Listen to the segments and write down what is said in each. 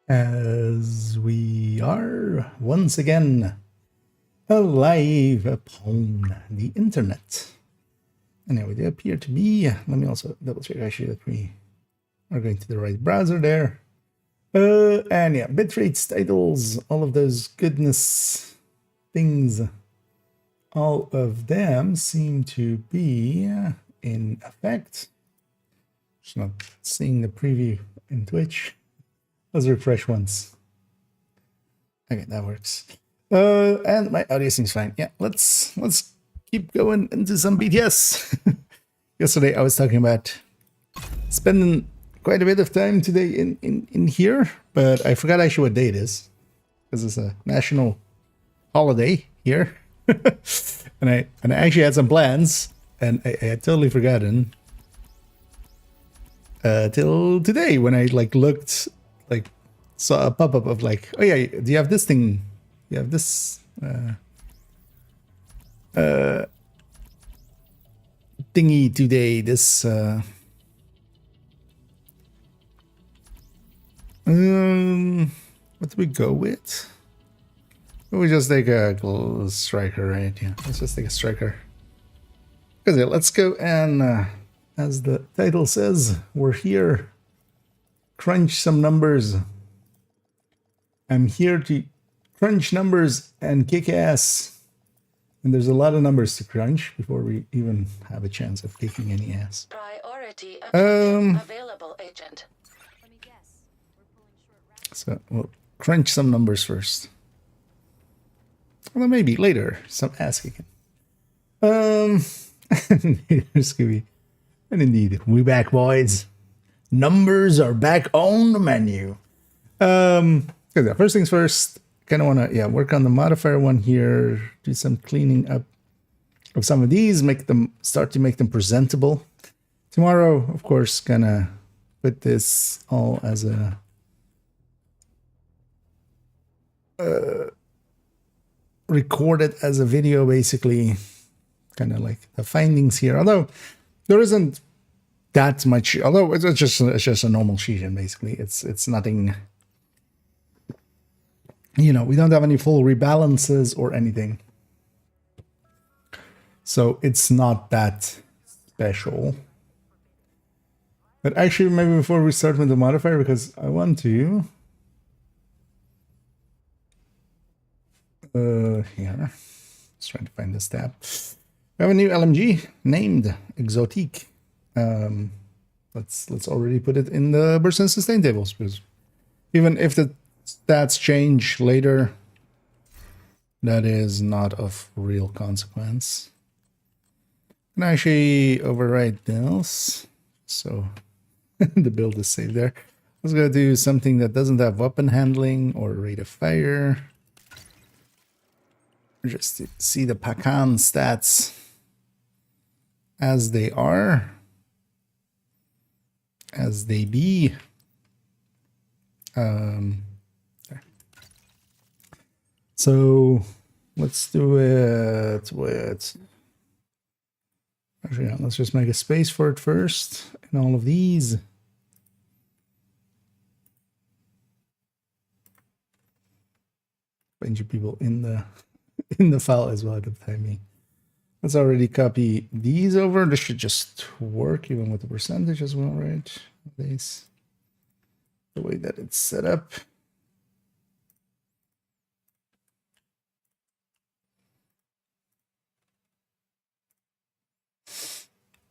as we are once again alive upon the internet. Anyway, they appear to be. Let me also double check actually that we are going to the right browser there. And yeah, bitrates, titles, all of those goodness things, all of them seem to be in effect. Just not seeing the preview in Twitch. Let's refresh once. Okay, that works. And my audio seems fine. Yeah, let's keep going into some PTS. Yesterday I was talking about spending quite a bit of time today in here, but I forgot actually what day it is because it's a national holiday here. and I actually had some plans and I had totally forgotten till today when I looked, saw a pop-up of oh yeah, do you have this thing? You have this thingy today, this what do we go with? We just take a striker, right? Yeah, let's just take a striker. Okay, let's go and as the title says, we're here. Crunch some numbers. I'm here to crunch numbers and kick ass. And there's a lot of numbers to crunch before we even have a chance of kicking any ass. Priority available agent. Let me guess. We're pulling short rounds. So we'll crunch some numbers first. Well, maybe later some ass kicking. Here's Scooby. And indeed, we back, boys. Numbers are back on the menu. First things first, kind of want to work on the modifier one here, do some cleaning up of some of these, start to make them presentable. Tomorrow, of course, gonna put this all as a record it as a video, basically, kind of like the findings here. Although there isn't that much, although it's just a normal sheet, and basically it's nothing. We don't have any full rebalances or anything. So it's not that special. But actually, maybe before we start with the modifier, because I want to... here. Let's try to find this tab. We have a new LMG named Exotique. Let's already put it in the burst and sustain tables, because even if the stats change later, that is not of real consequence. And actually override this, so the build is saved there. Let's go do something that doesn't have weapon handling or rate of fire, just to see the Pakan stats as they are, as they be. So let's do it with, actually, let's just make a space for it first in all of these. Bunch of people in the file as well at the time. Let's already copy these over. This should just work even with the percentage as well, right? This, the way that it's set up.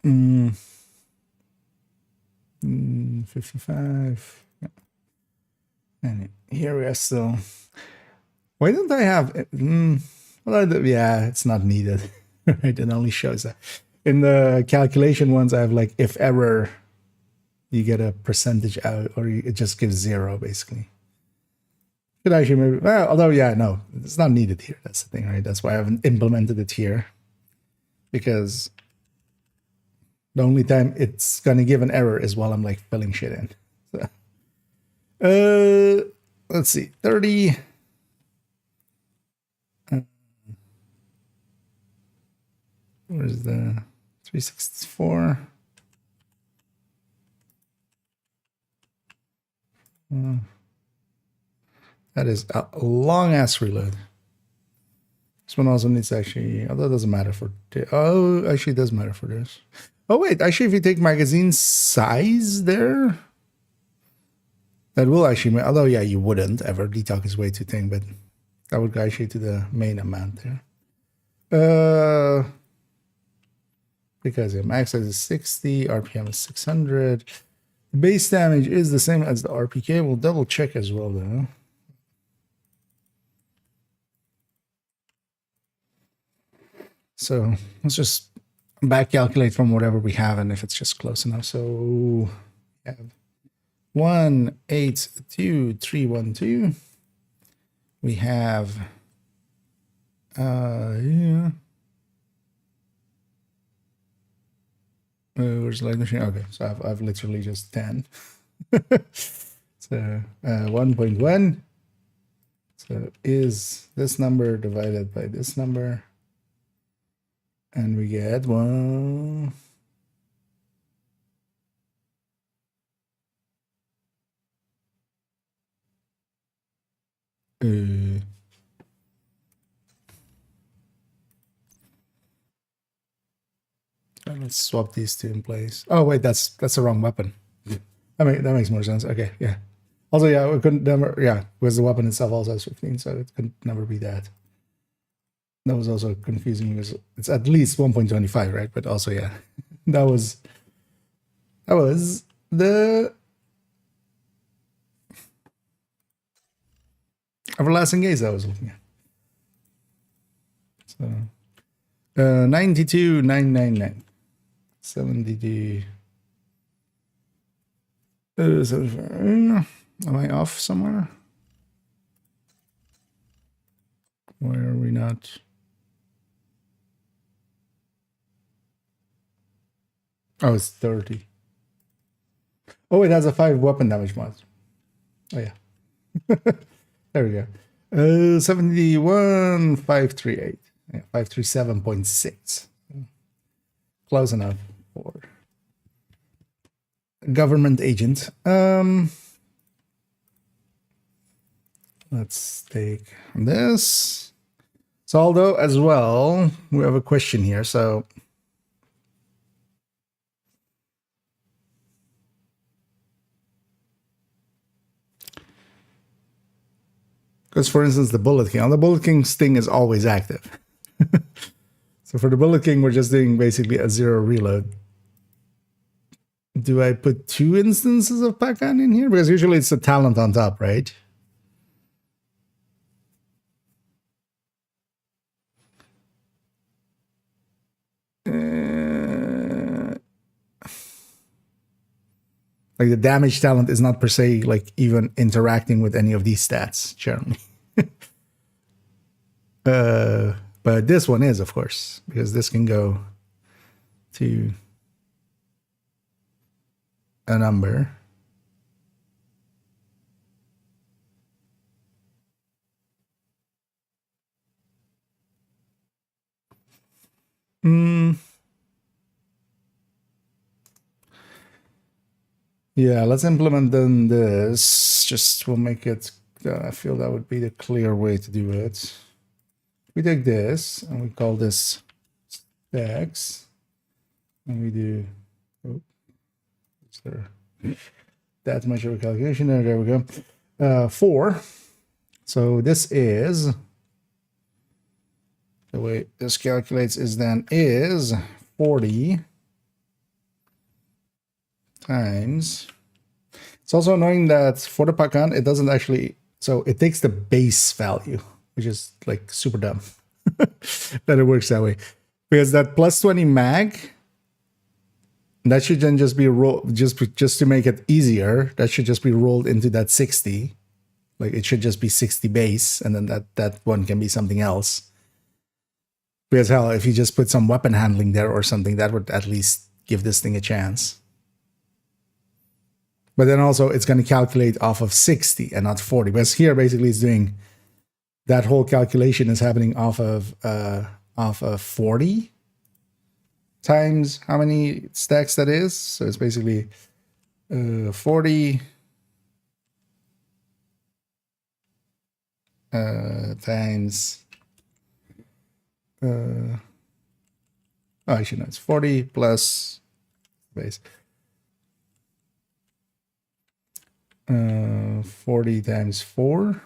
Mm. 55. Yeah. And here we are still. Why don't I have... well, yeah, it's not needed. Right? It only shows that. In the calculation ones, I have if error, you get a percentage out, or it just gives 0, basically. Could actually maybe... Well, although, yeah, no, it's not needed here. That's the thing, right? That's why I haven't implemented it here. Because the only time it's going to give an error is while I'm filling shit in. So, let's see, 30. Where's the 364? That is a long ass reload. This one also needs to actually, although it doesn't matter for, oh, actually it does matter for this. Oh wait, actually if you take magazine size there, that will actually, although yeah, you wouldn't ever, detalk is way too thin, but that would go actually to the main amount there. Because the max size is 60, RPM is 600. The base damage is the same as the RPK. We'll double check as well though. So let's just back calculate from whatever we have and if it's just close enough. So we have 182,312. We have yeah. Where's light machine? Okay, so I've literally just 10. So 1.1. So is this number divided by this number? And we get 1. Let's swap these two in place. Oh wait, that's the wrong weapon. That makes more sense. Okay, yeah. Also, yeah, we couldn't never, yeah, because the weapon itself also has 15, so it could never be that. That was also confusing because it's at least 1.25, right? But also, yeah, that was the everlasting gaze I was looking at. So 92,999, 72. 75. Am I off somewhere? Why are we not? Oh, it's 30. Oh, it has a 5 weapon damage mod. Oh, yeah. There we go. 71,538. Yeah, 537.6. Close enough for government agent. Let's take this. So, although as well, we have a question here. So, because for instance, the Bullet King, the Bullet King's thing is always active. So for the Bullet King, we're just doing basically a 0 reload. Do I put 2 instances of Pakan in here? Because usually it's a talent on top, right? Like the damage talent is not per se like even interacting with any of these stats generally. But this one is, of course, because this can go to a number. Yeah, let's implement then this. Just we'll make it, I feel that would be the clear way to do it. We take this and we call this X. And we do, oh, is there that much of a calculation there? There we go. 4. So this is, the way this calculates is then is 40 times. It's also annoying that for the Pakan, it doesn't actually, so it takes the base value, which is like super dumb that it works that way. Because that plus 20 mag, that should then just be rolled, just to make it easier, that should just be rolled into that 60. Like it should just be 60 base, and then that one can be something else. Because hell, if you just put some weapon handling there or something, that would at least give this thing a chance. But then also it's going to calculate off of 60 and not 40. Because here basically it's doing, that whole calculation is happening off of 40 times how many stacks that is. So it's basically 40 times oh, actually no, it's 40 plus base 40 times 4,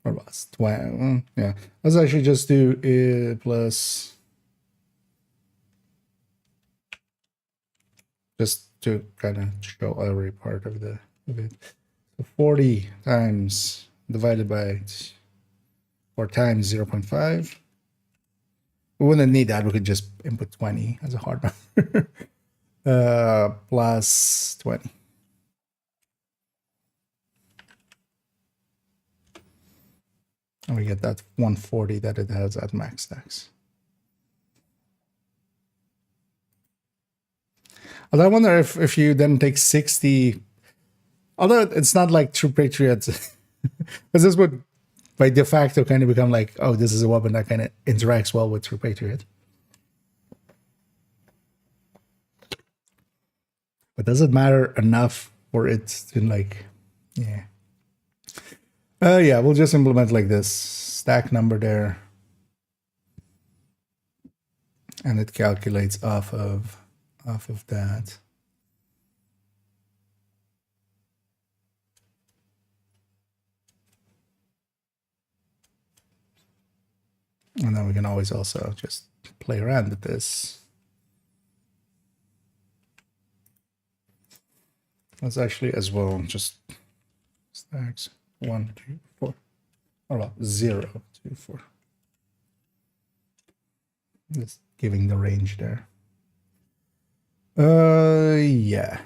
or plus 12. Yeah, let's actually just do it plus, just to kind of show every part of it. So 40 times divided by, or times 0.5. We wouldn't need that. We could just input 20 as a hard number. Plus 20. And we get that 140 that it has at max stacks. Although I wonder if you then take 60, although it's not like true patriots, because this would by de facto kind of become like, oh, this is a weapon that kind of interacts well with true patriot. But does it matter enough for it to like, yeah. Yeah, we'll just implement like this stack number there. And it calculates off of that. And then we can always also just play around with this. Let's actually as well just stacks 1, 2, 4. Or about 0, 2, 4. Just giving the range there. Yeah.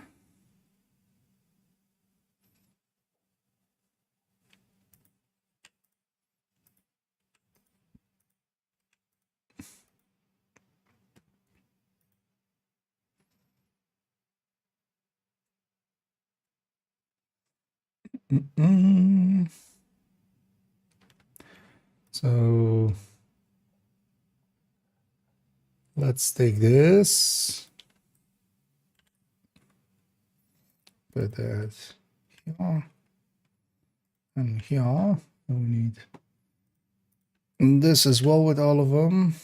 So let's take this, put that here and here. We need this as well with all of them.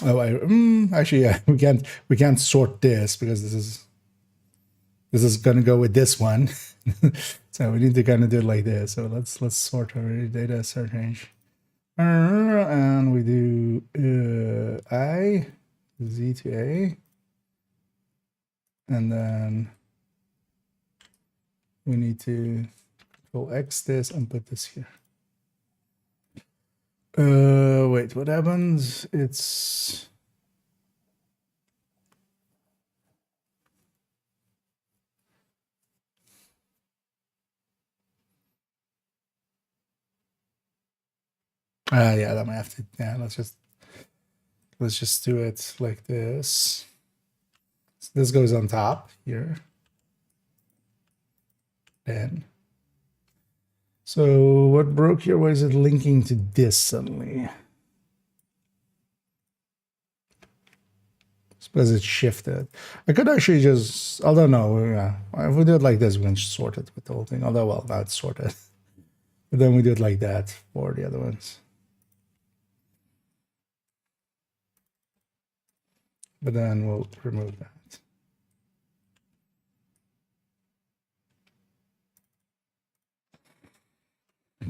Oh, actually, yeah, we can't sort this because this is gonna go with this one. So we need to kind of do it like this. So let's sort our data search range, and we do I Z to A, and then we need to Control X this and put this here. Wait, what happens? It's yeah, that might have to, yeah, let's just do it like this. So this goes on top here. Then. So what broke here? Why is it linking to this suddenly? Suppose it shifted. I could actually just, I don't know, yeah. If we do it like this, we can sort it with the whole thing. Although, well, now it's sorted. But then we do it like that for the other ones. But then we'll remove that.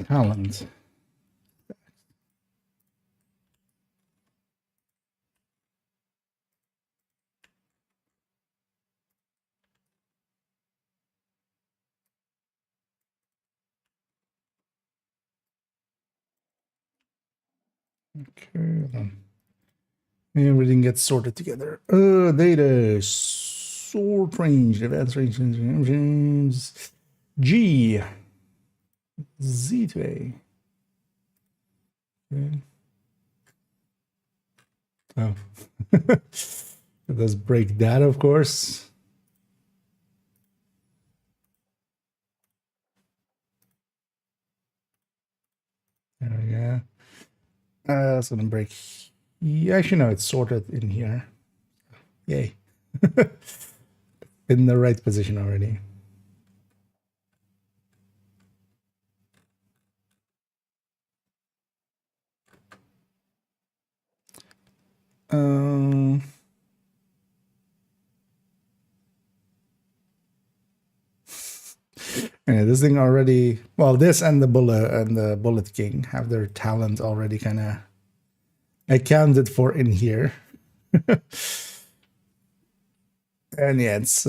Talent. Okay, then. Everything gets sorted together. Data, sort range, advanced range, engines, G, Z to A. Okay. Oh, it does break that, of course. There we go. That's gonna break. Yeah, actually, no, it's sorted in here. Yay. In the right position already. Yeah, this thing already, well, this and the bullet king have their talent already kind of accounted for in here. And yeah, it's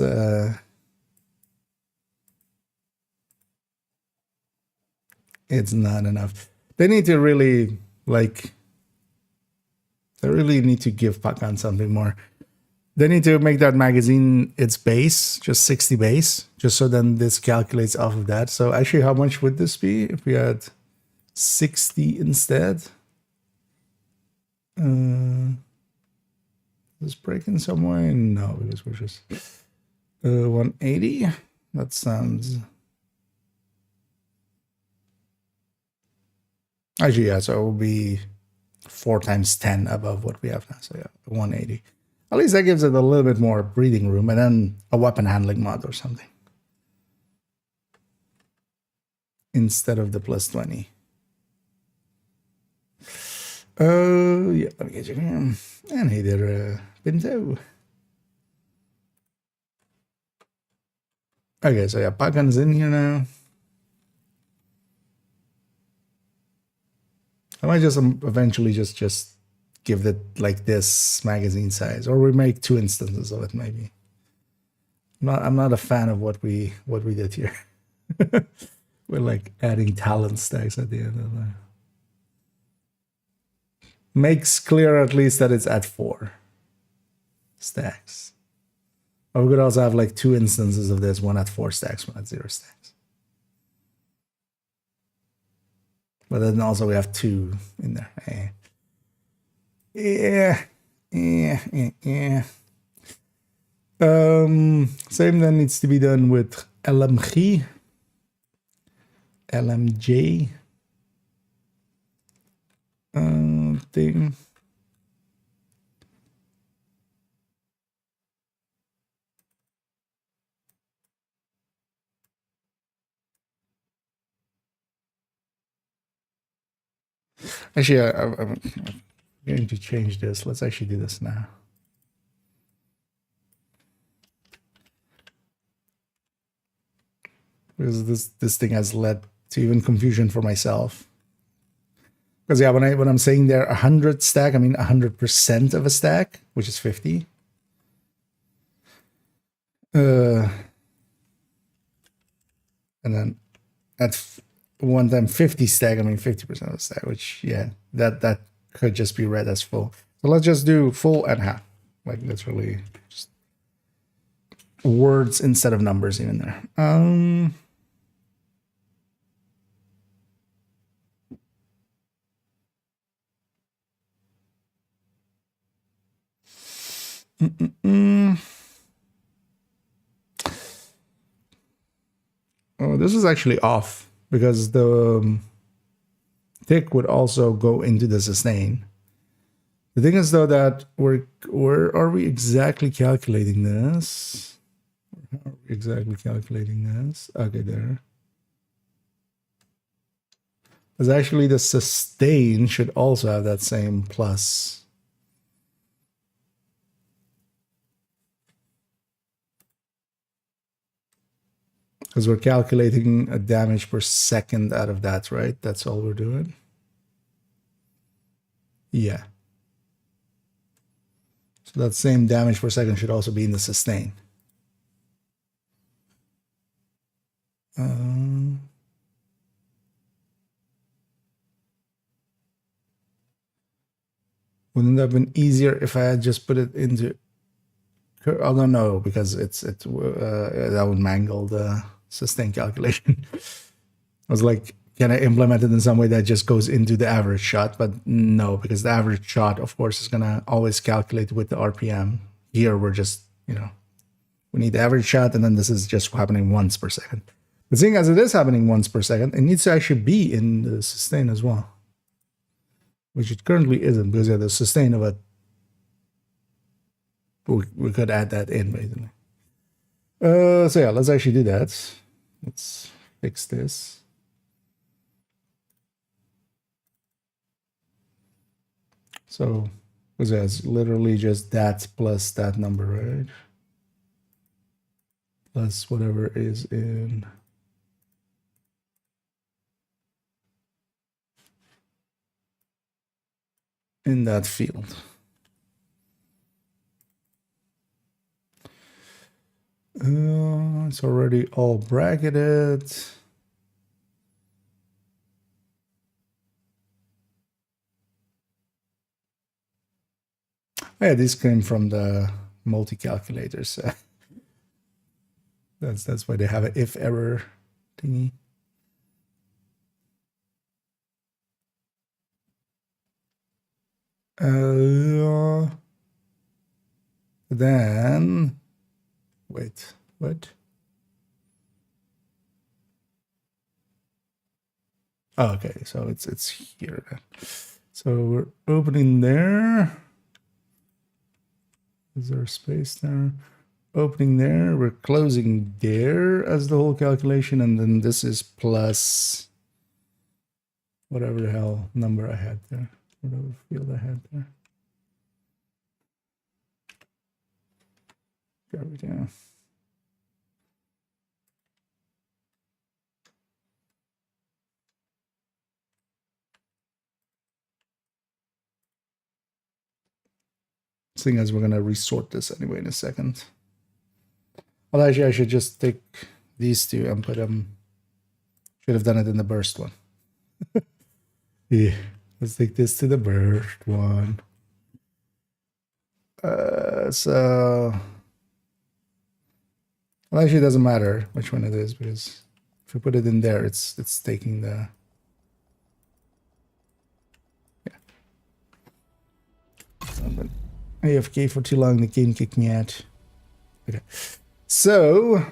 not enough. They need to really they really need to give Pakan something more. They need to make that magazine its base, just 60 base, just so then this calculates off of that. So actually, how much would this be if we had 60 instead? Is this breaking somewhere? No, because we're just 180. That sounds... Actually, yeah, so it will be 4 times 10 above what we have now. So yeah, 180. At least that gives it a little bit more breathing room, and then a weapon handling mod or something instead of the plus 20. Yeah, let me get you here. And hey there, Pinto. Okay, so yeah, Pakan's in here now. I might just eventually just give it like this magazine size, or we make 2 instances of it maybe. I'm not a fan of what we did here. We're like adding talent stacks at the end of that. Makes clear at least that it's at 4 stacks. Or we could also have like 2 instances of this, one at 4 stacks, one at 0 stacks. But then also we have 2 in there. Yeah. Same then needs to be done with LMG, LMJ thing. Actually, I'm going to change this. Let's actually do this now. Because this thing has led to even confusion for myself. Because yeah, when I'm saying there 100 stack, I mean 100% of a stack, which is 50. And then at one time 50 stack, I mean 50% of a stack, which yeah, that could just be read as full. So let's just do full and half. Like literally just words instead of numbers even there. Oh, this is actually off because the tick would also go into the sustain. The thing is though that where are we exactly calculating this? How are we exactly calculating this? Okay, there. Because actually the sustain should also have that same plus. Because we're calculating a damage per second out of that, right? That's all we're doing. Yeah. So that same damage per second should also be in the sustain. Wouldn't that have been easier if I had just put it into... Oh, no, because that would mangle the sustain calculation. I was like, can I implement it in some way that just goes into the average shot? But no, because the average shot, of course, is going to always calculate with the RPM. Here, we're just, we need the average shot, and then this is just happening once per second. But seeing as it is happening once per second, it needs to actually be in the sustain as well. Which it currently isn't, because yeah, the sustain of a we could add that in basically. So yeah, let's actually do that. Let's fix this. So because it's literally just that plus that number, right? Plus whatever is in that field. It's already all bracketed. Yeah, this came from the multi-calculators. That's why they have an if error thingy. Then wait, what? Oh, okay, so it's here then. So we're opening there. Is there a space there? Opening there, we're closing there as the whole calculation, and then this is plus whatever the hell number I had there, whatever field I had there. There we go. Seeing as we're gonna resort this anyway in a second. Well, actually, I should just take these two and put them. Should have done it in the burst one. Yeah, let's take this to the burst one. So well, actually, it doesn't matter which one it is because if we put it in there, it's taking the. Yeah. I've been AFK for too long. The game kicked me out. Okay. So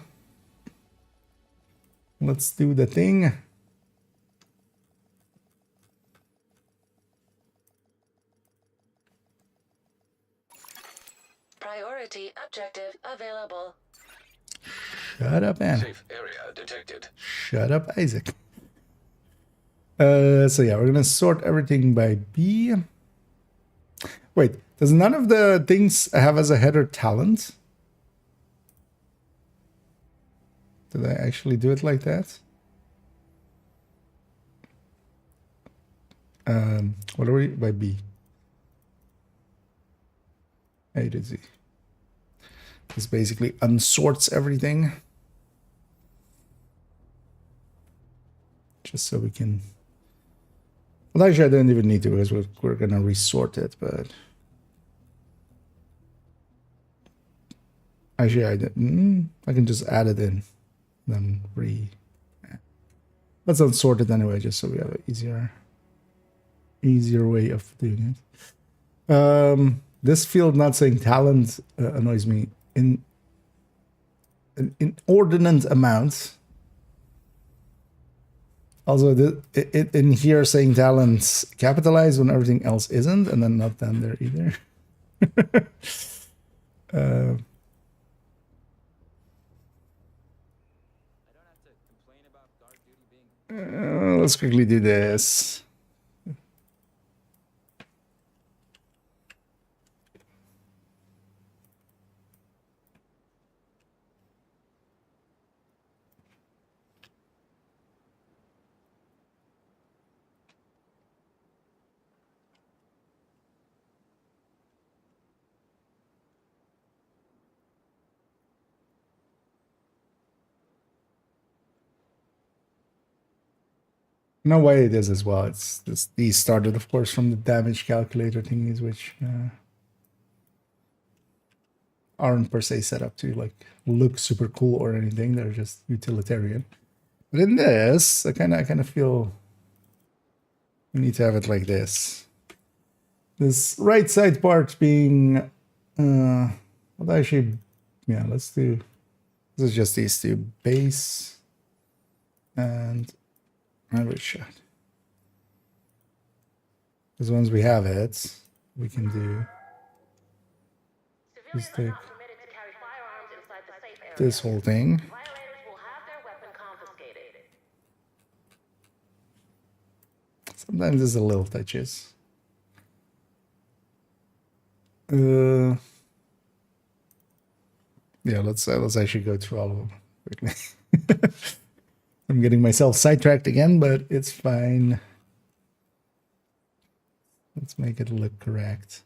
let's do the thing. Priority objective available. Shut up, Anna. Safe area detected. Shut up, Isaac. So yeah, we're gonna sort everything by B. Wait, does none of the things have as a header talent? Did I actually do it like that? What are we by B? A to Z. This basically unsorts everything. Just so we can. Well, actually, I don't even need to because we're gonna resort it, but. Actually, I can just add it in, then let's unsort it anyway, just so we have an easier way of doing it. This field not saying talent annoys me in an inordinate amount. Also, in here saying talents capitalized when everything else isn't, and then not down there either. Let's quickly do this. No way it is as well. It's just, these started, of course, from the damage calculator thingies, which aren't per se set up to like look super cool or anything. They're just utilitarian. But in this, I kind of feel we need to have it like this. This right side part being, well, actually, yeah, let's do. This is just these two: base and average shot. Because once we have it, we can do. Just take this whole thing. Sometimes there's a little touches. Yeah, let's actually go through all of them quickly. I'm getting myself sidetracked again, but it's fine. Let's make it look correct.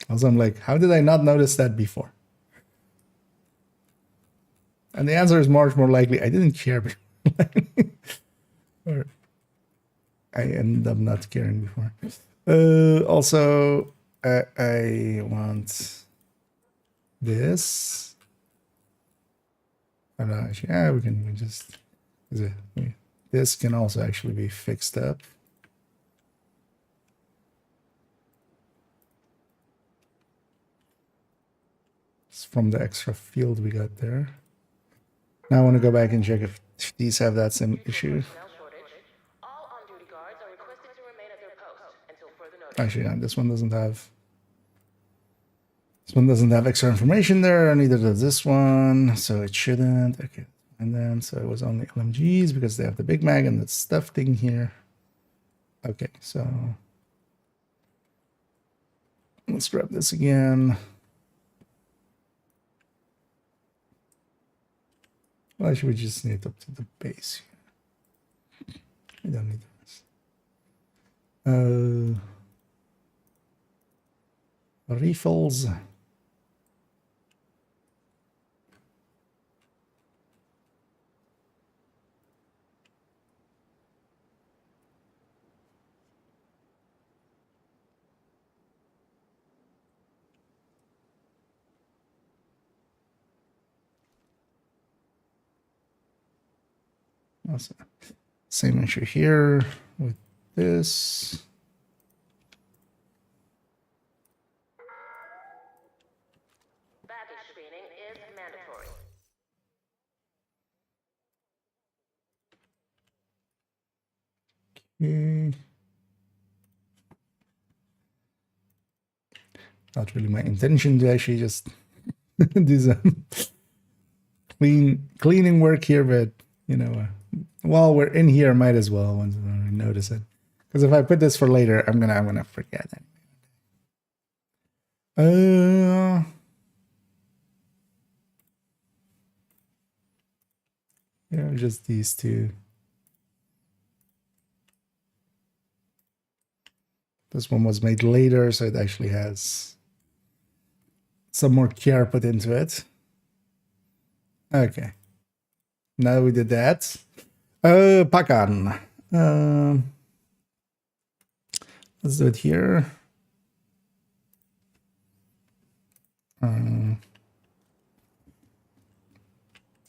Also, I'm like, how did I not notice that before? And the answer is much more likely I didn't care before. Or I ended up not caring before. Also, I want this. I don't know, actually, yeah, we just... This can also actually be fixed up. It's from the extra field we got there. Now I want to go back and check if these have that same issue. Actually, yeah, this one doesn't have... This one doesn't have extra information there, neither does this one, so it shouldn't. Okay, and then so it was only LMGs because they have the Big Mag and the stuff thing here. Okay, so let's grab this again. Well, actually, we just need it up to the base here. We don't need this. Refills. Also, same issue here with this. Baggage screening is mandatory. Okay. Not really my intention to actually just do some cleaning work here, but you know, while we're in here, might as well once we notice it. Because if I put this for later, I'm gonna forget it. Yeah, just these two. This one was made later, so it actually has some more care put into it. Okay. Now we did that. Pakan. Let's do it here.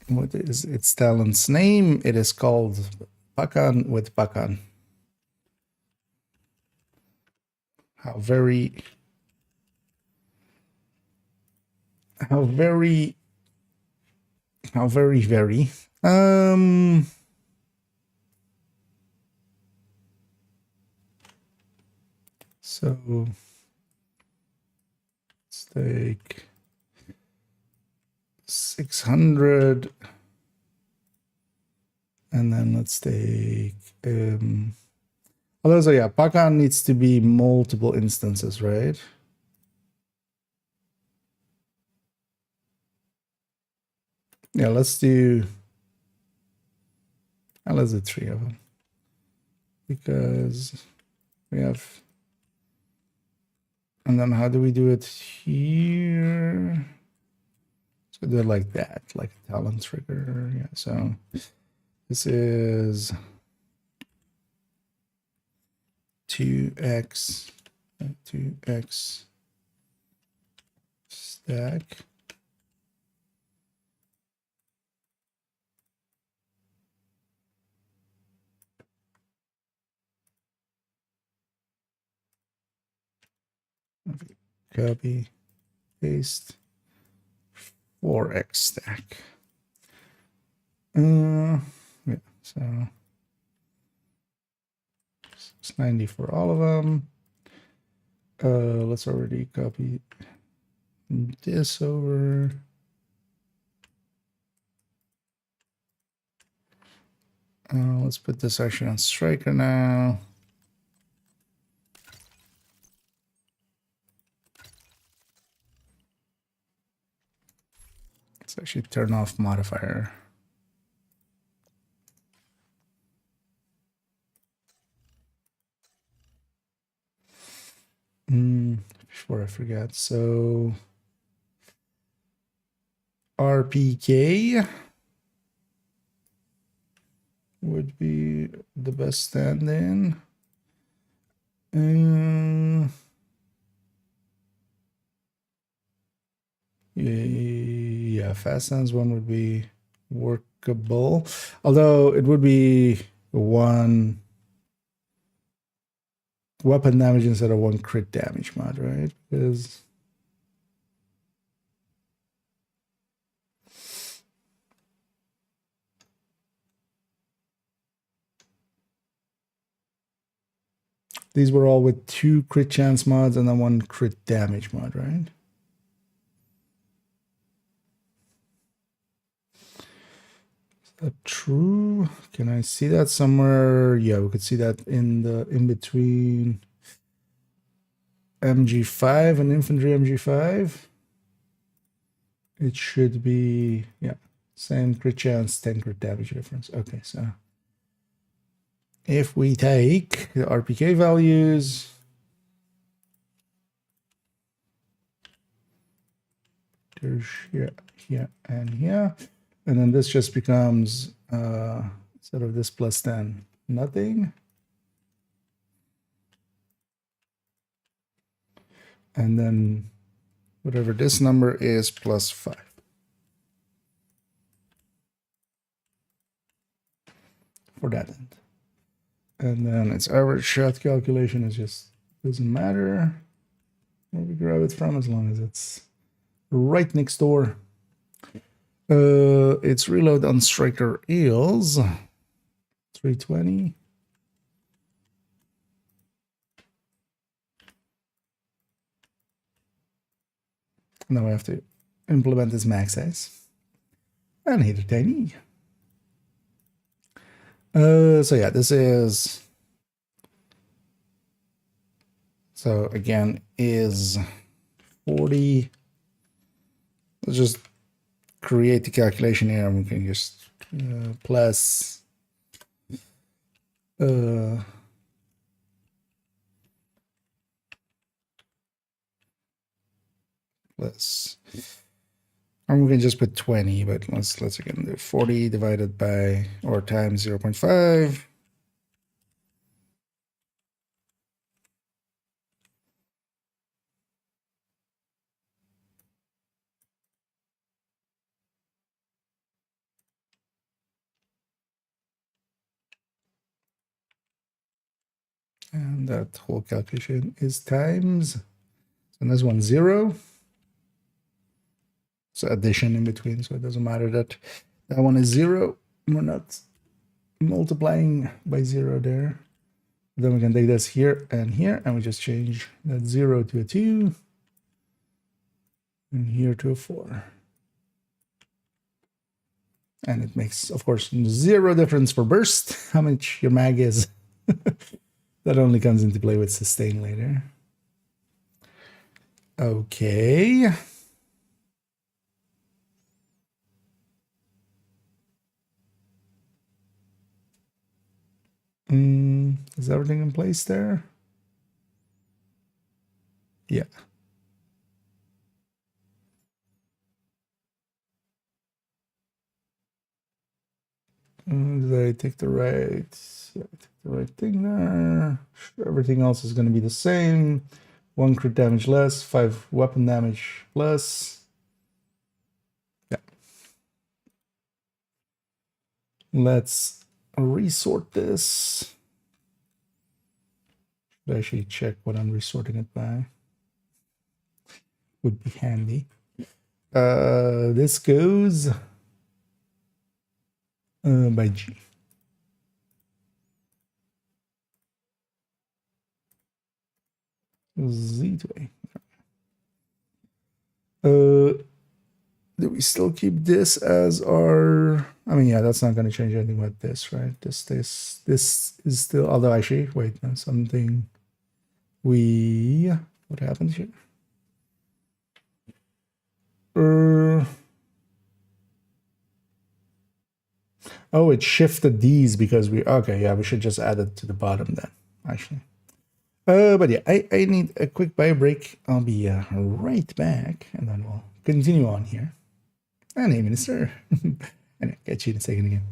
What is its talent's name? It is called Pakan with Pakan. How very so let's take 600 and then let's take although, so yeah, Pakan needs to be multiple instances, right? Yeah, let's do 3 of them because we have. And then how do we do it here? So do it like that, like a talent trigger. Yeah, so this is 2x stack. Copy, paste, 4x stack. Yeah, so 690 for all of them. Let's already copy this over. Let's put this actually on striker now. Let's actually turn off modifier. Before I forget, so RPK would be the best stand-in. Yeah, fast hands one would be workable, although it would be one weapon damage instead of one crit damage mod, right? Because these were all with 2 crit chance mods and then 1 crit damage mod, right? Is that true? Can I see that somewhere? Yeah, we could see that in the in between MG5 and infantry MG5. It should be, yeah, same crit chance, 10 crit damage difference. Okay, so if we take the RPK values, there's here, here, and here, and then this just becomes instead of this plus 10, nothing. And then whatever this number is plus 5. For that end. And then its average shot calculation is just, doesn't matter where we grab it from as long as it's right next door. Its reload on striker is 320. Now I have to implement this max size and hit a tiny. So yeah, this is, so again, is 40. Let's just create the calculation here, and we can just plus plus, and we can just put 20, but let's again do 40 divided by or times 0.5. And that whole calculation is times, and this one 0. So addition in between, so it doesn't matter that that one is 0. We're not multiplying by 0 there. Then we can take this here, and we just change that 0 to a 2, and here to a 4. And it makes, of course, 0 difference for burst, how much your mag is. That only comes into play with sustain later. Okay. Is everything in place there? Yeah. Did I take the right? Yeah, I took the right thing there. Everything else is going to be the same. 1 crit damage less, 5 weapon damage plus. Yeah. Let's resort this. Should actually check what I'm resorting it by. Would be handy. This goes by G. Z to A. Do we still keep this as our? I mean, yeah, that's not going to change anything with this, right? This is still. Although actually, wait, no, something. What happened here? Oh, it shifted these because okay, yeah, we should just add it to the bottom then, actually. But yeah, I need a quick bio break. I'll be right back, and then we'll continue on here. And hey, Minister. Anyway, catch you in a second again.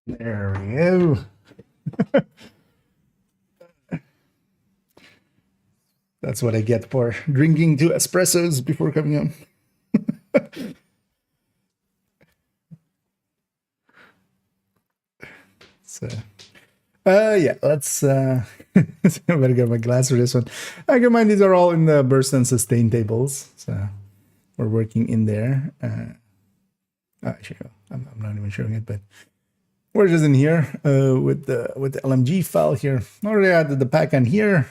There we go. That's what I get for drinking 2 espressos before coming home. So, yeah, let's. I better get my glass for this one. I remind these are all in the burst and sustain tables, so we're working in there. Actually, I'm not even showing it, but we're just in here with the LMG file here. Already added the Pakan here.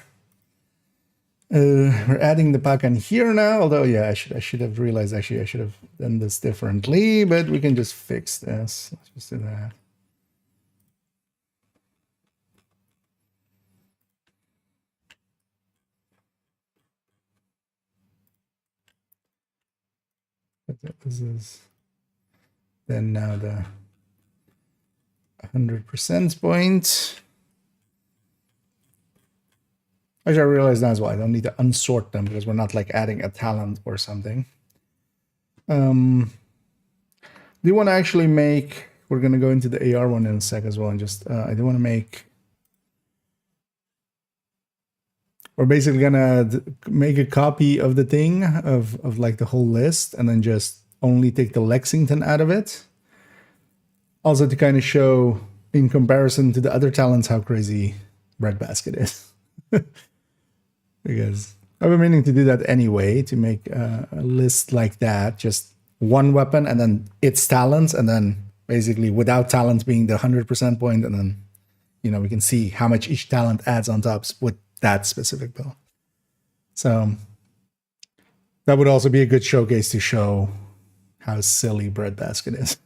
We're adding the Pakan here now, although yeah, I should have realized actually I should have done this differently, but we can just fix this. Let's just do that. This is then now the 100% point. Actually, I realize now as well, I don't need to unsort them because we're not like adding a talent or something. Do you want to actually make, we're going to go into the AR one in a sec as well, and just, I do want to make, we're basically going to make a copy of the thing, of like the whole list, and then just only take the Lexington out of it. Also to kind of show, in comparison to the other talents, how crazy Breadbasket is. Because I've been meaning to do that anyway, to make a list like that, just one weapon and then its talents, and then basically without talents being the 100% point, and then, you know, we can see how much each talent adds on top with that specific build. So that would also be a good showcase to show how silly Breadbasket is.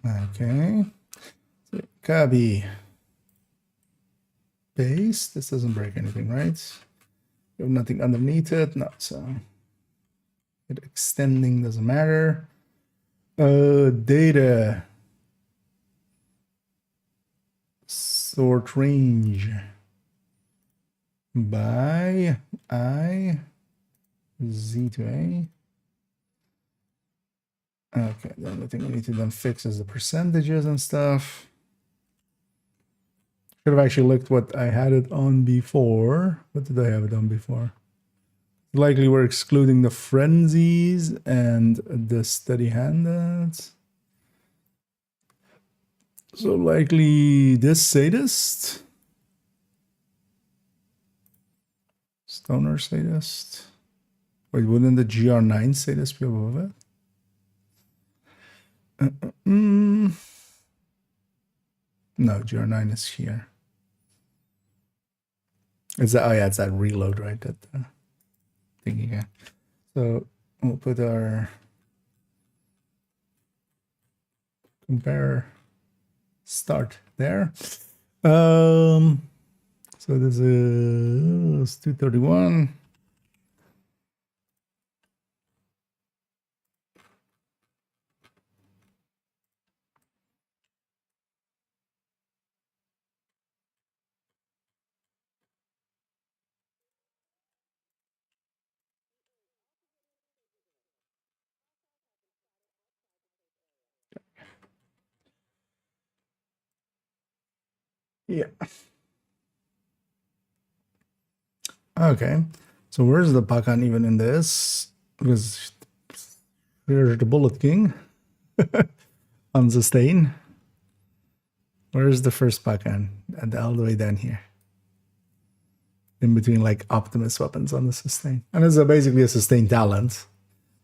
Okay, so copy, paste. This doesn't break anything, right? You have nothing underneath it, no. So it extending doesn't matter. Data, sort range by I, Z to A. Okay, the only thing we need to then fix is the percentages and stuff. Should have actually looked what I had it on before. What did I have it on before? Likely we're excluding the frenzies and the steady handouts. So likely this sadist. Stoner sadist. Wait, wouldn't the GR9 sadist be above it? No, GR9 is here. It's that, oh yeah, it's that reload, right? That thing again. So we'll put our compare start there. So this is 231. Yeah. Okay. So where's the Pakan even in this? Because here's the Bullet King. Unsustain. Where's the first Pakan? And all the way down here. In between like Optimus weapons on the sustain. And it's basically a sustain talent.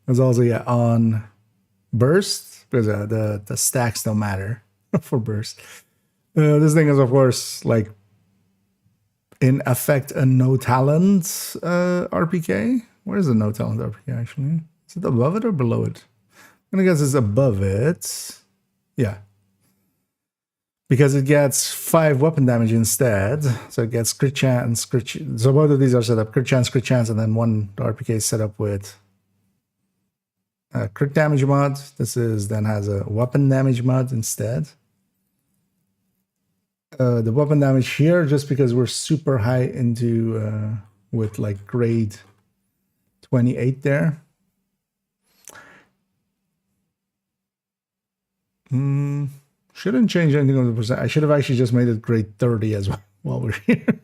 There's also, yeah, on burst, because the stacks don't matter for burst. This thing is, of course, like in effect a no talent RPK. Where's the no talent RPK actually? Is it above it or below it? I'm gonna guess it's above it. Yeah. Because it gets 5 weapon damage instead. So it gets crit chance, so both of these are set up crit chance, and then one RPK is set up with crit damage mod. This is then has a weapon damage mod instead. The weapon damage here, just because we're super high into with like grade 28 there. Shouldn't change anything on the percent. I should have actually just made it grade 30 as well while we're here.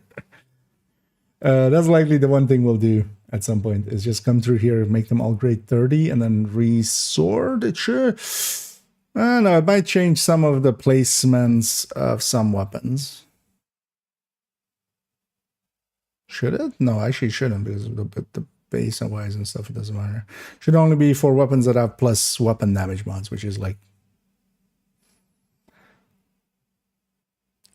That's likely the one thing we'll do at some point, is just come through here, make them all grade 30, and then resort it. Sure. No, it might change some of the placements of some weapons. Should it? No, actually it shouldn't, because the base and wise and stuff, it doesn't matter. Should only be for weapons that have plus weapon damage mods, which is like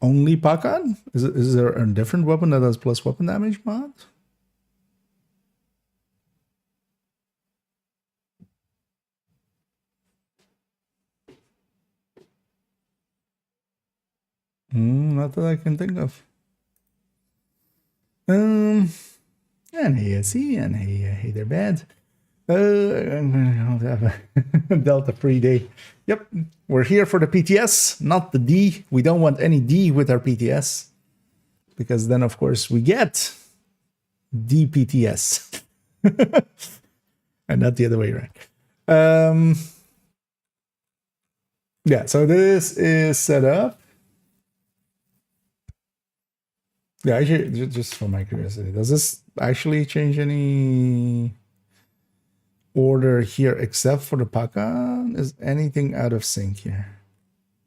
only Pakan? Is there a different weapon that has plus weapon damage mod? not that I can think of. And hey, see, and hey, they're bad. I'm gonna have a Delta free day. Yep, we're here for the PTS, not the D. We don't want any D with our PTS, because then, of course, we get DPTS, and not the other way around. Yeah, so this is set up. Yeah, actually, just for my curiosity, does this actually change any order here except for the Pakan? Is anything out of sync here?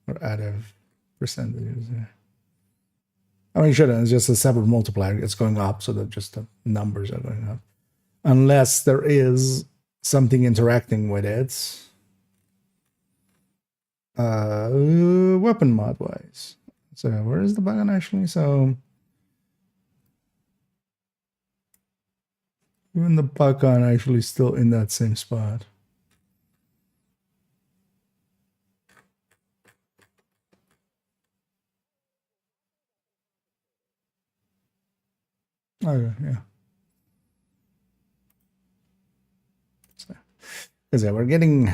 Or out of percentages here? I mean, it shouldn't. It's just a separate multiplier. It's going up, so that just the numbers are going up. Unless there is something interacting with it. Weapon mod wise. So where is the Pakan actually? So even the Pakan actually still in that same spot. Okay, yeah. So, because yeah, we're getting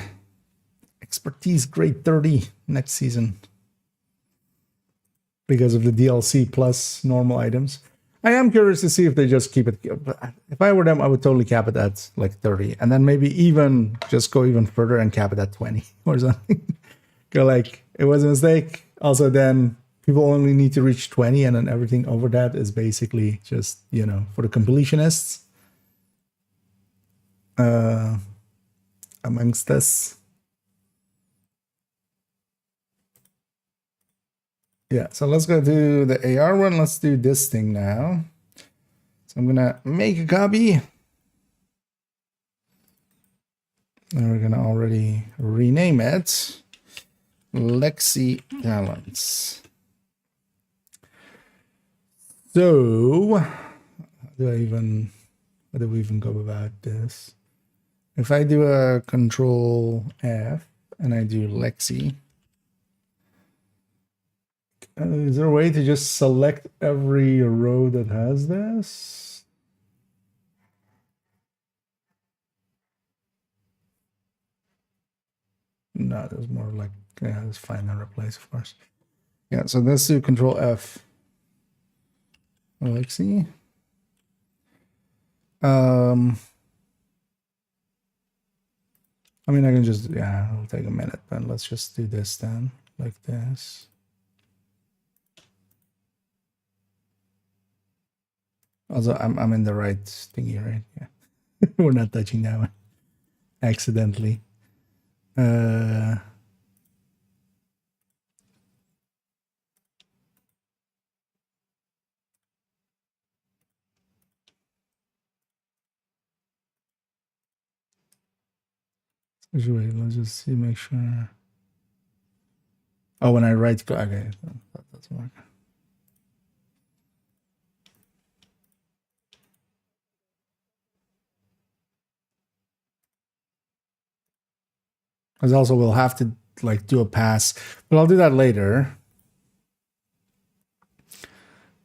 expertise grade 30 next season because of the DLC plus normal items. I am curious to see if they just keep it. If I were them, I would totally cap it at like 30, and then maybe even just go even further and cap it at 20 or something. Go like, it was a mistake. Also, then people only need to reach 20, and then everything over that is basically just, you know, for the completionists. Amongst us. Yeah, so let's go to the AR one. Let's do this thing now. So I'm gonna make a copy. And we're gonna already rename it Lexi Talents. So how do we even go about this? If I do a Control F and I do Lexi, is there a way to just select every row that has this? No, there's more like, yeah, let's find and replace, of course. Yeah, so let's do Control F. Lexi. I mean, I can just, yeah, it'll take a minute, but let's just do this then, like this. Also, I'm in the right thingy, right? Yeah. We're not touching that one accidentally. Wait, let's just see, make sure. Oh, when I right click, okay, that doesn't work. Because also we'll have to like do a pass, but I'll do that later.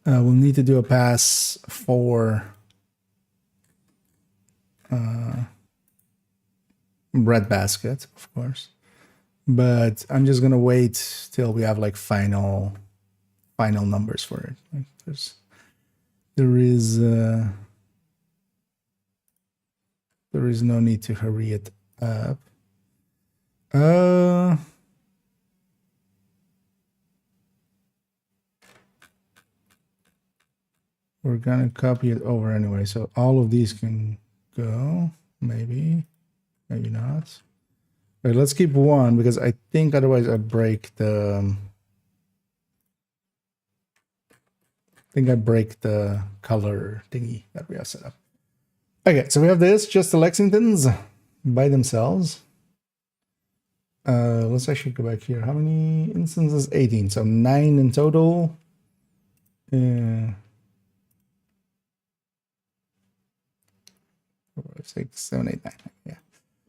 We'll need to do a pass for breadbasket, of course. But I'm just gonna wait till we have like final numbers for it. Like there is no need to hurry it up. We're gonna copy it over anyway, so all of these can go. Maybe not. Right, let's keep one because I think otherwise I break the. I think I break the color thingy that we have set up. Okay, so we have this, just the Lexingtons by themselves. Let's actually go back here. How many instances? 18, so 9 in total. 4, 6, 7, 8, 9. Yeah.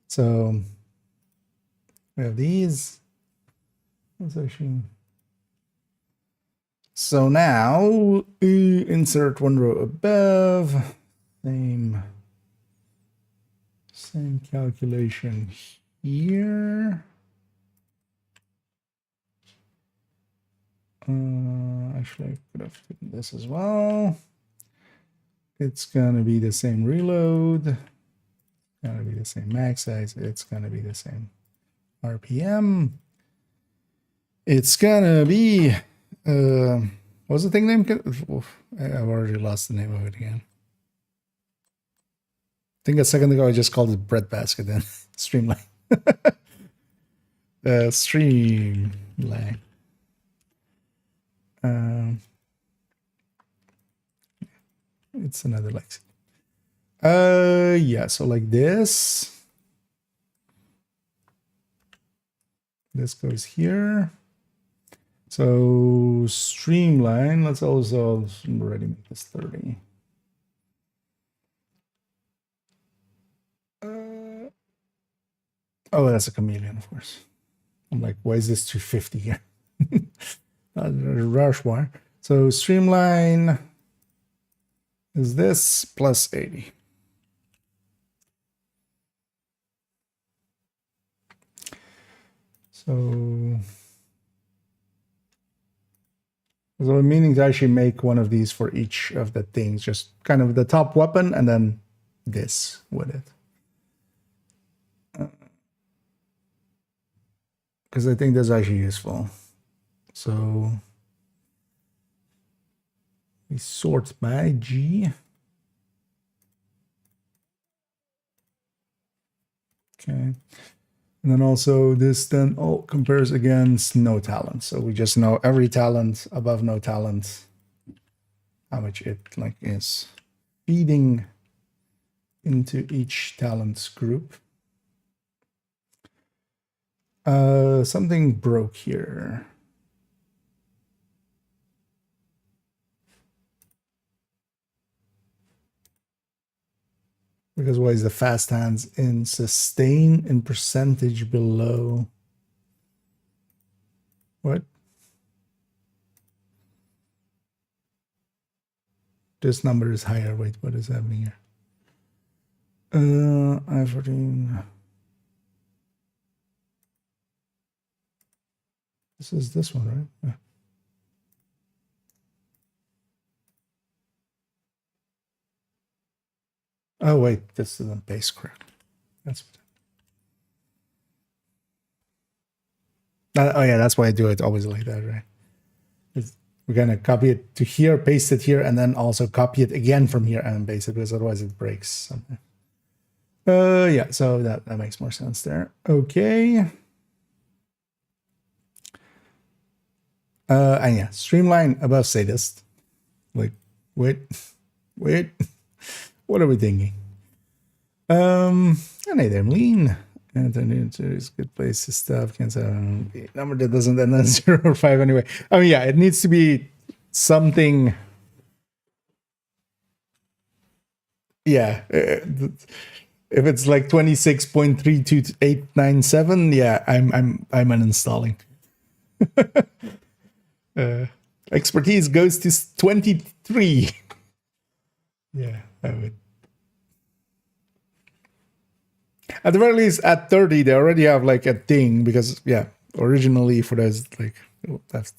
So we have these. Let's actually So now insert one row above, same calculation here. Actually, I could have done this as well. It's gonna be the same reload. It's gonna be the same max size. It's gonna be the same RPM. It's gonna be what's the thing name? I've already lost the name of it again. I think a second ago I just called it breadbasket then. Streamline. Streamline. It's another Lexi. Yeah, so like this. This goes here. So streamline, let's also already make this 30. Oh, that's a chameleon, of course. I'm like, why is this 250 here? Rush wire. So streamline is this plus 80. So I'm meaning to actually make one of these for each of the things, just kind of the top weapon and then this with it. Because I think that's actually useful. So we sort by G. Okay. And then also this then all compares against no talent. So we just know every talent above no talent, how much it like is feeding into each talent group. Something broke here. Because why is the fast hands in sustain in percentage below? What? This number is higher. Wait, what is happening here? I14. This is this one, right? Yeah. Oh wait, this isn't base correct. That's oh yeah, that's why I do it always like that, right? We're gonna copy it to here, paste it here, and then also copy it again from here and paste it, because otherwise it breaks something. Yeah, so that makes more sense there. Okay. And yeah, streamline above sadist. Like, wait, what are we thinking? And hey there, lean. And then it's a good place to stuff. Can't say number that doesn't end on 0 or 5 anyway. I mean, yeah, it needs to be something. Yeah. If it's like 26.32897, yeah, I'm uninstalling. Expertise goes to 23. Yeah, I would. At the very least, at 30, they already have like a thing, because yeah, originally for those, like, I've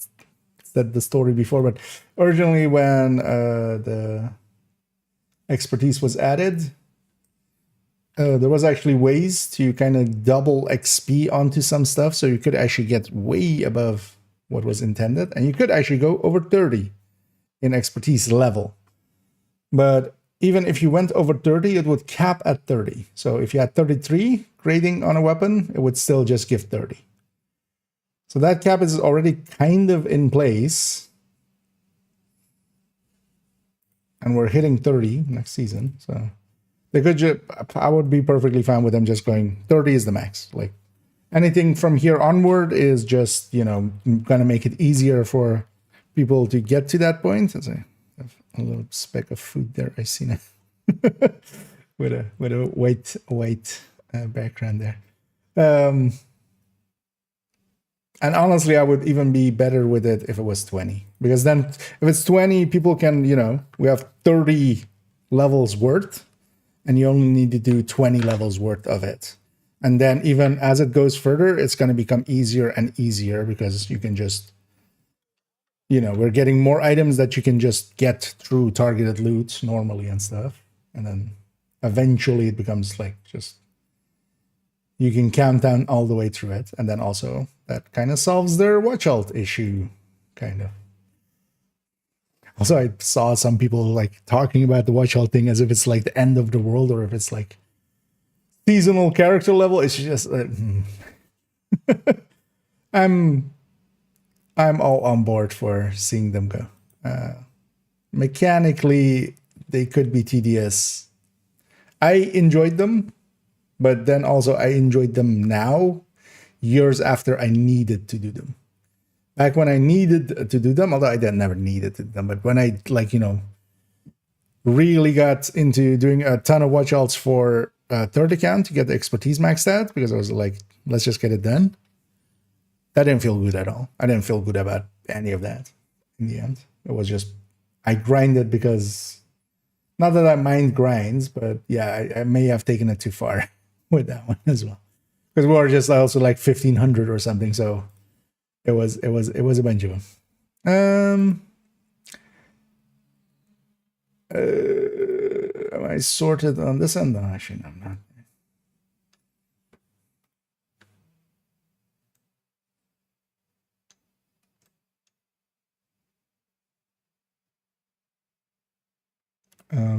said the story before, but originally when the expertise was added, there was actually ways to kind of double XP onto some stuff, so you could actually get way above what was intended, and you could actually go over 30 in expertise level. But even if you went over 30, it would cap at 30. So if you had 33 grading on a weapon, it would still just give 30. So that cap is already kind of in place. And we're hitting 30 next season. So they could I would be perfectly fine with them just going 30 is the max. Like anything from here onward is just, you know, gonna make it easier for people to get to that point. A little speck of food there, I see now. with a white background there. And honestly, I would even be better with it if it was 20. Because then if it's 20, people can, we have 30 levels worth, and you only need to do 20 levels worth of it. And then even as it goes further, it's going to become easier and easier because you can just, we're getting more items that you can just get through targeted loot normally and stuff. And then eventually it becomes like just, you can count down all the way through it. And then also that kind of solves their watch alt issue, kind of. Also, I saw some people like talking about the watch alt thing as if it's like the end of the world, or if it's like seasonal character level. It's just I'm all on board for seeing them go. Mechanically, they could be tedious. I enjoyed them, but then also I enjoyed them now, years after I needed to do them. Back when I needed to do them, although I never needed to do them, but when I really got into doing a ton of watch alts for third account to get the expertise maxed out, because I was like, let's just get it done. That didn't feel good at all. I didn't feel good about any of that in the end. It was just, I grinded because, not that I mind grinds, but yeah, I may have taken it too far with that one as well. Because we were just also like 1500 or something, so it was a bunch of them. Am I sorted on this end? No, actually, no, I'm not.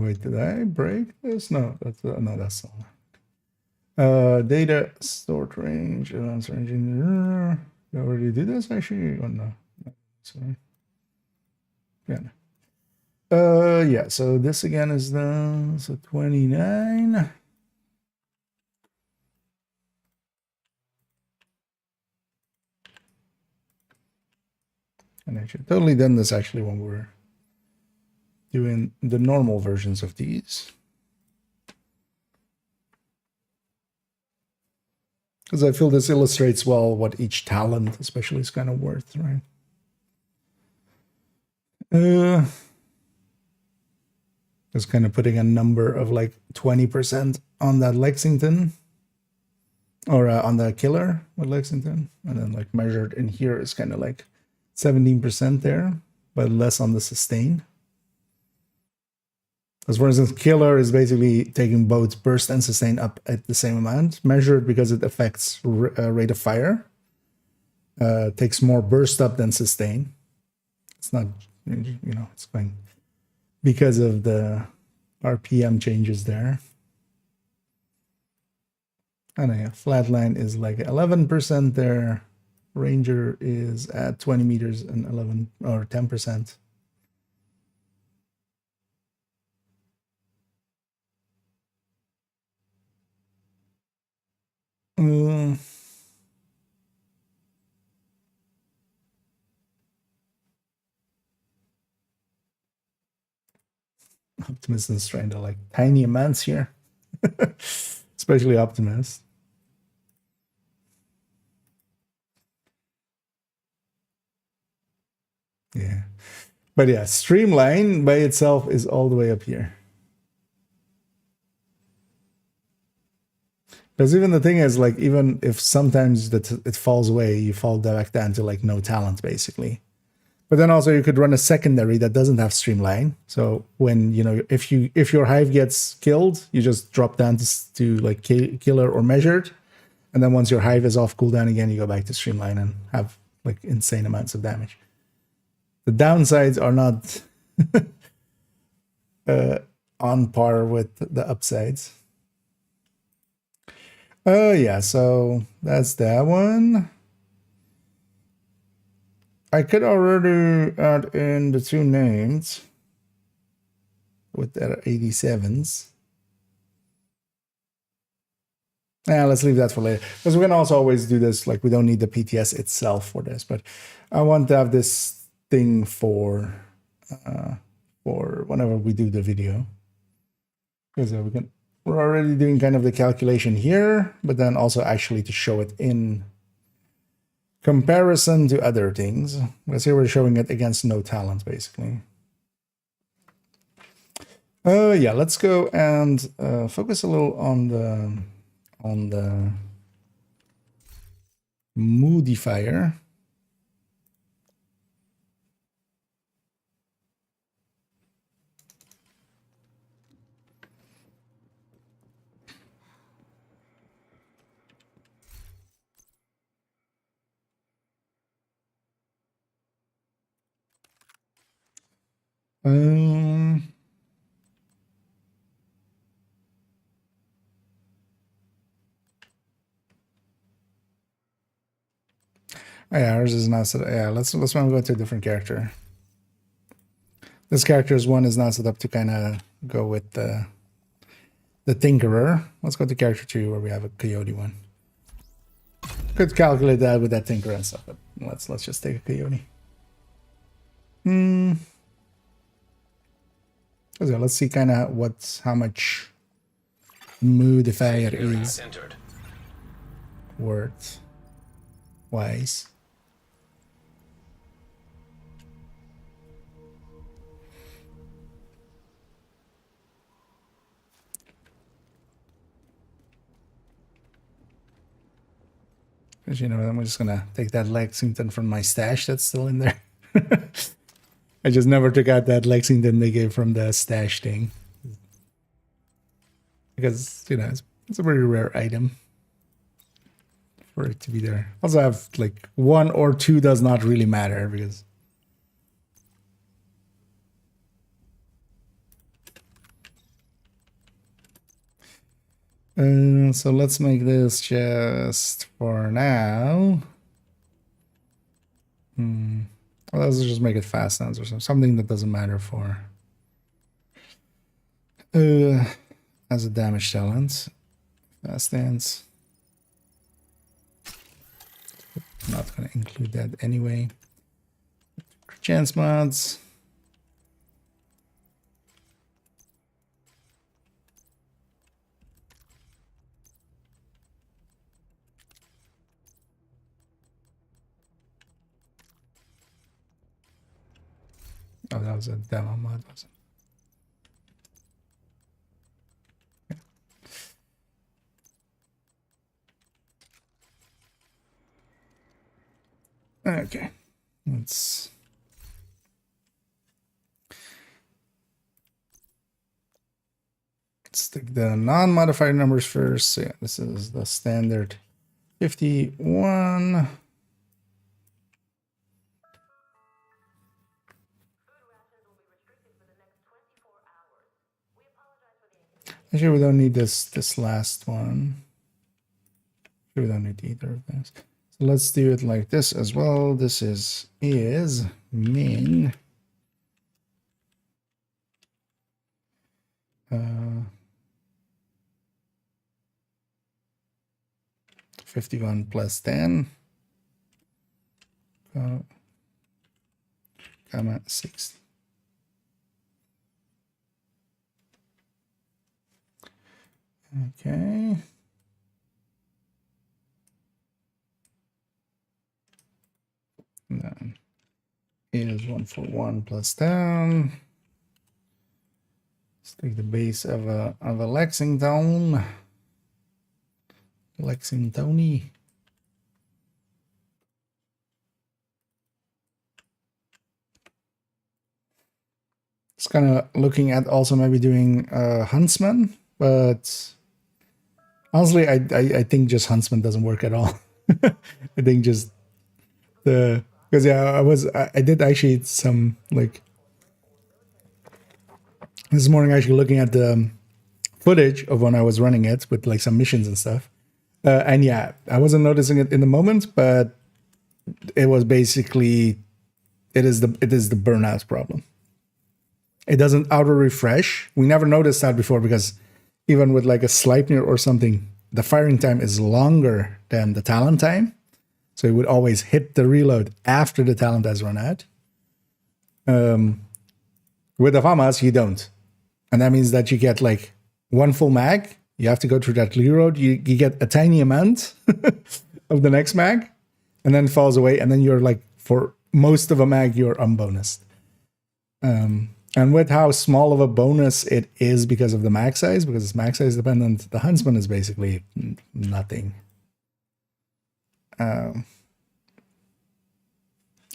Wait, did I break this? No, that's all. Data stored range, answer engineer. Did I already do this actually? Or no? Sorry. Yeah. Yeah. So this again is the 29. And I should totally done this actually when we're doing the normal versions of these. Because I feel this illustrates well what each talent especially is kind of worth, right? Just kind of putting a number of like 20% on that Lexington, or on the killer with Lexington, and then like measured in here is kind of like 17% there, but less on the sustain. As for instance, killer is basically taking both burst and sustain up at the same amount, measured because it affects rate of fire. Takes more burst up than sustain. It's not, it's going because of the RPM changes there. And yeah, flatline is like 11% there. Ranger is at 20 meters and 11 or 10%. Optimus is trying to like tiny amounts here, especially Optimus. Yeah, but yeah, Streamline by itself is all the way up here. Because even the thing is, like, even if sometimes it falls away, you fall back down to like no talent basically. But then also you could run a secondary that doesn't have Streamline. So when if your hive gets killed, you just drop down to like killer or measured, and then once your hive is off cooldown again, you go back to Streamline and have like insane amounts of damage. The downsides are not on par with the upsides. Yeah, so that's that one. I could already add in the two names with their 87s. Let's leave that for later. Because we can also always do this, like we don't need the PTS itself for this, but I want to have this thing for whenever we do the video. Because we're already doing kind of the calculation here, but then also actually to show it in comparison to other things. Let's say we're showing it against no talent, basically. Yeah, let's go and focus a little on the modifier. Yeah, ours is not set. Yeah, let's go to a different character. This character's one is not set up to kind of go with the Tinkerer. Let's go to character 2 where we have a Coyote one. Could calculate that with that Tinkerer and stuff, but let's just take a Coyote. So let's see kind of how much modifier is worth wise. Because you know, I'm just gonna take that Lexington from my stash that's still in there. I just never took out that Lexington they gave from the stash thing. Because, you know, it's a very rare item for it to be there. Also, I have like 1 or 2 does not really matter because so let's make this just for now. Well, let's just make it fast dance or something that doesn't matter for as a damage talent. Fast dance. Not gonna include that anyway. Chance mods. Oh, that was a demo mod, wasn't it? Okay, let's take the non-modified numbers first. So yeah, this is the standard 51. Actually, we don't need this last one. We don't need either of those. So let's do it like this as well. This is min 51 plus 10, comma 60. Okay. And then is 141 plus 10. Let's take the base of a Lexington. Lexingtony. It's kind of looking at also maybe doing Huntsman, but honestly, I think just Huntsman doesn't work at all. I think just because yeah, I did actually some like this morning actually looking at the footage of when I was running it with like some missions and stuff. And yeah, I wasn't noticing it in the moment, but it was basically it is the burnout problem. It doesn't auto refresh. We never noticed that before because even with like a Sleipnir or something, the firing time is longer than the talent time. So it would always hit the reload after the talent has run out. With the FAMAS, you don't. And that means that you get like one full mag. You have to go through that reload. You get a tiny amount of the next mag. and then falls away, and then you're like, for most of a mag, you're unbonused. And with how small of a bonus it is because of the mag size, because it's mag size dependent, the Huntsman is basically nothing.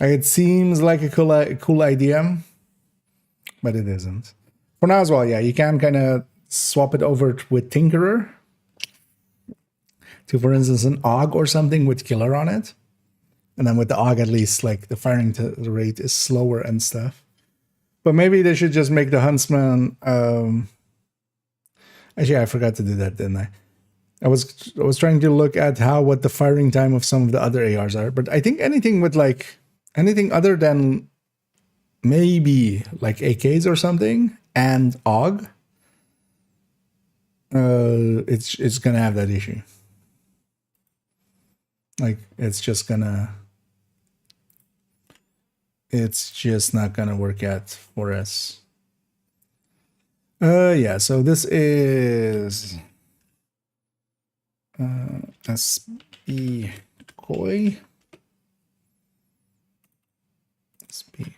It seems like a cool idea, but it isn't. For now as well, yeah, you can kind of swap it over with Tinkerer to, for instance, an AUG or something with Killer on it. And then with the AUG, at least, like, the firing rate is slower and stuff. But maybe they should just make the Huntsman... Actually, I forgot to do that, didn't I? I was trying to look at what the firing time of some of the other ARs are. But I think anything with, like... anything other than maybe, like, AKs or something and AUG, it's gonna have that issue. Like, it's just not gonna work out for us. Yeah, so this is SB Koi. SB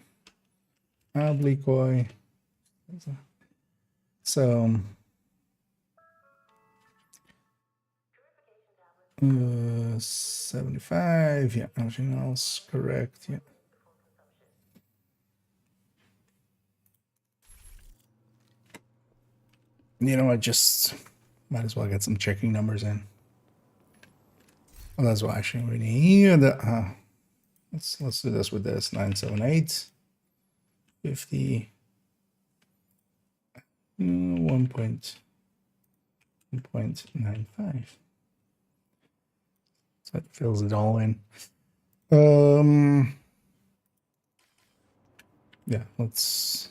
Obliquoi. So 75, yeah, everything else correct, yeah. You know what, just might as well get some checking numbers in. Well, that's what actually we need. Let's do this with this 978 50 1.95. So that fills it all in. Yeah, let's,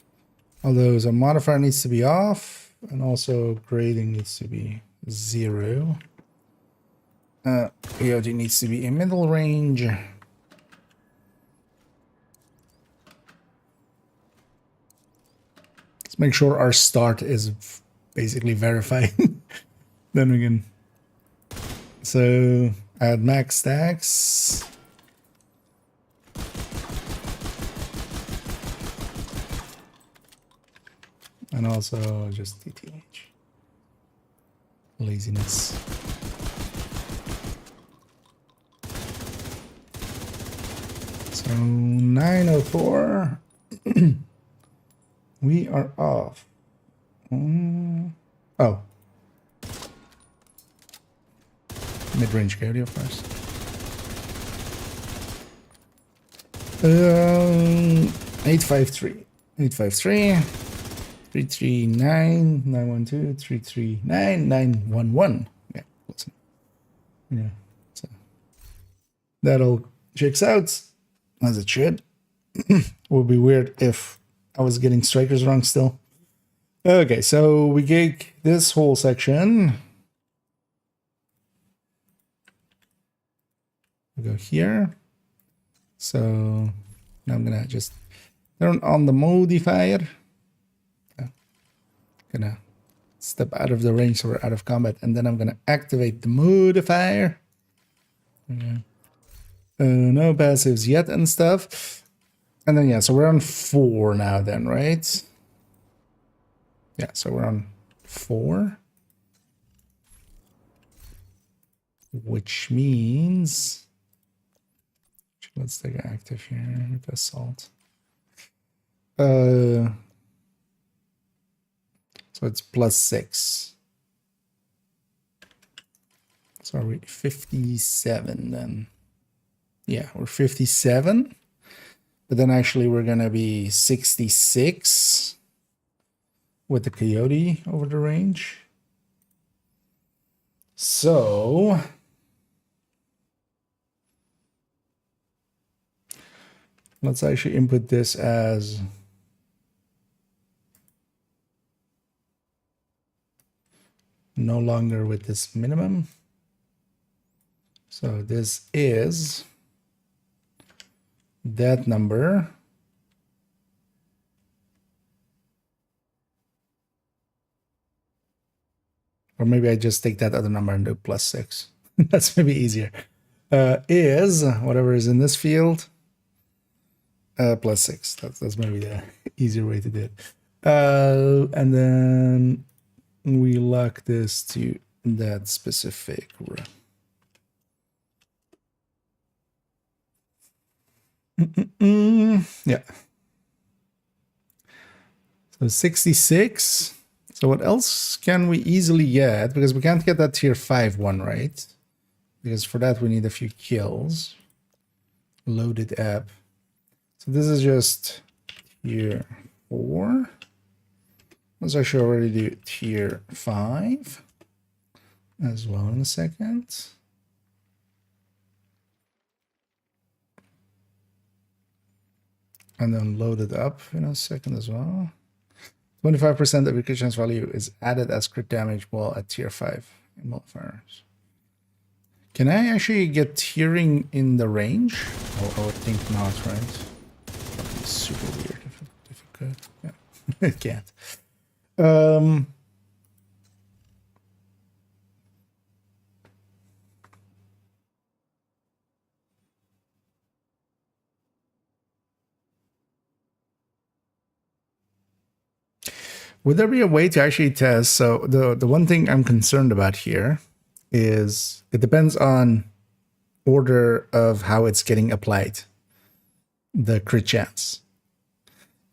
although a modifier needs to be off, and also grading needs to be 0. POD needs to be in middle range. Let's make sure our start is basically verified. Then we can. So add max stacks. And also just DTH. Laziness. So 904. We are off. Oh. Mid-range coyote, of course. 853. 853. 339. 912. 339. 911. Yeah, close enough. Yeah. So that'll checks out as it should. Would be weird if I was getting strikers wrong still. Okay, so we gig this whole section. We go here. So now I'm gonna just turn on the modifier. Gonna step out of the range so we're out of combat, and then I'm gonna activate the modifier. Okay. No passives yet and stuff. And then, yeah, so we're on 4 now then, right? Yeah, so we're on 4. Which means... let's take an active here with assault. So it's +6. So are we 57 then? Yeah, we're 57. But then actually we're going to be 66 with the coyote over the range. So let's actually input this as no longer with this minimum. So this is that number. Or maybe I just take that other number and do +6. That's maybe easier. is whatever is in this field plus 6. That's maybe the easier way to do it. And then we lock this to that specific row. Yeah. So 66. So what else can we easily get? Because we can't get that tier 5 one, right? Because for that we need a few kills. Loaded app. So this is just tier 4. Let's actually already do tier 5 as well in a second. And then load it up in a second as well. 25% of your crit chance value is added as crit damage while at tier 5 in modifiers. Can I actually get tiering in the range? Oh, I would think not, right? That would be super weird if it could. Yeah, it can't. Would there be a way to actually test? So the one thing I'm concerned about here is it depends on order of how it's getting applied, the crit chance.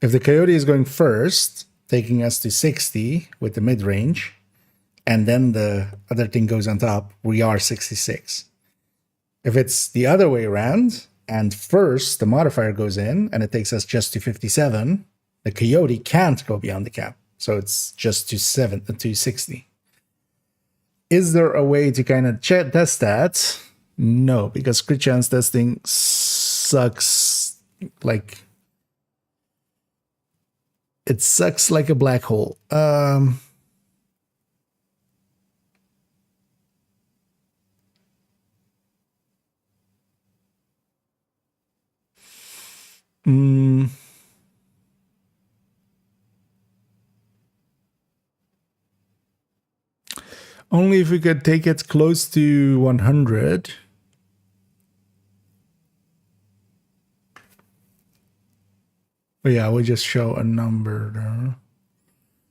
If the coyote is going first, taking us to 60 with the mid-range, and then the other thing goes on top, we are 66. If it's the other way around, and first the modifier goes in, and it takes us just to 57, the coyote can't go beyond the cap. So it's just to 60. Is there a way to kind of test that? No, because crit chance testing sucks. Like, it sucks like a black hole. Only if we could take it close to 100. But yeah, we just show a number there.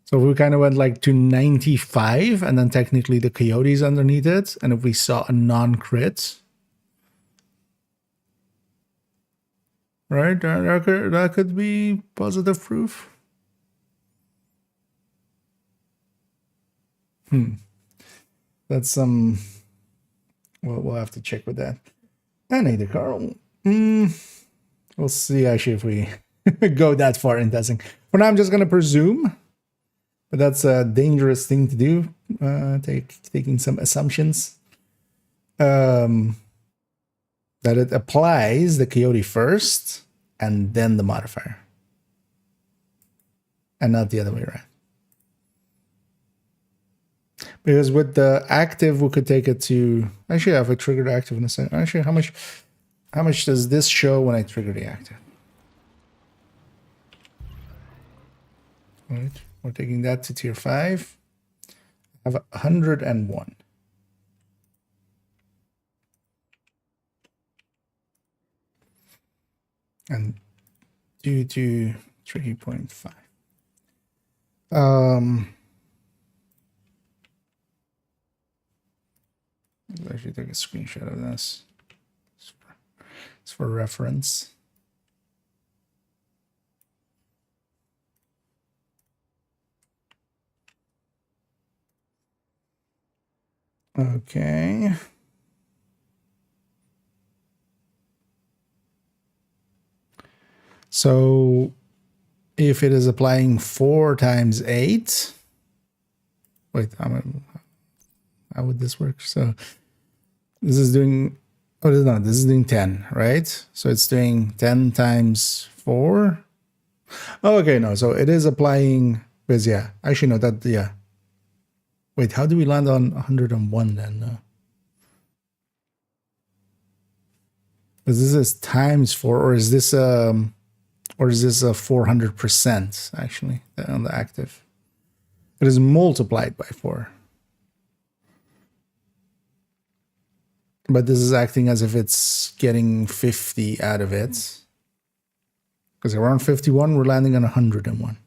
So if we kind of went like to 95, and then technically the coyote's underneath it, and if we saw a non-crit, right, that could be positive proof. That's we'll have to check with that. And either Carl. We'll see actually if we go that far in testing. For now, I'm just gonna presume, but that's a dangerous thing to do. Taking some assumptions. That it applies the coyote first and then the modifier, and not the other way around. Because with the active, we could take it to... Actually, I have a triggered active in a second. Actually, how much does this show when I trigger the active? All right, we're taking that to tier 5. I have 101. And due to 3.5. I'll actually take a screenshot of this. It's for reference. Okay. So if it is applying 4 times 8, wait, how would this work? So this is doing, oh, no, this is doing 10, right? So it's doing 10 times 4. Oh, okay, no, so it is applying, because yeah, actually no, that, yeah. Wait, how do we land on 101 then? Because this is times 4, or is this a 400% actually on the active? It is multiplied by 4. But this is acting as if it's getting 50 out of it. Because around 51, we're landing on 101.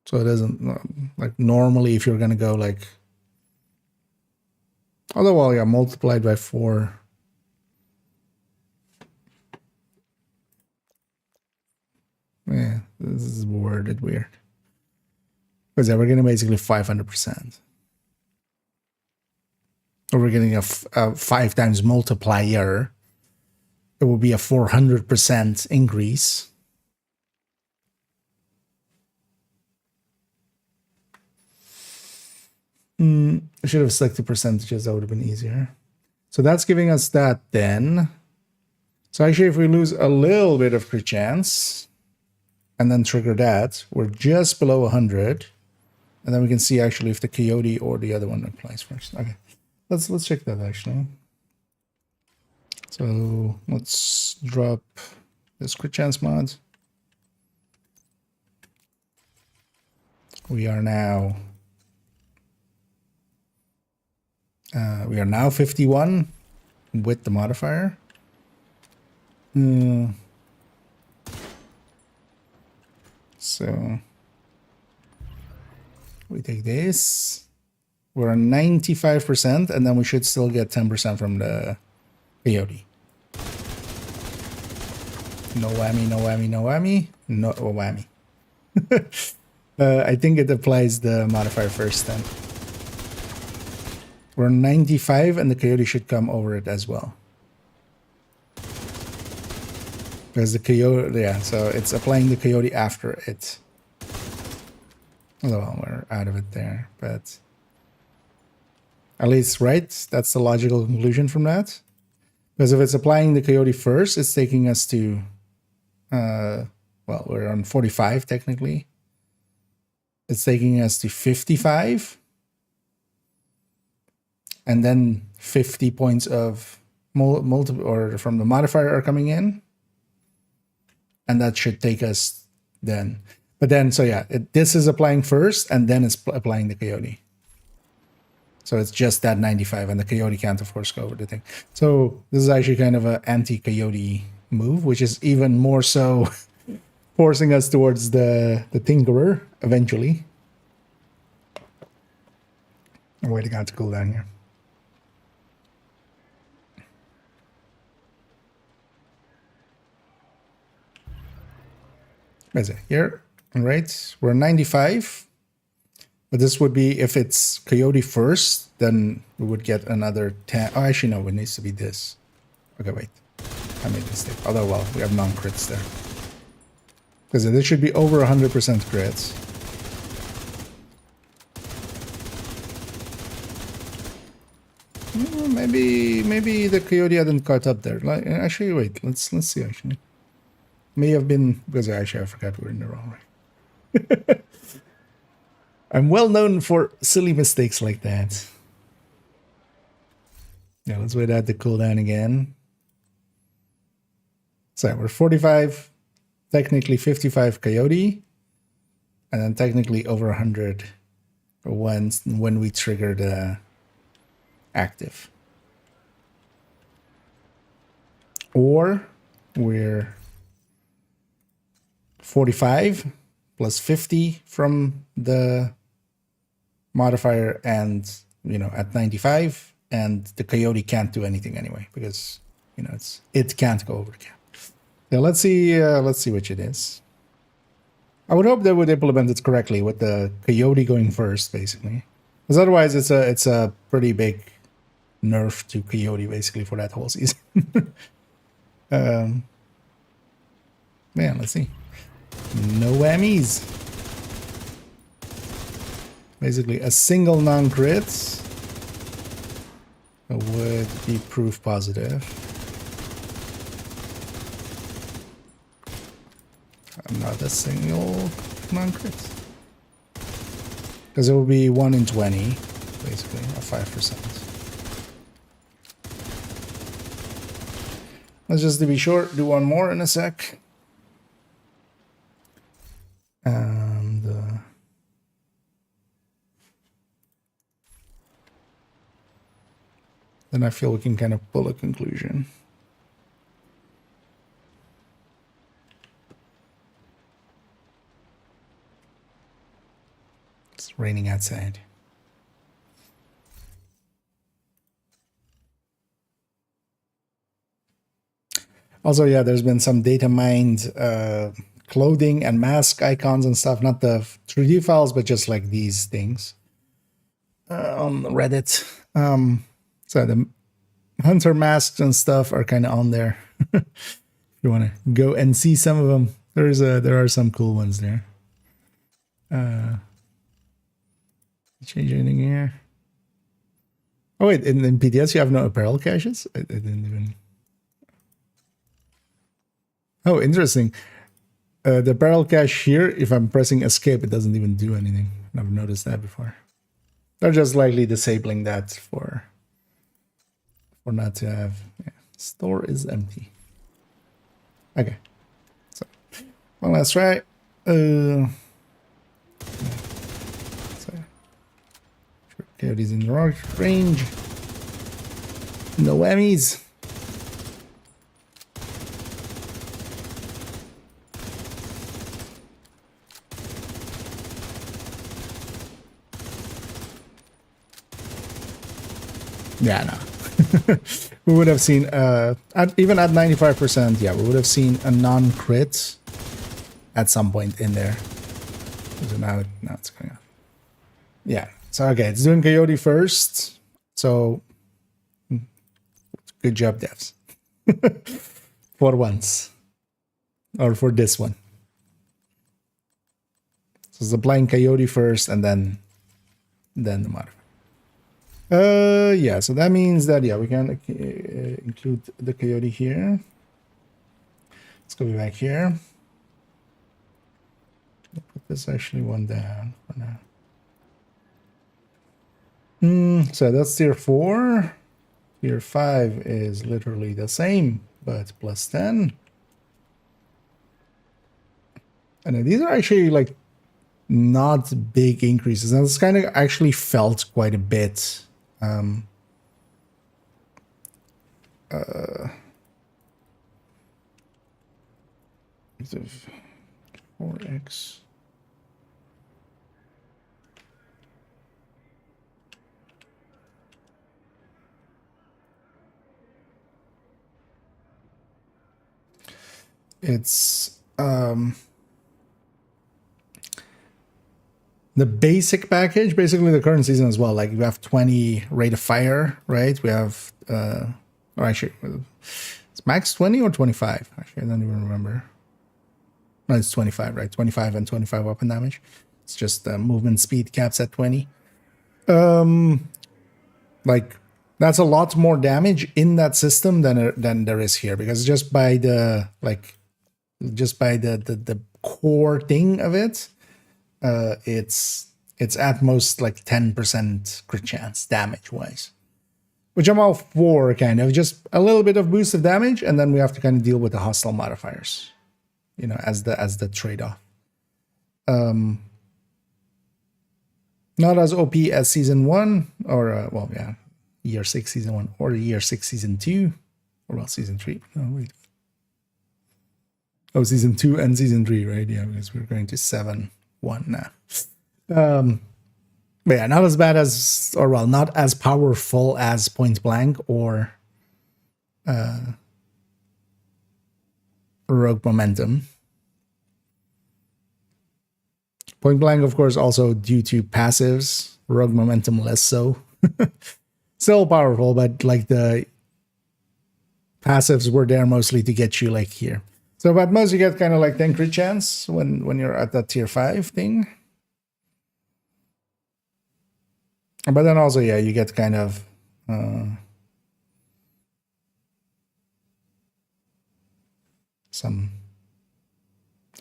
So it doesn't, like normally if you're going to go like, although, well, yeah, multiplied by 4. Yeah, this is worded weird. Because yeah, we're getting basically 500%. Or we're getting a 5 times multiplier. It will be a 400% increase. I should have selected percentages. That would have been easier. So that's giving us that then. So actually, if we lose a little bit of crit chance and then trigger that, we're just below 100. And then we can see actually if the coyote or the other one applies first. Okay, let's check that actually. So let's drop this crit chance mod. We are now 51 with the modifier. So we take this. We're on 95%, and then we should still get 10% from the peyote. No whammy, no whammy, no whammy. No whammy. I think it applies the modifier first then. We're 95 and the coyote should come over it as well. Because the coyote, yeah, so it's applying the coyote after it. Well, we're out of it there, but at least, right? That's the logical conclusion from that. Because if it's applying the coyote first, it's taking us to, well, we're on 45 technically. It's taking us to 55. And then 50 points of multiple or from the modifier are coming in. And that should take us then. But then, so yeah, this is applying first and then it's applying the coyote. So it's just that 95 and the coyote can't, of course, go over the thing. So this is actually kind of an anti-coyote move, which is even more so forcing us towards the Tinkerer eventually. I'm waiting out to cool down here. Where's it? Here, right? We're 95. But this would be if it's coyote first, then we would get another 10. Oh, actually, no, it needs to be this. Okay, wait. I made a mistake. Although, well, we have non-crits there. Because this should be over 100% crits. Maybe the coyote hadn't caught up there. Like, actually, wait. Let's see. Actually, may have been because actually I forgot we were in the wrong way. I'm well known for silly mistakes like that. Yeah, let's wait out the cooldown again. So we're 45, technically 55 coyote, and then technically over 100 when we trigger the active. Or we're 45 plus 50 from the modifier and, you know, at 95, and the coyote can't do anything anyway because, you know, it can't go over the cap. Yeah, let's see which it is. I would hope they would implement it correctly with the coyote going first, basically, because otherwise it's a pretty big nerf to coyote basically for that whole season. Yeah, let's see. No whammies. Basically, a single non-crit would be proof positive. Another single non-crit. Because it will be 1 in 20, basically, or 5%. Let's just to be short, do one more in a sec. And then I feel we can kind of pull a conclusion. It's raining outside. Also, yeah, there's been some data mined clothing and mask icons and stuff, not the 3D files, but just like these things on Reddit. So the hunter masks and stuff are kind of on there. If you want to go and see some of them, there are some cool ones there. Change anything here? Oh wait, in PTS you have no apparel caches? I didn't even. Oh, interesting. The apparel cache here, if I'm pressing escape, it doesn't even do anything. I've noticed that before. They're just likely disabling that for not to have. Yeah. Store is empty. Okay. So one last try. So coyotes in the range. No whammies. Yeah, no. We would have seen, even at 95%, yeah, we would have seen a non-crit at some point in there. So now it's going on. Yeah, so okay, it's doing coyote first. So, good job, devs. For once. Or for this one. So it's applying coyote first and then the modifier. Yeah, so that means that, yeah, we can include the coyote here. Let's go back here. Put this actually one down for now. So that's tier 4. Tier 5 is literally the same, but plus 10. And these are actually like not big increases. And it's kind of actually felt quite a bit. 4x. It's the basic package, basically the current season as well. Like we have 20 rate of fire, right? We have or actually it's max 20 or 25. Actually, I don't even remember. No, it's 25, right? 25 and 25 weapon damage. It's just movement speed caps at 20. Like that's a lot more damage in that system than there is here, because just by the the core thing of it, it's at most like 10% crit chance damage wise, which I'm all for. Kind of just a little bit of boost of damage, and then we have to kind of deal with the hostile modifiers, you know, as the trade-off. Not as OP as season 1, or well, yeah, year 6 season 1, or year 6 season 2, or well, season 3. Oh wait. Oh, season 2 and season 3, right? Yeah, because we're going to 7-1 now. But yeah, not as bad as, or well, not as powerful as Point Blank or Rogue Momentum. Point Blank, of course, also due to passives. Rogue Momentum less so. Still powerful, but like the passives were there mostly to get you like here. So at most you get kind of like 10 crit chance when you're at that tier 5 thing. But then also, yeah, you get kind of some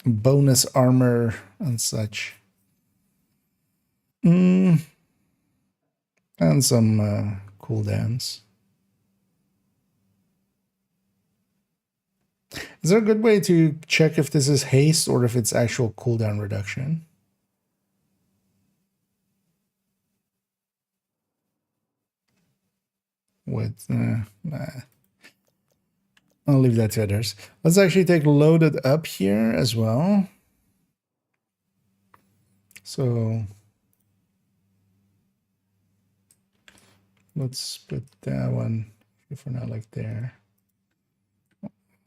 bonus armor and such. And some cooldowns. Is there a good way to check if this is haste or if it's actual cooldown reduction? with, nah. I'll leave that to others. Let's actually take loaded up here as well. So let's put that one for now, like there.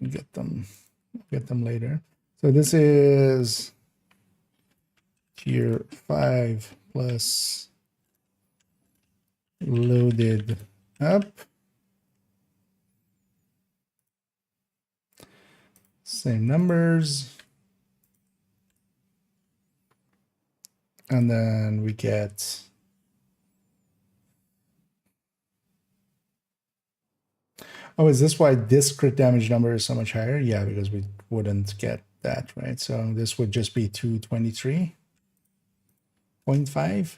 Get them later. So this is tier 5 plus loaded up. Same numbers. And then we get oh, is this why this crit damage number is so much higher? Yeah, because we wouldn't get that, right? So this would just be 223.5.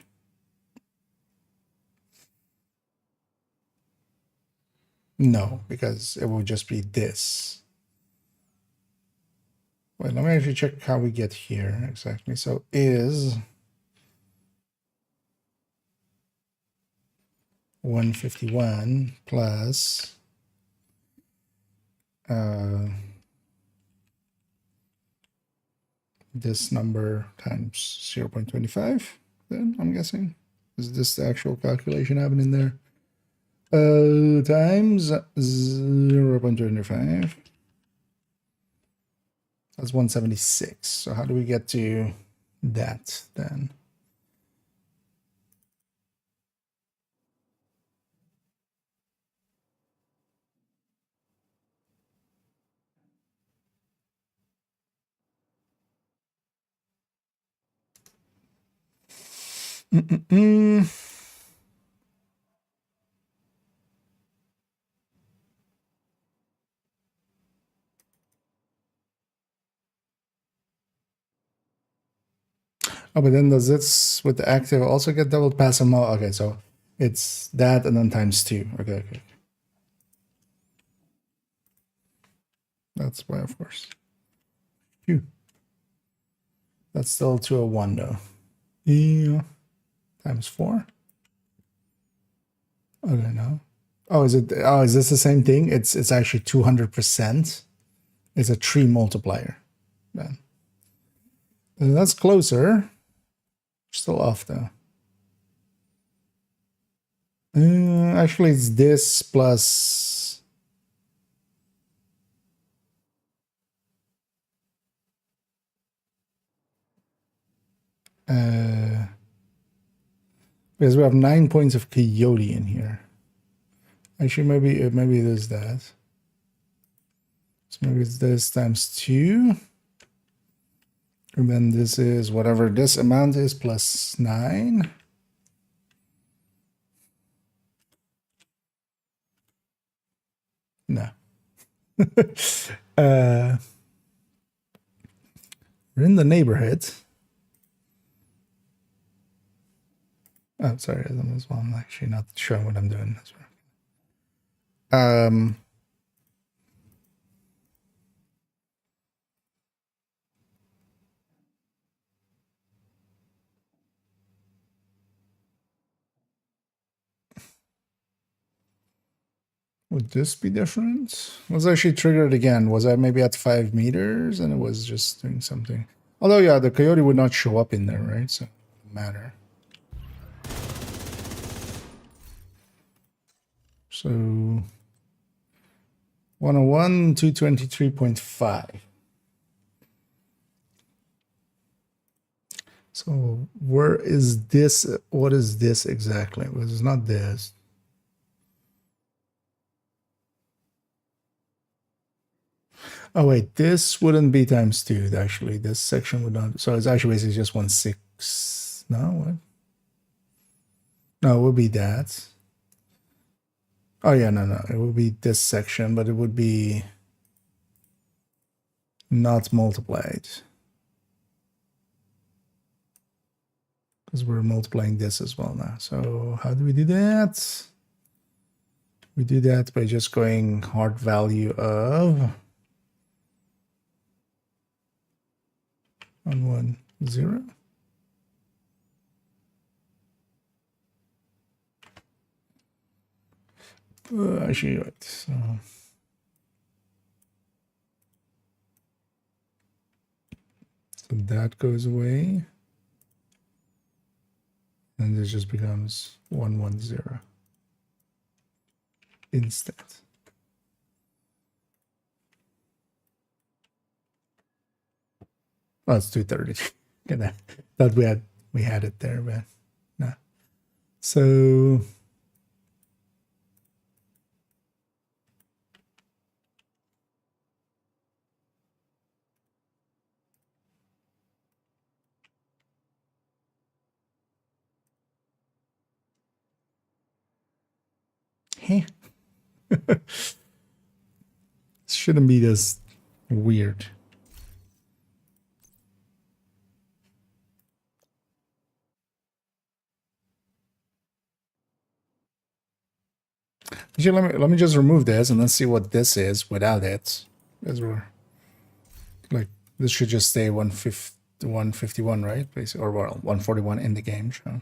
No, because it would just be this. Wait, let me actually check how we get here exactly. So is 151 plus this number times 0.25, then I'm guessing. Is this the actual calculation happening there? Times 0.25. That's 176. So how do we get to that then? Oh, but then does this with the active also get double pass and more? Okay, so it's that and then times 2. Okay. That's why, of course. Phew. That's still 201 though. Yeah. Times 4. Okay, no. Oh, is it? Oh, is this the same thing? It's actually 200%. It's a 3 multiplier. Then that's closer. Still off though. Actually, it's this plus. Because we have 9 points of coyote in here. Actually, maybe it is that. So maybe it's this times 2. And then this is whatever this amount is plus 9. No. We're in the neighborhood. Oh, sorry, as well. I'm actually not showing what I'm doing. That's right. Would this be different? Was actually triggered again? Was I maybe at 5 meters and it was just doing something? Although, yeah, the coyote would not show up in there, right? So it doesn't matter. So 101, 223.5. So where is this? What is this exactly? Because it's not this. Oh wait, this wouldn't be times 2 actually. This section would not. So it's actually basically just 1/6. No, what? No, it would be that. Oh yeah, no, it would be this section, but it would be not multiplied. Because we're multiplying this as well now. So how do we do that? We do that by just going hard value of 110. Actually, right. So that goes away. And this just becomes 110 instead. Oh, it's 230. Okay, that we had it there, but no. So hey. Shouldn't be this weird. Actually, let me just remove this and let's see what this is without it. As we're like, this should just stay 151, right? Basically, or well, 141 in the game. So.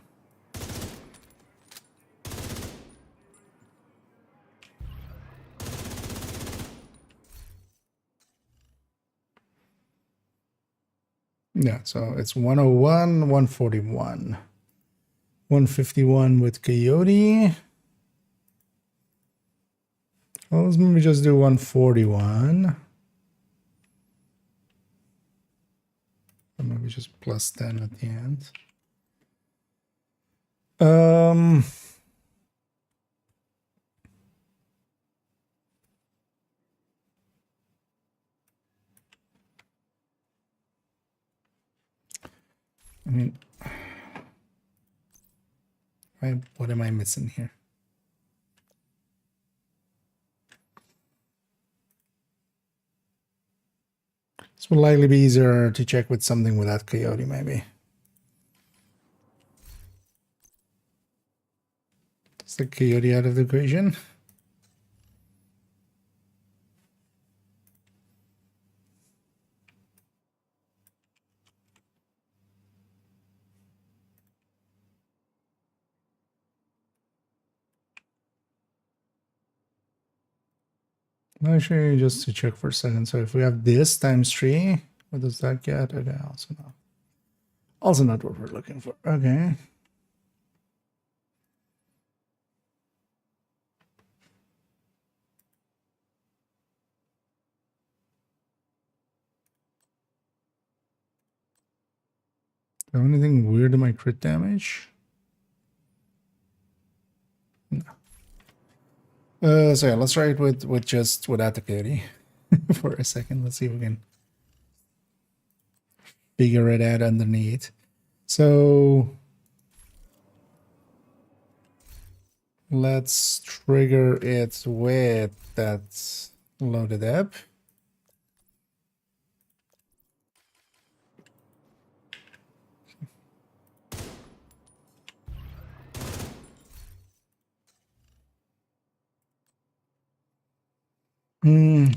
Yeah, so it's 101, 141. 151 with Coyote. Well, let's maybe just do 141. Or maybe just plus 10 at the end. I mean, what am I missing here? This will likely be easier to check with something without Coyote, maybe. Is the Coyote out of the equation? Actually, just to check for a second. So if we have this times 3, what does that get? Okay, also not what we're looking for. Okay. Do anything weird in my crit damage? No. So yeah, let's try it with just without the Coyote for a second. Let's see if we can figure it out underneath. So let's trigger it with that loaded up.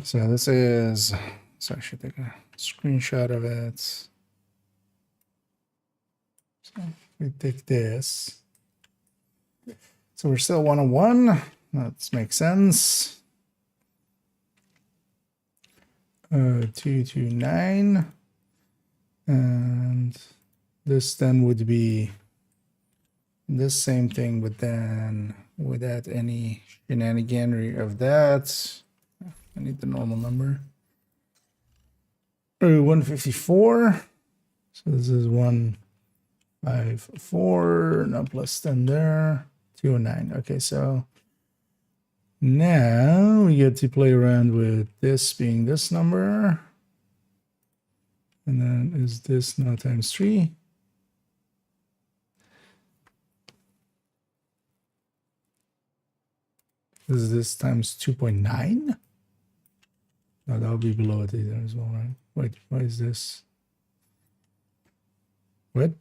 So this is, so I should take a screenshot of it. So we take this. So we're still 101. That makes sense. 229. And this then would be this same thing, but then without any shenaniganery of that. I need the normal number. 154. So this is 154. Now plus 10 there. 209. Okay, so now we get to play around with this being this number. And then is this now times 3? Is this times 2.9? No, that'll be below it either as well, right? Wait, why is this? What?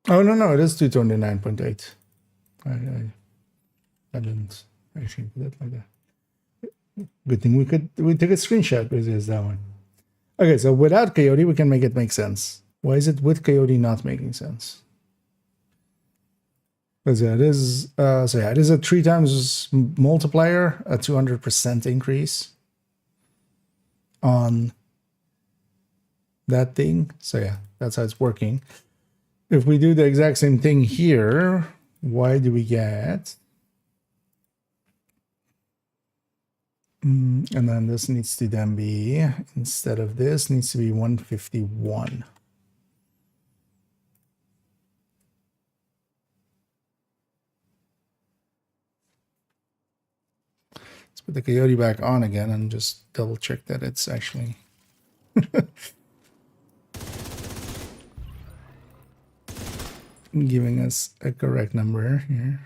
Oh, no, it is 229.8. I didn't actually put it like that. Good thing we took a screenshot because it's that one. Okay, so without Coyote, we can make it make sense. Why is it with Coyote not making sense? Because yeah, it is. So yeah, it is a 3 times multiplier, a 200% increase on that thing. So yeah, that's how it's working. If we do the exact same thing here, why do we get? And then this needs to then be, instead of this, needs to be 151. Let's put the Coyote back on again and just double check that it's actually giving us a correct number here.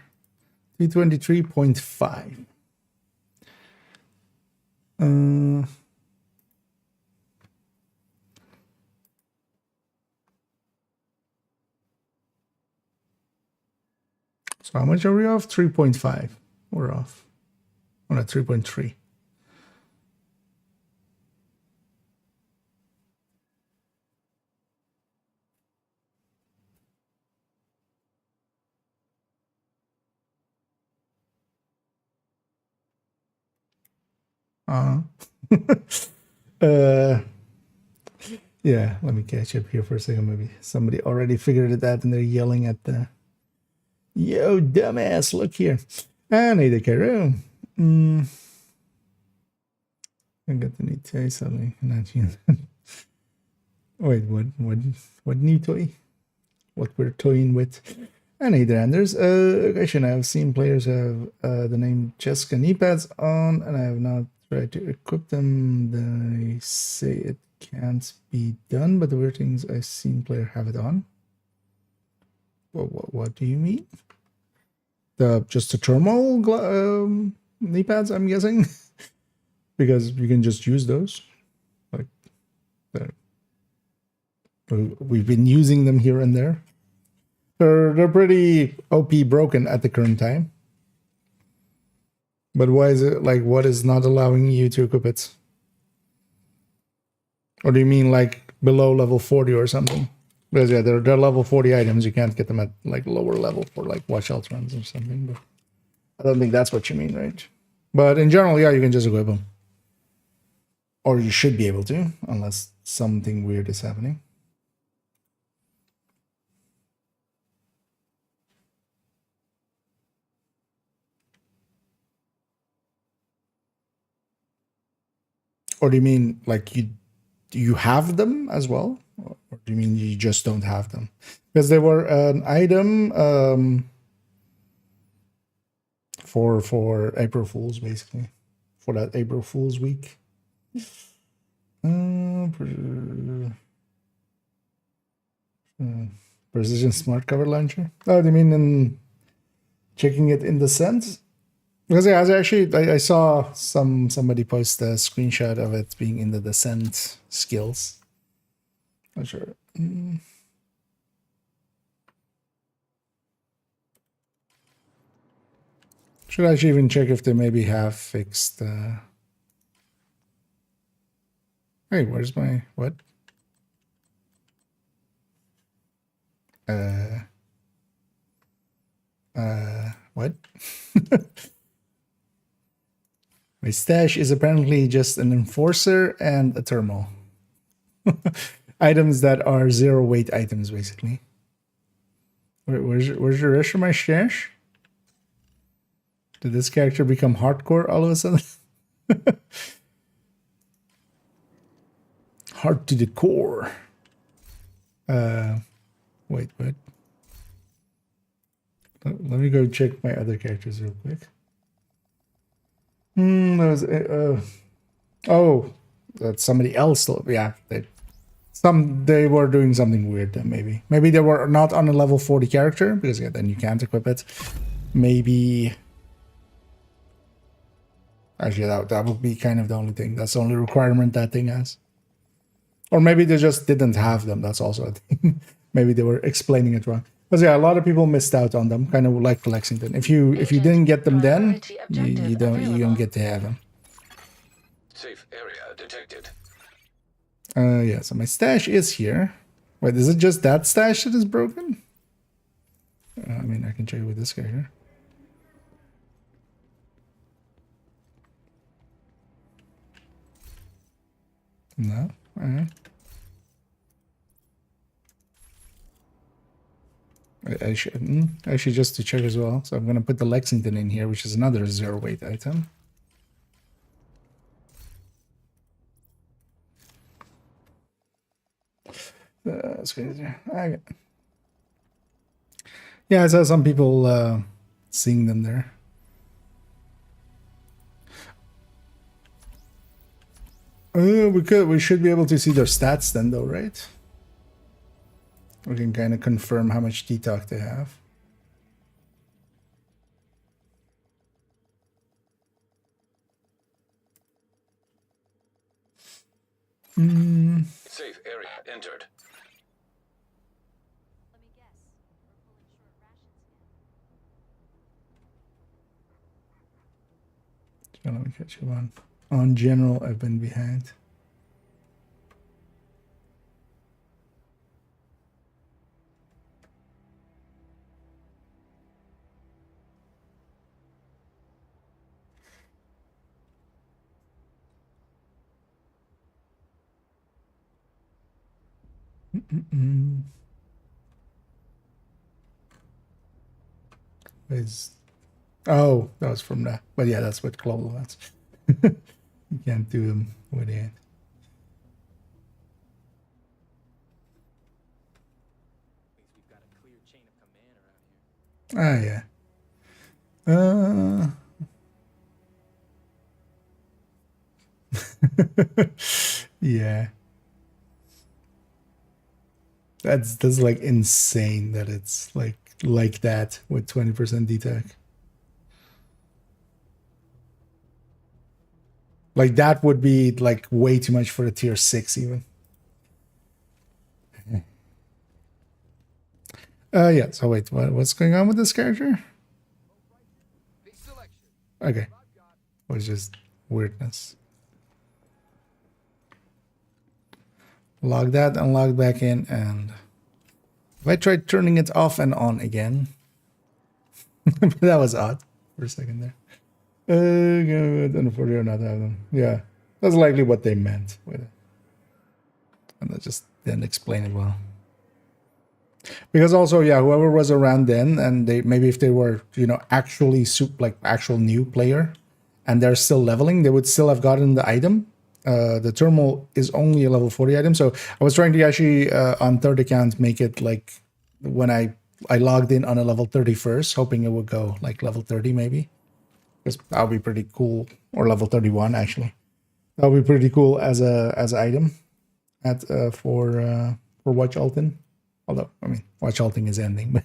323.5. So how much are we off? 3.5. We're off. Oh, no, 3.3. Yeah, let me catch up here for a second. Maybe somebody already figured it out and they're yelling at the yo dumbass, look here. I need a Karo. I got the new toy something. Wait, what new toy? What we're toying with? And hey there, Anders. Question: I have seen players have the name Jessica knee pads on, and I have not tried to equip them. They say it can't be done, but the weird things I've seen player have it on. What do you mean? Just the thermal knee pads, I'm guessing, because you can just use those. Like, we've been using them here and there. They're pretty OP broken at the current time. But why is it like, what is not allowing you to equip it? Or do you mean like below level 40 or something? Because yeah, they're level 40 items. You can't get them at like lower level for like watch out runs or something. But I don't think that's what you mean, right? But in general, yeah, you can just equip them. Or you should be able to, unless something weird is happening. Or do you mean like you have them as well? Or do you mean you just don't have them? Because they were an item for April Fools, basically. For that April Fool's week. Precision Smart Cover Launcher. Oh, do you mean in checking it in the sense? Because yeah, I saw somebody post a screenshot of it being in the descent skills. Not sure. Should I actually even check if they maybe have fixed? Hey, where's my what? What? My stash is apparently just an enforcer and a thermal. Items that are 0 weight items, basically. Where's the rest of my stash? Did this character become hardcore all of a sudden? Hard to the core. Wait, what? Let me go check my other characters real quick. That was oh, that's somebody else. Yeah, they were doing something weird then. Maybe they were not on a level 40 character, because yeah, then you can't equip it. Maybe actually that would be kind of the only thing. That's the only requirement that thing has. Or maybe they just didn't have them. That's also a thing. Maybe they were explaining it wrong. Because yeah, a lot of people missed out on them, kind of like Lexington. If you didn't get them then, you don't get to have them. Safe area detected. Yeah, so my stash is here. Wait, is it just that stash that is broken? I mean, I can check with this guy here. No? Alright. I should actually just to check as well. So I'm gonna put the Lexington in here, which is another 0 weight item. That's crazy. Okay. Yeah, I saw some people seeing them there. We should be able to see their stats then, though, right? We can kind of confirm how much detox they have. Safe area entered. Let me guess. We're pulling short rations again. So let me catch you on. On general, I've been behind. Oh, that was from that. But yeah, that's what global wants. You can't do them with it. We've got a clear chain of command around here. Ah, yeah. Yeah. That's like insane that it's like that with 20% DTAC. Like that would be like way too much for a tier 6 even. Yeah, so wait, what's going on with this character? Okay. Or just weirdness. Log that and log back in, and if I try turning it off and on again. That was odd for a second there. Unfortunately, or not have them. Yeah, that's likely what they meant with it, and that just didn't explain it well. Because also, yeah, whoever was around then, and they maybe if they were, you know, actually like actual new player, and they're still leveling, they would still have gotten the item. The thermal is only a level 40 item, so I was trying to actually on third account make it like when I logged in on a level 31st, hoping it would go like level 30 maybe. Because that would be pretty cool, or level 31 actually. That would be pretty cool as a item at for Watch Alton. Although I mean Watch Alton is ending, but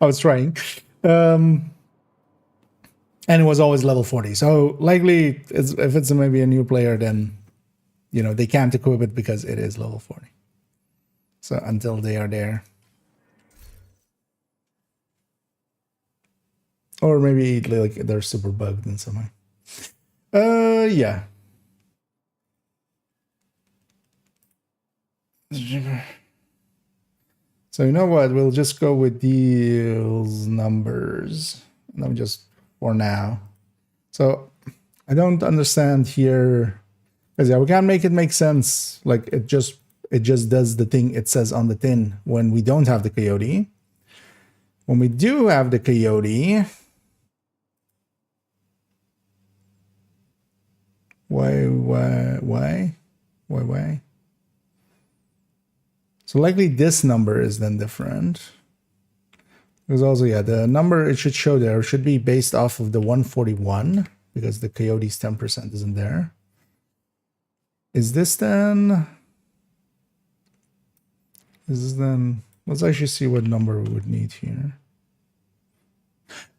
I was trying. And it was always level 40. So likely, if it's maybe a new player, then you know they can't equip it because it is level 40. So until they are there. Or maybe like they're super bugged in some way. Yeah. So you know what? We'll just go with these numbers. Let me just for now. So I don't understand here. Because yeah, we can't make it make sense. Like it just does the thing it says on the tin when we don't have the coyote. When we do have the coyote. Why? So likely this number is then different. Because also, yeah, the number it should show there should be based off of the 141 because the coyote's 10% isn't there. Is this then? Let's actually see what number we would need here.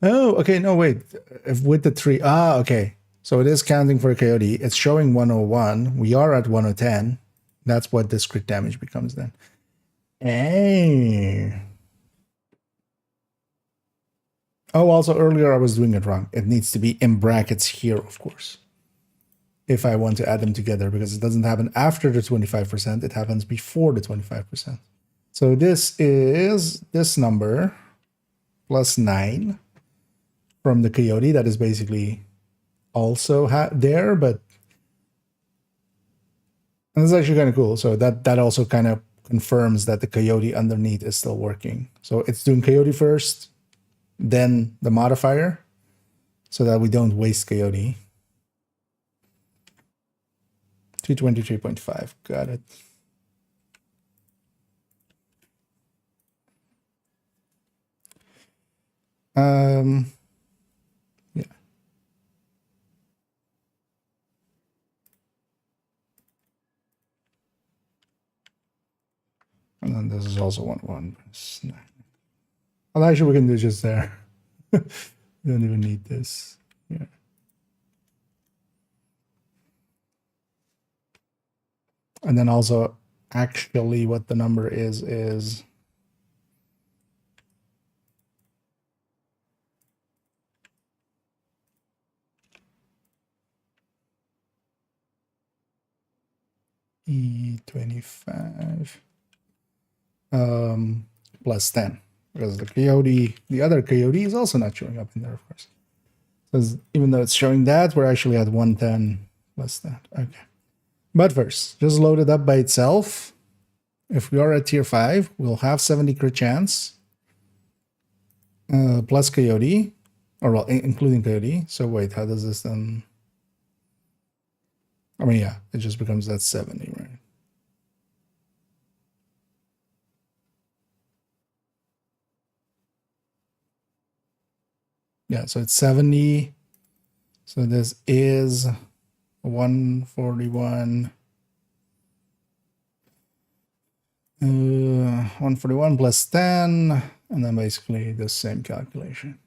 Oh, okay, no, wait. If with the 3, okay. So it is counting for a coyote. It's showing 101. We are at 110. That's what this crit damage becomes then. Hey. Oh, also earlier I was doing it wrong. It needs to be in brackets here, of course. If I want to add them together, because it doesn't happen after the 25%, it happens before the 25%. So this is this number plus 9 from the coyote. That is basically also there, but and this is actually kind of cool. So that also kind of confirms that the coyote underneath is still working. So it's doing coyote first, then the modifier, so that we don't waste coyote. 223.5, got it. Yeah. And then this is also 1 plus 9. Well, actually, we can do just there. We don't even need this. Yeah. And then also, actually, what the number is E25 plus 10, because the coyote, the other coyote is also not showing up in there, of course. Because even though it's showing that, we're actually at 110 plus that. Okay. But first, just load it up by itself. If we are at tier 5, we'll have 70 crit chance. Plus coyote. Or well, including coyote. So wait, how does this then? I mean, yeah, it just becomes that 70, right? Yeah, so it's 70. So this is 141. 141 plus 10, and then basically the same calculation.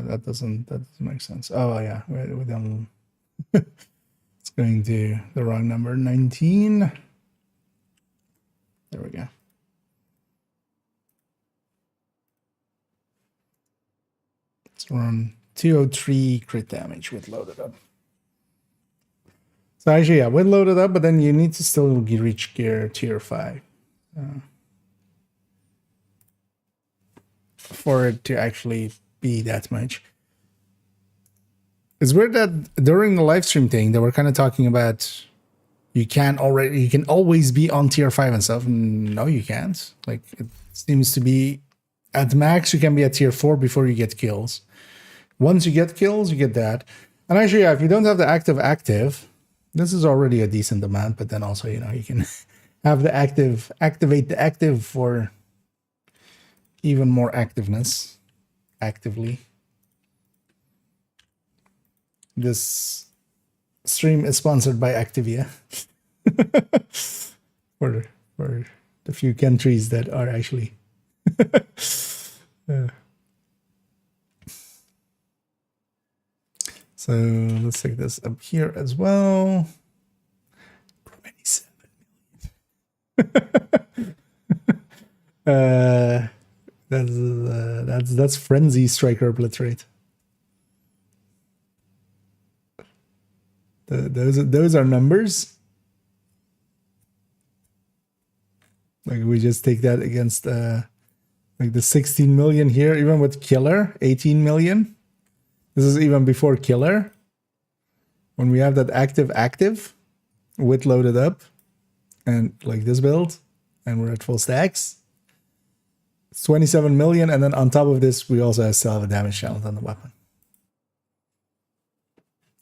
That doesn't make sense. Oh yeah, we don't. It's going to the wrong number. 19. There we go. Let's run 203 crit damage with loaded up. So actually, yeah, with loaded up, but then you need to still reach gear tier 5 for it to actually be that much. It's weird that during the live stream thing, they were kind of talking about you can always be on tier 5 and stuff. No, you can't. Like, it seems to be at max, you can be at tier 4 before you get kills. Once you get kills, you get that. And actually, yeah, if you don't have the active, this is already a decent amount, but then also, you know, you can have the activate the active for even more activeness actively. This stream is sponsored by Activia for the few countries that are actually So let's take this up here as well. 27 million. That's frenzy striker obliterate. Those are numbers. Like, we just take that against like the 16 million here, even with killer, 18 million. This is even before killer. When we have that active with loaded up and like this build, and we're at full stacks, it's 27 million. And then on top of this, we also still have a damage challenge on the weapon.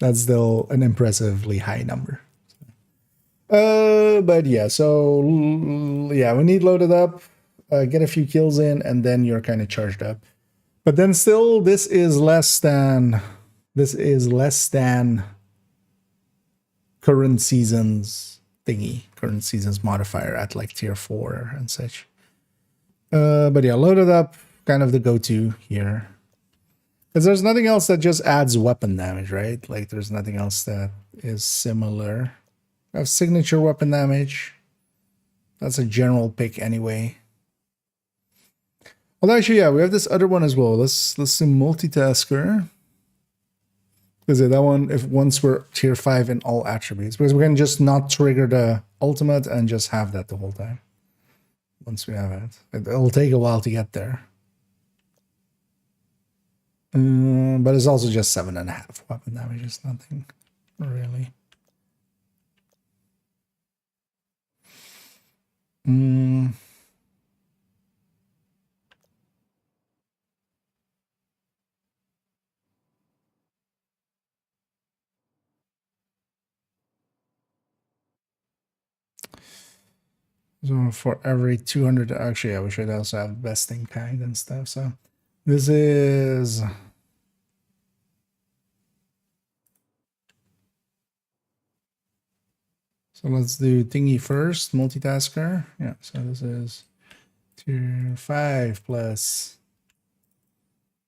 That's still an impressively high number. But yeah, so yeah, we need loaded up, get a few kills in, and then you're kind of charged up. But then still, this is less than current season's thingy, current season's modifier at like tier 4 and such. But yeah, loaded up, kind of the go-to here. Because there's nothing else that just adds weapon damage, right? Like, there's nothing else that is similar. I have signature weapon damage. That's a general pick anyway. Well, actually, yeah, we have this other one as well. Let's do multitasker. Because that one, if once we're tier 5 in all attributes, because we can just not trigger the ultimate and just have that the whole time. Once we have it, it'll take a while to get there. But it's also just 7.5 weapon damage. It's nothing really. So for every 200, actually, yeah, we should also have besting kind and stuff. So this is. So let's do thingy first, multitasker. Yeah, so this is tier 5 plus,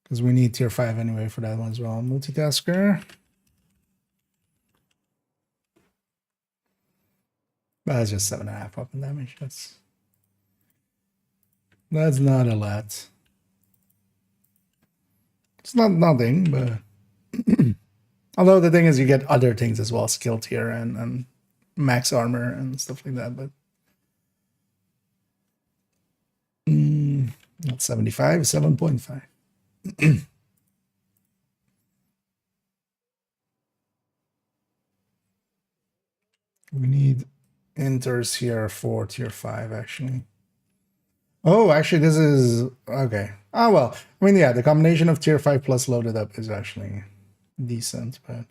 because we need tier 5 anyway for that one as well. Multitasker. That's just 7.5 weapon damage. That's not a lot. It's not nothing, but although the thing is you get other things as well, skill tier and max armor and stuff like that, but not 75, 7.5. We need enters here for tier 5 actually. Oh, actually this is okay. Oh well, I mean, yeah, the combination of tier 5 plus loaded up is actually decent, but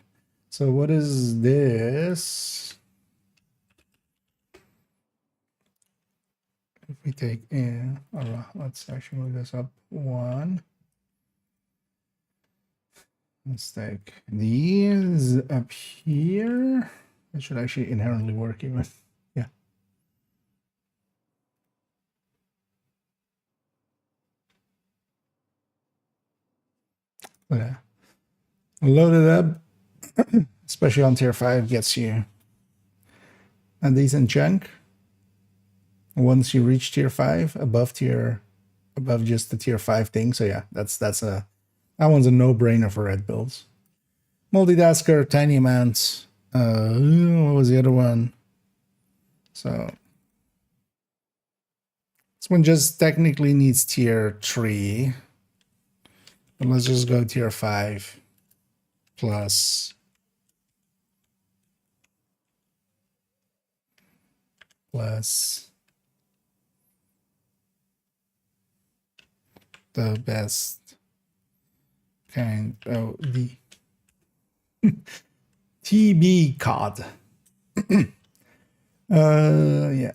so what is this? If we take in, let's actually move this up 1. Let's take these up here. It should actually inherently work even. Yeah. Yeah. Loaded up, especially on tier 5, gets you a decent chunk. Once you reach tier 5, above just the tier 5 thing. So yeah, that one's a no-brainer for red builds. Multitasker, tiny amounts. What was the other one? So this one just technically needs tier 3. But let's just go tier 5 plus the best kind of the TB card. Yeah.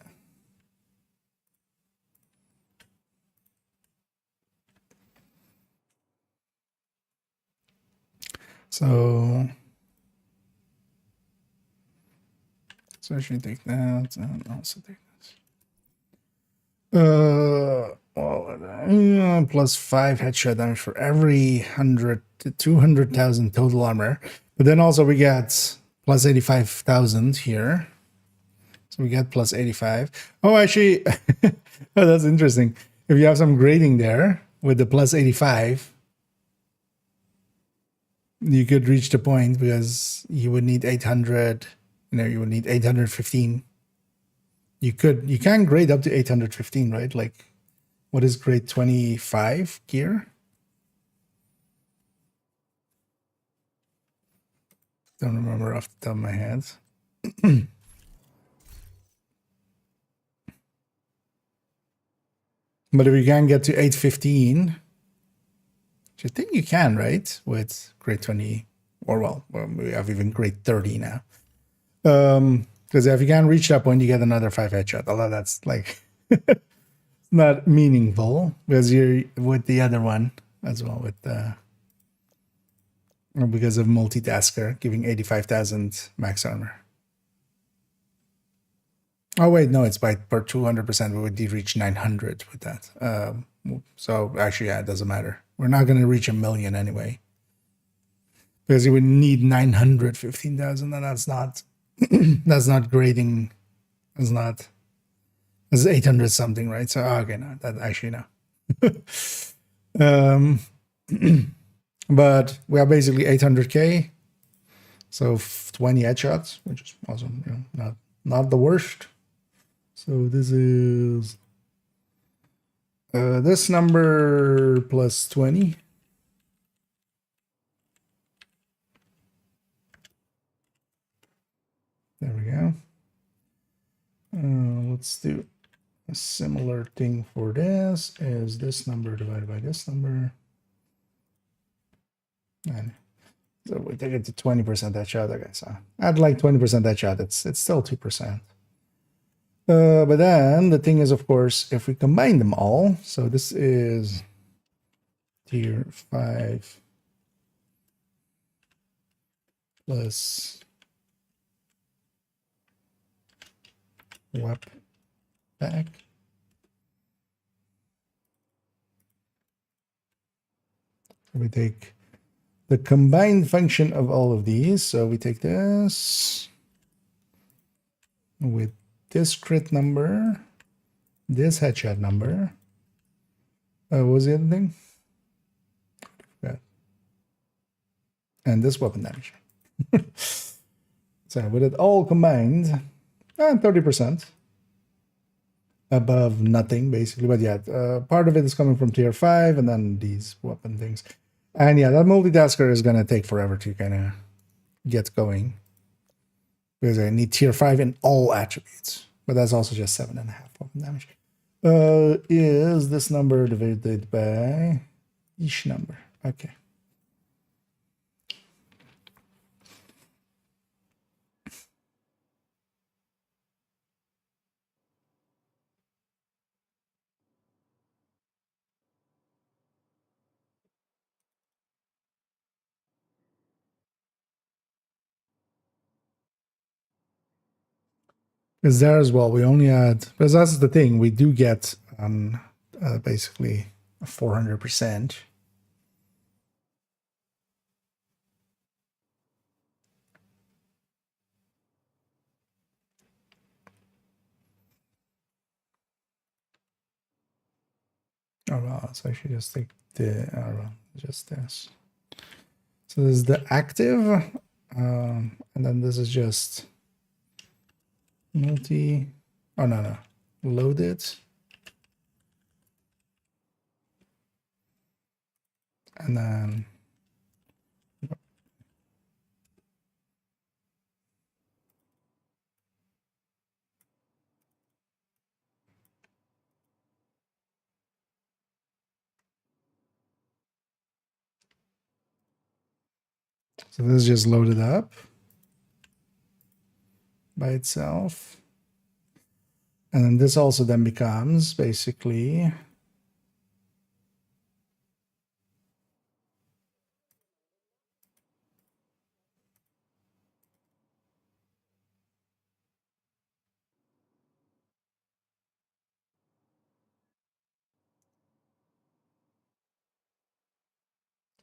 So I should take that and also take this. Well, plus 5 headshot damage for every 100 to 200,000 total armor. But then also we get plus 85,000 here. So we get plus 85. Oh, actually, oh, that's interesting. If you have some grading there with the plus 85, you could reach the point because you would need 800, you would need 815. You can grade up to 815, right? Like, what is grade 25 gear? Don't remember off the top of my head. But if you can get to 815, which I think you can, right? With grade 20, or well, we have even grade 30 now. Because if you can reach that point, you get another 5 headshot. Although that's like not meaningful because you're with the other one as well with because of multitasker giving 85,000 max armor. Oh wait, no, it's per 200%. We would reach 900 with that. So actually, yeah, it doesn't matter. We're not going to reach 1 million anyway because you would need 915,000, and that's not that's not grading. That's 800 something, right? So okay, no, that actually no. But we are basically 800k, so 20 headshots, which is awesome. You know, not the worst. So this is this number plus 20. There we go. Let's do a similar thing for this. Is this number divided by this number? And so we take it to 20% headshot. Okay, so I'd like 20% headshot. It's still 2%. But then the thing is, of course, if we combine them all, so this is tier 5 plus WEP back. We take the combined function of all of these. So we take this with this crit number, this headshot number. What was the other thing? Yeah. And this weapon damage. So with it all combined, 30%. Above nothing, basically. But yeah, part of it is coming from tier 5, and then these weapon things. And yeah, that multitasker is going to take forever to kind of get going, because I need tier 5 in all attributes. But that's also just 7.5 weapon damage. Is this number divided by each number? Okay. Because there as well, we only had, because that's the thing, we do get basically 400%. Oh well, so I should just take the, oh well, just this. So this is the active, and then this is just multi, oh no, loaded. And then so this is just loaded up by itself. And then this also then becomes basically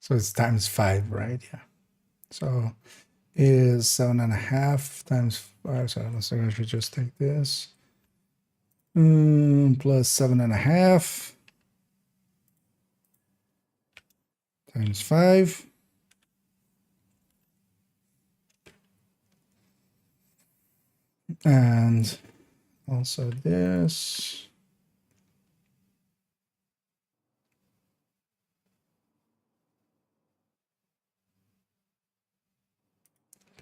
so it's times 5, right? Yeah. So is 7.5 times 5. So let's say I should just take this. Plus 7.5 times 5. And also this.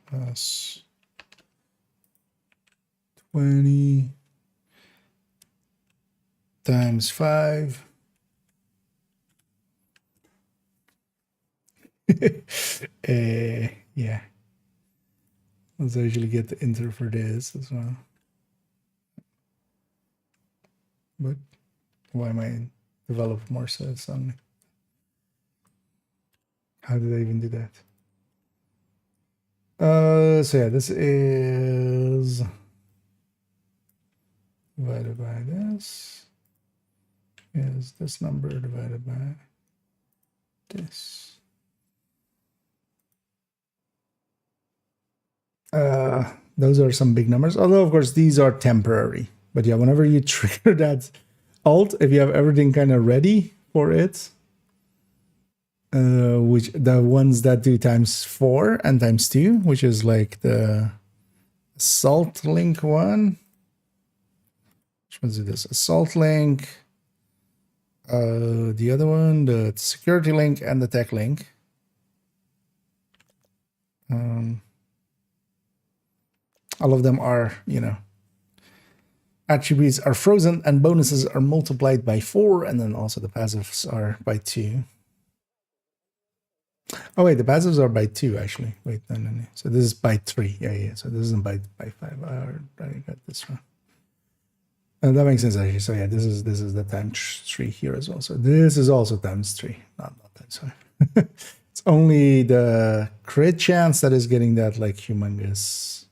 Plus 20 times 5. Yeah. Let's actually get the enter for this as well. But why am I develop more sets suddenly? How did I even do that? So yeah, this is divided by this is this number divided by this. Those are some big numbers, although of course these are temporary. But yeah, whenever you trigger that Alt if you have everything kind of ready for it. Which the ones that do ×4 and ×2, which is like the assault link one. Which one's this? Assault link. The other one, the security link and the tech link. All of them are, you know, attributes are frozen and bonuses are multiplied by 4, and then also the passives are by 2. Oh wait, the passives are by 2 actually. Wait, no. So this is by 3. Yeah. So this isn't by 5. I got this wrong. That makes sense actually. So yeah, this is the ×3 here as well. So this is also ×3, not ×5. It's only the crit chance that is getting that like humongous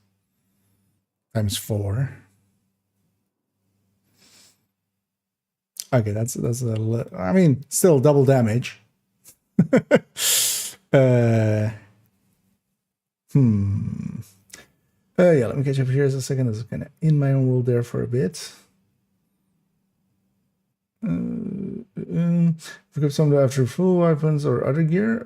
×4. Okay, that's I mean, still double damage. Yeah, let me catch up here as a second. This is kind of in my own world there for a bit. Equip some after full weapons or other gear.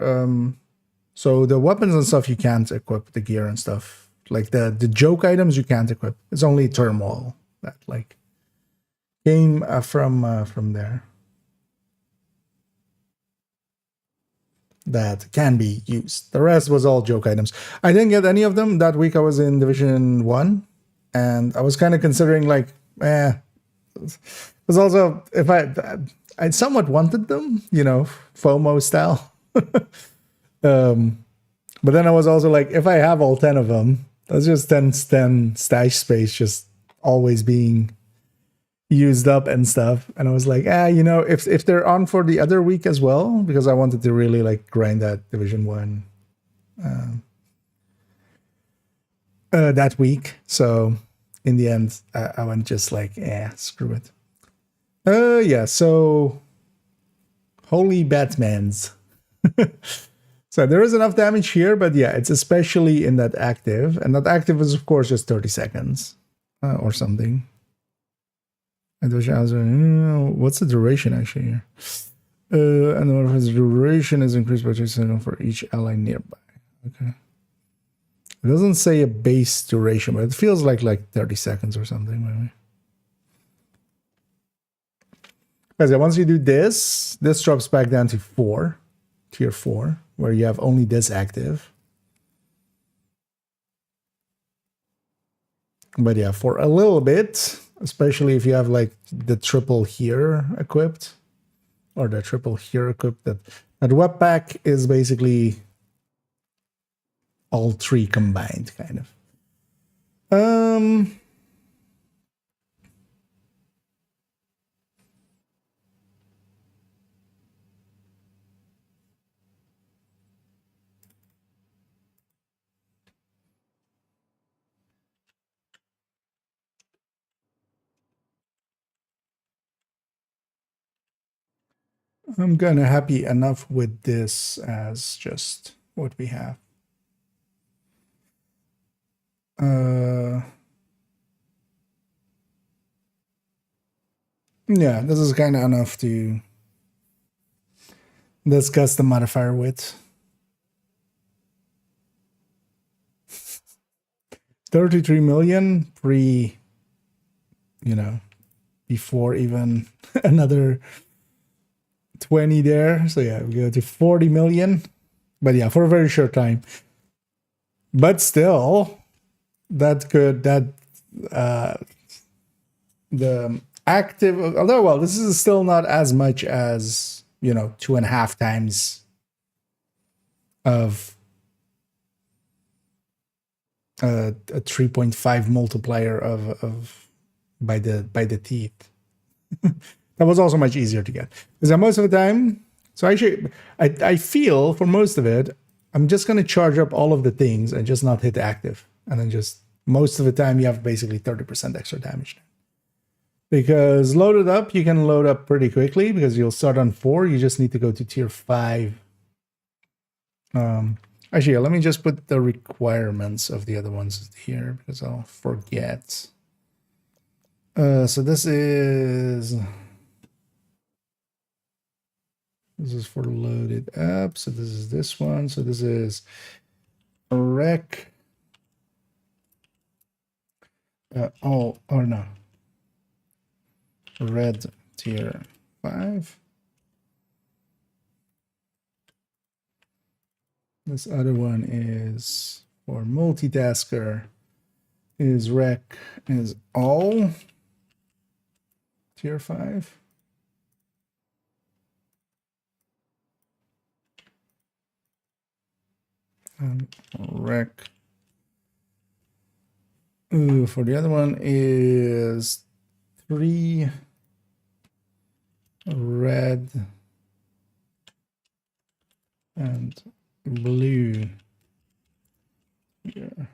So the weapons and stuff you can't equip, the gear and stuff. Like the joke items you can't equip. It's only turmoil that like came from there. That can be used. The rest was all joke items. I didn't get any of them that week. I was in Division 1, and I was kind of considering like, because also if I somewhat wanted them, you know, FOMO style. But then I was also like, if I have all 10 of them, that's just 10 stash space just always being used up and stuff. And I was like, you know, if they're on for the other week as well, because I wanted to really like grind that Division 1 that week. So in the end, I went just like, screw it. Yeah, so holy Batmans. So there is enough damage here, but yeah, it's especially in that active, and that active is of course just 30 seconds or something. What's the duration actually here? And the duration is increased by 2 seconds for each ally nearby. Okay. It doesn't say a base duration, but it feels like 30 seconds or something maybe. Because once you do this drops back down to 4, tier 4, where you have only this active. But yeah, for a little bit, especially if you have like the triple here equipped, or the triple here equipped, that web pack is basically all 3 combined, kind of. I'm kind of happy enough with this as just what we have. Yeah, this is kind of enough to discuss the modifier with. 33 million pre, you know, before even another 20 there. So yeah, we go to 40 million. But yeah, for a very short time. But still, the active, although, well, this is still not as much as, you know, 2.5 times of a 3.5 multiplier of by the teeth. That was also much easier to get, because most of the time, so actually I feel for most of it I'm just going to charge up all of the things and just not hit active, and then just most of the time you have basically 30% extra damage. Because loaded up, you can load up pretty quickly because you'll start on 4. You just need to go to tier 5. Actually, let me just put the requirements of the other ones here because I'll forget. So this is This is for loaded up. So this is this one. So this is a rec. Oh, or no. Red tier 5. This other one is for multitasker. Is rec is all tier 5. And rec. Ooh, for the other one is 3 red and blue. Here.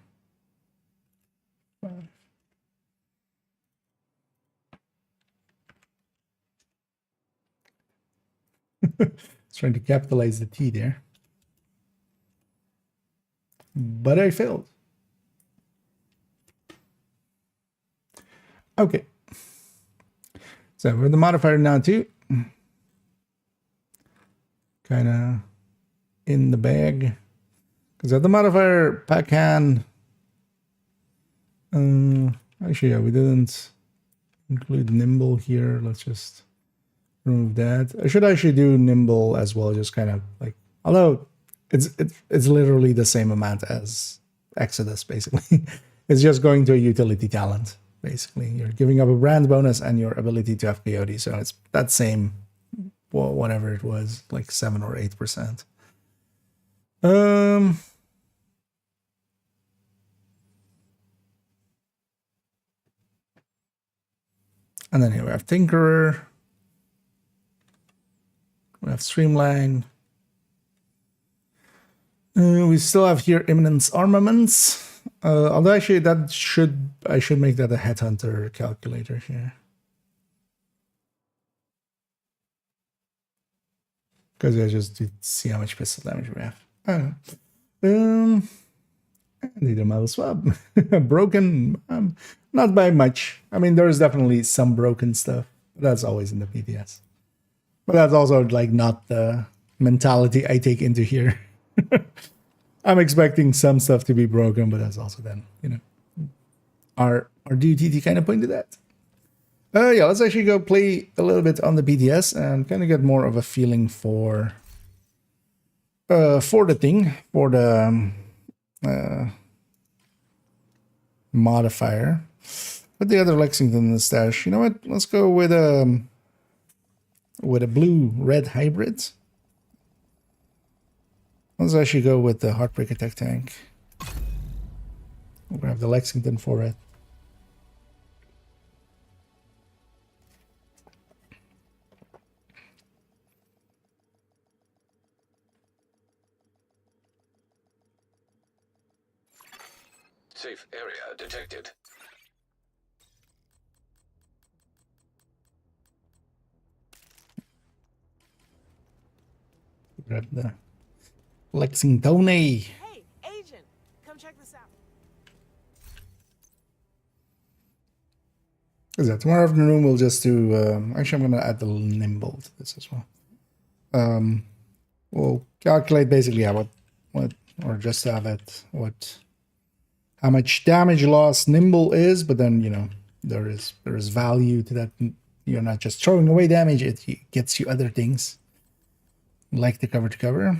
5. Trying to capitalize the T there. But I failed. Okay. So with the modifier now too. Kind of in the bag. Because at the modifier Pakan. Actually, yeah, we didn't include nimble here. Let's just remove that. I should actually do nimble as well, just kind of like, although it's literally the same amount as Exodus, basically. It's just going to a utility talent, basically. You're giving up a brand bonus and your ability to have POD, so it's that same, well, whatever it was, like 7 or 8%. And then here we have Tinkerer. We have Streamline. We still have here Imminence Armaments. Although actually I should make that a Headhunter calculator here. Because I just to see how much pistol damage we have. I need a model swap. Broken, not by much. I mean, there's definitely some broken stuff. That's always in the PTS. But that's also like not the mentality I take into here. I'm expecting some stuff to be broken, but that's also then, you know, our duty to kind of point to that. Yeah, let's actually go play a little bit on the PTS and kind of get more of a feeling for the thing, for the modifier. Put the other Lexington in the stash. You know what? Let's go with a blue-red hybrid. Let's actually go with the Heartbreak Attack tank. We'll grab the Lexington for it. Safe area detected. Grab the Lexington. Hey, agent, come check this out. Is that tomorrow afternoon? We'll just do. Actually, I'm going to add the nimble to this as well. We'll calculate basically or just have it how much damage loss nimble is, but then, you know, there is value to that. You're not just throwing away damage; it gets you other things like the cover to cover.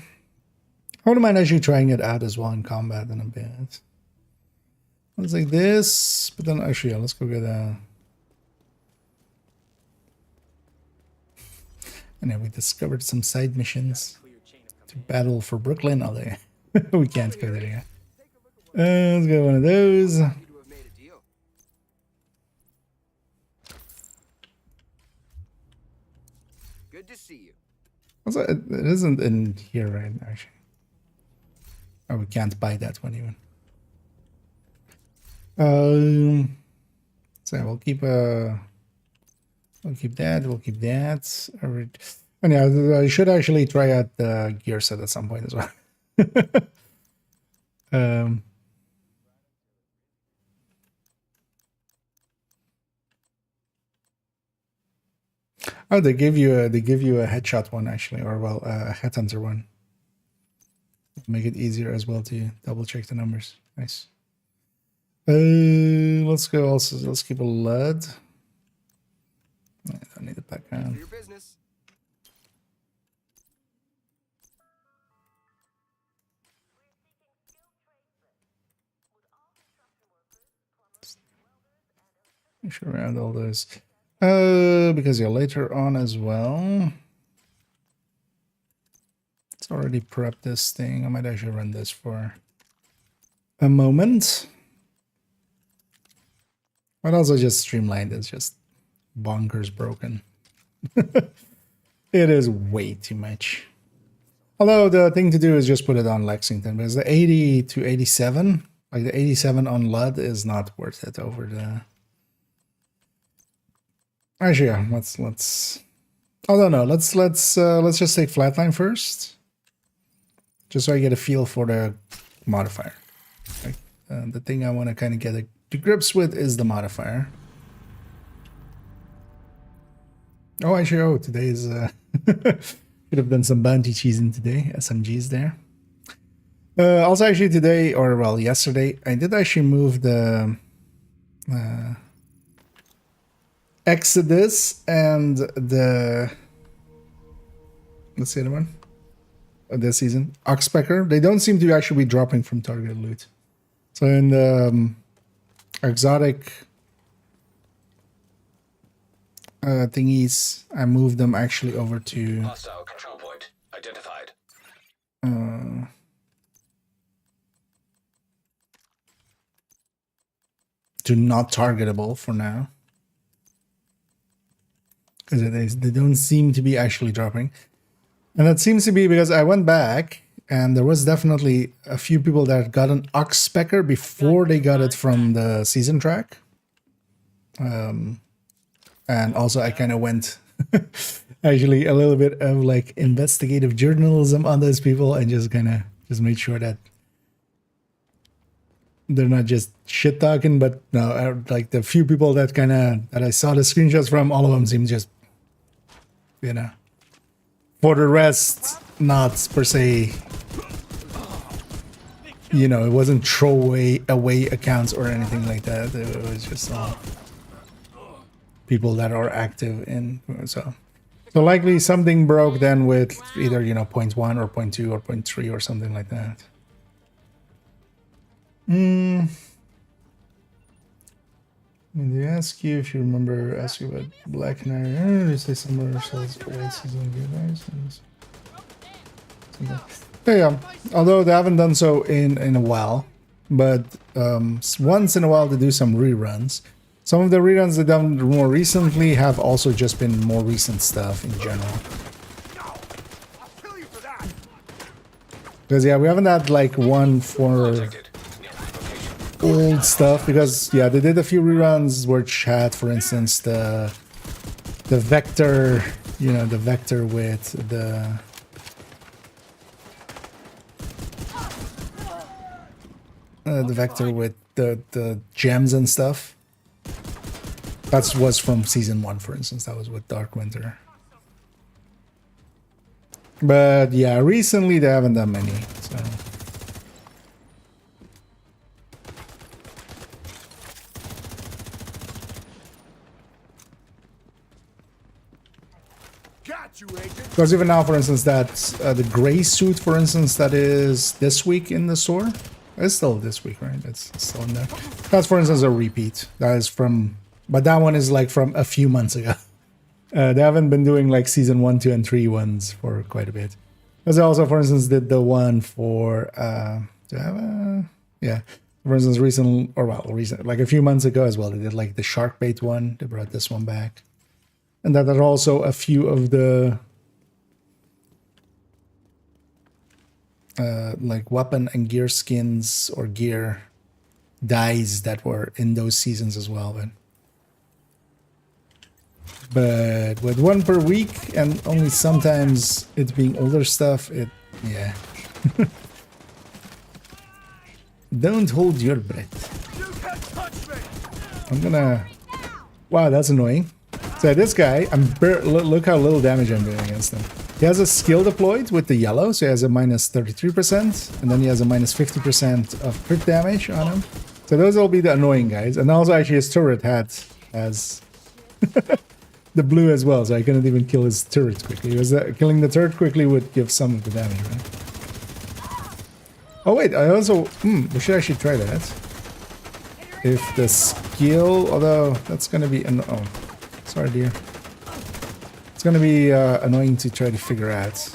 I wouldn't mind actually trying it out as well in combat in a bit. It's like this, but then actually, yeah, let's go get a. And then we discovered some side missions to battle for Brooklyn. Although we can't go there yet. Let's go one of those. Good to see you. Also, it isn't in here, right? Actually, oh, we can't buy that one even. So we'll keep that. We'll keep that. And yeah, I should actually try out the gear set at some point as well. Oh, they give you a headshot one actually, or well, a headhunter one. Make it easier as well to double check the numbers. Nice. Let's go. Also, let's keep a lead. I don't need a Pakan. Your business. Make sure around all those. Because yeah, later on as well. Let's already prep this thing. I might actually run this for a moment. But also just streamlined. It's just bonkers broken. It is way too much. Although the thing to do is just put it on Lexington, because the 80 to 87, like the 87 on LUD is not worth it over the. Actually, yeah, let's. I don't know. Let's just take flatline first, just so I get a feel for the modifier. Like, the thing I want to kind of get to grips with is the modifier. Oh, actually, today is could have done some bounty cheesing today. SMGs there. Also, actually today, or well, yesterday, I did actually move the Exodus and the, let's see the one this season, Oxpecker. They don't seem to actually be dropping from target loot. So in the exotic thingies, I moved them actually over to Hostile control point identified. To not targetable for now, because they don't seem to be actually dropping. And that seems to be because I went back and there was definitely a few people that got an Oxpecker before they got it from the season track. And also I kind of went actually a little bit of like investigative journalism on those people and just kind of just made sure that they're not just shit talking, but no, like the few people that I saw the screenshots from, all of them seem just, you know, for the rest, not per se, you know, it wasn't away accounts or anything like that. It was just all people that are active in, so likely something broke then with either, you know, 0.1 or 0.2 or 0.3 or something like that. They ask you if you remember, ask you about Black Canary. They say somewhere sells for old season guys. Yeah, although they haven't done so in a while, but once in a while they do some reruns. Some of the reruns they've done more recently have also just been more recent stuff in general. Because yeah, we haven't had like one for old stuff, because yeah, they did a few reruns which had, for instance, the vector, you know, the vector with the vector with the gems and stuff. That was from season 1, for instance. That was with Dark Winter. But yeah, recently they haven't done many, so. Because even now, for instance, that the gray suit, for instance, that is this week in the store, it's still this week, right? It's still in there. That's, for instance, a repeat. That is from, but that one is like from a few months ago. They haven't been doing like season 1, 2, and 3 ones for quite a bit. Because they also, for instance, did the one for do I have a, yeah, for instance, recent, like a few months ago as well. They did like the shark bait one. They brought this one back. And that are also a few of the like weapon and gear skins or gear dyes that were in those seasons as well. But with one per week and only sometimes it being older stuff, yeah. Don't hold your breath. I'm gonna, wow, that's annoying. So this guy, look how little damage I'm doing against him. He has a skill deployed with the yellow, so he has a minus 33%, and then he has a minus 50% of crit damage on him. So those will be the annoying guys. And also actually his turret has the blue as well, so I couldn't even kill his turret quickly. Because killing the turret quickly would give some of the damage, right? Oh wait, I also... we should actually try that. If the skill... Although, that's gonna be... Oh, sorry dear. It's gonna be annoying to try to figure out.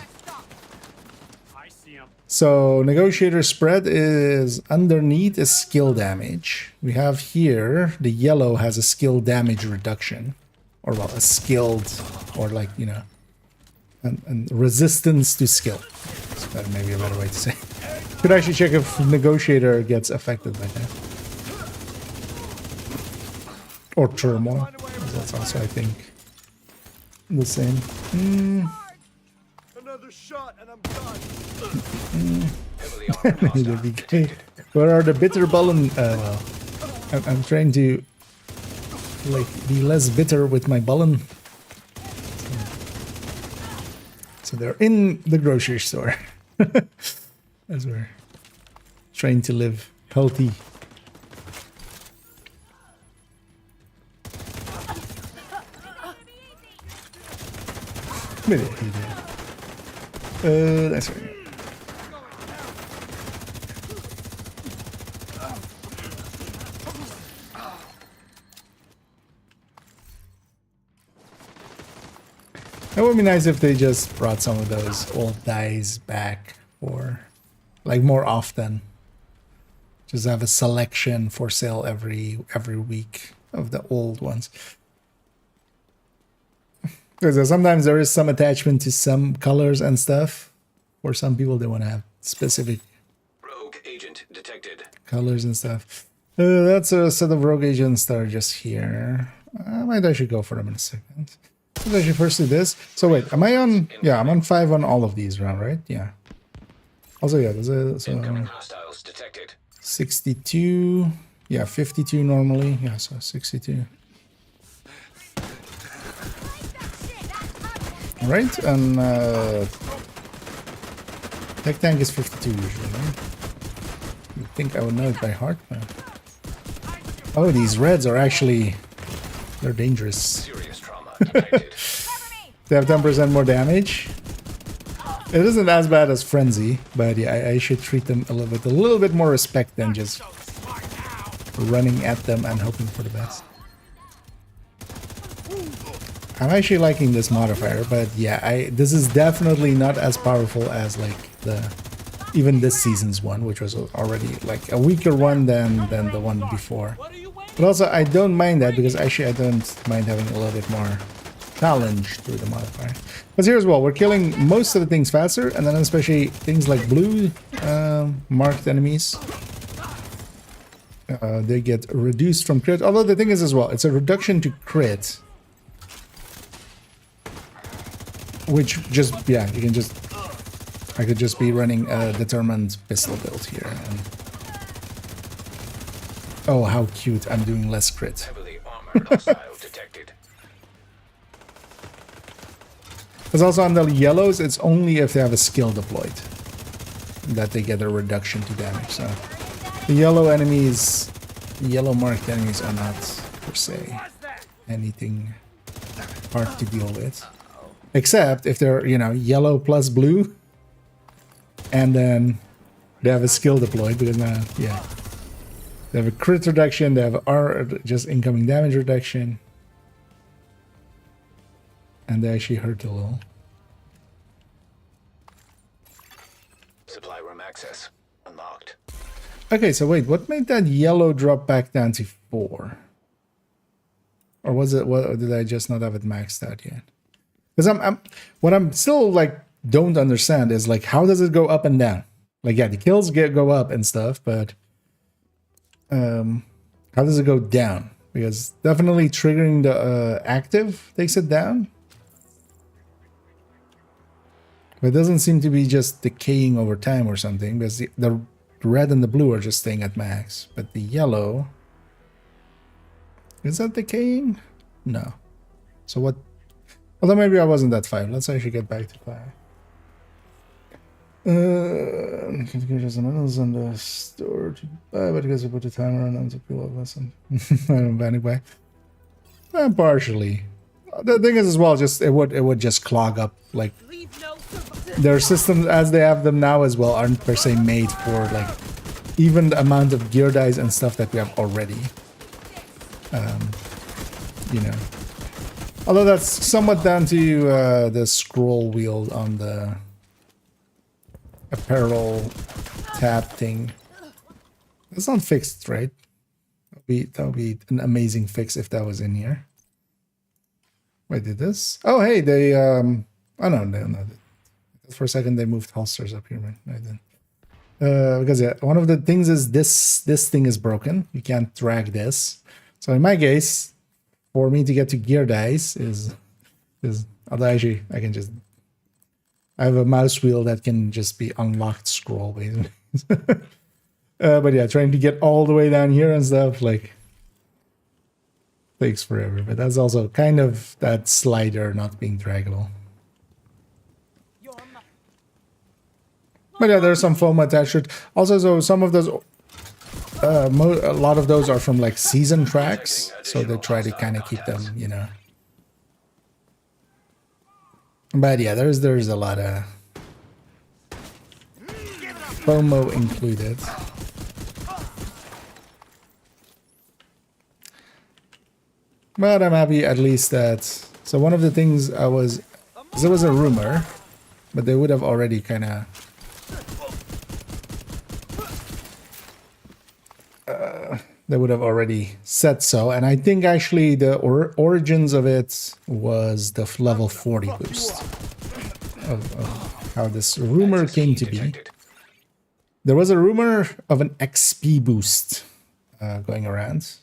So, negotiator spread is underneath is skill damage. We have here, the yellow has a skill damage reduction. Or well, a skilled, or like, you know, and resistance to skill. So that may be a better way to say. Could actually check if negotiator gets affected by that. Or turmoil. That's also, I think, the same. Another shot and I'm done. Heavily armored hostile detected. Where are the bitter ballen? Well, I'm trying to like be less bitter with my ballen. So they're in the grocery store. As we're trying to live healthy. That's right. It would be nice if they just brought some of those old dies back, or like more often. Just have a selection for sale every week of the old ones. Because sometimes there is some attachment to some colors and stuff. For some people, they want to have specific Rogue agent detected. colors and stuff. That's a set of rogue agents that are just here. I might actually go for them in a second. Let's actually first do this. So wait, am I on? Yeah, I'm on 5 on all of these round, right? Yeah. Also, yeah, there's a Incoming hostiles detected. 62. Yeah, 52 normally. Yeah, so 62. All right, and tech tank is 52 usually, right? You'd think I would know it by heart, but... Oh, these reds are actually... They're dangerous. Serious trauma detected. They have 10% more damage. It isn't as bad as Frenzy, but yeah, I should treat them a little bit more respect than just running at them and hoping for the best. I'm actually liking this modifier, but yeah, this is definitely not as powerful as like even this season's one, which was already like a weaker one than the one before. But also, I don't mind that because actually I don't mind having a little bit more challenge through the modifier. Because here as well, we're killing most of the things faster, and then especially things like blue marked enemies. They get reduced from crit. Although the thing is as well, it's a reduction to crit. Which just, yeah, you can just... I could just be running a determined pistol build here. And, oh, how cute. I'm doing less crit. Heavily armored hostile detected. Because also on the yellows, it's only if they have a skill deployed that they get a reduction to damage. So the yellow enemies, the yellow marked enemies are not, per se, anything hard to deal with. Except if they're, you know, yellow plus blue, and then they have a skill deployed, because now, yeah, they have a crit reduction, they have just incoming damage reduction, and they actually hurt a little. Supply room access unlocked. Okay, so wait, what made that yellow drop back down to 4? Or was it, what, or did I just not have it maxed out yet? Because what I'm still like don't understand is like, how does it go up and down? Like, yeah, the kills go up and stuff, but how does it go down? Because definitely triggering the active takes it down, but it doesn't seem to be just decaying over time or something. Because the red and the blue are just staying at max, but the yellow, is that decaying? No. So what? Although maybe I wasn't at 5. Let's actually get back to 5. Configurations and others on the store to buy, but because I put the timer on them to pull up lesson. Anyway, partially. The thing is as well, just it would just clog up. Like their systems as they have them now as well aren't per se made for like even the amount of gear dice and stuff that we have already. You know. Although that's somewhat down to the scroll wheel on the apparel tab thing. That's not fixed, right? That would be an amazing fix if that was in here. Wait, did this? Oh, hey, they oh no. For a second they moved holsters up here, man. I didn't. Because yeah, one of the things is this thing is broken. You can't drag this. So in my case, for me to get to gear dice is although actually I can just I have a mouse wheel that can just be unlocked scroll basically. But yeah, trying to get all the way down here and stuff like takes forever. But that's also kind of that slider not being draggable. But yeah, there's some foam attached to it. Also, so some of those, a lot of those are from like season tracks, so they try to kind of keep them, you know. But yeah, there's a lot of FOMO included. But I'm happy at least that. So one of the things there was a rumor, but they would have already kind of. They would have already said so, and I think actually the origins of it was the level 40 boost of how this rumor came to be. There was a rumor of an XP boost going around.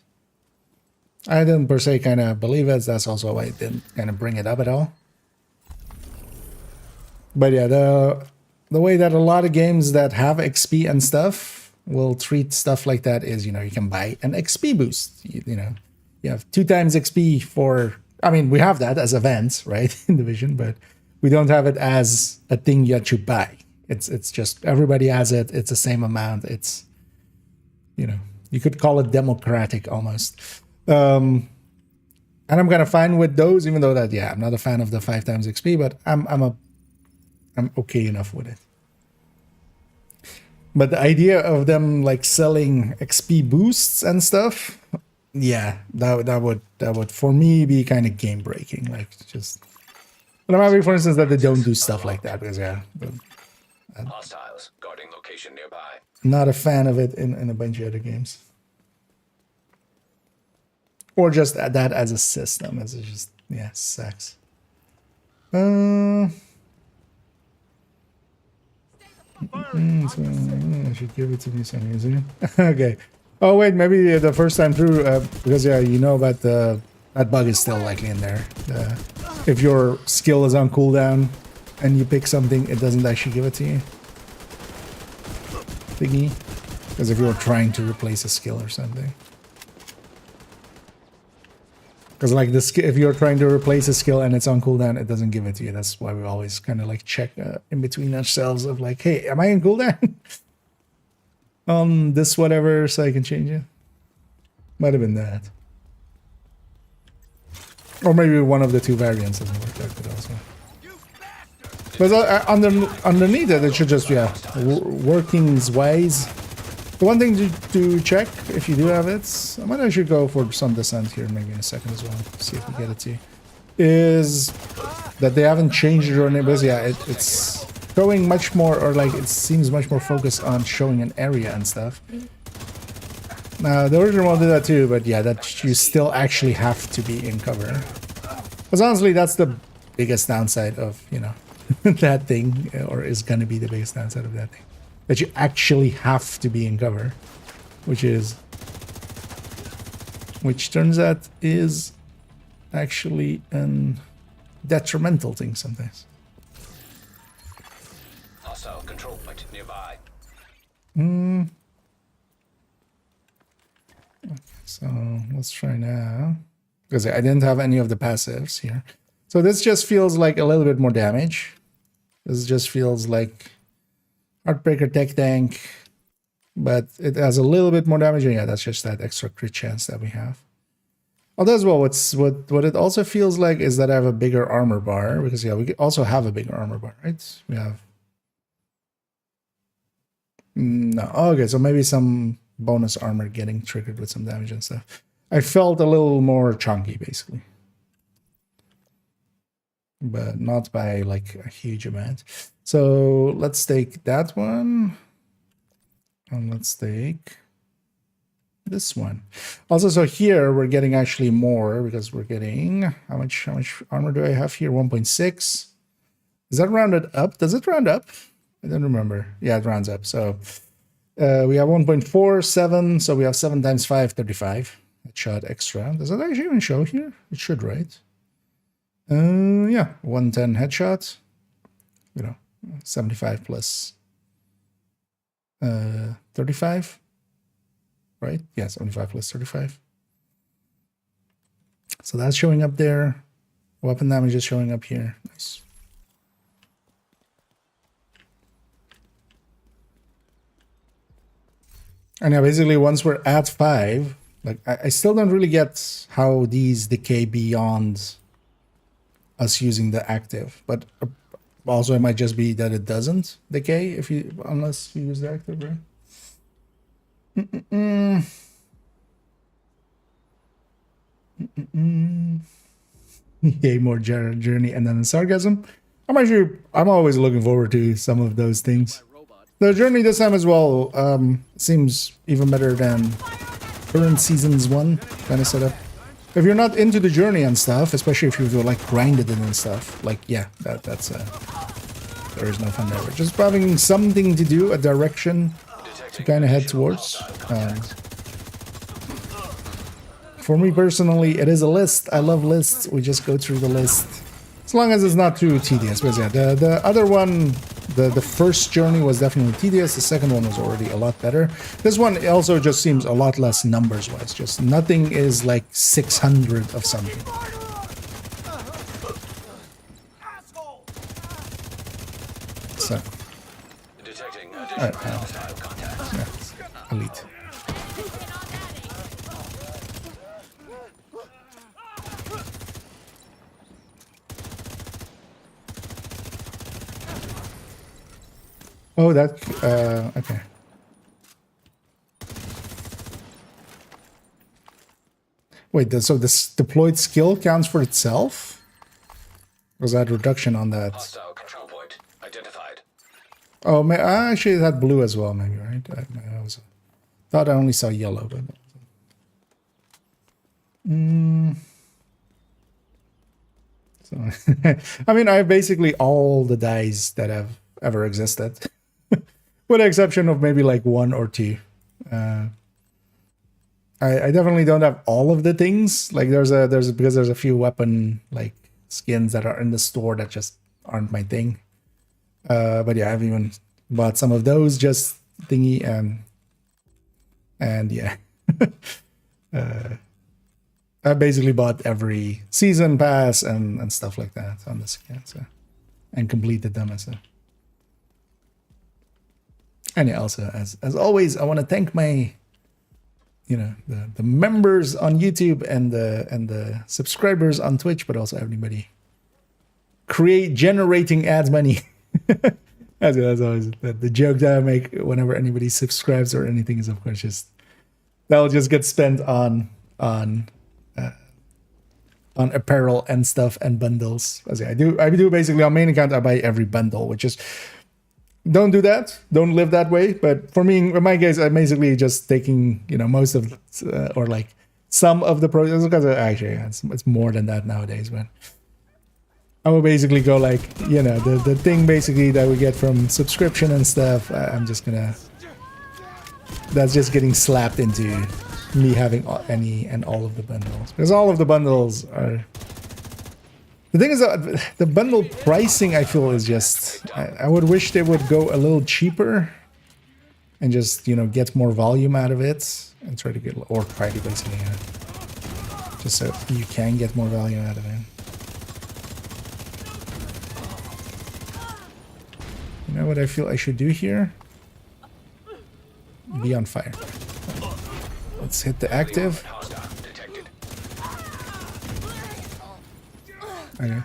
I didn't per se kind of believe it. That's also why I didn't kind of bring it up at all. But yeah, the way that a lot of games that have XP and stuff will treat stuff like that is, you know, you can buy an XP boost. You know, you have 2 times XP for, I mean, we have that as events, right, in Division, but we don't have it as a thing that you buy. It's just everybody has it. It's the same amount. It's, you know, you could call it democratic almost. And I'm kind of fine with those, even though that, yeah, I'm not a fan of the 5 times XP, but I'm okay enough with it. But the idea of them like selling XP boosts and stuff, yeah, that would for me be kind of game breaking. Like just, but I'm happy, for instance, that they don't do stuff like that because yeah, Hostiles guarding location nearby. not a fan of it in a bunch of other games, or just that as a system, as it just yeah sucks. So, I should give it to me some reason. Okay. Oh wait, maybe the first time through, because yeah, you know about that bug is still likely in there. If your skill is on cooldown and you pick something, it doesn't actually give it to you. Thingy, because if you're trying to replace a skill or something. Because like this, if you're trying to replace a skill and it's on cooldown, it doesn't give it to you. That's why we always kind of like check in between ourselves of like, hey, am I in cooldown on this whatever, so I can change it. Might have been that, or maybe one of the 2 variants doesn't work like that also. But underneath it, it should just workings wise. The one thing to check, if you do have it, I might actually go for some descent here maybe in a second as well, see if we get it to you, is that they haven't changed it or anything, because yeah, it's showing much more, or like it seems much more focused on showing an area and stuff. Now, the original one did that too, but yeah, that you still actually have to be in cover. Because honestly, that's the biggest downside of, you know, that thing, or is going to be the biggest downside of that thing. That you actually have to be in cover, which turns out is actually a detrimental thing sometimes. Hostile control point nearby. So let's try now. because I didn't have any of the passives here. So this just feels like a little bit more damage. This just feels like Heartbreaker Tech Tank, but it has a little bit more damage. And yeah, that's just that extra crit chance that we have. Although as well, what it also feels like is that I have a bigger armor bar, because yeah, we also have a bigger armor bar, right? We have no. Okay, so maybe some bonus armor getting triggered with some damage and stuff. I felt a little more chunky, basically, but not by like a huge amount. So let's take that one, and let's take this one. Also, so here we're getting actually more, because we're getting how much armor do I have here? 1.6. Is that rounded up? Does it round up? I don't remember. Yeah, it rounds up. So we have 1.47, so we have 7 times 5, 35 headshot extra. Does it actually even show here? It should, right? Yeah, 110 headshot. You know, 75 plus 35. Right? Yeah, 75 plus 35. So that's showing up there. Weapon damage is showing up here. Nice. And yeah, basically once we're at 5, like I still don't really get how these decay beyond us using the active, but also it might just be that it doesn't decay unless you use the active, right? Yay, more journey and then the sarcasm. I'm always looking forward to some of those things. The journey this time as well seems even better than current season's one kind of setup. If you're not into the journey and stuff, especially if you've like grinded it and stuff, like yeah, that's there is no fun there. But just having something to do, a direction to kind of head towards. For me personally, it is a list. I love lists. We just go through the list, as long as it's not too tedious. But yeah, the other one, the first journey was definitely tedious. The second one was already a lot better. This one also just seems a lot less numbers wise. Just nothing is like 600 of something. So, Detecting additional hostile contacts. yeah, elite. Oh, that, okay. Wait, so this deployed skill counts for itself? Was that reduction on that? Hostile control point identified. Oh, actually it had blue as well, maybe, right? I thought I only saw yellow, but... So, I mean, I have basically all the dice that have ever existed. With the exception of maybe like 1 or 2. I definitely don't have all of the things. Like because there's a few weapon like skins that are in the store that just aren't my thing. But yeah, I've even bought some of those just thingy and yeah. I basically bought every season pass and stuff like that on this account, so, and completed them as a. And yeah, also as always, I want to thank my, the members on YouTube and the subscribers on Twitch, but also everybody generating ads money. That's always the joke that I make whenever anybody subscribes or anything is, of course, just that'll just get spent on apparel and stuff and bundles. As I do basically on main account. I buy every bundle, which is. Don't do that. Don't live that way. But for me, in my case, I'm basically just taking, most of, or like some of the process, because actually it's more than that nowadays. But I will basically go like, the thing basically that we get from subscription and stuff. I'm just gonna. That's just getting slapped into me having any and all of the bundles, because all of the bundles are. The thing is that the bundle pricing, I feel, is just... I would wish they would go a little cheaper and just, get more volume out of it and try to get... Or try to basically just so you can get more value out of it. You know what I feel I should do here? Be on fire. Let's hit the active. Hostile detected. Okay.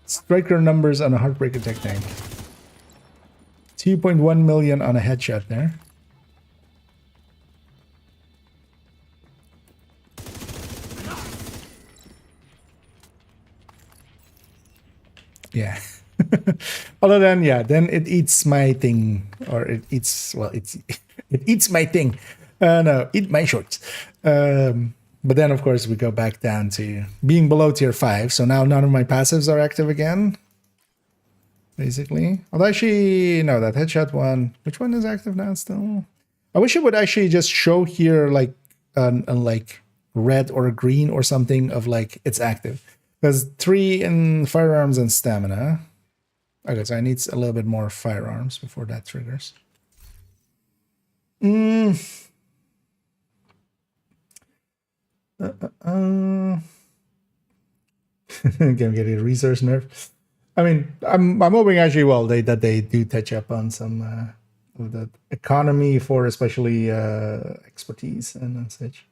Striker numbers on a Heartbreaker Tech tank. 2.1 million on a headshot there. Yeah. Other than, yeah, then it eats my thing, or it eats, well, it eats my thing. No, eat my shorts. But then, of course, we go back down to being below tier 5. So now none of my passives are active again, basically. Although actually, no, that headshot one, which one is active now still? I wish it would actually just show here like like red or green or something of like it's active. Because 3 in firearms and stamina. Okay, so I need a little bit more firearms before that triggers. Gonna get a resource nerf. I mean, I'm hoping actually, well, that they do touch up on some of the economy for especially expertise and such.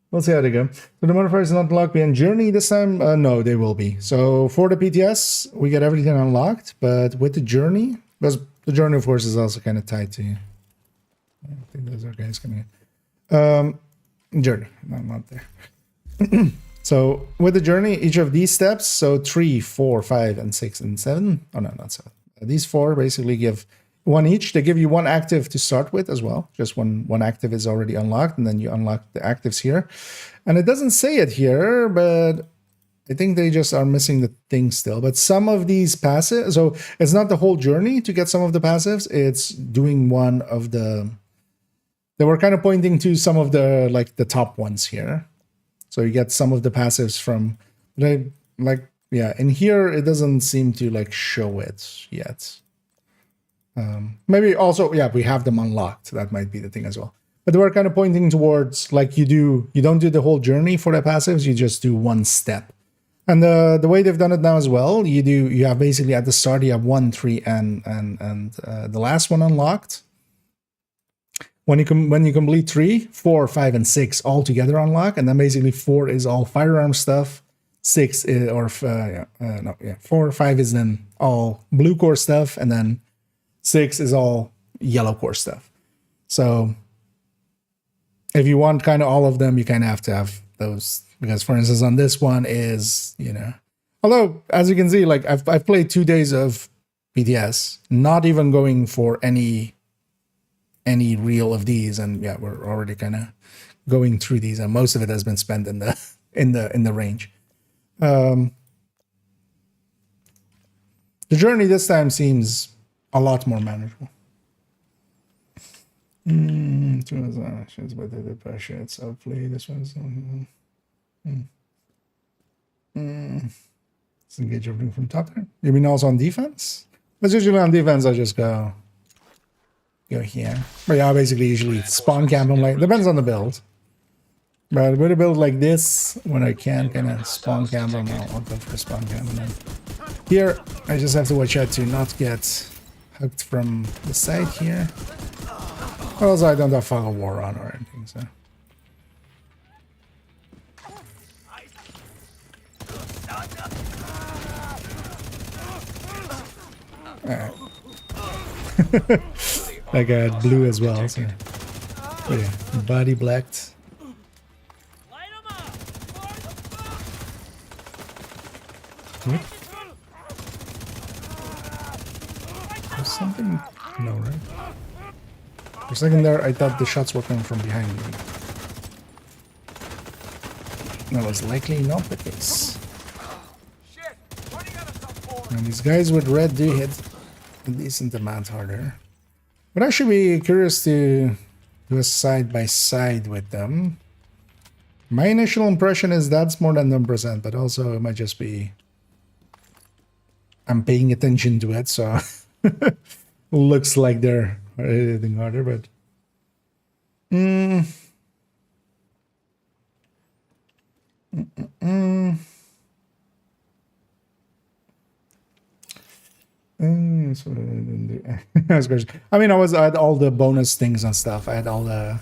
We'll see how they go. So the modifiers not unlocked beyond journey this time? No, they will be. So for the PTS, we get everything unlocked, but with the journey, because the journey, of course, is also kind of tied to. I think those are guys coming in. Journey, no, not there. So with the journey, each of these steps, so 3, 4, 5, and 6, and 7. Oh no, not 7. These 4 basically give 1 each. They give you 1 active to start with as well. Just one active is already unlocked, and then you unlock the actives here. And it doesn't say it here, but I think they just are missing the thing still. But some of these passives, so it's not the whole journey to get some of the passives. It's doing one of the. They were kind of pointing to some of the like the top ones here. So you get some of the passives from, like, yeah, in here it doesn't seem to like show it yet. Maybe also, yeah, we have them unlocked. That might be the thing as well. But they were kind of pointing towards like you don't do the whole journey for the passives, you just do 1 step. And the way they've done it now as well, you have basically at the start you have 1, 3, and the last one unlocked. When you complete 3, 4, 5, and 6 all together unlock, and then basically 4 is all firearm stuff, 6 is, 4, 5 is then all blue core stuff, and then 6 is all yellow core stuff. So if you want kind of all of them, you kind of have to have those, because for instance on this one is, although as you can see, like I've played 2 days of PTS, not even going for any reel of these, and yeah, we're already kind of going through these, and most of it has been spent in the range. The journey this time seems a lot more manageable. Hopefully this one's let's engage everything from top there. You mean also on defense? But usually on defense I just go here. But yeah, basically usually spawn camp them, like depends on the build. But with a build like this, when I can kind of spawn camp them, I'll go for a spawn camp. And then here I just have to watch out to not get hooked from the side here. Also I don't have fog of war on or anything, so. Alright. I got blue as well, so yeah, body blacked. What? There's something? No, right? For a second there, I thought the shots were coming from behind me. That was likely not the case. And these guys with red do hit a decent amount harder. But I should be curious to do a side by side with them. My initial impression is that's more than 10%, but also it might just be I'm paying attention to it, so looks like they're hitting harder, but Mm. Mm. So, I mean, I had all the bonus things and stuff. I had all the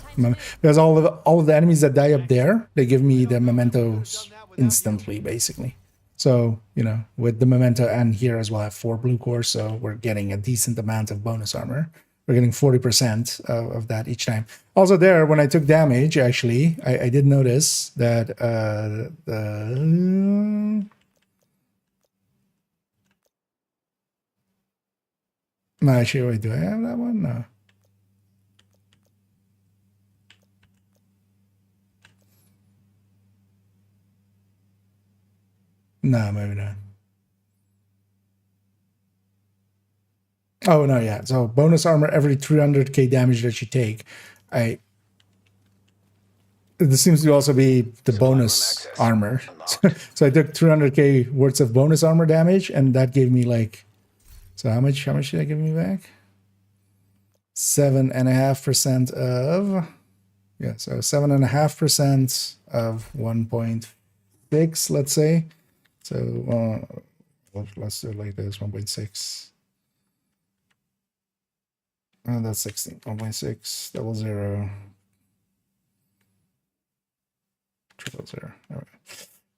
because all of the enemies that die up there, they give me the mementos instantly, basically. So you know, with the memento and here as well, I have 4 blue cores, so we're getting a decent amount of bonus armor. We're getting 40% of that each time. Also, there when I took damage, actually, I did notice that no, actually, wait, do I have that one? No. No, maybe not. Oh, no, yeah. So bonus armor every 300k damage that you take. This seems to also be the bonus armor. So I took 300k worth of bonus armor damage, and that gave me like... So how much did that give me back? 7.5% of... Yeah, so 7.5% of 1.6, let's say. So let's do it like this, 1.6. That's 16. 1.6, double zero. Triple zero. All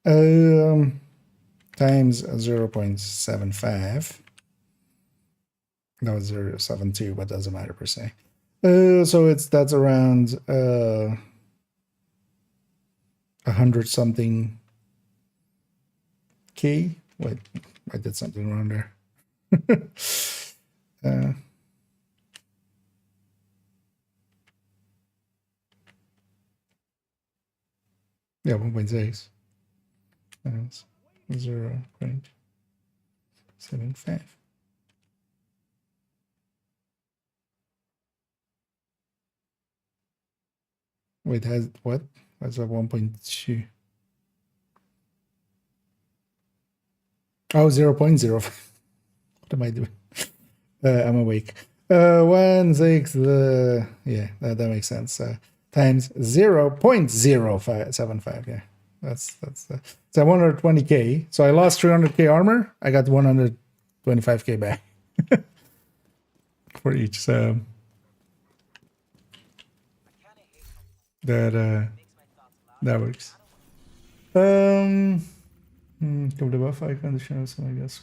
right. Times 0.75. That was 0.72, but doesn't matter per se. So that's around 100 something K. Wait, I did something wrong there. Yeah, 1.6 times 0.75. Wait, has what? That's a 1.2. Oh, 0.05. What am I doing? I'm awake. 1.6. Yeah, that makes sense. Times 0.0575. Yeah, that's so 120k. So I lost 300k armor. I got 125k back for each. So that works. Come to buff icon to show some, I guess.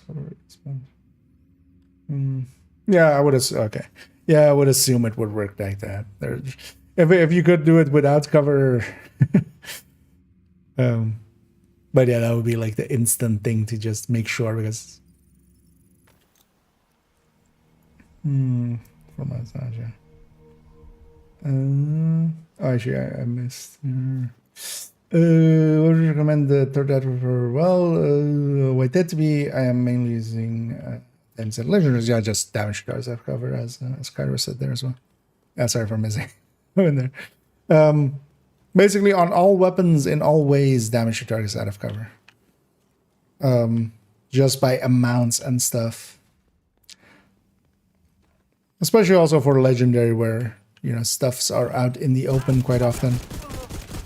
Yeah, I would assume. Okay. Yeah, I would assume it would work like that. There, if you could do it without cover, but yeah, that would be like the instant thing to just make sure because. For massage. Oh, actually, I missed. Would you recommend the third editor? Well, with that to be, I am mainly using and legendaries. Yeah, just damage cards I've covered as Kyra said there as well. Yeah, sorry for missing in there. Basically, on all weapons in all ways, damage to targets out of cover. Just by amounts and stuff. Especially also for legendary, where you know stuffs are out in the open quite often.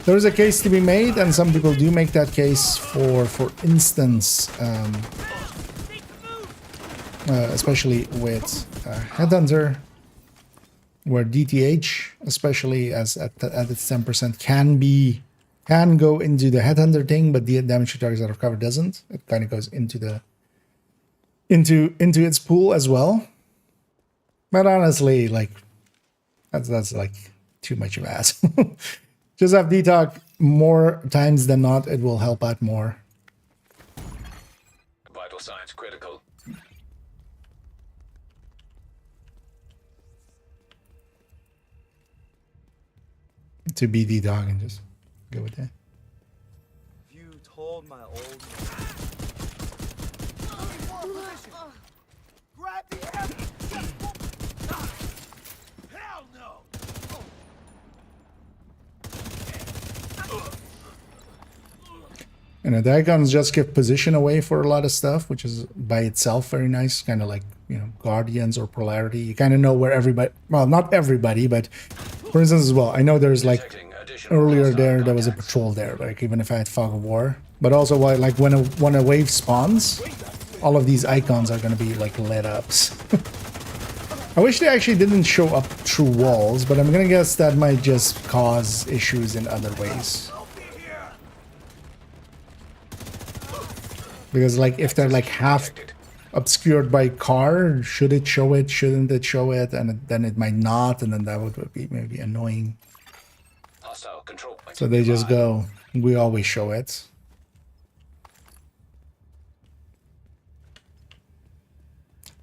There is a case to be made, and some people do make that case for instance, especially with Headhunter, where DTH, especially as at its 10%, can go into the Headhunter thing, but the damage to targets out of cover doesn't. It kind of goes into its pool as well. But honestly, like that's like too much of ass. Just have detox more times than not, it will help out more. Vital signs critical. To be detox and just go with that. You told my old grab the ammo. Hell no. And the icons just give position away for a lot of stuff, which is by itself very nice. Kind of like, you know, Guardians or Polarity. You kind of know where everybody, well, not everybody, but For instance, as well, I know there's like Detecting additional earlier hostile there was a contacts. patrol there, like even if I had fog of war. But also, why like when a wave spawns, all of these icons are gonna be like lit ups. I wish they actually didn't show up through walls, but I'm gonna guess that might just cause issues in other ways. Because like if they're like half obscured by car, should it show it? Shouldn't it show it? And then it might not, and then that would be maybe annoying. Hostile control point. So they just nearby. go, we always show it.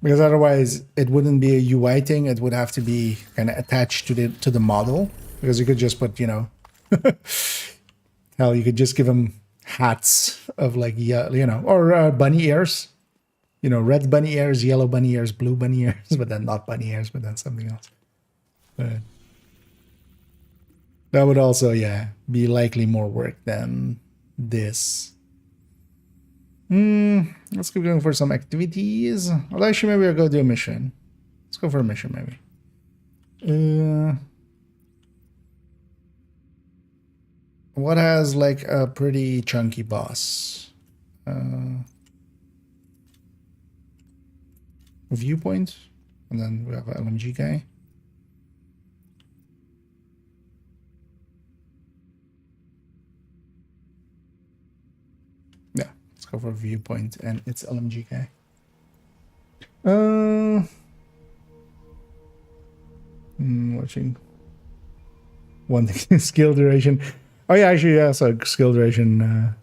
Because otherwise it wouldn't be a UI thing, it would have to be kind of attached to the model. Because you could just put, you know, hell, you could just give them hats of like, yeah, you know, or bunny ears. You know, red bunny ears, yellow bunny ears, blue bunny ears, but then not bunny ears, but then something else. But that would also, yeah, be likely more work than this. Let's keep going for some activities. Well, actually, maybe I'll go do a mission. Let's go for a mission, maybe. What has like a pretty chunky boss? Viewpoint, and then we have an LMG guy. Yeah, let's go for viewpoint, and it's LMG guy. Watching one skill duration. Oh yeah, actually, yeah, so skill duration.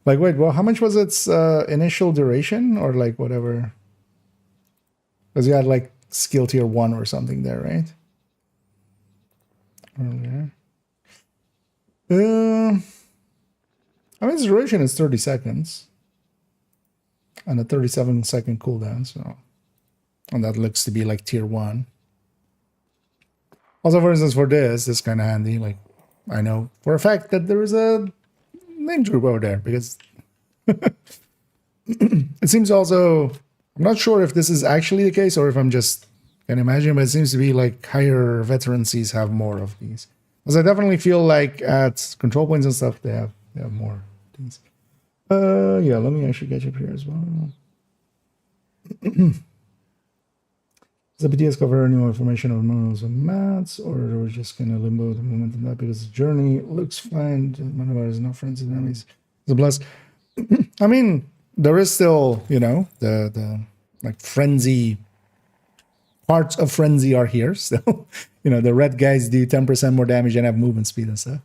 Like, wait, well, how much was its initial duration, or like whatever? Because you had like skill tier 1 or something there, right? Earlier. I mean, its duration is 30 seconds. And a 37-second cooldown, so... And that looks to be like tier 1. Also, for instance, for this kind of handy. Like, I know for a fact that there is a name group over there, because... It seems also... I'm not sure if this is actually the case or if I'm just can imagine, but it seems to be like higher veterancies have more of these. Because I definitely feel like at control points and stuff, they have more of these. Yeah, let me actually catch up here as well. Does the PTS cover any more information on models and maths, or we're just kind of limbo at the moment on that because the journey looks fine. Modifiers, no friends and enemies. It's a plus. I mean, there is still, you know, the like frenzy parts of frenzy are here still. You know, the red guys do 10% more damage and have movement speed and stuff.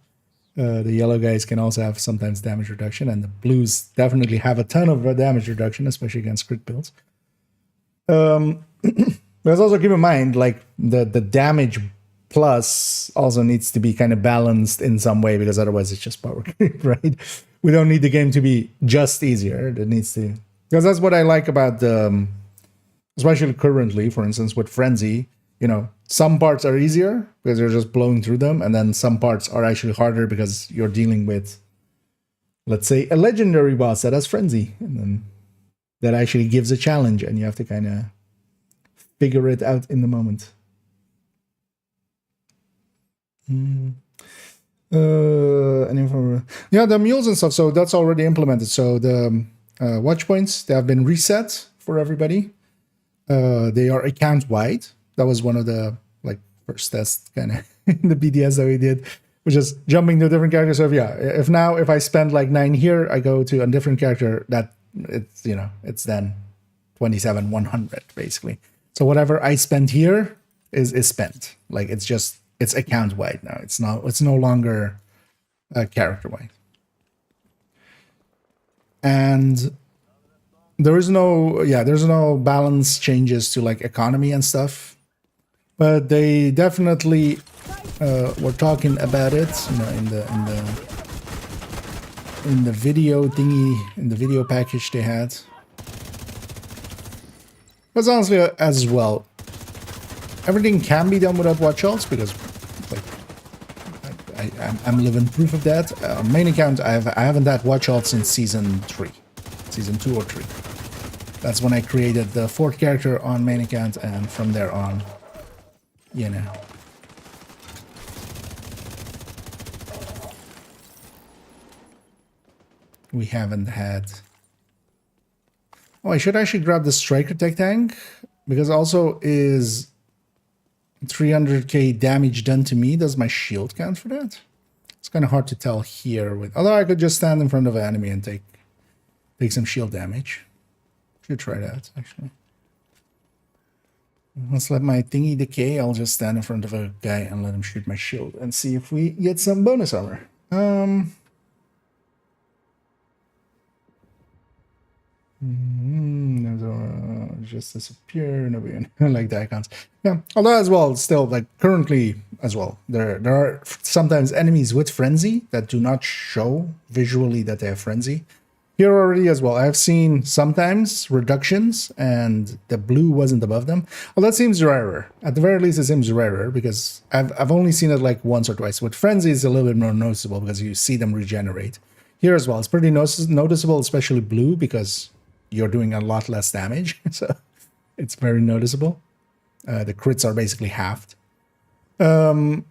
The yellow guys can also have sometimes damage reduction, and the blues definitely have a ton of damage reduction, especially against crit builds. Let's also keep in mind, like the damage plus also needs to be kind of balanced in some way, because otherwise it's just power creep, right? We don't need the game to be just easier. It needs to, because that's what I like about especially currently, for instance, with Frenzy. You know, some parts are easier because you're just blowing through them, and then some parts are actually harder because you're dealing with, let's say, a legendary boss that has Frenzy, and then that actually gives a challenge, and you have to kind of figure it out in the moment. Yeah, the mules and stuff, so that's already implemented. So the watch points, they have been reset for everybody. They are account wide. That was one of the like first tests kind of in the PTS that we did, which is jumping to different characters. So yeah, if I spend like 9 here, I go to a different character, that it's, you know, it's then 27,100 basically. So whatever I spend here is spent. Like it's account wide now. It's no longer character wide. And there's no balance changes to like economy and stuff. But they definitely were talking about it, you know, in the video thingy, in the video package they had. But honestly, as well, everything can be done without watch outs, because like I'm living proof of that. Main account, I haven't had watch outs since season 2 or 3. That's when I created the 4th character on main account, and from there on, you know. we haven't had. Oh, I should actually grab the striker tech tank, because also is 300k damage done to me. Does my shield count for that? It's kind of hard to tell here. With although I could just stand in front of an enemy and take some shield damage. Should try that actually. Let's let my thingy decay. I'll just stand in front of a guy and let him shoot my shield and see if we get some bonus armor. Just disappear. Nobody like the icons. Yeah. Although as well, still like currently as well, there are sometimes enemies with frenzy that do not show visually that they have frenzy. Here already as well, I've seen sometimes reductions and the blue wasn't above them. Well, that seems rarer. At the very least, it seems rarer because I've only seen it like once or twice. With frenzy, it's a little bit more noticeable because you see them regenerate. Here as well, it's pretty noticeable, especially blue, because you're doing a lot less damage. So it's very noticeable. The crits are basically halved. And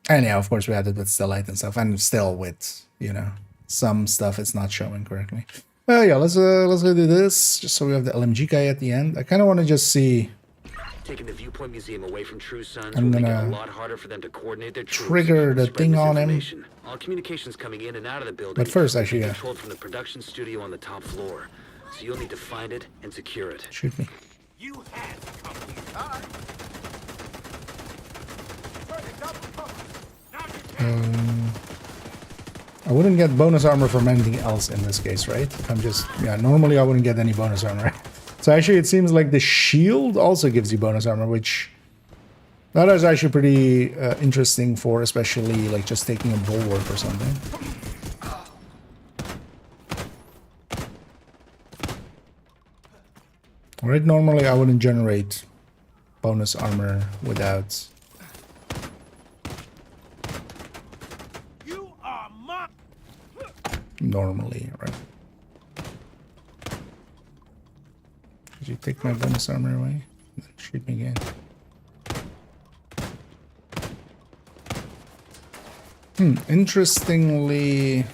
yeah, of course, we had it with Stellite and stuff, and still with, you know, some stuff it's not showing correctly. Yeah, let's go do this just so we have the LMG guy at the end. I kind of want to just see. Taking the viewpoint museum away from True Sons I'm will make it gonna a lot harder for them to coordinate their trigger the thing on him. All communications coming in and out of the building. But first, actually, yeah. Controlled from the production studio on the top floor. So you'll need to find it and secure it. Shoot me. You had to come here. I wouldn't get bonus armor from anything else in this case, right? I'm just, yeah, normally I wouldn't get any bonus armor. So actually it seems like the shield also gives you bonus armor, which that is actually pretty interesting for especially like just taking a bulwark or something. Right, normally I wouldn't generate bonus armor without... Normally, right? Did you take my bonus armor away? Shoot me again. Interestingly,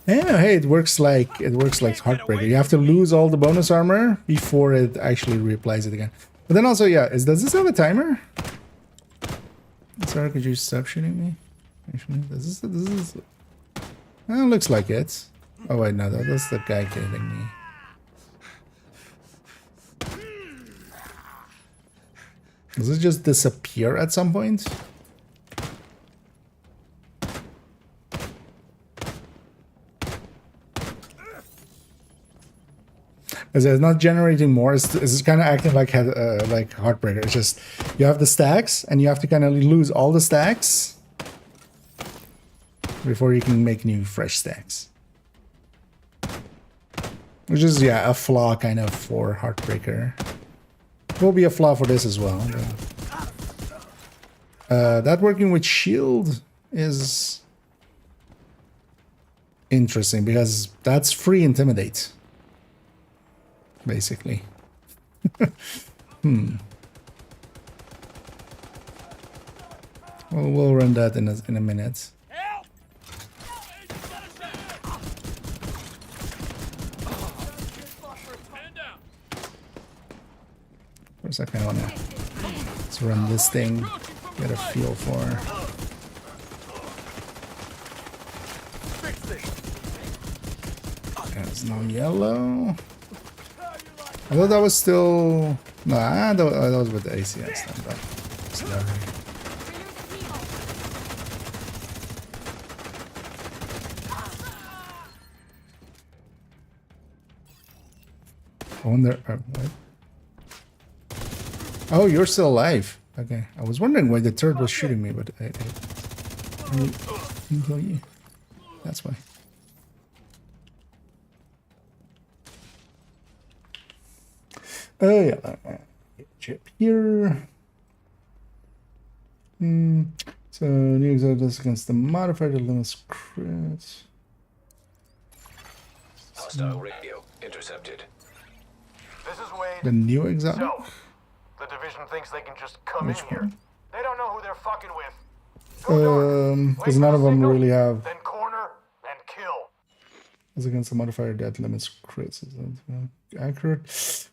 yeah, hey, it works like Heartbreaker. You have to lose all the bonus armor before it actually reapplies it again. But then also, yeah, does this have a timer? Sorry, could you stop shooting me? Actually, this is. Well, looks like it. Oh wait, no, that's the guy killing me. Does it just disappear at some point? Because it's not generating more. It's kind of acting like Heartbreaker. It's just you have the stacks and you have to kind of lose all the stacks before you can make new fresh stacks. Which is, yeah, a flaw kind of for Heartbreaker. Will be a flaw for this as well. That working with shield is interesting because that's free intimidate, basically. Well, we'll run that in a minute. For a second, I want to run this thing, get a feel for. There's no yellow. I thought that was still. Nah, that was with the ACS then, but it's not. I wonder. What? Oh, you're still alive. Okay, I was wondering why the turret was shooting me, but I didn't kill you. That's why. Yeah, chip here. So new exotic against the modifier to limit crits. Hostile radio intercepted. This is Wade. The new exotic. So, the division thinks they can just come Which in here. one? They don't know who they're fucking with. Go north. Because none of them really have. Then corner As against the modifier that limits crits. Is that accurate?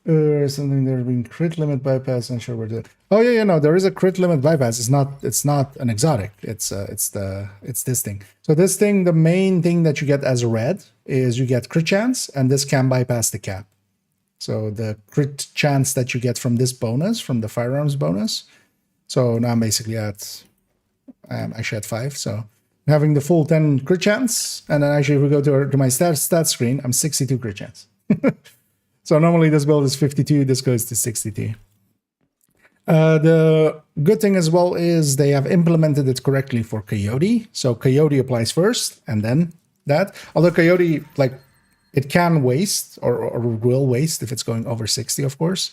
Or something there's been crit limit bypass and sure we're doing. Oh yeah, no, there is a crit limit bypass. It's not an exotic. It's this thing. So this thing, the main thing that you get as red is you get crit chance, and this can bypass the cap. So the crit chance that you get from this bonus, from the firearms bonus. So now I'm basically at actually at 5. So having the full 10 crit chance, and then actually if we go to my stat screen, I'm 62 crit chance. So normally this build is 52, this goes to 62. The good thing as well is they have implemented it correctly for Coyote. So Coyote applies first, and then that. Although Coyote, like, it can waste, or will waste if it's going over 60, of course.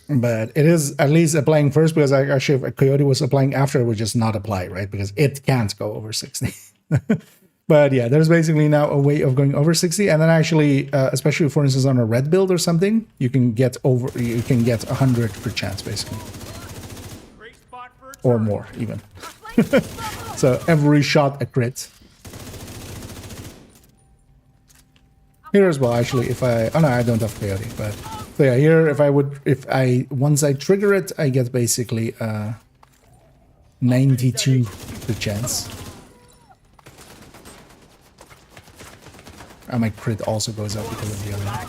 But it is at least applying first, because actually if Coyote was applying after, it would just not apply, right? Because it can't go over 60. But yeah, there's basically now a way of going over 60, and then actually, especially for instance on a red build or something, you can get 100 per chance basically, or more even. So every shot a crit. Here as well, actually, if I no, I don't have Coyote, but so yeah, here if I once I trigger it, I get basically 92 per chance. And my crit also goes up because of the other one.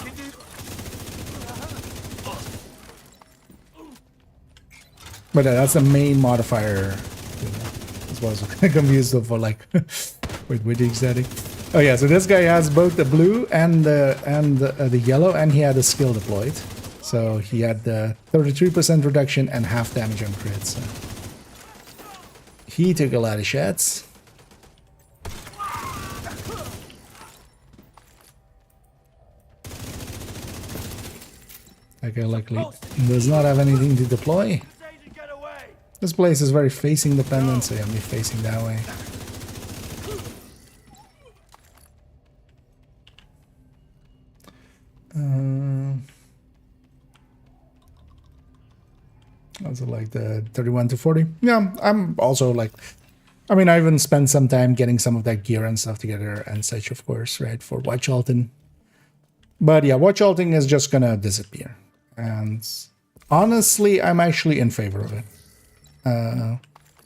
But that's the main modifier. As well as confused for like, wait, which exactly? Oh yeah, so this guy has both the blue and the yellow, and he had a skill deployed. So he had the 33% reduction and half damage on crits. So he took a lot of shots. Okay, luckily does not have anything to deploy. This place is very facing dependent, so yeah, me facing that way. Also like the 31 to 40. Yeah, I'm also like, I mean, I even spent some time getting some of that gear and stuff together and such, of course, right, for watch alting. But yeah, watch alting is just gonna disappear. And honestly, I'm actually in favor of it.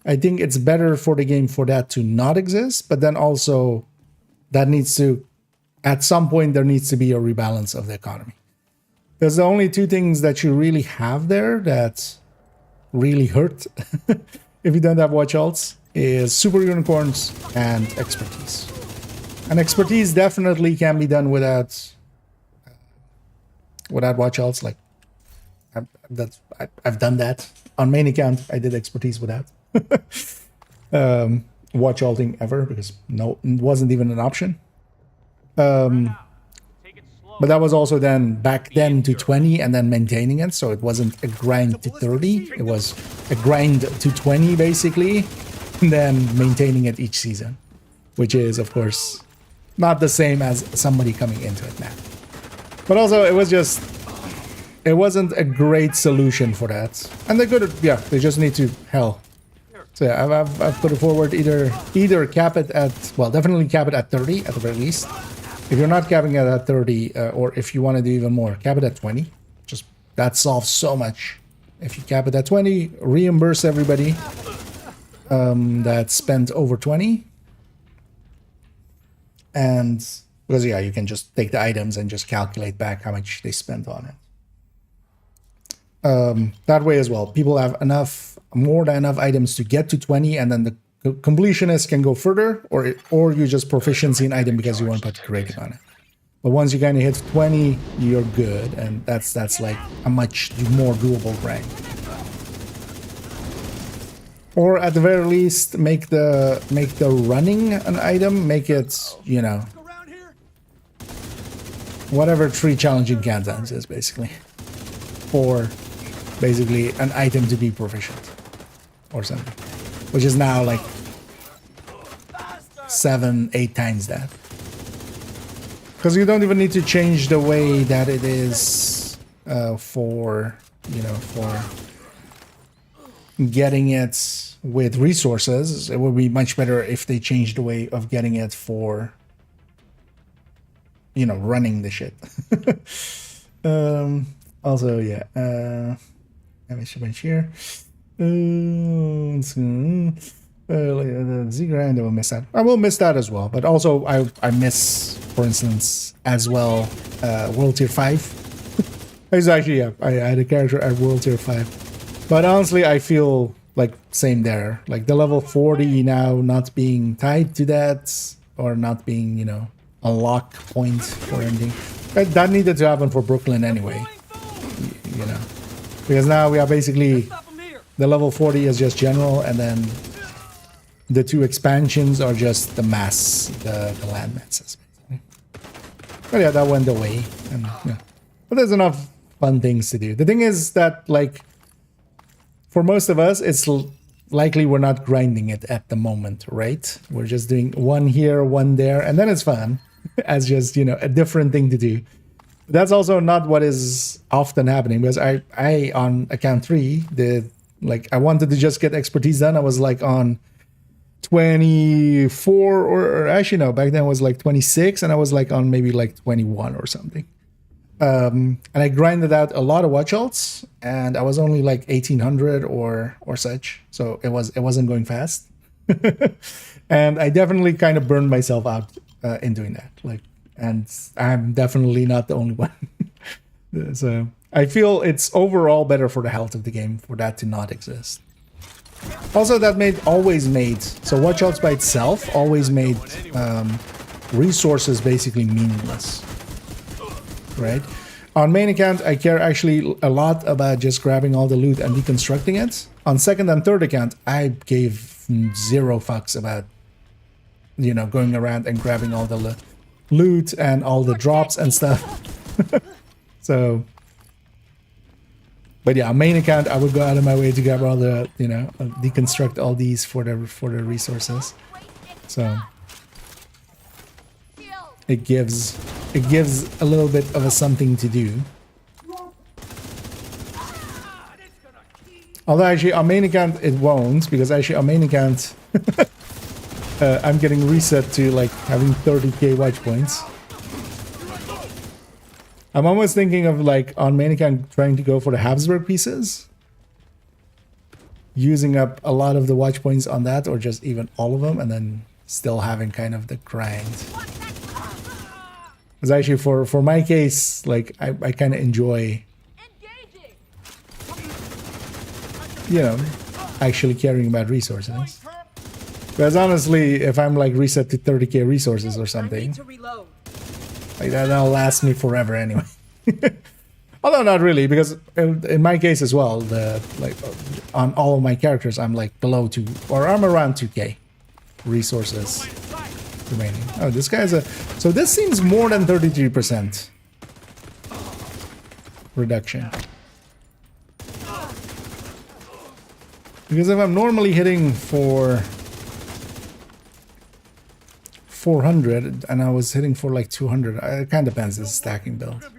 I think it's better for the game for that to not exist, but then also that needs to, at some point, there needs to be a rebalance of the economy. Because the only two things that you really have there that really hurt if you don't have watch alts is super unicorns and expertise. And expertise definitely can be done without watch alts. Like I've done that on main account. I did expertise without watch alting ever, because no, it wasn't even an option. But that was also then back then to 20 and then maintaining it. So it wasn't a grind to 30. It was a grind to 20 basically, and then maintaining it each season, which is of course not the same as somebody coming into it now. But also it wasn't a great solution for that. And they could, yeah, they just need to So yeah, I've put it forward, either cap it at, well, definitely cap it at 30 at the very least. If you're not capping it at 30, or if you want to do even more, cap it at 20. Just, that solves so much. If you cap it at 20, reimburse everybody that spent over 20. And, because yeah, you can just take the items and just calculate back how much they spent on it. That way as well, people have more than enough items to get to 20, and then the completionist can go further, or you just proficiency an item because you want to put rating on it. But once you kind of hit 20, you're good, and that's like a much more doable rank. Or at the very least, make the running an item, make it, you know, whatever 3 challenging countdowns is basically, for basically an item to be proficient or something, which is now like 7-8 times that. Because you don't even need to change the way that it is for, you know, for getting it with resources. It would be much better if they changed the way of getting it for you know, running the shit. Also, yeah. Damage bench here. The Z grind, I will miss that. I will miss that as well. But also, I miss, for instance, as well, World Tier 5. It's actually, yeah, I had a character at World Tier 5. But honestly, I feel like same there. Like the level 40 now not being tied to that, or not being, you know, a lock point for ending. That needed to happen for Brooklyn anyway. You know. Because now we are basically, the level 40 is just general, and then the 2 expansions are just the mass, the land masses. But yeah, that went away. And, yeah. But there's enough fun things to do. The thing is that, like, for most of us, it's likely we're not grinding it at the moment, right? We're just doing one here, one there, and then it's fun as just, you know, a different thing to do. That's also not what is often happening, because I on account 3 did, like, I wanted to just get expertise done. I was like on 24 or actually no, back then it was like 26, and I was like on maybe like 21 or something. And I grinded out a lot of watch alts, and I was only like 1800 or such, so it wasn't going fast. And I definitely kind of burned myself out in doing that. Like, and I'm definitely not the only one. So I feel it's overall better for the health of the game for that to not exist. Also, that always made so watch alts by itself always made resources basically meaningless. Right? On main account, I care actually a lot about just grabbing all the loot and deconstructing it. On second and third account, I gave 0 fucks about, you know, going around and grabbing all the loot and all the drops and stuff. So, but yeah, on main account, I would go out of my way to grab all the, you know, deconstruct all these for the resources. So it gives a little bit of a something to do. Although actually on main account it won't, because actually on main account I'm getting reset to like having 30k watch points. I'm almost thinking of like on main account trying to go for the Habsburg pieces, using up a lot of the watch points on that, or just even all of them, and then still having kind of the grind. Because actually for my case, like I kind of enjoy, you know, actually caring about resources. Because honestly, if I'm like reset to 30k resources or something, like that'll last me forever anyway. Although not really, because in my case as well, like on all of my characters, I'm like below 2, or I'm around 2k resources remaining. Oh, this guy's so this seems more than 33% reduction. Because if I'm normally hitting for 400 and I was hitting for like 200, it kind of depends. It's a stacking build. It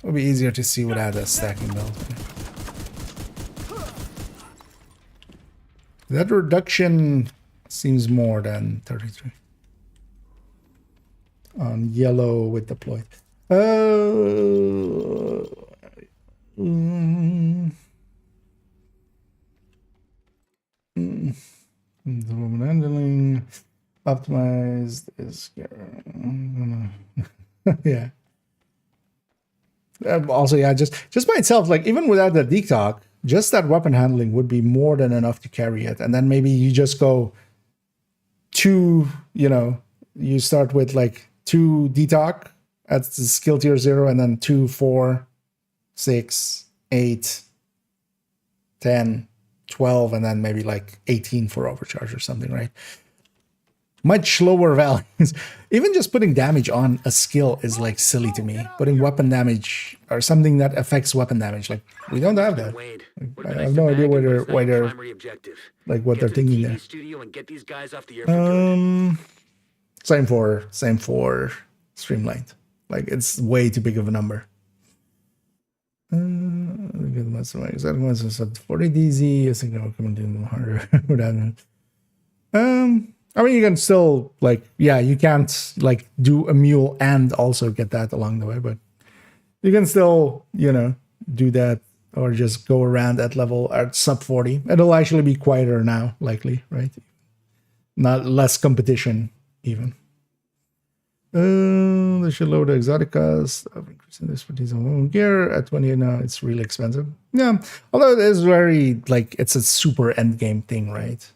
would be easier to see without a stacking build. That reduction seems more than 33 on yellow with deployed. The woman handling optimized is yeah. Also, yeah, just by itself, like even without the detalk, just that weapon handling would be more than enough to carry it. And then maybe you just go 2, you know, you start with like 2 detalk at the skill tier 0, and then 2, 4, 6, 8, 10, 12, and then maybe like 18 for overcharge or something, right? Much lower values. Even just putting damage on a skill is like silly to me. Putting weapon damage or something that affects weapon damage, like we don't have that. Like, I have no idea why they're like what they're thinking there. Same for Streamlined. Like it's way too big of a number. Look at the most of that was 40 DZ. I think I'll come into harder. I mean, you can still, like, yeah, you can't, like, do a mule and also get that along the way, but you can still, you know, do that or just go around at level at sub 40. It'll actually be quieter now, likely, right? Not less competition, even. They should lower the exoticas of increasing the expertise of gear at 20 now. It's really expensive. Yeah, although it is very, like, it's a super end game thing, right?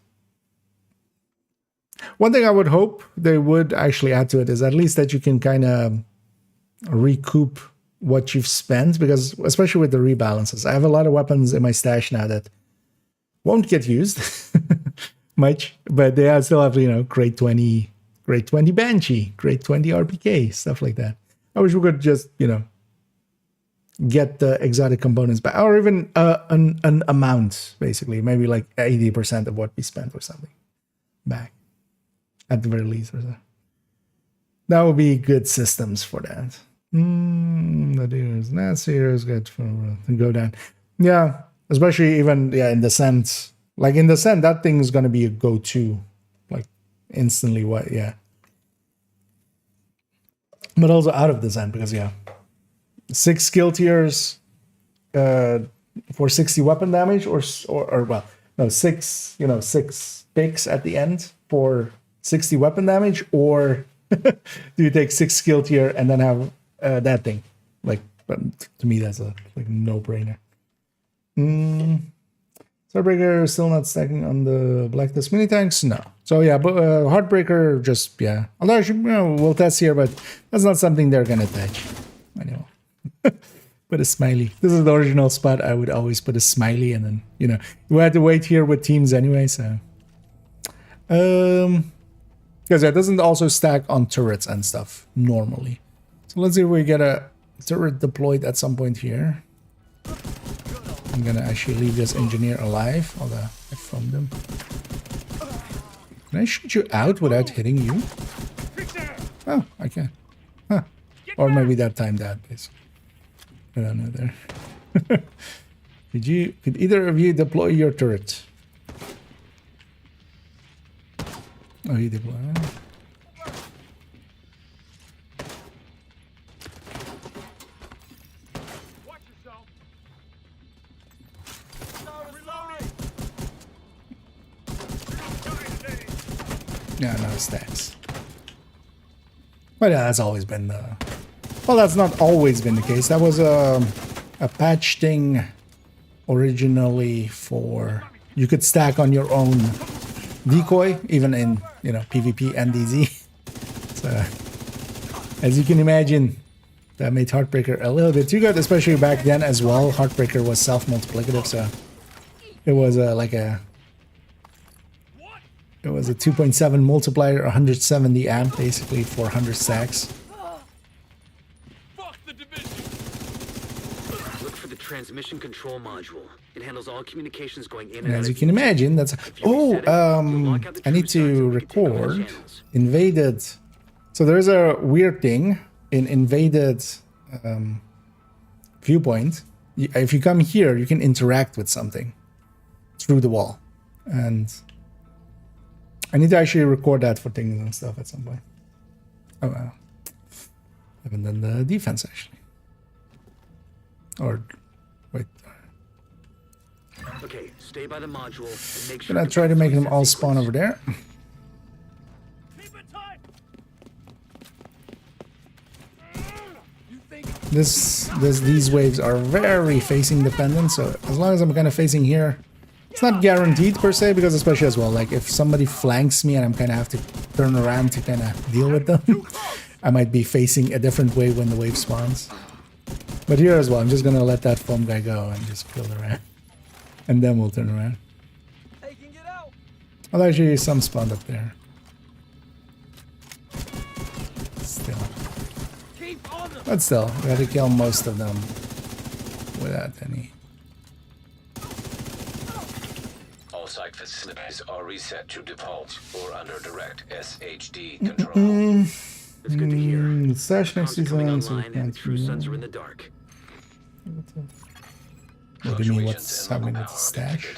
One thing I would hope they would actually add to it is at least that you can kind of recoup what you've spent, because especially with the rebalances, I have a lot of weapons in my stash now that won't get used much, but they still have, you know, grade 20 Banshee, grade 20 RPK, stuff like that. I wish we could just, you know, get the exotic components back, or even an amount, basically, maybe like 80% of what we spent or something back. At the very least, or so. That would be good systems for that. That is not serious. Good for to go down. Yeah, especially even in the sense, like in the sense that thing is gonna be a go-to, like instantly. What? Yeah. But also out of the Zen, because 6 skill tiers for 60 weapon damage, or well, no, 6 picks at the end for 60 weapon damage, or do you take 6 skill tier and then have that thing? Like, but to me, that's a no-brainer. Starbreaker still not stacking on the Blacklist mini tanks? No. So yeah, but Heartbreaker just Although I should, we'll test here, but that's not something they're gonna touch. I know. Put a smiley. This is the original spot. I would always put a smiley, and then we had to wait here with teams anyway. So because it doesn't also stack on turrets and stuff normally. So let's see if we get a turret deployed at some point here. I'm gonna actually leave this engineer alive, although I foamed him. Can I shoot you out without hitting you? Oh, I can. Huh. Or maybe that timed out, basically. I don't know there. Could either of you deploy your turret? Oh, he deployed. Yeah, no stacks. But yeah, that's always been the... Well, that's not always been the case. That was a patch thing originally for... You could stack on your own decoy, even in, PvP and DZ. So, as you can imagine, that made Heartbreaker a little bit too good, especially back then as well. Heartbreaker was self-multiplicative, so it was It was a 2.7 multiplier, 170 amp, basically 400 stacks. Look for the transmission control module. It handles all communications going in And and out as of you can imagine, that's... I need to record invaded. So there's a weird thing in invaded viewpoint. If you come here, you can interact with something through the wall. And I need to actually record that for things and stuff at some point. Oh, wow. I haven't done the defense, actually. Or, wait. Okay, stay by the module and make sure... Gonna try to make them all spawn over there. These waves are very facing dependent, so as long as I'm kind of facing here, it's not guaranteed per se, because especially as well, like if somebody flanks me and I'm kind of have to turn around to kind of deal with them, I might be facing a different way when the wave spawns. But here as well, I'm just gonna let that foam guy go and just kill the rat, and then we'll turn around. Well, actually, some spawned up there. Still. But still, we have to kill most of them without any. All site facilities are reset to default or under direct SHD control. It's good to hear. Stash next Comms coming season. online and the true sons are in the dark. What do you mean? What's happening with the stash?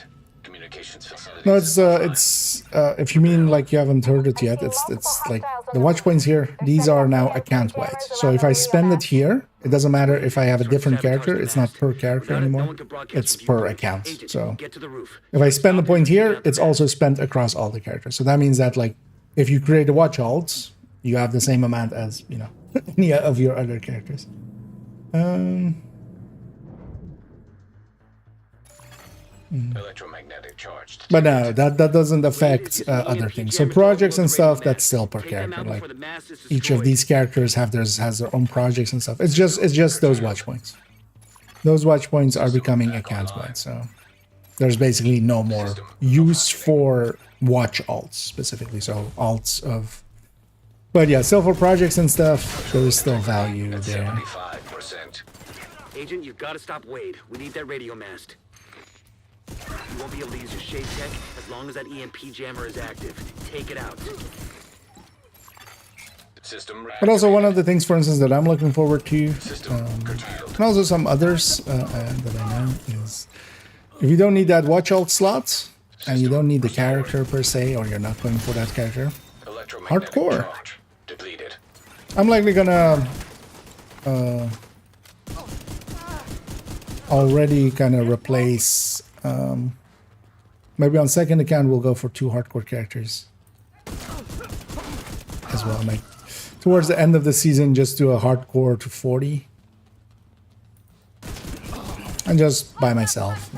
communications facilities. No, it's if you mean like you haven't heard it yet, it's like the watch points here. These are now account wide. So if I spend it here, it doesn't matter if I have a different character. It's not per character anymore. It's per account. So Get to the roof. if I spend a point here, it's also spent across all the characters. So that means that like if you create a watch alt, you have the same amount as, you know, any of your other characters. Electromagnetic charge. But no, that doesn't affect other things. So projects and stuff, that's still per character. Like each of these characters has their own projects and stuff. It's just those watch points. Those watch points are becoming account wide. So there's basically no more use for watch alts specifically. So alts of, but yeah, still for projects and stuff, there is still value there. 75%. Agent, you've got to stop Wade. We need that radio mast. You won't be able to use your shade tech as long as that EMP jammer is active. Take it out. System But also one of the things, for instance, that I'm looking forward to, curtailed. and also some others that I know, is if you don't need that watch alt slot, and you don't need the character per se, or you're not going for that character, Electromagnetic hardcore. charge depleted. I'm likely gonna already kind of replace, maybe on second account we'll go for 2 hardcore characters as well. Like towards the end of the season, just do a hardcore to 40 and just by myself,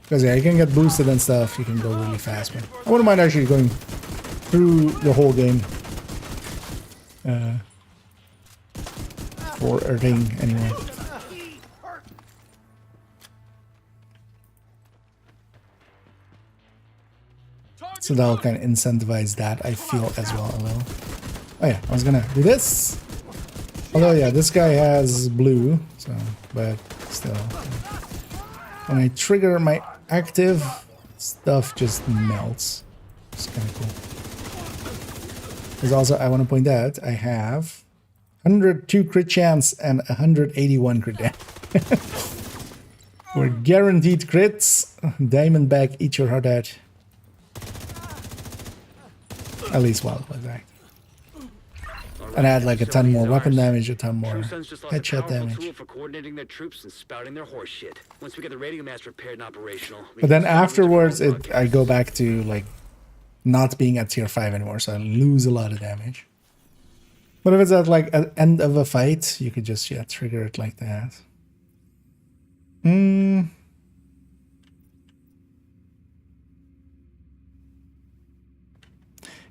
because yeah, you can get boosted and stuff. You can go really fast, but I wouldn't mind actually going through the whole game for a ring anyway. So that'll kind of incentivize that, I feel, as well a little. Oh yeah, I was gonna do this. Although yeah, this guy has blue, so, but still. When I trigger my active, stuff just melts. It's kind of cool. Because also, I want to point out, I have 102 crit chance and 181 crit damage. We're guaranteed crits. Diamondback, eat your heart out. At least while it was active. And I had like a ton more weapon damage, a ton more headshot damage. For coordinating their troops and spouting their horse shit. Once we get the radio mast repaired and operational. But then afterwards, I go back to like not being at tier 5 anymore, so I lose a lot of damage. But if it's at like an end of a fight, you could just trigger it like that.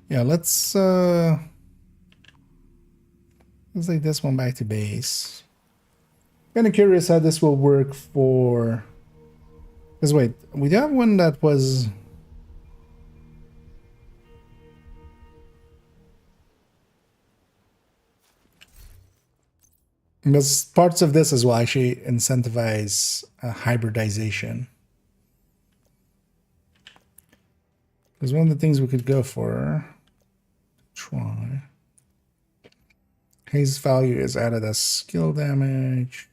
Yeah, let's take this one back to base. Kind of curious how this will work for. Because wait, we have one that was. Because parts of this as well actually incentivize hybridization. Because one of the things we could go for, try. Haze value is added as skill damage.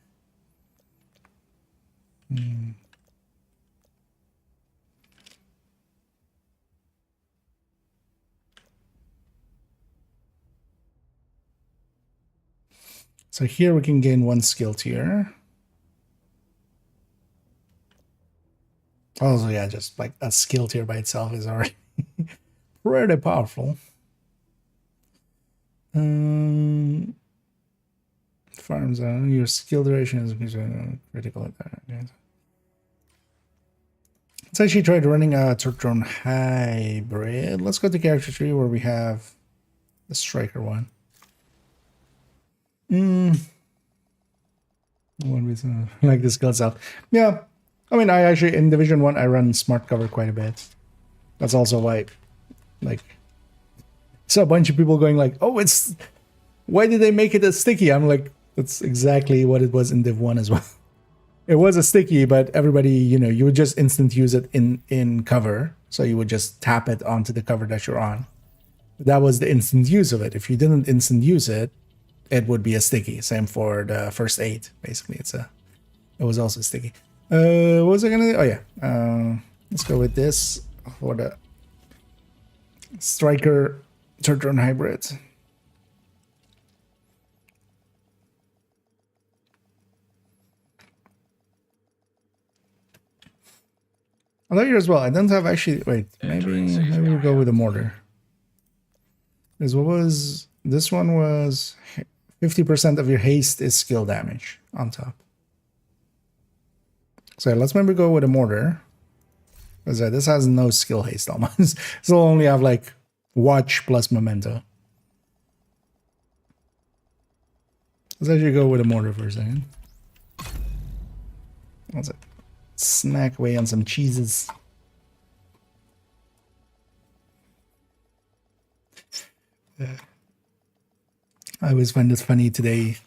So here we can gain 1 skill tier. Also, yeah, just like a skill tier by itself is already pretty powerful. Farm zone, your skill duration is critical at that. Let's actually try running a turret-drone hybrid. Let's go to character tree where we have the striker one. One reason I like the skill itself. Yeah. I mean, I actually, in Division 1, I run smart cover quite a bit. That's also why, like, saw a bunch of people going like, oh, it's, why did they make it a sticky? I'm like, that's exactly what it was in Div 1 as well. It was a sticky, but everybody, you know, you would just instant use it in cover. So you would just tap it onto the cover that you're on. That was the instant use of it. If you didn't instant use it, it would be a sticky. Same for the first aid, basically. It was also sticky. What was I gonna do? Oh yeah. Let's go with this. for the striker third-turn hybrid. I like here as well. I don't have actually. Wait, maybe we'll go with a mortar. Because what was this one was 50% of your haste is skill damage on top. So let's maybe go with a mortar. Because this has no skill haste almost. So we'll only have like watch plus memento. Let's actually go with a mortar for a second. Let's snack away on some cheeses. I always find it funny today.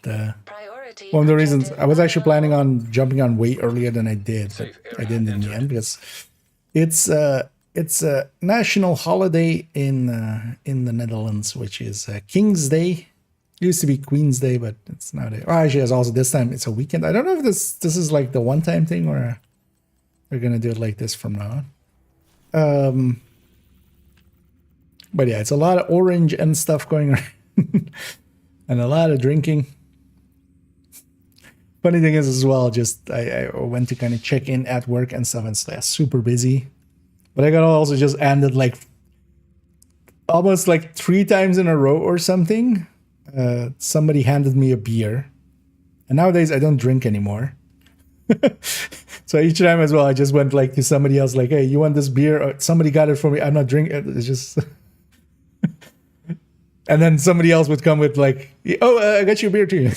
One of the reasons I was actually planning on jumping on way earlier than I did, but I didn't in the end because it's a national holiday in the Netherlands, which is King's Day. It used to be Queen's Day, but it's nowadays. Oh, actually, it's also this time. It's a weekend. I don't know if this is like the one-time thing or we're gonna do it like this from now on. But yeah, it's a lot of orange and stuff going on, and a lot of drinking. Funny thing is as well, just I went to kind of check in at work and stuff, and it's like super busy. But I got also just ended like almost like 3 times in a row or something. Somebody handed me a beer, and nowadays I don't drink anymore. So each time as well, I just went like to somebody else, like, "Hey, you want this beer?" Or, somebody got it for me. I'm not drinking. It's just, and then somebody else would come with like, "Oh, I got you a beer too."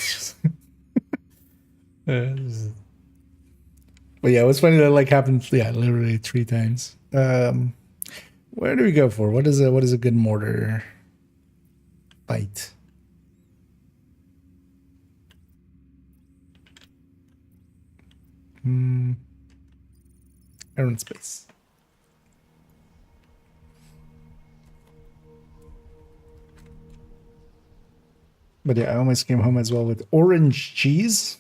But yeah, it was funny that like happened. Yeah, literally 3 times. Where do we go for? What is a good mortar bite? Errand space. But yeah, I almost came home as well with orange cheese.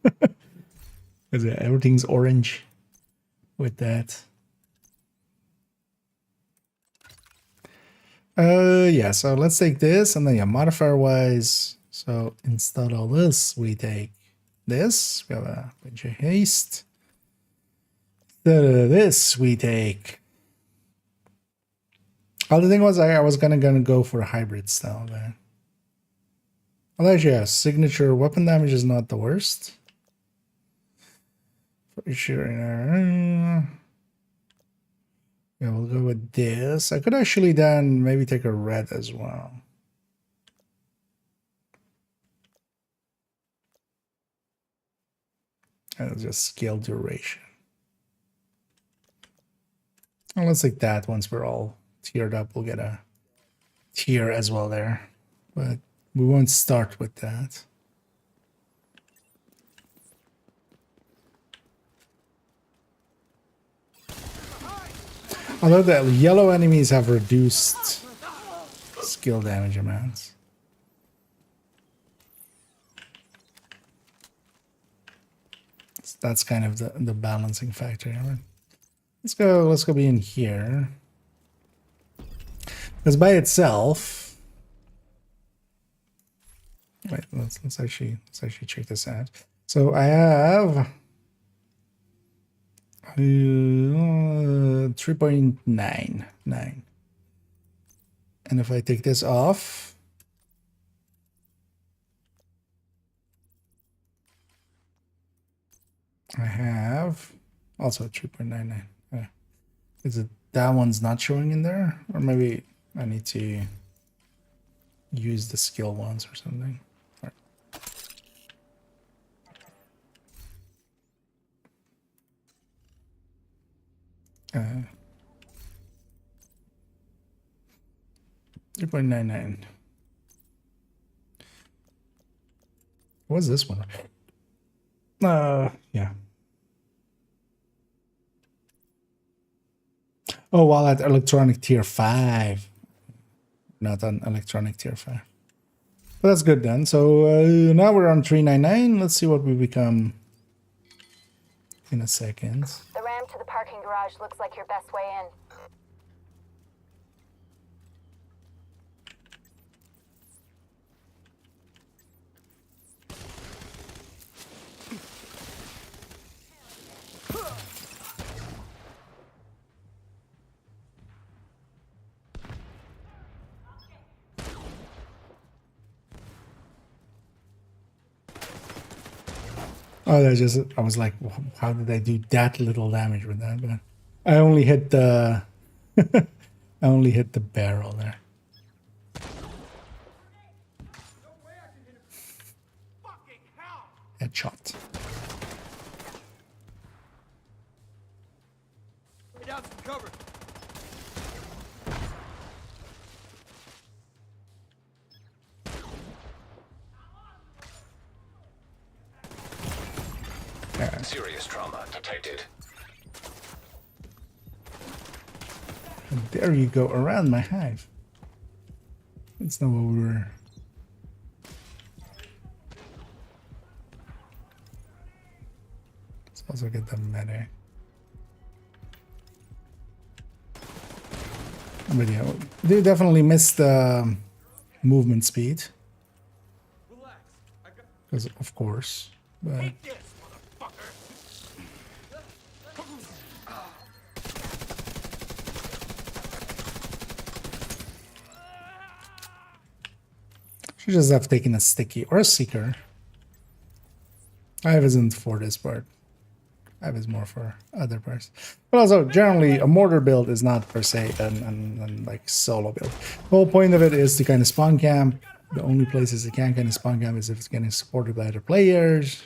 Because yeah, everything's orange with that. Yeah, so let's take this, and then yeah, modifier wise. So instead of this, we take this. We have a bunch of haste. Instead of this, we take. Oh, the thing was, I was gonna go for a hybrid style, but well, actually, yeah, signature weapon damage is not the worst. For sure. Yeah, we'll go with this. I could actually then maybe take a red as well. And just scale duration. And let's take that once we're all tiered up. We'll get a tier as well there. But we won't start with that. Although the yellow enemies have reduced skill damage amounts. So that's kind of the balancing factor. Right? Let's go be in here. Because by itself. Wait, let's actually check this out. So I have 3.99, and if I take this off, I have also 3.99. Is it that one's not showing in there, or maybe I need to use the skill ones or something? 3.99. What's this one? Yeah. Oh, while at electronic tier 5. Not on electronic tier 5. But that's good then. So now we're on 399. Let's see what we become in a second. The ramp to the parking garage looks like your best way in. Oh, that just, I was like, how did I do that little damage with that? But I only hit the, I only hit the barrel there. Headshot. Lay down some cover. Serious trauma detected. And there you go, around my hive. That's not what we were. Let's also get the medic. But yeah, they definitely missed the movement speed. Relax. I got. Because, of course. But Take this, motherfucker. should just have taken a sticky or a seeker. Hive isn't for this part. Hive is more for other parts. But also, generally, a mortar build is not per se an like solo build. The whole point of it is to kind of spawn camp. The only places it can kind of spawn camp is if it's getting supported by other players.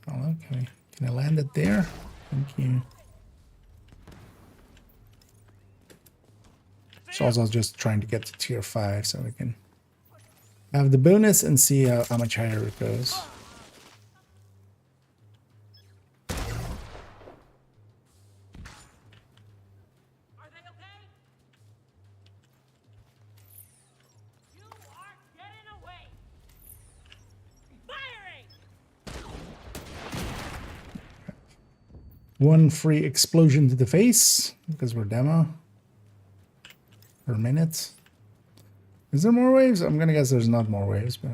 Oh, can I land it there? Thank you. So also just trying to get to tier 5 so we can have the bonus and see how much higher it goes. Are they okay? You are getting away. Firing! One free explosion to the face because we're demo per minute. Is there more waves? I'm gonna guess there's not more waves, but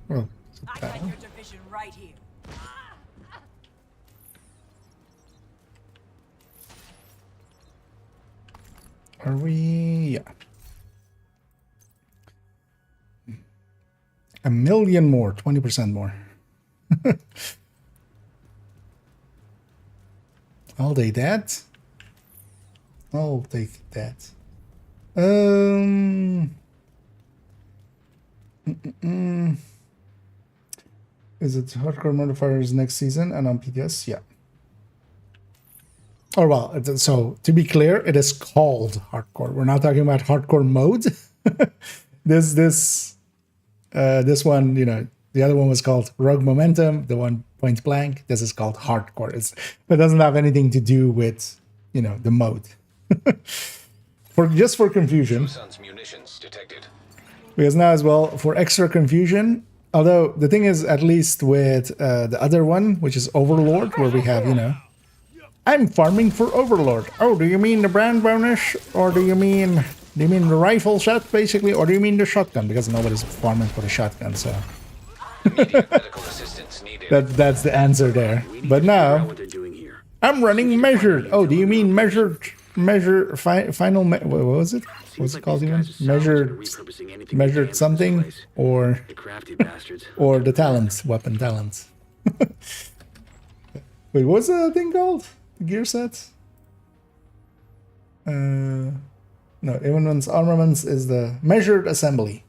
well, it's a I got battle. your division right here. Are we? Yeah. A million more, 20% more. I'll take that. I'll take that. Is it hardcore modifiers next season and on PTS? Yeah. Oh well, so to be clear, it is called hardcore. We're not talking about hardcore mode. this one, you know, the other one was called Rogue Momentum. The one point blank. This is called hardcore. It doesn't have anything to do with, you know, the mode. Just for confusion. Munitions detected. Because now as well, for extra confusion, although the thing is, at least with the other one, which is Overlord, where we have, you know, I'm farming for Overlord. Oh, do you mean the brand bonus? Or do you mean the rifle shot, basically? Or do you mean the shotgun? Because nobody's farming for the shotgun, so... Immediate medical assistance needed. That's the answer there. But now, What they're doing here. I'm running measured. Oh, do you mean measured final... what was it? What's it called even? Measured something? Or... The crafty bastards. Or the talents, weapon talents. Wait, what's the thing called? The gear set? No, armaments is the measured assembly.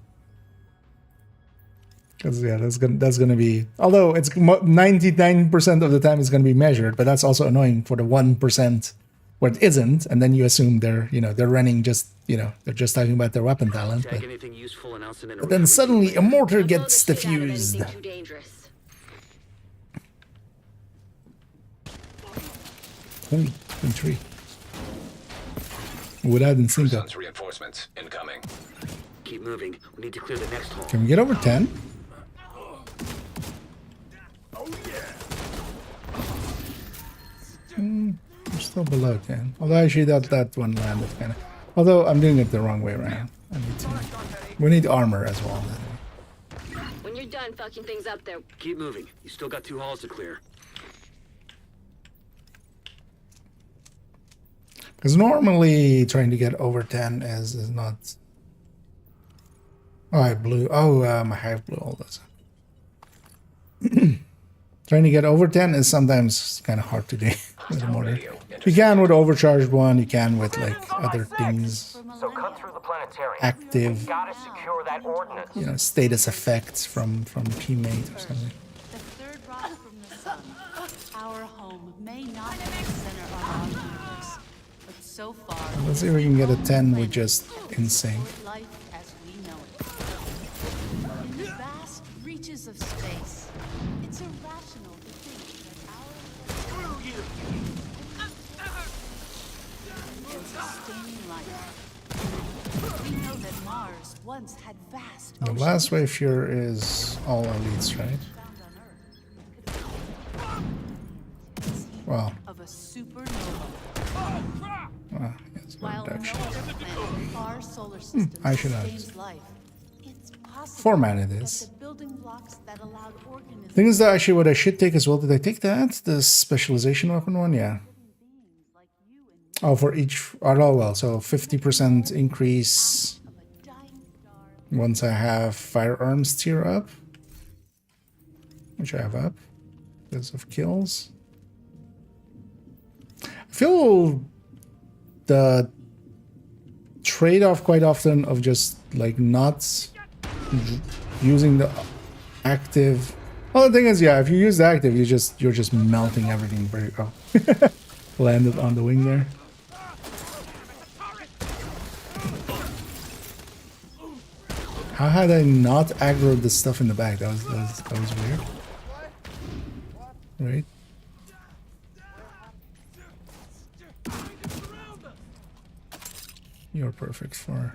Because yeah, that's gonna be, although it's 99% of the time it's gonna be measured, but that's also annoying for the 1% where it isn't, and then you assume they're running just, they're just talking about their weapon talent. Tag anything useful and I'll send it But then suddenly a mortar gets Blow the shit out of diffused. anything too dangerous. Oh, infantry. Without instinct. Sun's reinforcements incoming. Keep moving. We need to clear the next hall. Can we get over 10? We're still below 10. Although actually that one landed kind of. Although I'm doing it the wrong way around. We need armor as well. When you're done fucking things up there, Keep moving. You still got 2 halls to clear. Because normally trying to get over 10 is not... Oh, I blew... Oh, my hive blew all this. Trying to get over 10 is sometimes kind of hard to do with a mortar. You can with overcharged one, you can with like other things. So cut through the planetarium. Active, Gotta secure that ordnance. you know, status effects from teammate or something. The third rock from the sun. Our home may not be the center of our universe, but so far, Let's see if we can get a 10 with just insane. life as we know it. In the vast reaches of space, it's irrational to think that our and sustaining life. We know that Mars once had vast The oceans last wave here is all elites, right? found on Earth. Well, Of a supernova. it's While no no reduction. other planet in our solar system I should have sustains life, it's possible Format it that is. the building blocks that allowed organisms Thing is that actually what I should take as well. Did I take that? The specialization weapon one? Yeah. like you and me Oh, for each. Oh, well, so 50% increase of a dying star. once I have firearms tier up. Which I have up. Because of kills. I feel the trade-off quite often of just like not using the active. Well, the thing is, yeah, if you use the active, you're just melting everything very oh. Landed on the wing there. How had I not aggroed the stuff in the back? That was weird. Right? You're perfect for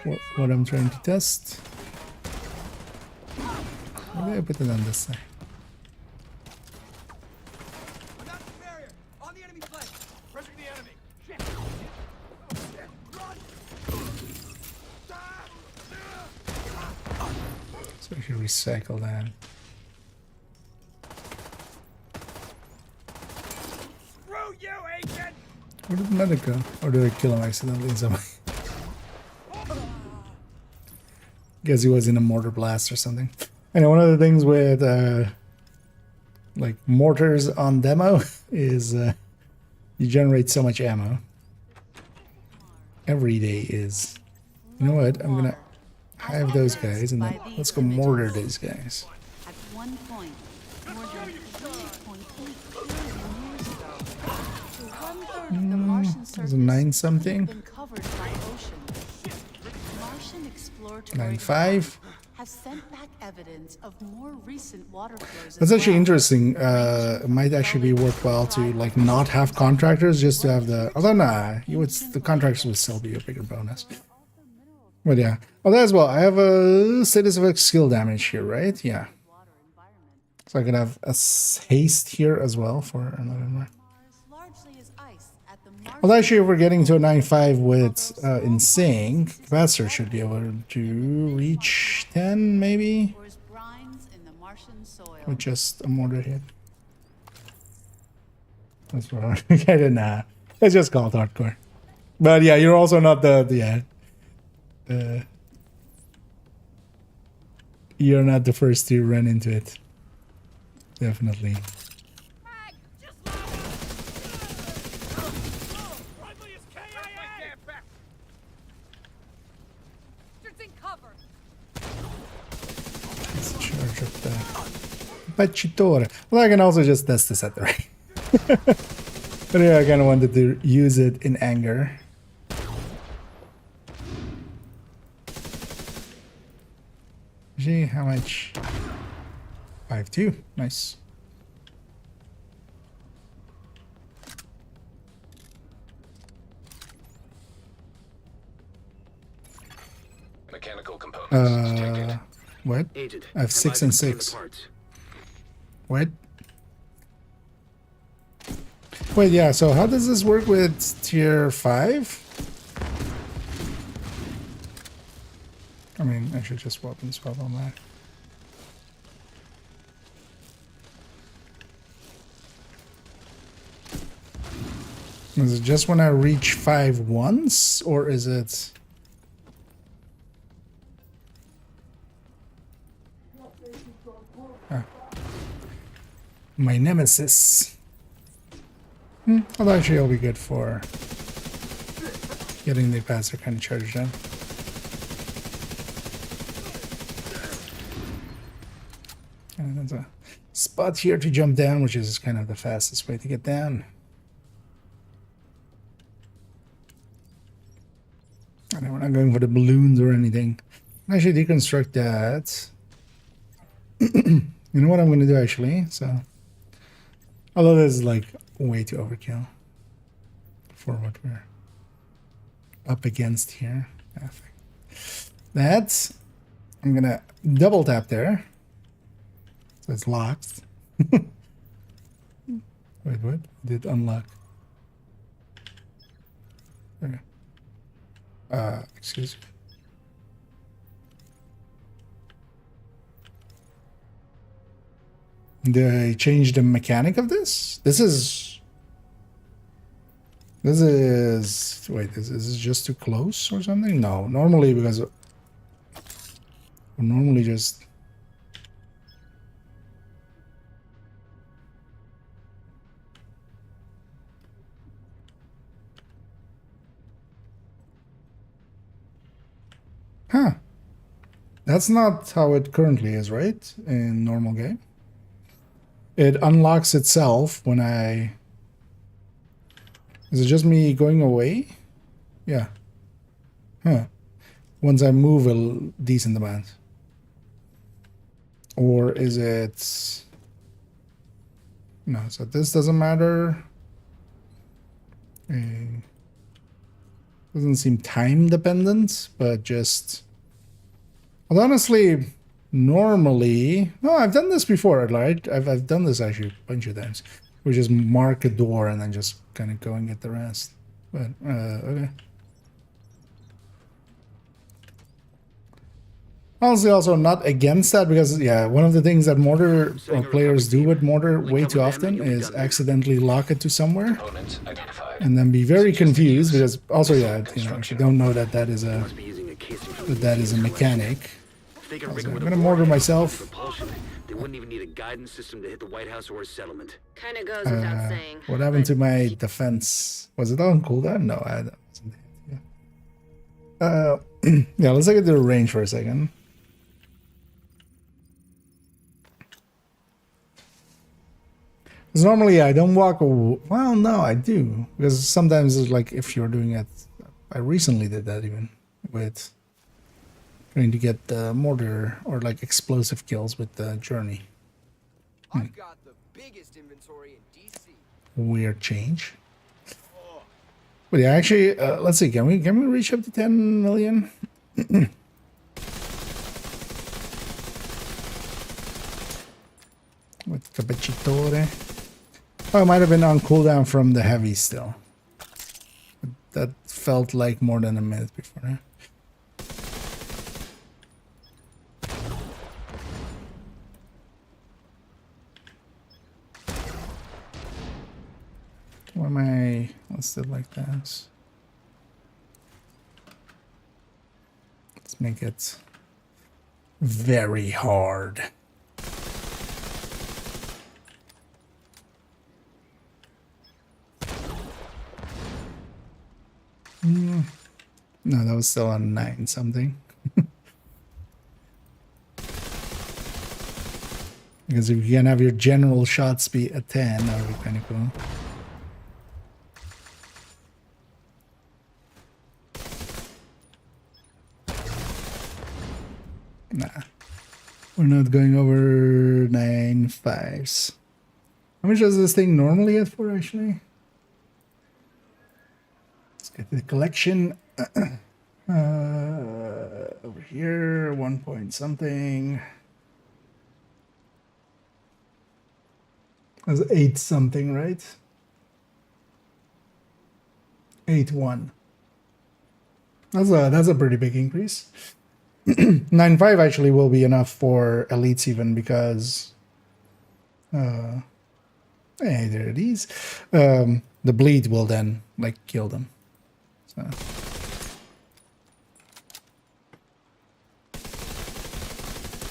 what I'm trying to test. Maybe I put it on this side. I'm at the barrier. On the enemy flank. Pressing the enemy. Shit. Run. So I should recycle that. Screw you, agent. Where did the medic go? Or did I kill him accidentally in some way? Guess he was in a mortar blast or something. And one of the things with like mortars on demo is you generate so much ammo. Every day is. You know what? I'm gonna have those guys and then let's go mortar these guys. At one point, more than 3.8 billion years ago, to one-third of the Martian surface There's a 9 something. been covered by ocean. Martian exploratory 9.5. have sent back evidence of more recent water flows. That's as actually well. interesting. It might actually be worthwhile to like not have contractors, just to have the. Although nah, the contractors would still be a bigger bonus. But yeah. Oh, that as well. I have a status of skill damage here, right? Yeah. So I can have a haste here as well for another one. Mars largely is ice at the Martian Well, actually, if we're getting to a 9.5 with insane, capacitor should be able to reach 10, maybe, pours brines in the Martian soil. with just a mortar hit. That's what I'm getting at. It's just called hardcore. But yeah, you're also not you're not the first to run into it. Definitely. Frag! Just load! Friendly is KIA. Back. It's in cover! Let's charge up the Pacitore. Well, I can also just test this at the right. But yeah, I kind of wanted to use it in anger. See how much? 5.2. Nice. Mechanical components detected. What? Agent, I have 6 and advise us to 6. claim the parts. What? Wait, yeah, so how does this work with tier 5? I mean, I should just weapon swap on that. Is it just when I reach 5 once, or is it... Ah. My nemesis. Although actually it'll be good for getting the capacitor kind of charged up. And there's a spot here to jump down, which is kind of the fastest way to get down. And we're not going for the balloons or anything. I should deconstruct that. You know what I'm going to do actually? So, although this is like way too overkill for what we're up against here. That's, I'm going to double tap there. So it's locked. Wait, what? Did unlock. Okay. Excuse me. Did I change the mechanic of this? This is... Wait, is this just too close or something? No, normally because... We normally just... Huh. That's not how it currently is, right? In normal game. It unlocks itself when I... Is it just me going away? Yeah. Huh. Once I move a decent amount. Or is it... No, so this doesn't matter. Doesn't seem time dependent, but just... Well, honestly, normally... No, I've done this before, right? I've done this actually a bunch of times. We just mark a door and then just kind of go and get the rest. But, okay. Honestly, also not against that because, yeah, one of the things that mortar or players do with mortar way too often is accidentally lock it to somewhere and then be very confused because also, yeah, you know, if you don't know that that is a mechanic. Also, I'm gonna mortar myself. They wouldn't even need a guidance system to hit the White House or a settlement. Kind of goes without saying. What happened to my defense? Was it on cooldown? No, I wasn't. Yeah. Yeah, let's look at the range for a second. Because normally I don't walk. Well, no, I do because sometimes it's like if you're doing it. I recently did that even with trying to get the mortar or like explosive kills with the journey. I've got the biggest inventory in DC. Weird change. But yeah, actually, let's see. Can we reach up to 10 million? With Capacitore. Oh, it might have been on cooldown from the heavy still. That felt like more than a minute before. Huh? Why am I... Let's do it like that. Let's make it very hard. No, that was still on 9 something. Because if you can have your general shot speed at 10, that would be kind of cool. Nah. We're not going over 9.5s. How much does this thing normally get for, actually? Let's get the collection. Over here, 1 point something. That's 8 something, right? 8.1. That's a pretty big increase. 9.5 actually will be enough for elites even because hey, there it is. The bleed will then like kill them. So.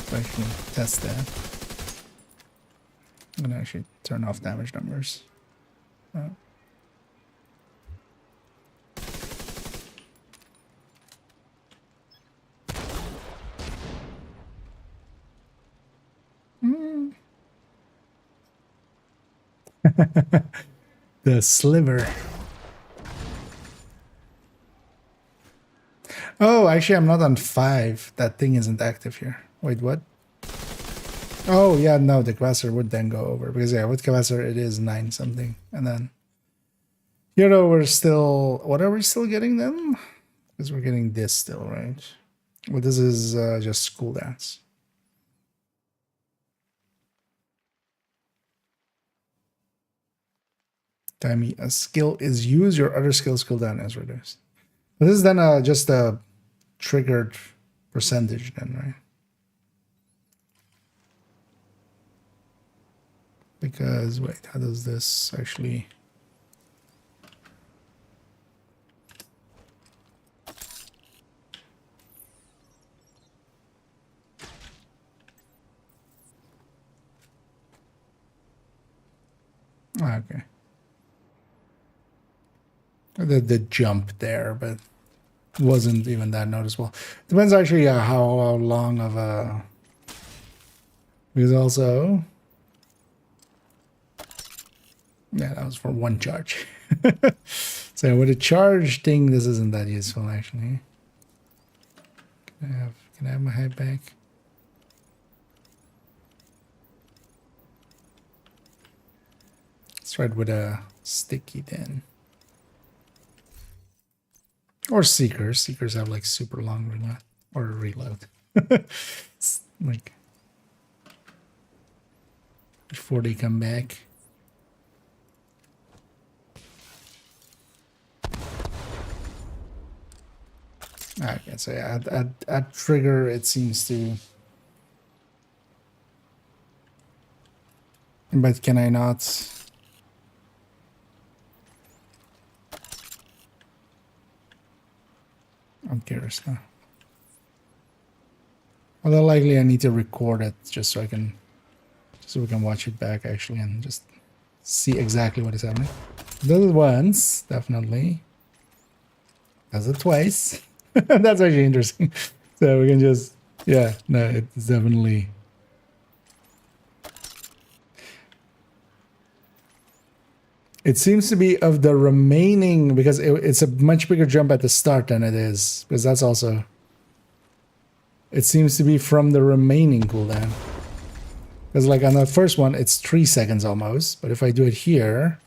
So I can test that. I'm gonna actually turn off damage numbers. The sliver. Oh, actually, I'm not on 5. That thing isn't active here. Wait, what? Oh, yeah, no, the capacitor would then go over. Because, yeah, with capacitor, it is 9 something. And then, you know, we're still... What are we still getting then? Because we're getting this still, right? Well, this is just cooldowns. Time a skill is used, your other skill's cooldown is reduced. But this is then just a triggered percentage then, right? Because, wait, how does this actually... Okay. The jump there, but wasn't even that noticeable. Depends actually how long of a... Because also... Yeah, that was for 1 charge. So with a charge thing, this isn't that useful actually. Can I have my head back? Let's try it with a sticky then. Or seekers. Seekers have like super long reload. Or reload. It's like before they come back. Okay, so yeah, at trigger it seems to... But can I not... I'm curious now. Although likely I need to record it just so I can... So we can watch it back actually and just see exactly what is happening. Does it once, definitely. Does it twice. That's actually interesting. So we can just... Yeah, no, it's definitely... It seems to be of the remaining, because it's a much bigger jump at the start than it is, because that's also... It seems to be from the remaining cooldown. Because like on the first one, it's 3 seconds almost, but if I do it here,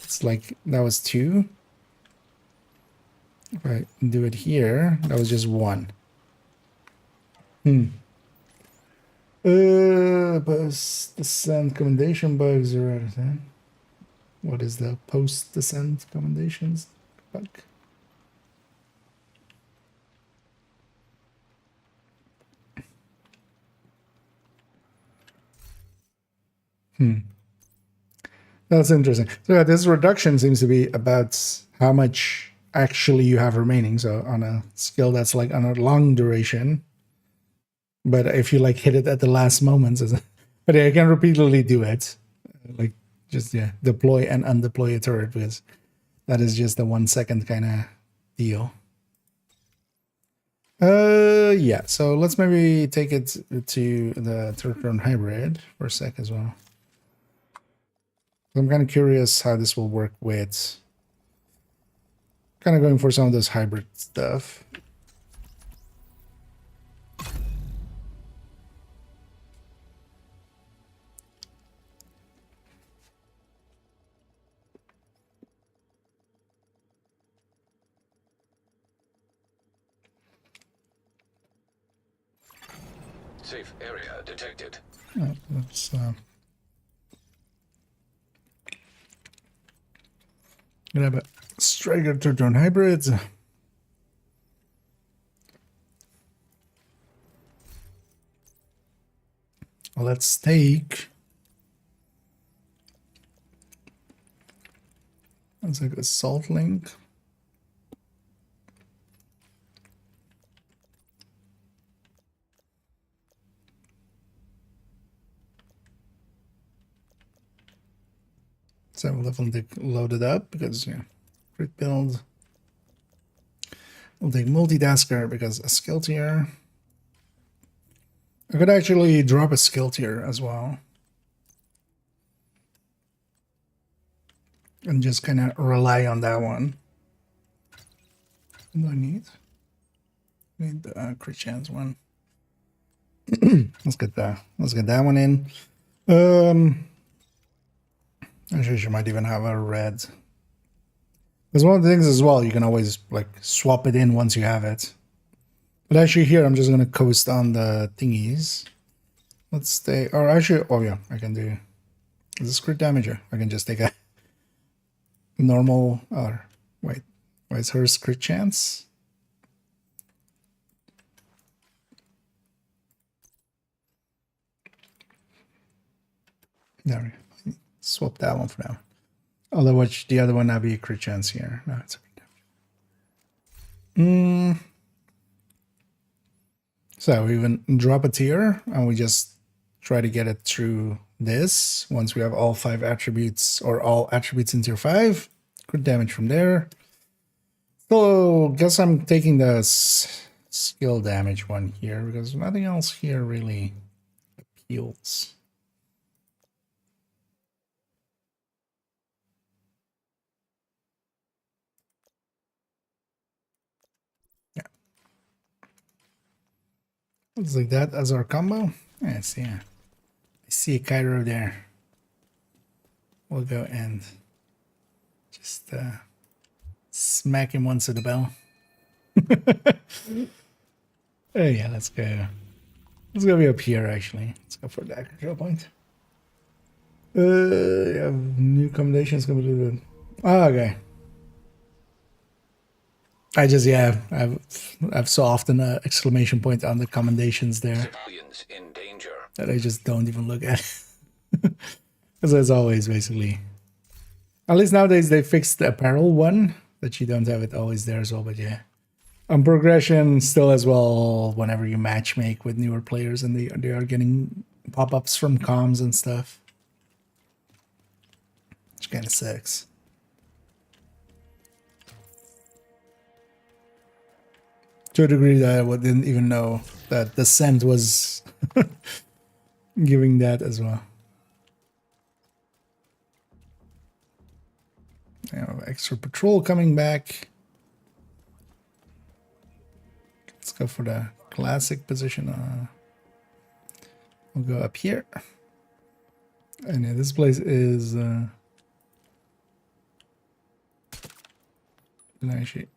it's like, that was 2. If I do it here, that was just 1. Post-descent commendation bugs are out of 10. What is the post-descent commendations bug? That's interesting. So yeah, this reduction seems to be about how much actually you have remaining. So on a skill that's like on a long duration, but if you like hit it at the last moments, but yeah, you can repeatedly do it, like just deploy and undeploy a turret, because that is just a 1 second kind of deal. Yeah. So let's maybe take it to the turret-drone hybrid for a sec as well. I'm kind of curious how this will work with kind of going for some of those hybrid stuff. Safe area detected. Oh, let's grab a Striker turret-drone hybrids. Let's take That's like a salt link. So we'll definitely load it up because, yeah, crit build. We'll take multitasker because a skill tier. I could actually drop a skill tier as well. And just kind of rely on that one. What do I need? Need the crit chance one. Let's get that one in. I'm sure she might even have a red. There's one of the things as well, you can always like swap it in once you have it. But actually here I'm just gonna coast on the thingies. Let's stay, or actually, oh yeah, I can do, is this crit damager? I can just take a normal, or wait, why is hers crit chance? There we go. Swap that one for now. Although watch the other one now be a crit chance here. No, it's a crit damage. So we even drop a tier and we just try to get it through this. Once we have all 5 attributes or all attributes in tier 5, crit damage from there. So guess I'm taking the skill damage one here because nothing else here really appeals. Looks like that as our combo. Yeah, I see a Cairo there. We'll go and just smack him once at the bell. Oh yeah, let's go. Let's go be up here actually. Let's go for that control point. Yeah, new accommodations gonna do the. Oh, okay. I just, yeah, I've so often an exclamation point on the commendations there Civilians in danger. that I just don't even look at. Because as always, basically. At least nowadays they fixed the apparel one, that you don't have it always there as well, but yeah. On progression, still as well, whenever you matchmake with newer players and they are getting pop-ups from comms and stuff. Which kind of sucks. To a degree that I didn't even know that the scent was giving that as well. Extra patrol coming back. Let's go for the classic position. We'll go up here. And yeah, this place is actually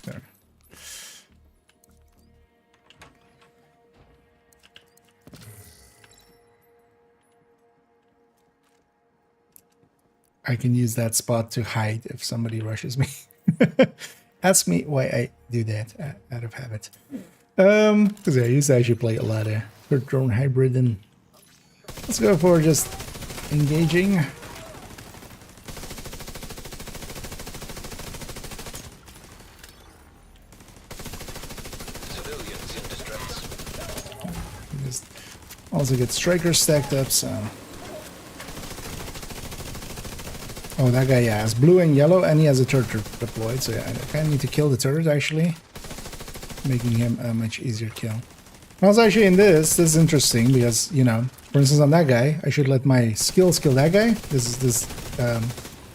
there. I can use that spot to hide if somebody rushes me. Ask me why I do that out of habit. Because I used to actually play a lot of third drone hybrid, and let's go for just engaging. Civilians in distress. Just also get strikers stacked up, so. Oh, that guy, yeah, has blue and yellow, and he has a turret deployed, so yeah, I kind of need to kill the turret, actually. Making him a much easier kill. Also, actually, in this is interesting, because, you know, for instance, on that guy, I should let my skills kill that guy.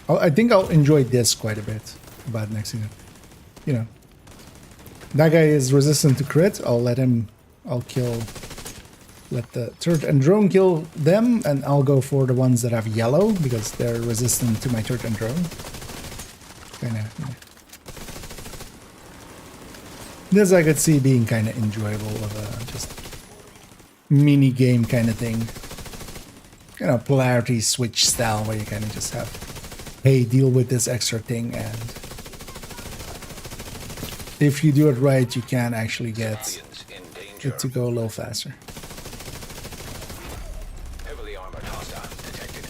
I think I'll enjoy this quite a bit about next season. You know, that guy is resistant to crit, let the turret and drone kill them, and I'll go for the ones that have yellow because they're resistant to my turret and drone. Kinda, yeah. This I could see being kind of enjoyable of a just mini game kind of thing. You know, polarity switch style where you kind of just have, hey, deal with this extra thing, and if you do it right, you can actually get Civilians in danger. it to go a little faster. Heavily armored hostile detected.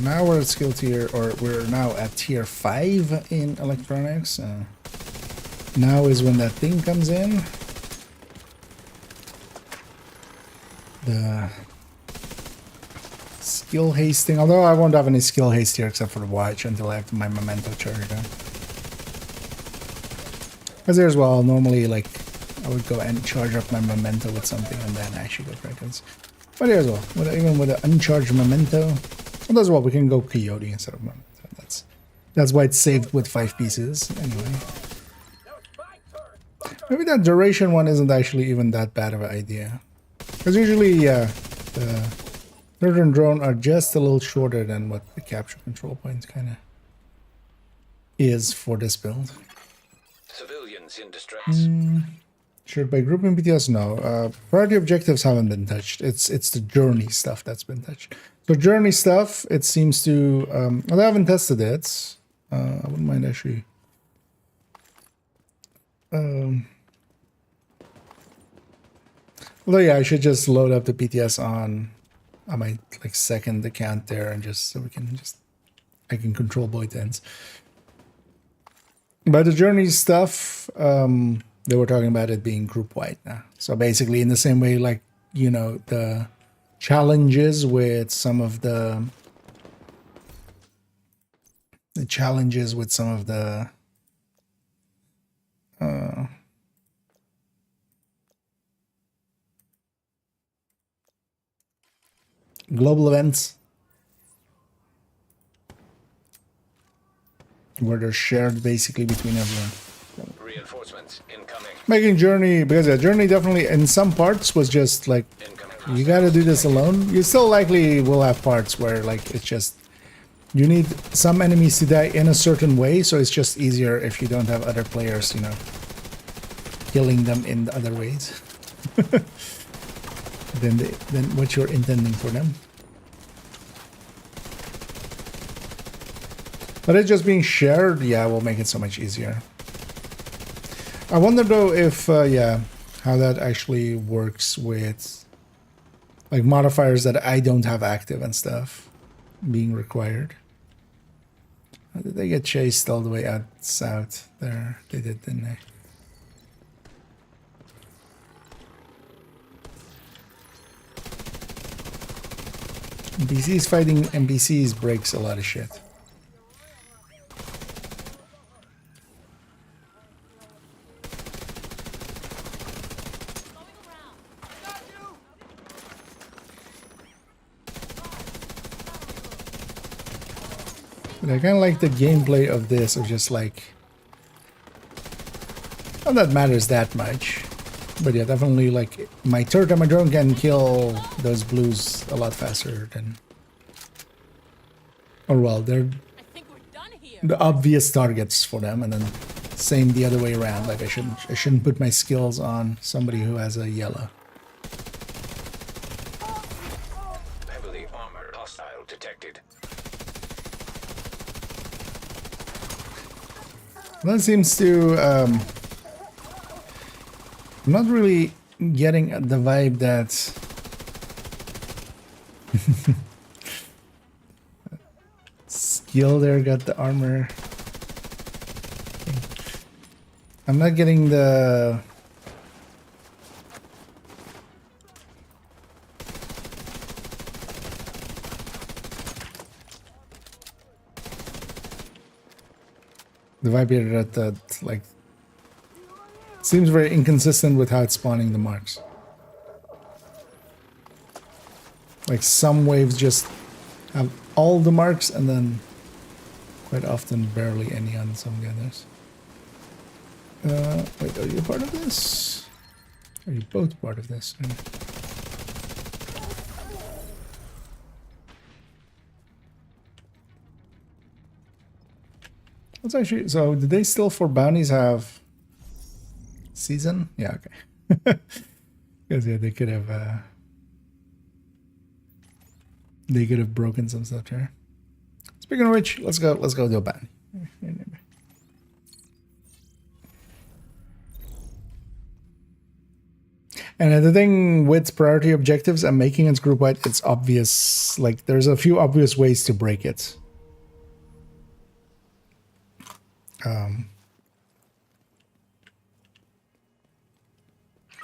now we're at skill tier, or we're now at tier 5 in electronics. Now is when that thing comes in. The skill hasting, although I won't have any skill haste here except for the watch until I have my memento charged on. Because there's, well, normally like I would go and charge up my memento with something and then actually go for it. But here as well, even with an uncharged memento, well, as well, we can go coyote instead of memento. That's why it's saved with 5 pieces anyway. Maybe that duration one isn't actually even that bad of an idea. Because usually, the turret and drone are just a little shorter than what the capture control point kind of is for this build. Civilians in distress. Shared by group in PTS? No. Priority objectives haven't been touched. It's the journey stuff that's been touched. So journey stuff, it seems to... well, I haven't tested it. I wouldn't mind actually... although yeah, I should just load up the PTS on my like second account there, and just so we can just I can control both ends. But the journey stuff, they were talking about it being group wide now. So basically, in the same way, like, you know, the challenges with some of the global events where they're shared basically between everyone. Reinforcements incoming. Making journey, because yeah, journey definitely in some parts was just like, Incoming. you gotta do this alone. You still likely will have parts where like it's just you need some enemies to die in a certain way, so it's just easier if you don't have other players, you know, killing them in the other ways than what you're intending for them. But it just being shared, yeah, will make it so much easier. I wonder though if, yeah, how that actually works with like modifiers that I don't have active and stuff being required. Did they get chased all the way out south there? They did, didn't they? NPCs fighting NPCs breaks a lot of shit. But I kind of like the gameplay of this, of just like, not that matters that much, but yeah, definitely like my turret and my drone can kill those blues a lot faster than, or well, they're I think we're done here. the obvious targets for them, and then same the other way around. Like I shouldn't put my skills on somebody who has a yellow. Heavily armored hostile detected. That seems to, I'm not really getting the vibe that skill there got the armor. I'm not getting the vibe here that like seems very inconsistent with how it's spawning the marks. Like some waves just have all the marks and then quite often barely any on some of the others. Wait, are you part of this? Are you both part of this? What's actually, so did they still for bounties have season? Yeah, okay. Because yeah, they could have broken some stuff here. Speaking of which, let's go do a bounty. And the thing with priority objectives and making it group wide, it's obvious. Like there's a few obvious ways to break it.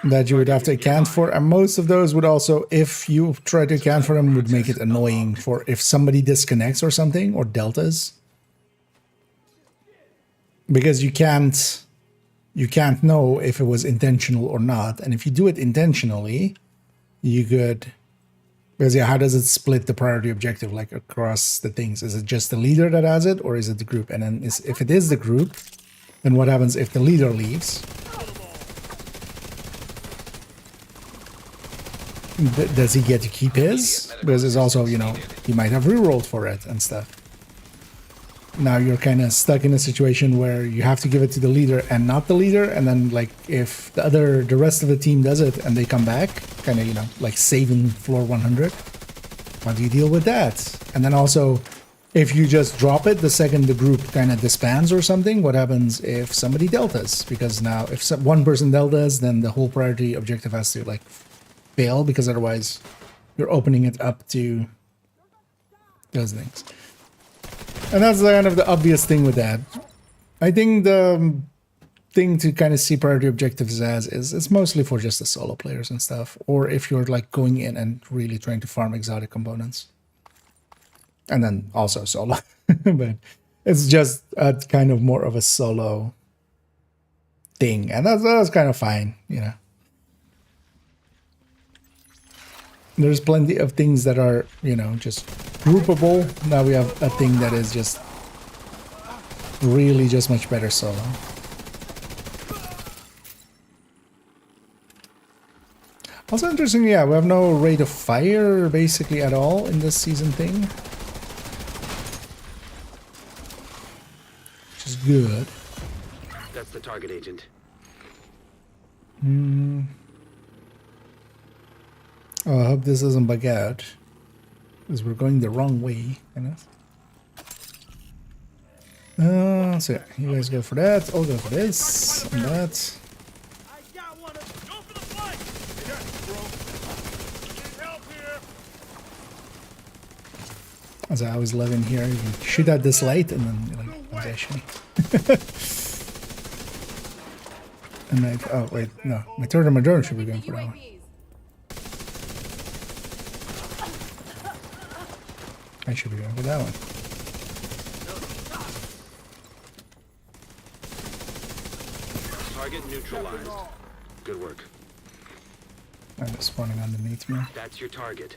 That you would have to account for, and most of those would also, if you try to account for them, would make it annoying for if somebody disconnects or something, or deltas, because you can't know if it was intentional or not. And if you do it intentionally, you could, because yeah, how does it split the priority objective like across the things? Is it just the leader that has it, or is it the group? And then if it is the group, then what happens if the leader leaves? Does he get to keep his? Because it's also, you know, he might have rerolled for it and stuff. Now you're kind of stuck in a situation where you have to give it to the leader and not the leader. And then like if the rest of the team does it and they come back, kind of, you know, like saving floor 100. How do you deal with that? And then also, if you just drop it the second the group kind of disbands or something, what happens if somebody deltas? Because now if one person deltas, then the whole priority objective has to like fail, because otherwise you're opening it up to those things. And that's kind of the obvious thing with that. I think the thing to kind of see priority objectives as is it's mostly for just the solo players and stuff, or if you're like going in and really trying to farm exotic components. And then also solo. But it's just a kind of more of a solo thing, and that's kind of fine, you know. There's plenty of things that are, you know, just groupable. Now we have a thing that is just really just much better solo. Also interesting, yeah, we have no rate of fire basically at all in this season thing. Which is good. That's the target, Agent. Oh, I hope this doesn't bug out, because we're going the wrong way, you know. So yeah, you guys go for that. I'll go for this and that. I got one. Go for the flank. Yeah, bro. Need help here. As I always love in here, you can shoot at this light and then you're like, possession. And I, oh wait, no, my third and my drone should be going for that one. I should be going for that one. Target neutralized. Good work. I'm just spawning underneath me. That's your target.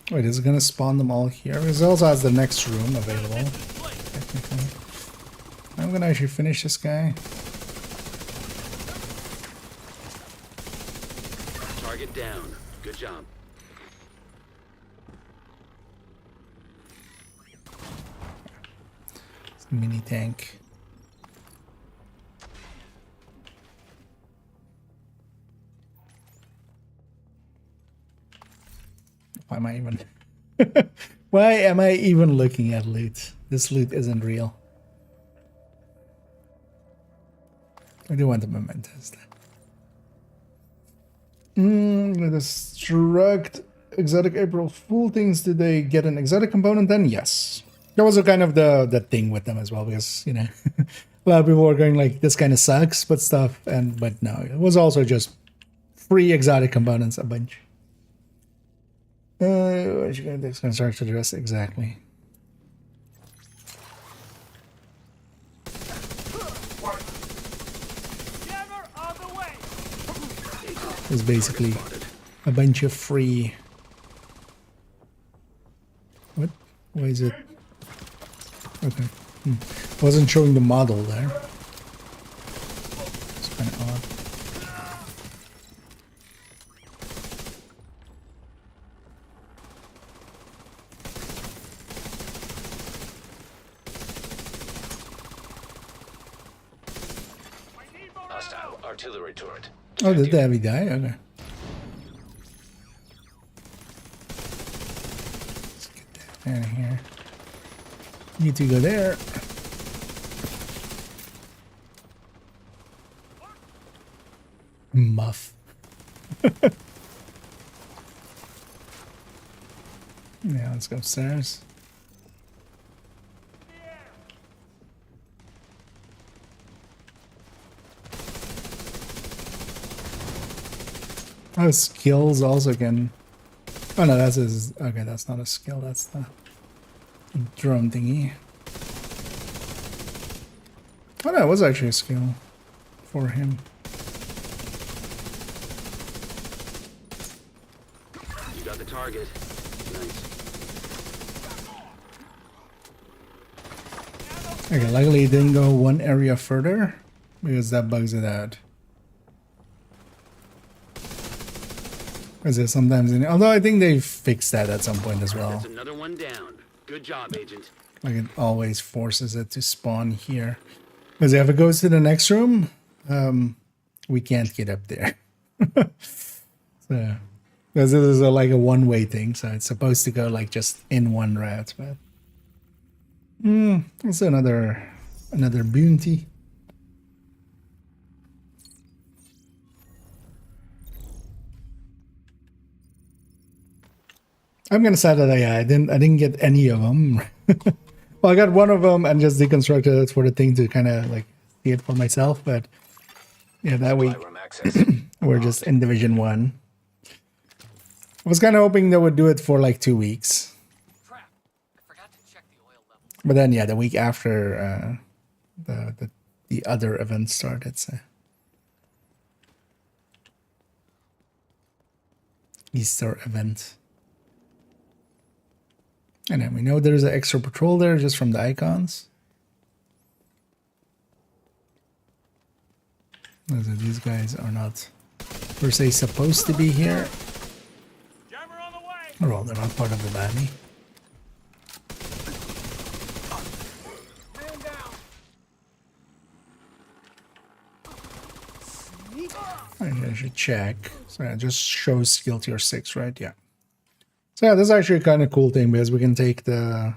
Wait, is it gonna spawn them all here? Because it also has the next room available, technically. I'm gonna actually finish this guy. Target down. Good job. Mini tank. Why am I even why am I even looking at loot? This loot isn't real. I do want the mementos. The destruct exotic April Fool things. Did they get an exotic component then? Yes. That was a kind of the thing with them as well, because, you know, a lot of people were going like, this kind of sucks, but stuff, but no, it was also just free exotic components, a bunch. What you got this construction address exactly? Jammer on the way. It's basically a bunch of free. What? Why is it? Okay. Wasn't showing the model there. It's kind of odd. Hostile artillery turret. Oh, did the heavy die? Okay. Let's get that out of here. You two go there. Muff. Yeah, let's go upstairs. Oh, skills also can. Oh no, that's his. Okay, that's not a skill. That's the drum thingy. Oh no, it was actually a skill for him. You got the target. Nice. Okay, luckily it didn't go one area further because that bugs it out. Because there's sometimes in, although I think they fixed that at some point as well. That's another one down. Good job, Agent. Like it always forces it to spawn here. Because if it goes to the next room, we can't get up there. So, because this is like a one-way thing, so it's supposed to go like just in one route. But it's another bounty. I'm gonna say that I didn't get any of them. Well, I got one of them and just deconstructed it for the thing to kind of like see it for myself. But yeah, that week we're just in Division 1. I was kind of hoping they would do it for like 2 weeks. Crap. I forgot to check the oil level. But then yeah, the week after the other event started. So. Easter event. And then we know there's an extra patrol there just from the icons. So these guys are not per se supposed to be here. Jammer on the way. Well, they're not part of the bounty. Man down. I should check. So it just shows skill tier 6, right? Yeah. So yeah, this is actually a kind of cool thing because we can take the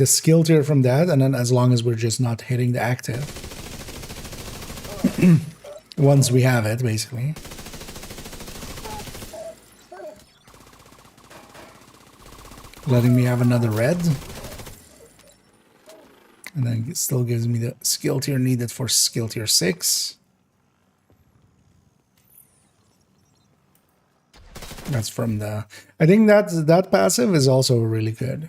skill tier from that, and then as long as we're just not hitting the active, once we have it, basically. Letting me have another red, and then it still gives me the skill tier needed for skill tier 6. That's from the... I think that passive is also really good.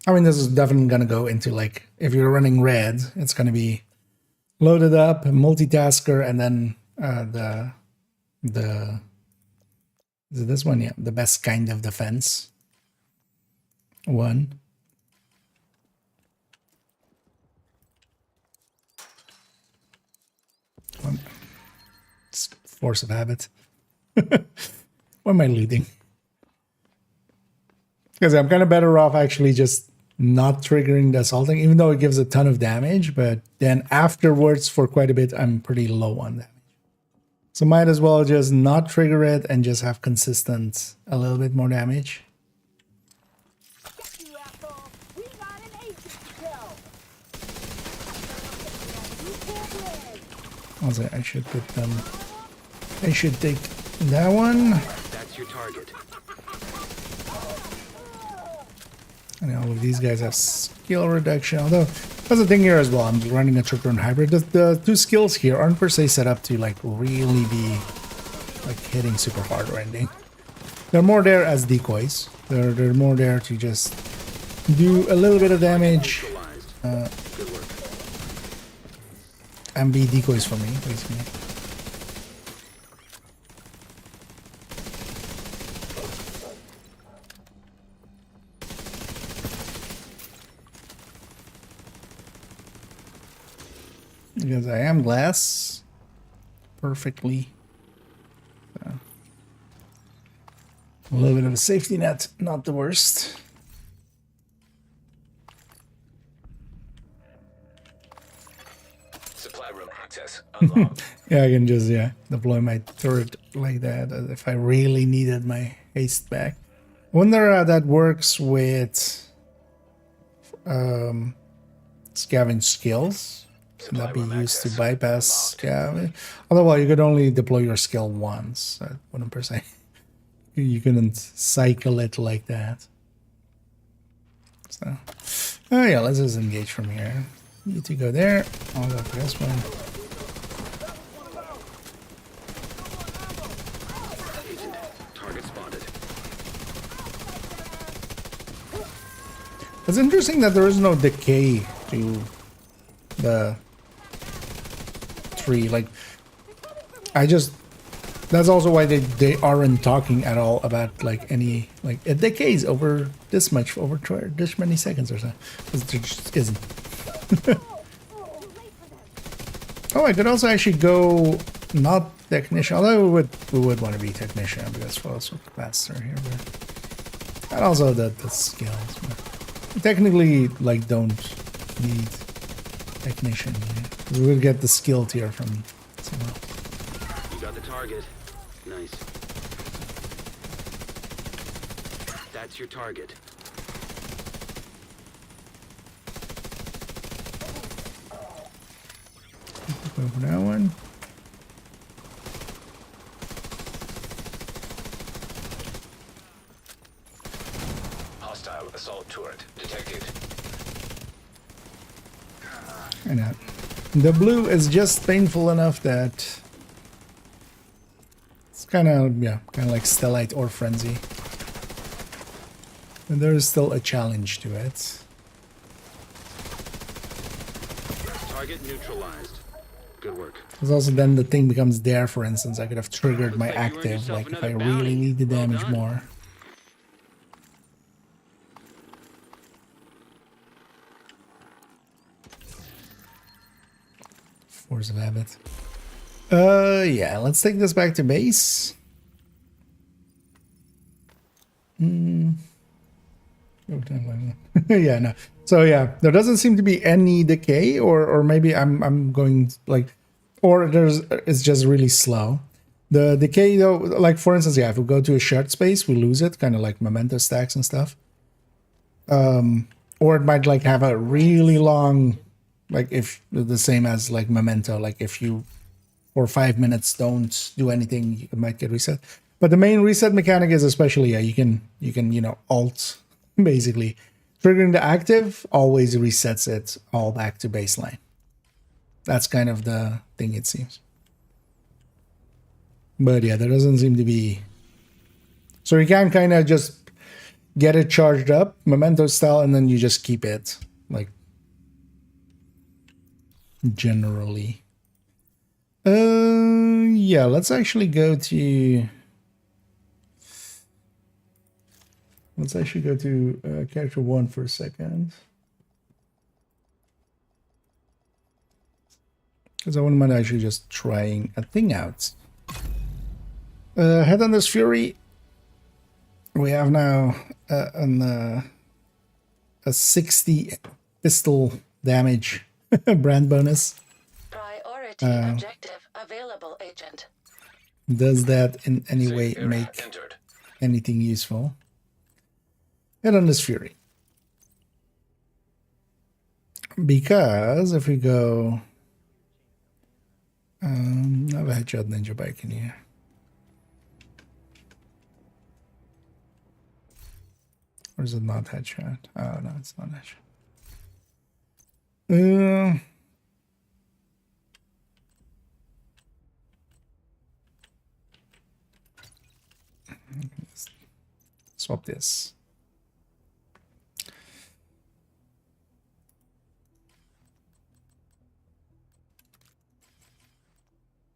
I mean, this is definitely going to go into, like, if you're running red, it's going to be loaded up, multitasker, and then is it this one? Yeah, the best kind of defense. 1. It's force of habit. What am I looting? Because I'm kind of better off actually just not triggering the assaulting, even though it gives a ton of damage, but then afterwards for quite a bit I'm pretty low on damage. So might as well just not trigger it and just have consistent a little bit more damage. Also, I should put them... I should take that one. That's your target. And all of these guys have skill reduction. Although, that's the thing here as well. I'm running a trigger and hybrid. The two skills here aren't per se set up to like really be like hitting super hard or anything. They're more there as decoys. They're more there to just do a little bit of damage and be decoys for me, basically. Because I am glass perfectly. So, a little bit of a safety net, not the worst. Supply room access unlocked. Yeah, I can just deploy my turret like that if I really needed my haste back. I wonder how that works with scavenge skills. Can that be Supply room used to access bypass? unlocked. Yeah. Otherwise, you could only deploy your skill once. I wouldn't per se. You couldn't cycle it like that. So, oh yeah, let's just engage from here. You two go there. I'll go for this one. Agent, target spotted. It's interesting that there is no decay to the tree. Like, that's also why they aren't talking at all about like any like it decays over this much over this many seconds or so. Because there just isn't. Oh, I could also actually go not technician, although we would want to be technician because we're also faster here. But, and also the skills. But technically, like, don't need technician. Yeah. We'll get the skill tier from someone else. You got the target. Nice. That's your target. Go for that one. Hostile assault turret detected. And that. The blue is just painful enough that it's kind of like Stellite or Frenzy. And there is still a challenge to it. Target neutralized. Good work. Because also then the thing becomes there, for instance. I could have triggered my Looks like you earned active, yourself like if I another really bounty. need the Well damage done. more. Force of habit. Yeah, let's take this back to base. Yeah, no. So yeah, there doesn't seem to be any decay, or maybe I'm going like, or it's just really slow. The decay though, like for instance, yeah, if we go to a shared space, we lose it, kind of like memento stacks and stuff. Or it might like have a really long, like if the same as like memento, like if you for 5 minutes don't do anything, it might get reset. But the main reset mechanic is especially, yeah, you can alt basically. Triggering the active always resets it all back to baseline. That's kind of the thing, it seems. But yeah, there doesn't seem to be... So you can kind of just get it charged up, memento style, and then you just keep it, like, generally. Yeah, let's actually go to... Let's actually go to character 1 for a second. Because I wouldn't mind actually just trying a thing out. Headhunter's Fury. We have now a 60 pistol damage brand bonus. Priority objective available, Agent. Does that in any Safe way area make entered. anything useful? Headhunter's Fury. Because if we go... I have a headshot ninja bike in here. Or is it not headshot? Oh no, it's not headshot. Swap this.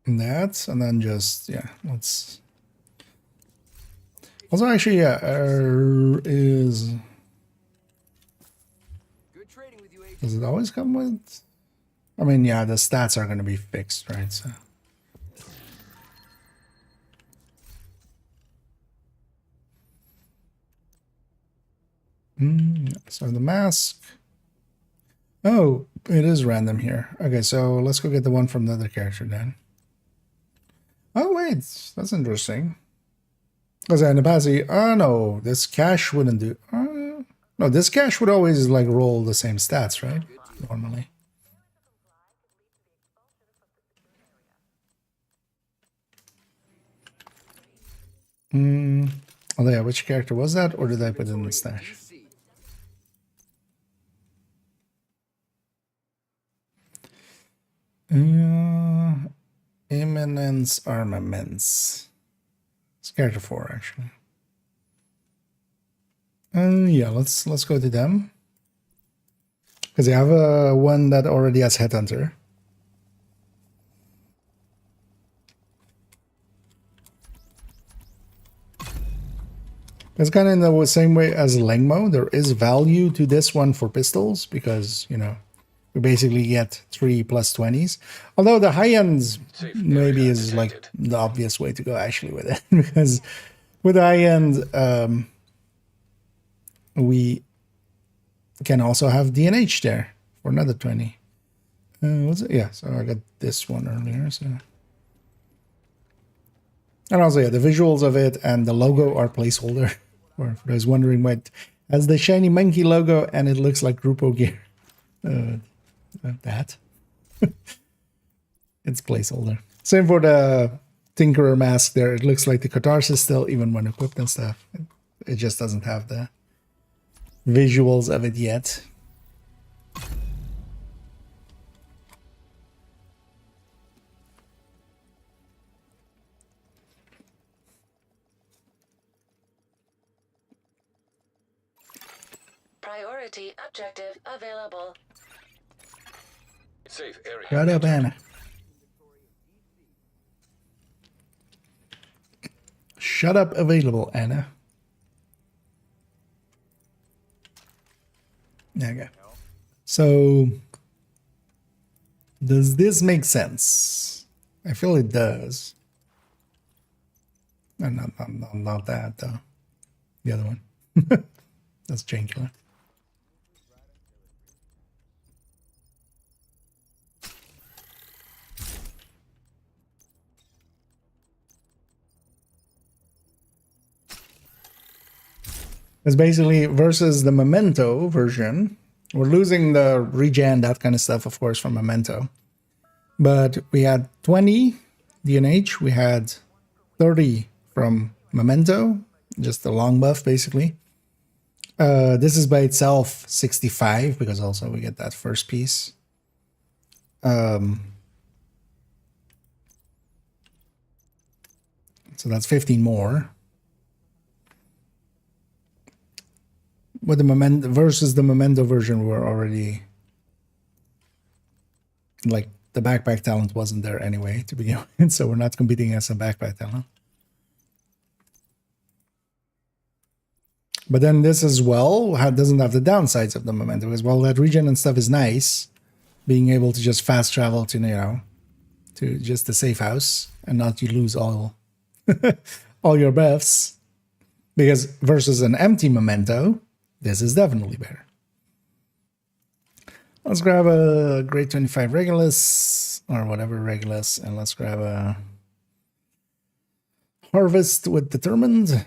That, and then just, yeah, let's... Also, actually, yeah, is... Good trading with you, agent. Does it always come with... I mean, yeah, the stats are going to be fixed, right? So... So the mask... Oh, it is random here. Okay, so let's go get the one from the other character then. Oh, wait, that's interesting. Because in the past, oh no, this cache wouldn't do... no, this cache would always like roll the same stats, right? Normally. Oh yeah, which character was that, or did I put it in the stash? Eminence Armaments. It's character 4 actually. Yeah, let's go to them. Because they have one that already has Headhunter. It's kind of in the same way as Lengmo. There is value to this one for pistols because, you know, we basically get 3 plus 20s. Although the high ends maybe is like the obvious way to go actually with it. Because with the high end, we can also have DNH there for another 20. What's it? Yeah, so I got this one earlier. So. And also, yeah, the visuals of it and the logo are placeholder. For those wondering what, it has the shiny monkey logo and it looks like Grupo gear. That. It's placeholder. Same for the Tinkerer mask there. It looks like the Catharsis still, even when equipped and stuff. It just doesn't have the visuals of it yet. Priority objective available. Safe area. Shut up, Anna. Shut up, available, Anna. There you go. So, does this make sense? I feel it does. No, not that, though. The other one. That's Jankula. It's basically versus the Memento version. We're losing the regen, that kind of stuff, of course, from Memento. But we had 20 DNH. We had 30 from Memento. Just a long buff, basically. This is by itself 65, because also we get that first piece. So that's 15 more. With the Memento versus the Memento version, we're already like the backpack talent wasn't there anyway to begin with, so we're not competing as a backpack talent. But then this as well doesn't have the downsides of the Memento as well. That regen and stuff is nice, being able to just fast travel to, you know, to just the safe house and not you lose all all your buffs. Because versus an empty Memento, this is definitely better. Let's grab a grade 25 Regulus, or whatever Regulus, and let's grab a Harvest with Determined.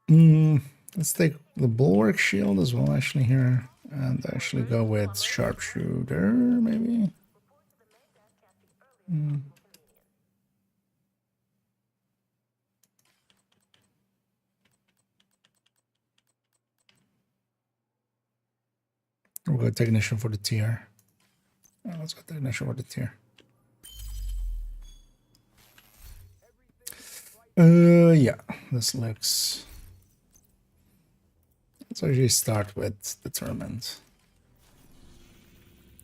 Let's take the Bulwark Shield as well, actually, here. And actually go with Sharpshooter, maybe. We'll go Technician for the tier. Let's go Technician for the tier. Yeah, this looks... Let's actually start with Determined.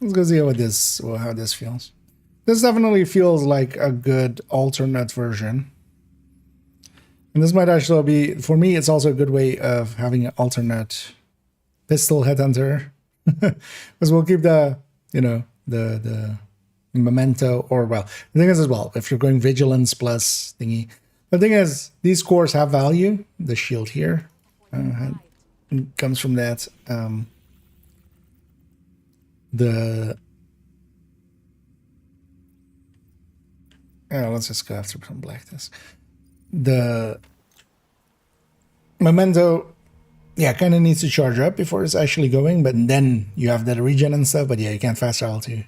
Let's go see how this feels. This definitely feels like a good alternate version. And this might actually be, for me, it's also a good way of having an alternate pistol Headhunter. Because we'll keep the, you know, the Memento, or, well, the thing is as well, if you're going Vigilance plus thingy. The thing is, these cores have value. The shield here comes from that. Let's just go after some black disc. The Memento, yeah, kind of needs to charge up before it's actually going, but then you have that regen and stuff, but yeah, you can't fast travel to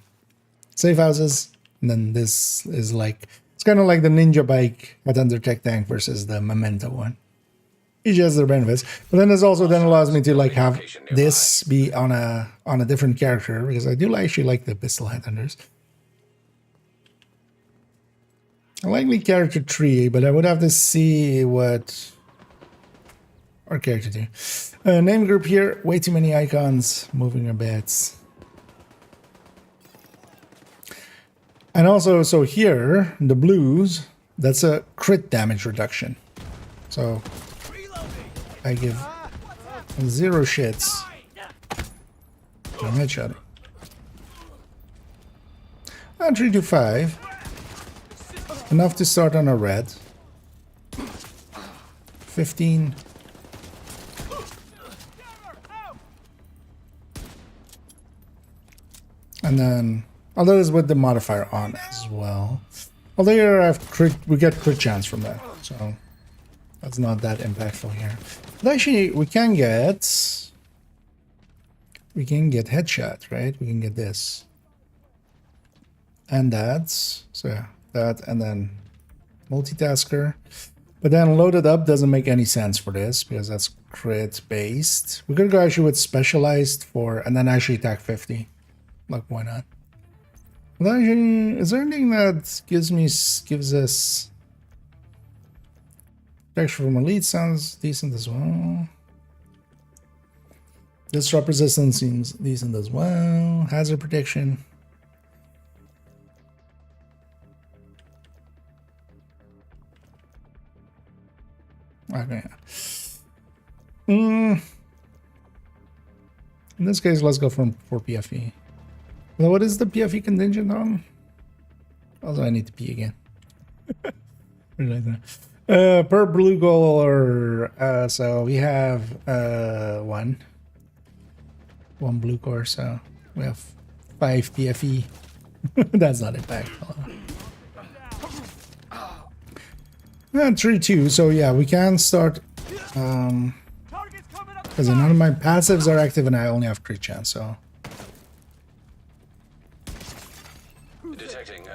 safe houses. And then this is like It's kind of like the Ninja Bike Headhunter Tech Tank versus the Memento one. Each has their benefits, but then this also then allows me to like have this be on a different character, because I do actually like the pistol headhunters. I like the character tree, but I would have to see what our character do. Name group here, way too many icons, moving our bets. And also, so here, the blues, that's a crit damage reduction. So I give 0 shits. No headshot. And 3 to 5. Enough to start on a red. 15. And then, although this with the modifier on as well. Although here I have crit, we get crit chance from that, so that's not that impactful here. But actually, we can get headshot, right? We can get this and that. So yeah, that and then multitasker. But then loaded up doesn't make any sense for this because that's crit based. We could go actually with specialized for and then actually attack 50. Like, why not? Well, actually, is there anything that gives us protection from elite? Sounds decent as well. Disrupt resistance seems decent as well. Hazard protection. Okay. In this case, let's go for PFE. Now, what is the PFE contingent on? Also, I need to pee again. Realize that. Per blue color, so we have one blue core, so we have 5 PFE. That's not impactful. And 3-2, so yeah, we can start. Because none of my passives are active and I only have crit chance, so.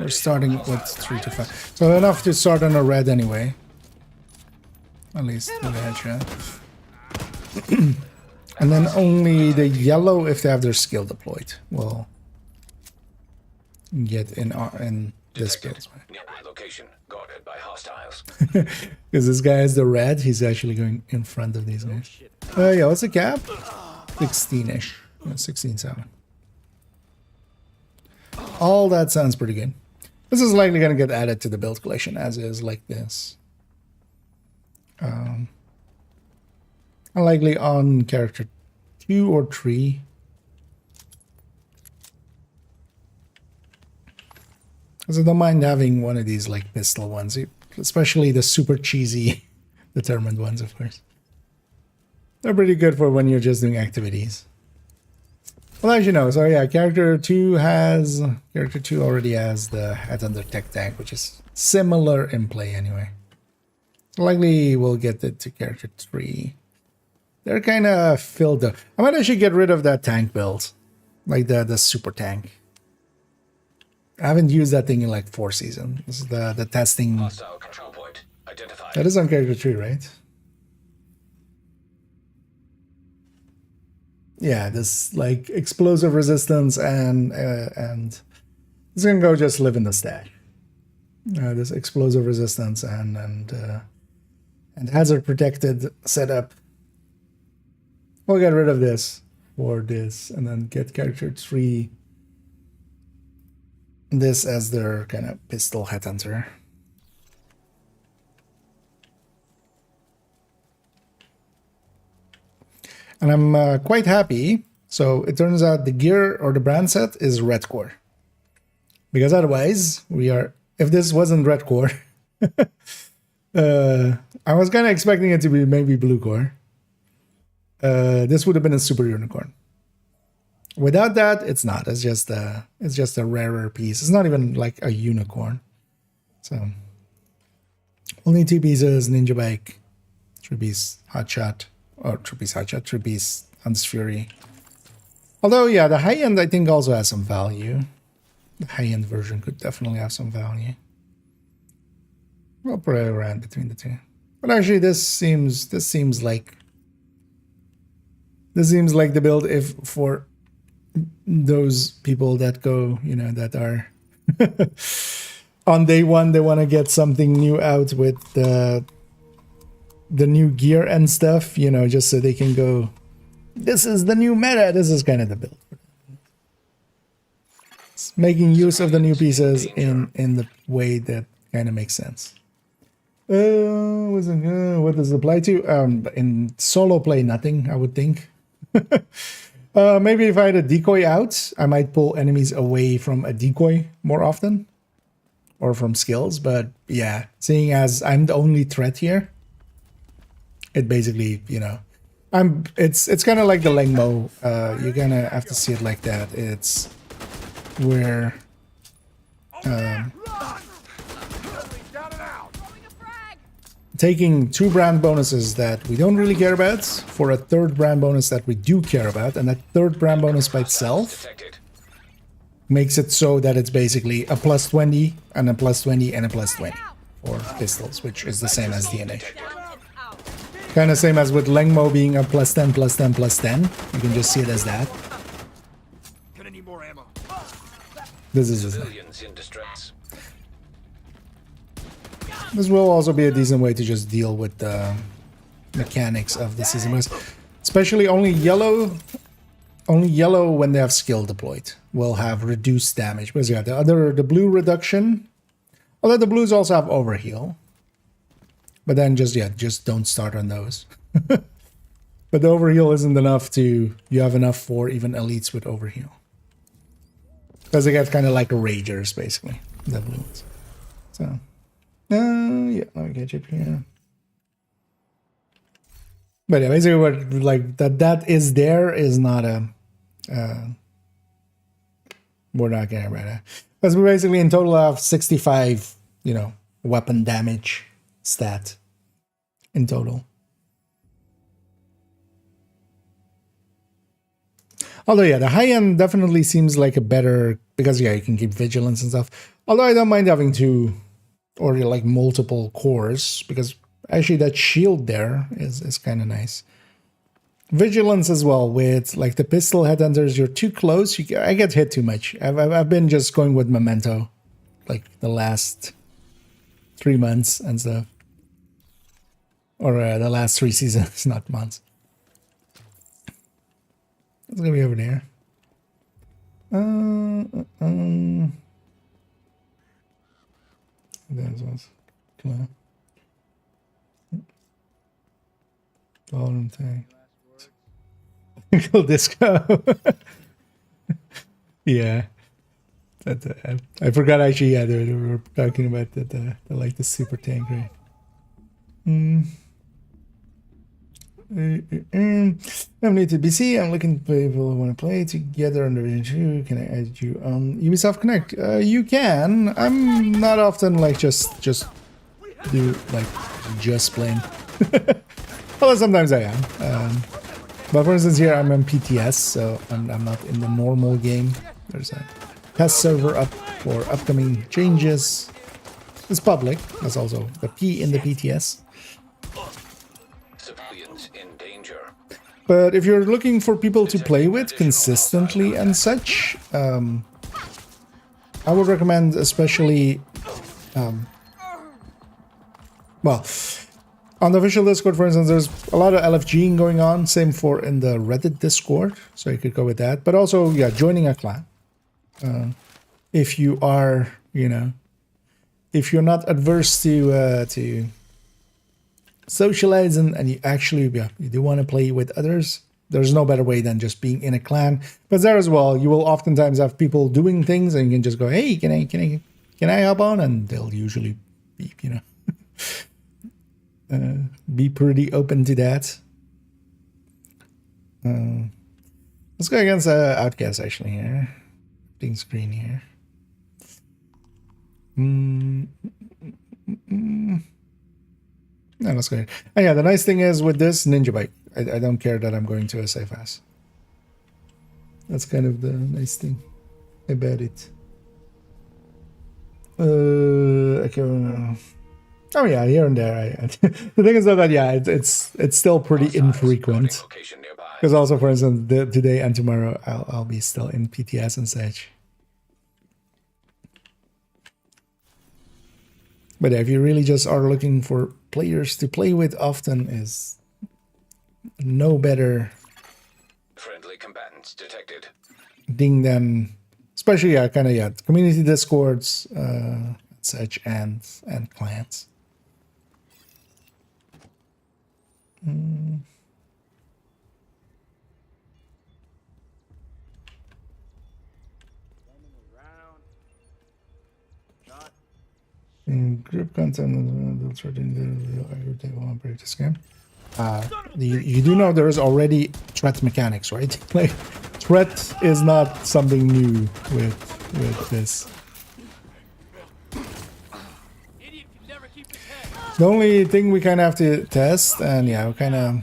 We're starting with 3 to 5. So enough to start on a red anyway. At least with a headshot. And then only the yellow, if they have their skill deployed, will get in this build. Location guarded by hostiles. Because this guy is the red, he's actually going in front of these guys. Yeah, what's the cap? 16-ish. 16-7. All that sounds pretty good. This is likely going to get added to the build collection as is, like this. Unlikely on character 2 or 3. Because I don't mind having one of these like pistol ones, especially the super cheesy determined ones, of course. They're pretty good for when you're just doing activities. Well, as you know, so yeah, character 2 already has the Headhunter Tech Tank, which is similar in play anyway. Likely we'll get it to character 3. They're kind of filled up. I might actually get rid of that tank build, like the super tank. I haven't used that thing in like 4 seasons. This is the testing. Hostile control point identified. That is on character 3, right? Yeah, this like explosive resistance and it's gonna go just live in the stash. This explosive resistance and hazard protected setup. We'll get rid of this for this and then get character 3. This as their kind of pistol headhunter. And I'm quite happy. So it turns out the gear or the brand set is red core. Because otherwise, if this wasn't red core, I was kind of expecting it to be maybe blue core. This would have been a super unicorn. Without that, it's not. It's just a rarer piece. It's not even like a unicorn. So only 2 pieces, Ninja Bike, 3 piece Hotshot. Or 3 piece Hotshot, 3 piece Hunter's Fury. Although, yeah, the high end I think also has some value. The high end version could definitely have some value. I'll put it around between the two. But actually, this seems like the build if for those people that go, you know, that are on day one, they want to get something new out with the new gear and stuff, you know, just so they can go, this is the new meta. This is kind of the build. It's making use of the new pieces in the way that kind of makes sense. What does it apply to? In solo play, nothing, I would think. Maybe if I had a decoy out, I might pull enemies away from a decoy more often, or from skills. But yeah, seeing as I'm the only threat here, it basically, you know, it's kind of like the Lengmo. You're gonna have to see it like that. It's where taking 2 brand bonuses that we don't really care about for a 3rd brand bonus that we do care about, and that 3rd brand bonus by itself makes it so that it's basically a +20 and a +20 and a +20 for pistols, which is the same as DNA. Kind of same as with Lengmo being a +10, +10, +10. You can just see it as that. This is just This will also be a decent way to just deal with the mechanics of the season pass. Especially only yellow when they have skill deployed will have reduced damage. Because yeah, the blue reduction, although the blues also have overheal. But then just don't start on those. But the overheal isn't enough to, you have enough for even elites with overheal. Because they get kind of like ragers basically, the blues. So yeah, let me get you here. But yeah, basically what like that is there is not a we're not getting right now. Because we basically in total have 65, you know, weapon damage stat in total. Although yeah, the high end definitely seems like a better, because yeah, you can keep vigilance and stuff. Although I don't mind having 2 or like multiple cores, because actually that shield there is kind of nice. Vigilance as well with like the pistol headhunters. You're too close. I get hit too much. I've been just going with Memento, like the last 3 months and stuff, or the last 3 seasons, not months. It's gonna be over there. That was come on. Volume thing. Single disco. Yeah. That I forgot actually. Yeah, they were talking about that. The like the super tank, right? I'm new to BC. I'm looking for people who want to play together on Division 2. Can I add you on Ubisoft Connect? You can. I'm not often like just do like just playing. Although sometimes I am. But for instance here I'm on PTS, so I'm not in the normal game. There's a test server up for upcoming changes. It's public. That's also the P in the PTS. But if you're looking for people to play with consistently and such, I would recommend especially, well, on the official Discord, for instance, there's a lot of LFGing going on. Same for in the Reddit Discord, so you could go with that. But also, yeah, joining a clan. If you are, you know, if you're not adverse to socialize and you actually, yeah, you do want to play with others, there's no better way than just being in a clan. But there as well, you will oftentimes have people doing things and you can just go, hey, can I hop on? And they'll usually be, you know, be pretty open to that. Let's go against Outcast actually here. Big screen here. No, let's go ahead. And yeah, the nice thing is with this Ninja Bike, I don't care that I'm going to a safe house. That's kind of the nice thing about it. Okay, Oh yeah, here and there. The thing is though that yeah, it's still pretty Hostiles. Boarding infrequent. location nearby. Because also, for instance, today and tomorrow, I'll be still in PTS and such. But if you really just are looking for players to play with often, is no better Friendly combatants detected. thing than, especially kind of community discords, such and clients. In group content, they'll try to break this game. You do know there is already threat mechanics, right? Like, threat is not something new with this. The only thing we kind of have to test, and yeah, we kind of,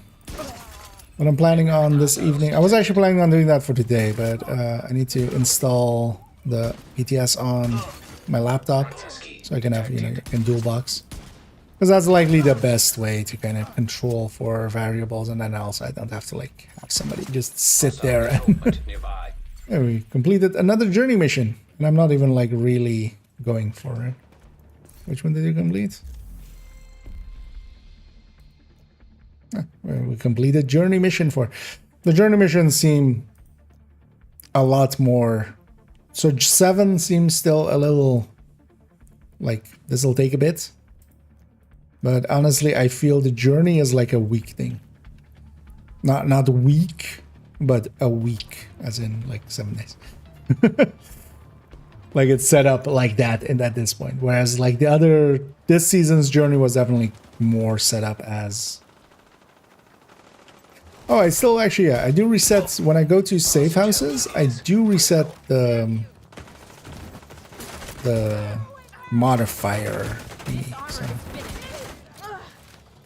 what I'm planning on this evening, I was actually planning on doing that for today, but I need to install the PTS on my laptop so I can have, I can dual box. Because that's likely the best way to kind of control for variables, and then also I don't have to like have somebody just sit there and Nearby. yeah, we completed another journey mission, and I'm not even like really going for it. Which one did you complete? Well, we completed journey mission 4. The journey missions seem a lot more. So 7 seems still a little like this will take a bit. But honestly, I feel the journey is like a week thing. Not week, but a week, as in like 7 days. Like it's set up like that and at this point. Whereas like this season's journey was definitely more set up as. Oh, I still actually, yeah, I do reset when I go to safe houses. I do reset the modifier thingy, so.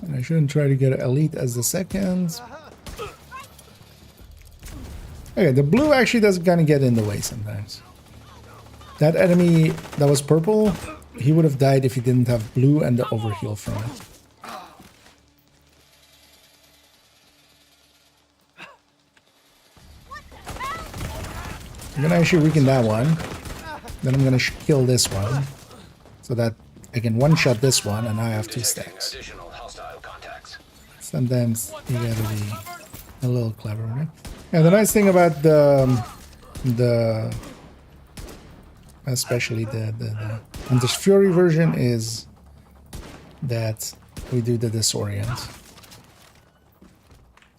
And I shouldn't try to get elite as the second. Okay, the blue actually does kind of get in the way sometimes. That enemy that was purple, he would have died if he didn't have blue and the overheal from it. I'm gonna actually weaken that one. Then I'm gonna kill this one. So that I can one-shot this one, and I have 2 stacks. Additional hostile contacts. Sometimes you gotta be a little clever, right? Yeah, the nice thing about the especially the Hunter's Fury version is that we do the disorient,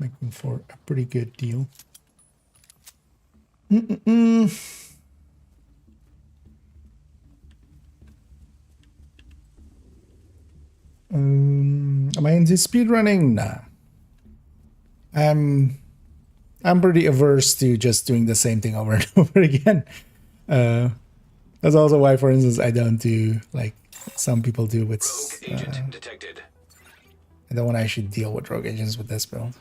making for a pretty good deal. Am I into speedrunning? Nah. I'm pretty averse to just doing the same thing over and over again. That's also why, for instance, I don't do like some people do with. Rogue agent detected. I don't want to actually deal with rogue agents with this build.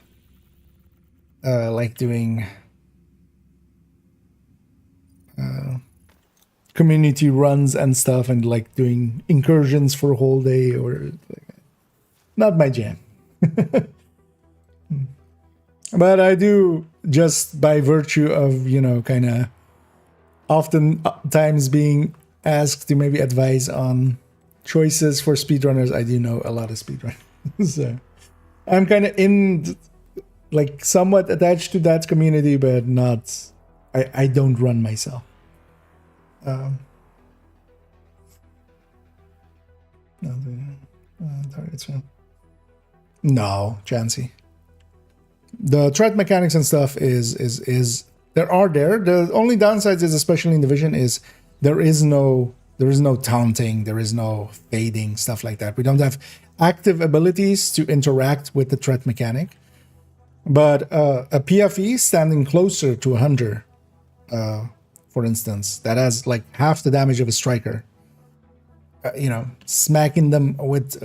Like doing community runs and stuff, and like doing incursions for a whole day, or like, not my jam. But I do, just by virtue of, kind of oftentimes being asked to maybe advise on choices for speedrunners, I do know a lot of speedrunners. So I'm kind of like somewhat attached to that community, but not, I don't run myself. Targets. No, Chansey. The threat mechanics and stuff is there. The only downsides is, especially in Division, is there is no taunting, there is no fading, stuff like that. We don't have active abilities to interact with the threat mechanic. But a PFE standing closer to a hunter, for instance, that has like half the damage of a striker, smacking them with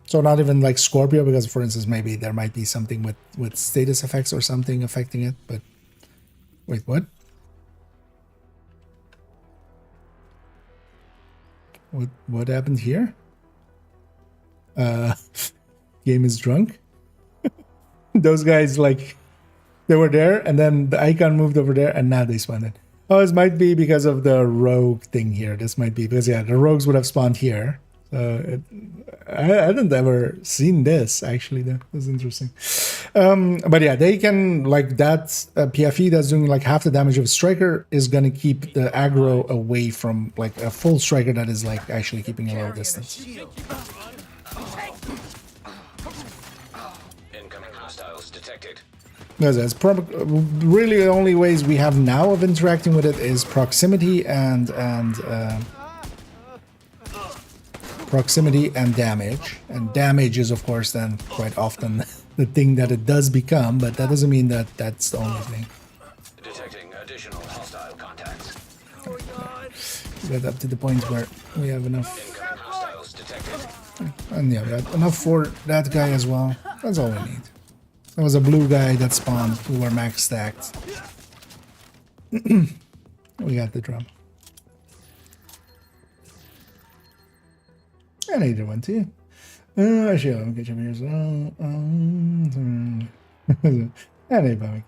so not even like Scorpio, because for instance maybe there might be something with status effects or something affecting it. But wait, what happened here? game is drunk. Those guys, like, they were there, and then the icon moved over there, and now they spawned it. Oh, this might be because of the rogue thing here. This might be because, yeah, the rogues would have spawned here. I hadn't ever seen this, actually. That was interesting. But yeah, they can, like, that PFE that's doing like half the damage of a striker is going to keep the aggro away from, like, a full striker that is, like, actually keeping a low distance. Incoming hostiles detected. That's really the only ways we have now of interacting with it is proximity and damage. And damage is, of course, then quite often the thing that it does become, but that doesn't mean that that's the only thing. Detecting additional hostile contacts. Get up to the point where we have enough. Incoming hostiles detected. And yeah, we have enough for that guy as well. That's all we need. There was a blue guy that spawned who were max stacked. We got the drum. And either one too. Actually, let me get you here as well. Anyway.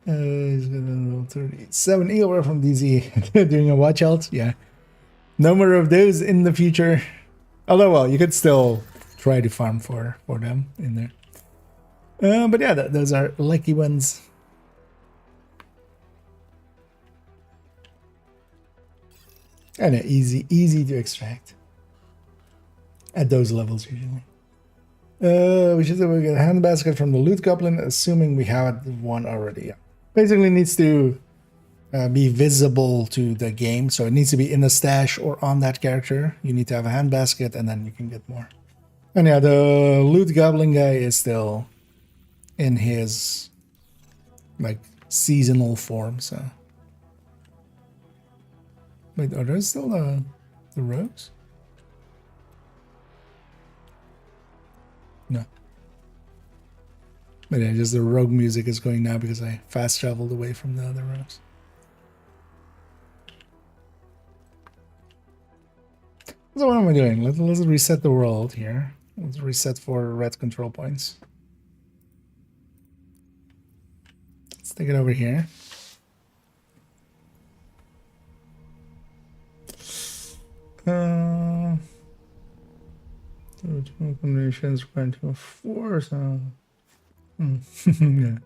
He's got a little 37 eagle from DZ doing a watch out. Yeah. No more of those in the future. Although, well, you could still try to farm for them in there. But yeah, those are lucky ones. And easy to extract. At those levels, usually. We should get a hand basket from the loot goblin, assuming we have one already. Yeah. Basically needs to be visible to the game, so it needs to be in the stash or on that character. You need to have a hand basket, and then you can get more. And yeah, the loot goblin guy is still in his, like, seasonal form, so. Wait, are those still the rogues? No. But yeah, just the rogue music is going now because I fast traveled away from the other rogues. So what am I doing? Let's reset the world here. Let's reset for red control points. Let's take it over here. Two combinations required to 4, so yeah.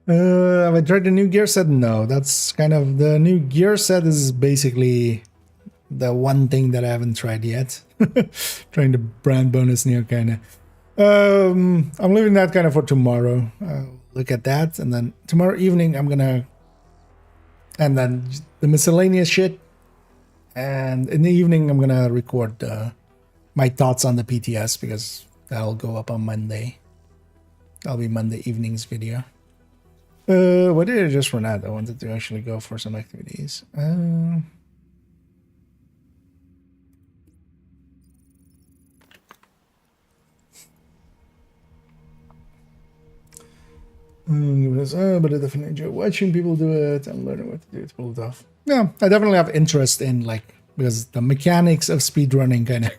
Have I tried the new gear set? No, that's kind of the new gear set is basically the one thing that I haven't tried yet. Trying the brand bonus Neo kind of. I'm leaving that kind of for tomorrow. Look at that, and then tomorrow evening I'm gonna, and then the miscellaneous shit. And in the evening, I'm gonna record my thoughts on the PTS because that'll go up on Monday. That'll be Monday evening's video. What did I just run out? I wanted to actually go for some activities. But I definitely enjoy watching people do it and learning what to do to pull it off. Yeah, I definitely have interest in, like, because the mechanics of speedrunning kind of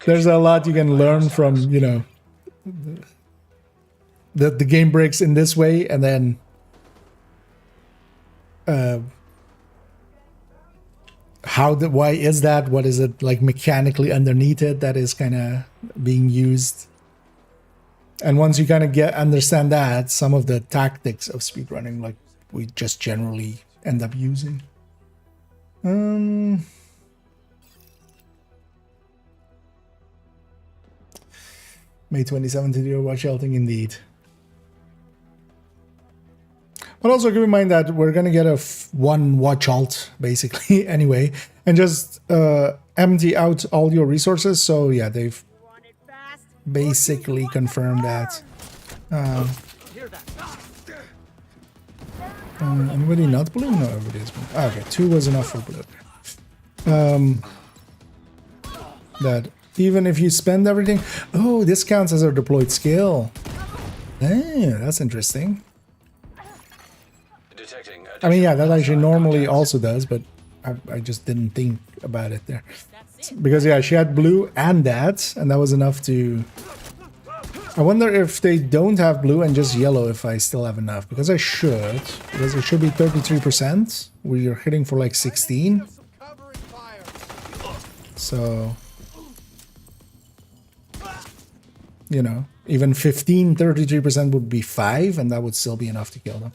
there's a lot you can learn from, you know, the game breaks in this way, and then why is that? What is it like mechanically underneath it that is kind of being used? And once you kind of understand that, some of the tactics of speedrunning, like, we just generally end up using. May 27th video watch outing indeed. But also keep in mind that we're gonna get a one watch alt basically anyway, and just empty out all your resources. So yeah, they've basically confirmed that. Anybody not blue? No, everybody's blue. Ah, okay, 2 was enough for blue. That even if you spend everything, oh, this counts as our deployed skill. Yeah, that's interesting. I mean, yeah, that actually normally also does, but I just didn't think about it there. Because yeah, she had blue and that was enough to... I wonder if they don't have blue and just yellow, if I still have enough. Because I should. Because it should be 33%. We're hitting for like 16. So... You know, even 33% would be 5, and that would still be enough to kill them.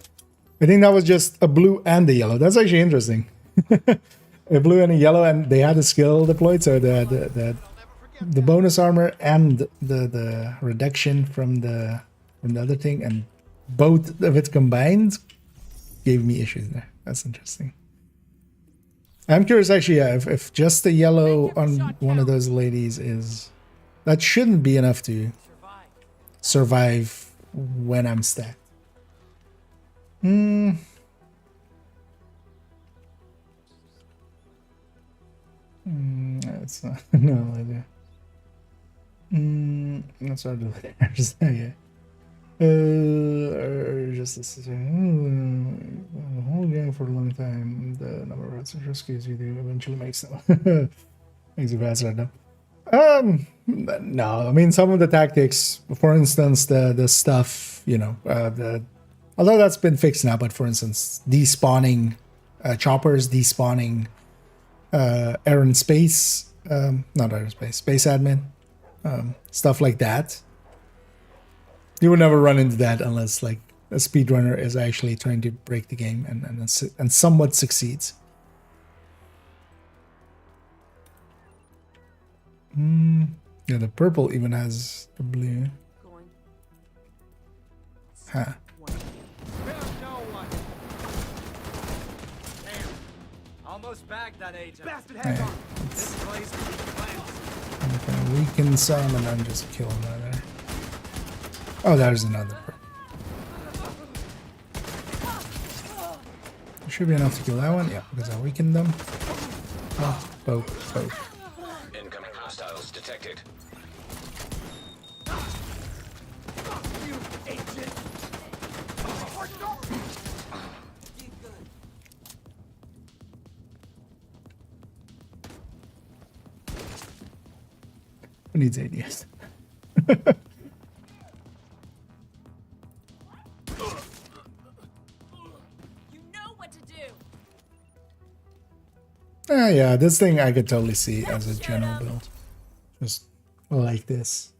I think that was just a blue and a yellow. That's actually interesting. A blue and a yellow, and they had a skill deployed, so the bonus armor and the reduction from the other thing, and both of it combined gave me issues there. That's interesting. I'm curious actually, yeah, if just the yellow on one of those ladies is... That shouldn't be enough to survive when I'm stacked. That's not... No idea. Let's start with there. Just a whole game for a long time. The number of rescues you do eventually makes them makes it faster though. No, I mean some of the tactics, for instance, the stuff, you know, although that's been fixed now, but for instance, despawning choppers, despawning space admin, stuff like that. You would never run into that unless like a speedrunner is actually trying to break the game and somewhat succeeds. Yeah, the purple even has the blue. Huh. Almost bagged that agent. Bastard, hang on. This place I'm gonna weaken some and then just kill another. Oh, there's another purple. Should be enough to kill that one. Yeah, because I weakened them. Oh, both. Incoming hostiles detected. Who needs ADS? Yeah, this thing I could totally see as a general build. Just like this.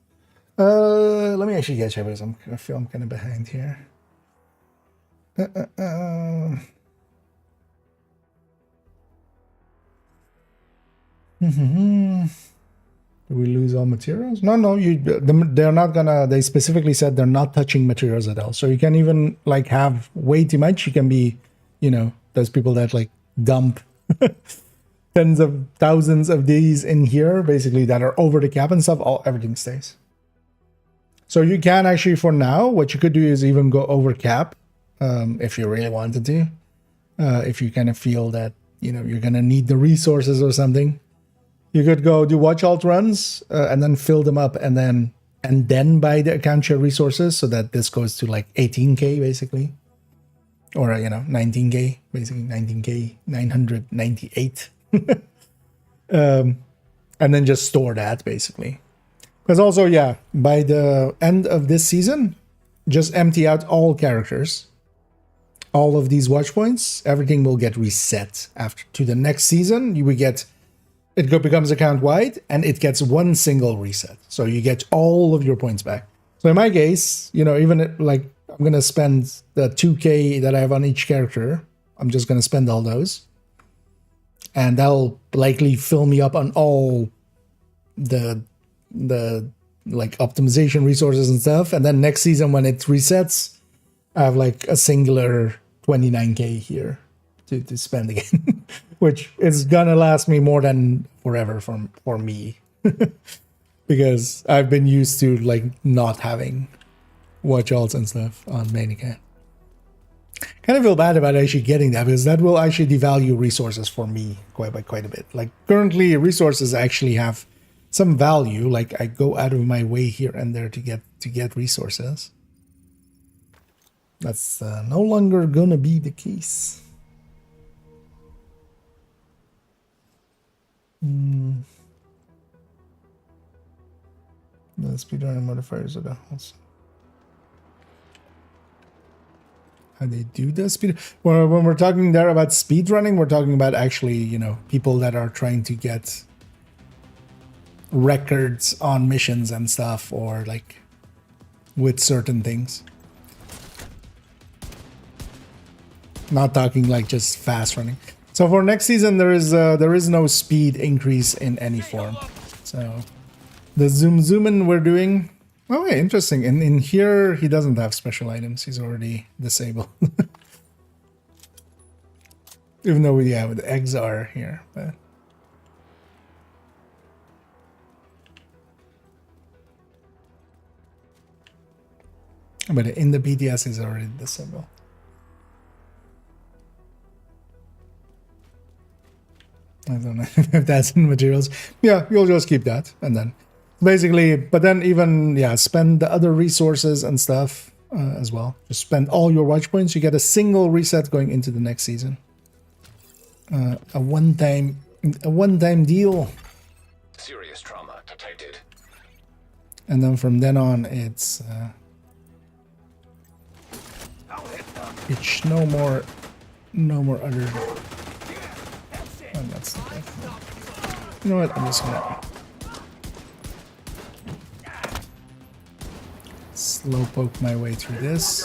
Let me actually get you because I feel I'm kind of behind here. Do we lose all materials? No, they're not gonna, they specifically said they're not touching materials at all. So you can even like have way too much. You can be, you know, those people that like dump tens of thousands of these in here, basically that are over the cap and stuff, everything stays. So you can actually, for now, what you could do is even go over cap if you really wanted to. If you kind of feel that, you know, you're gonna need the resources or something. You could go do watch alt runs and then fill them up and then buy the account share resources so that this goes to like 18k basically. Or, you know, 19k, basically 19k, 998. And then just store that basically. Because also, yeah, by the end of this season, just empty out all characters. All of these watch points, everything will get reset after to the next season. You will get... It becomes account-wide, and it gets one single reset. So you get all of your points back. So in my case, you know, even like I'm going to spend the 2k that I have on each character. I'm just going to spend all those. And that'll likely fill me up on all the like optimization resources and stuff. And then next season when it resets, I have like a singular 29k here to spend again. Which is gonna last me more than forever for me. Because I've been used to like not having watch alts and stuff on main account. Kind of feel bad about actually getting that because that will actually devalue resources for me quite a bit. Like currently resources actually have some value. Like I go out of my way here and there to get resources. That's no longer gonna be the case. The speedrunning modifiers are the also. How they do the speed? Well, when we're talking there about speedrunning, we're talking about actually, you know, people that are trying to get records on missions and stuff, or like with certain things. Not talking like just fast running. So for next season, there is no speed increase in any form. So the zoom in we're doing. Oh, yeah, interesting. And in here, he doesn't have special items. He's already disabled. Even though the eggs are here, but in the PTS is already disabled. I don't know if that's in materials. Yeah, you'll just keep that, and then basically, but then even, yeah, spend the other resources and stuff as well. Just spend all your watch points. You get a single reset going into the next season. A one-time deal. Serious trauma detected. And then from then on, it's no more other. Oh, that's the thing. You know what? I'm just gonna slow poke my way through this.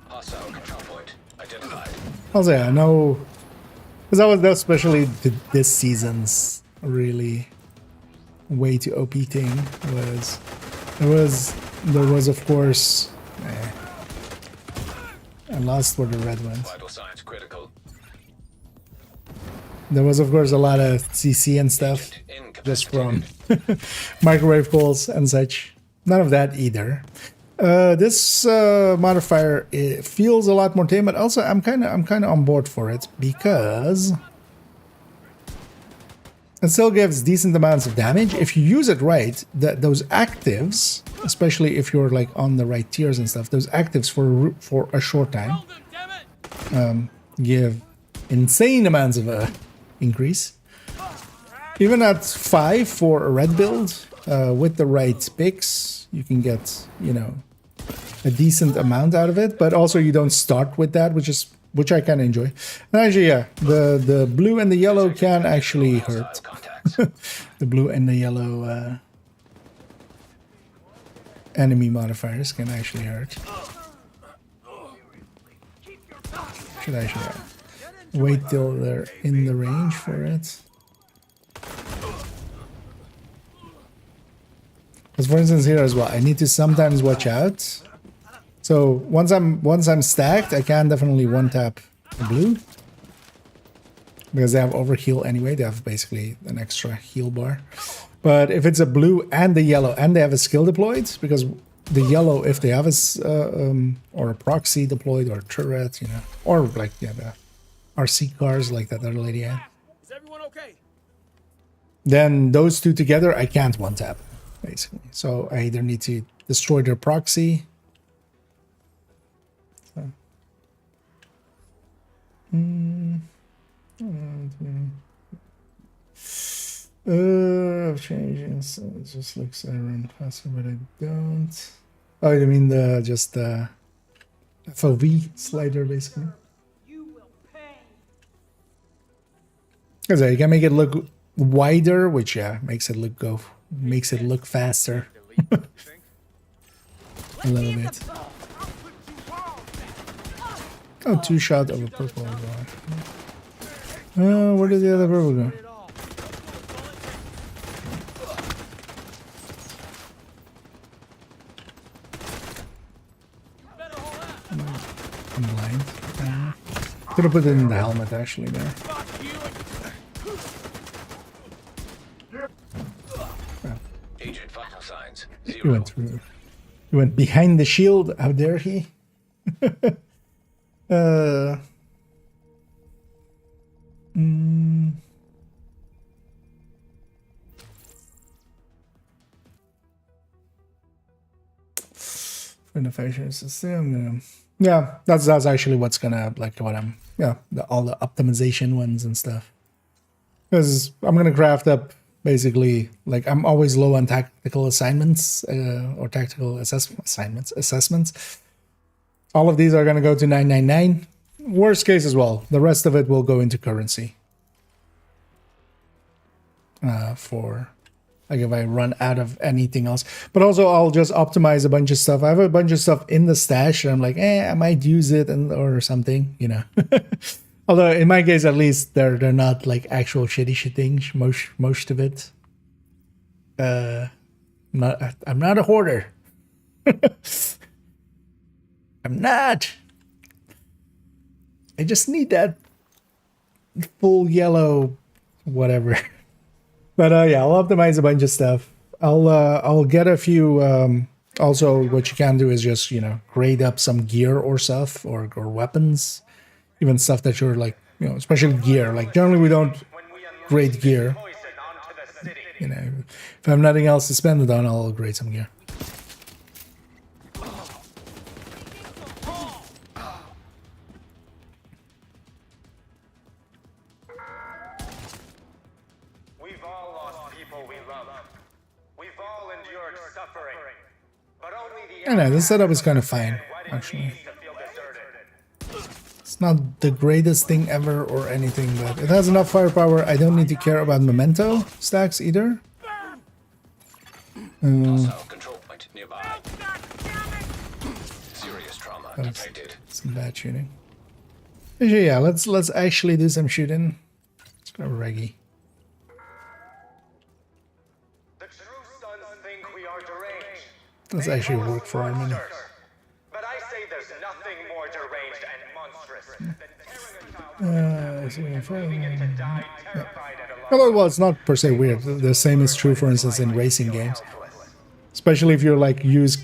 Hostile control point identified. Also, yeah, I know, because that especially this season's really way to OP thing there was of course. I lost where the red went. Vital signs critical. There was, of course, a lot of CC and stuff, just from microwave calls and such. None of that either. This modifier, it feels a lot more tame, but also I'm kind of on board for it because it still gives decent amounts of damage if you use it right. Those actives, especially if you're like on the right tiers and stuff, those actives for a short time give insane amounts of increase. Even at 5 for a red build, with the right picks, you can get, you know, a decent amount out of it. But also you don't start with that, which I kind of enjoy. And actually, yeah, the blue and the yellow can actually hurt. The blue and the yellow enemy modifiers can actually hurt. Should I wait till they're in the range for it? Because for instance here as well, I need to sometimes watch out. So once I'm stacked, I can definitely one tap the blue. Because they have overheal anyway, they have basically an extra heal bar. But if it's a blue and the yellow and they have a skill deployed, because the yellow, if they have a or a proxy deployed or a turret, you know, or like, yeah, the RC cars like that other lady had. Is everyone okay? Then those two together, I can't one tap, basically. So I either need to destroy their proxy. So. Changing, so it just looks I run faster, but I don't. Oh, you mean the just the FOV slider, basically? You will pay. Because you can make it look wider, which makes it look faster. A little bit. Oh, 2 shot of a purple as well. Where did the other purple go? I'm blind. Could have put it in the helmet actually there. Agent vital signs He 0. went through. He went behind the shield. How dare he? For the fashion system, yeah, that's actually what's gonna like what I'm all the optimization ones and stuff. Because I'm gonna craft up basically, like, I'm always low on tactical assignments or tactical assessments. All of these are gonna go to 999. Worst case as well. The rest of it will go into currency. For like if I run out of anything else. But also I'll just optimize a bunch of stuff. I have a bunch of stuff in the stash and I'm like, I might use it or something, you know. Although in my case, at least they're not like actual shitty things. Most of it. I'm not a hoarder. I'm not. I just need that full yellow whatever. But yeah, I'll optimize a bunch of stuff. I'll get a few. Also, what you can do is just, you know, grade up some gear or stuff or weapons. Even stuff that you're like, you know, especially gear. Like generally we don't grade gear. You know, if I have nothing else to spend it on, I'll grade some gear. We've all lost people we love. We've all endured suffering. But only the I know, this setup is kind of fine, actually. It's not the greatest thing ever or anything, but it has enough firepower. I don't need to care about memento stacks either. Also, control point nearby. Serious trauma detected. Some bad shooting. Actually, yeah, let's actually do some shooting. Let's go reggae. The true sons think we are deranged. Let's actually work for our money. But I say there's nothing more deranged and monstrous than tearing a child to die terrified and alone. Well, it's not per se weird. The same is true, for instance, in racing games. Especially if you're like use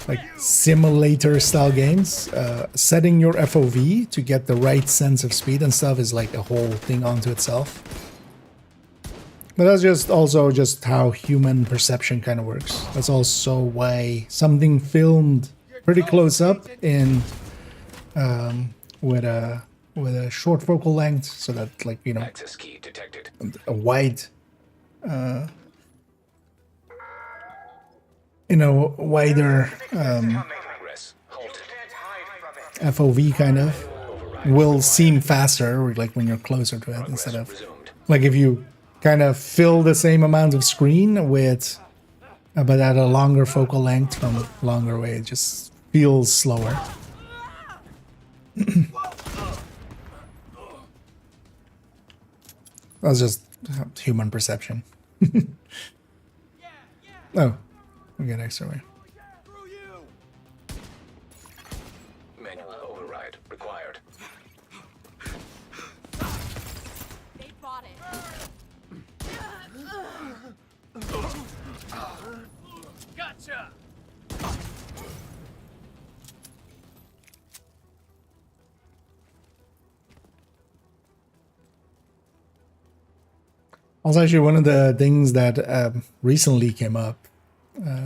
like simulator style games. Setting your FOV to get the right sense of speed and stuff is like a whole thing onto itself. But that's just also just how human perception kind of works. That's also why something filmed pretty close up in with a short focal length, so that, like, you know, Access key detected. a wide you know, wider Progress halted. FOV kind of will seem faster, like when you're closer to it, instead of Resumed. like if you kind of fill the same amount of screen with but at a longer focal length from longer away, it just feels slower. That's just human perception. Oh, we get extra way. Manual override required. They bought it. Gotcha! Also, actually, one of the things that recently came up,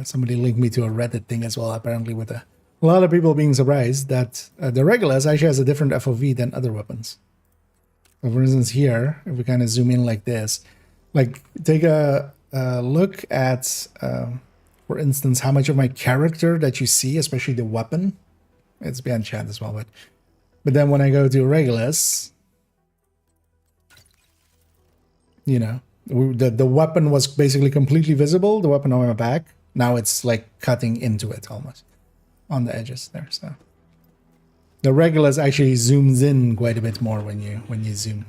somebody linked me to a Reddit thing as well, apparently, with a lot of people being surprised that the Regulus actually has a different FOV than other weapons. So for instance, here, if we kind of zoom in like this, like take a look at, for instance, how much of my character that you see, especially the weapon. It's behind chat as well, but then when I go to Regulus, you know, the weapon was basically completely visible, the weapon on my back. Now it's like cutting into it almost on the edges there. So the Regulus actually zooms in quite a bit more when you zoom,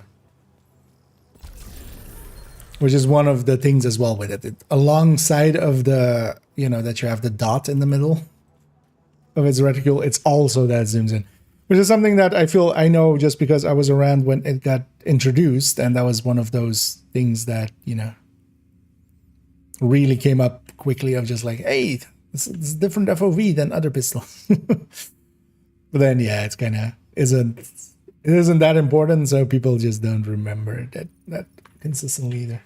which is one of the things as well with it. Alongside of the, you know, that you have the dot in the middle of its reticle, it's also that zooms in, which is something that I know just because I was around when it got introduced, and that was one of those things that, you know, really came up quickly of just like, hey, this is different FOV than other pistols. But then, yeah, it's kind of isn't that important, so people just don't remember that consistently either.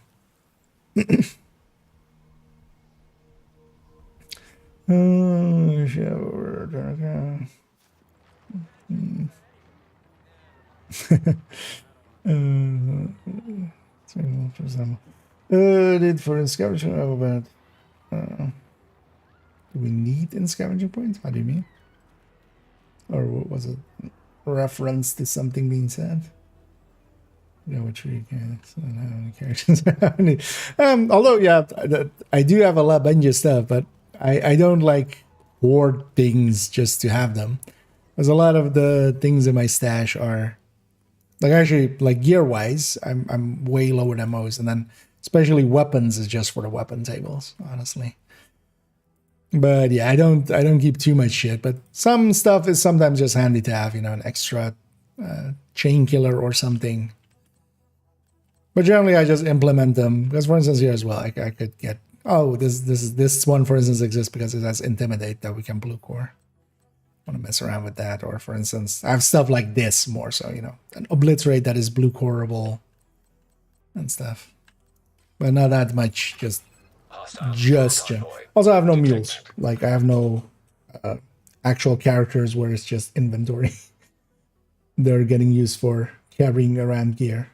Did for scavenging? Oh, but do we need in scavenging points? How do you mean? Or was it reference to something being said? Yeah, which we can. I don't have any characters. Although, yeah, I do have a lot of bunch of stuff, but I don't like hoard things just to have them. Because a lot of the things in my stash are like actually like gear wise, I'm way lower than most, and then especially weapons is just for the weapon tables, honestly. But yeah, I don't keep too much shit. But some stuff is sometimes just handy to have, you know, an extra chain killer or something. But generally, I just implement them because, for instance, here as well, I could get this one, for instance, exists because it has intimidate that we can blue core. Want to mess around with that, or for instance, I have stuff like this more so, you know, an obliterate that is blue coreable and stuff, but not that much. Just. Also, I have no mules. Like I have no actual characters where it's just inventory. They're getting used for carrying around gear.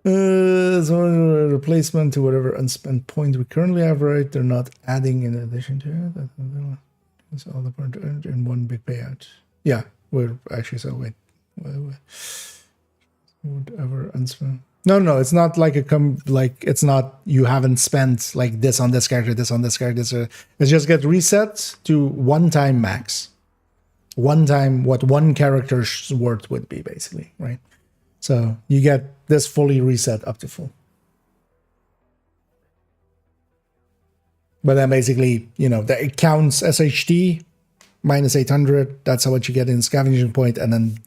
So a replacement to whatever unspent point we currently have, right? They're not adding in addition to it. It's all the point in one big payout. Yeah, we're actually so wait. Whatever unspent. No, it's not like it's not you haven't spent like this on this character, this on this character. It's just get reset to one time max. One time what one character's worth would be, basically, right? So you get this fully reset up to full. But then basically, you know, it counts SHT minus 800. That's how what you get in scavenging point, and then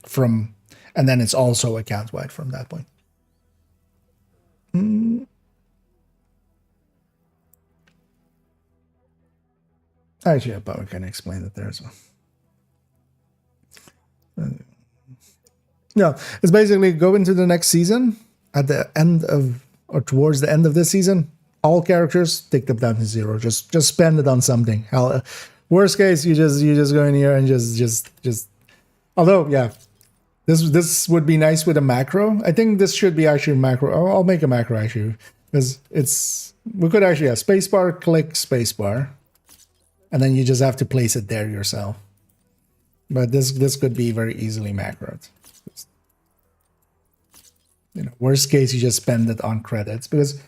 it's also account wide from that point. Actually, I probably can explain it there as well. No, it's basically go into the next season at the end of or towards the end of this season. All characters take them down to 0. Just spend it on something. Hell, worst case, you just go in here and just. Although, yeah, this would be nice with a macro. I think this should be actually macro. I'll make a macro actually because we could actually have spacebar, click spacebar, and then you just have to place it there yourself. But this could be very easily macroed. You know, worst case, you just spend it on credits because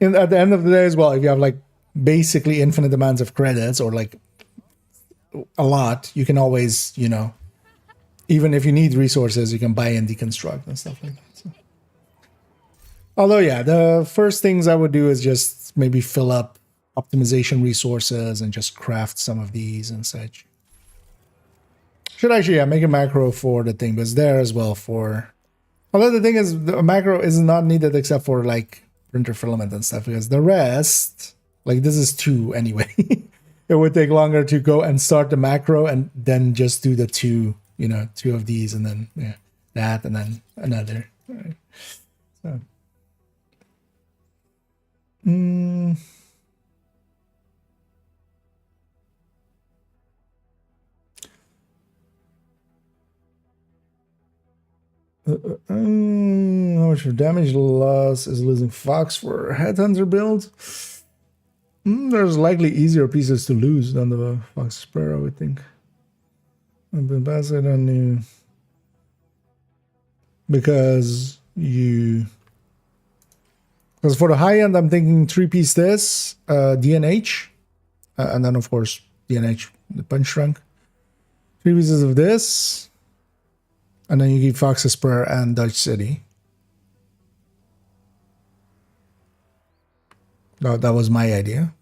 at the end of the day as well, if you have like basically infinite amounts of credits or like a lot, you can always, you know, even if you need resources, you can buy and deconstruct and stuff like that. So. Although, yeah, the first things I would do is just maybe fill up optimization resources and just craft some of these and such. Should actually make a macro for the thing, but it's there as well for. Although the thing is, the macro is not needed except for like printer filament and stuff, because the rest, like this is 2 anyway. It would take longer to go and start the macro and then just do the 2, you know, 2 of these and then that and then another. Right. So. How much of damage loss is losing Fox for Headhunter build? There's likely easier pieces to lose than the Fox Sparrow, I would think. I've been passing on you because for the high end, I'm thinking 3-piece this, DNH, and then of course DNH the punch trunk. 3 pieces of this. And then you keep Fox's Spur and Dutch City. No, that was my idea.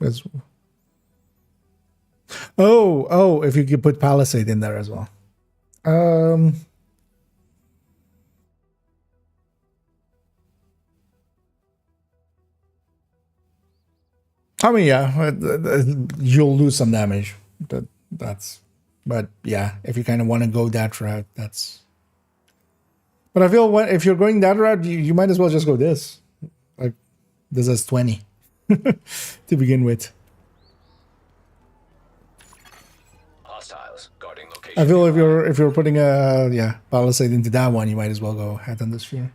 Oh, if you could put Palisade in there as well. I mean, yeah, you'll lose some damage. But yeah, if you kind of want to go that route, that's. But I feel if you're going that route, you might as well just go this. Like, this is 20 to begin with. Hostiles guarding location. I feel if you're putting a palisade into that one, you might as well go head on the sphere.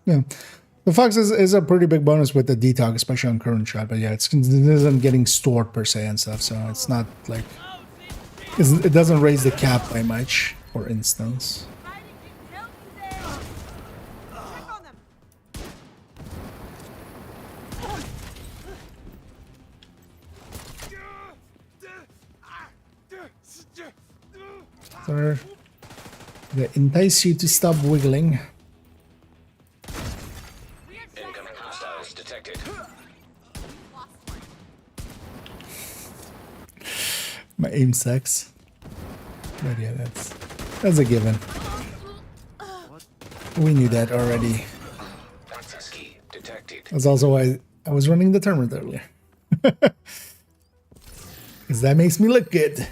Yeah, the fox is a pretty big bonus with the detox, especially on current shot. But yeah, it isn't getting stored per se and stuff, so it's not like it doesn't raise the cap by much. For instance. Sir, they entice you to stop wiggling. Incoming hostiles detected. My aim sucks. But yeah, that's a given. We knew that already. Access key detected. That's also why I was running the tournament earlier. Because that makes me look good.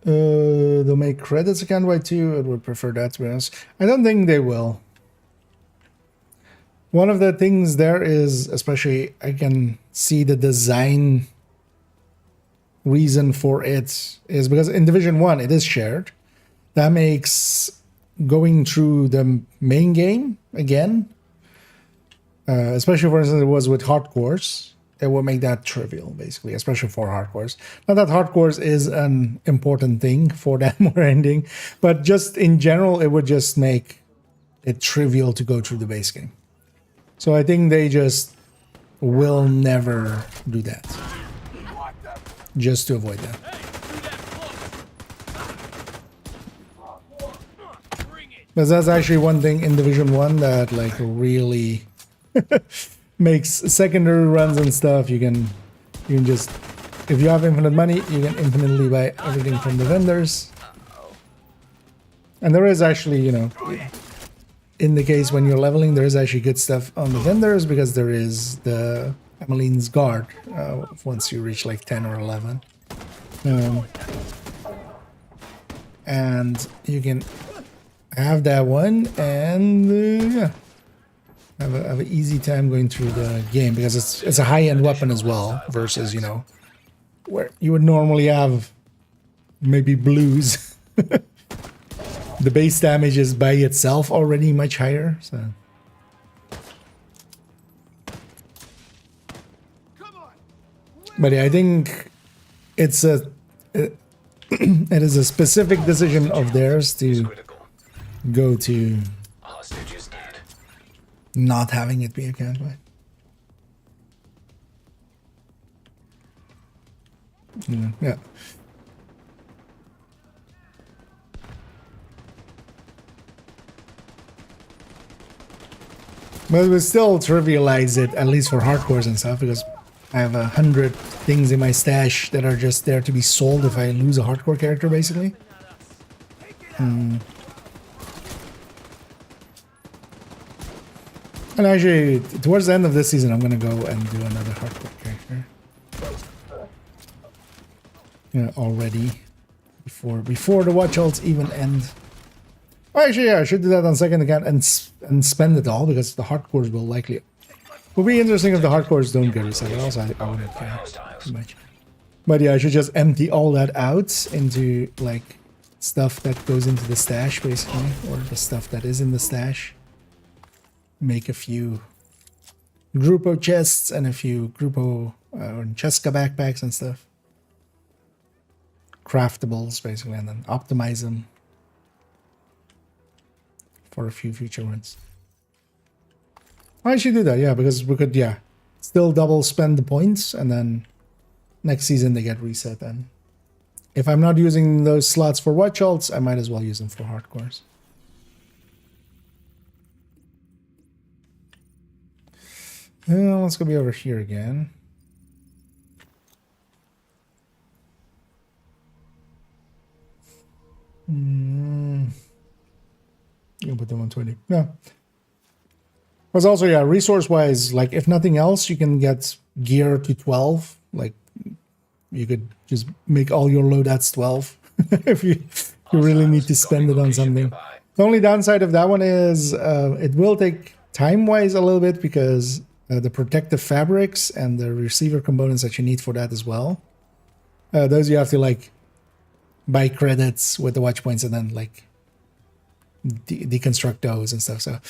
They'll make credits account by 2. I would prefer that, to be honest. I don't think they will. One of the things there is, especially I can see the design reason for it is because in Division 1 it is shared. That makes going through the main game again, especially for instance it was with hardcores, it will make that trivial basically, especially for hardcores. Not that hardcores is an important thing for that more ending, but just in general it would just make it trivial to go through the base game. So I think they just will never do that, just to avoid that. But that's actually one thing in Division 1 that like really makes secondary runs and stuff. You can just, if you have infinite money, you can infinitely buy everything from the vendors. And there is actually, you know, in the case when you're leveling, there is actually good stuff on the vendors because there is the Emmeline's Guard once you reach like 10 or 11. And you can have that one and yeah, have an easy time going through the game because it's a high-end weapon as well versus, you know, where you would normally have maybe blues. The base damage is by itself already much higher, so. But yeah, I think it's it is a specific decision of theirs to go to not having it be a counterweight. Yeah. But we still trivialize it, at least for hardcores and stuff, because I have 100 things in my stash that are just there to be sold if I lose a hardcore character, basically. And actually, towards the end of this season, I'm gonna go and do another hardcore character. Yeah, already, before the watch ults even end. Oh, actually, yeah, I should do that on second account and spend it all because the hardcores will likely. Will be interesting if the hardcores don't get reset. Also, I wouldn't care too much. But yeah, I should just empty all that out into like stuff that goes into the stash, basically, or the stuff that is in the stash. Make a few Grupo chests and a few Grupo Cheska backpacks and stuff. Craftables, basically, and then optimize them for a few future ones. I should do that, yeah, because we could, yeah, still double spend the points, and then next season they get reset. And if I'm not using those slots for watch ults, I might as well use them for hardcores. Let's go be over here again. You'll put the 120. No. Because also, yeah, resource-wise, like, if nothing else, you can get gear to 12. Like, you could just make all your loadouts 12 if you really need to spend it on something. The only downside of that one is it will take time-wise a little bit because the protective fabrics and the receiver components that you need for that as well. Those you have to, like, buy credits with the watch points and then, like, deconstruct those and stuff. So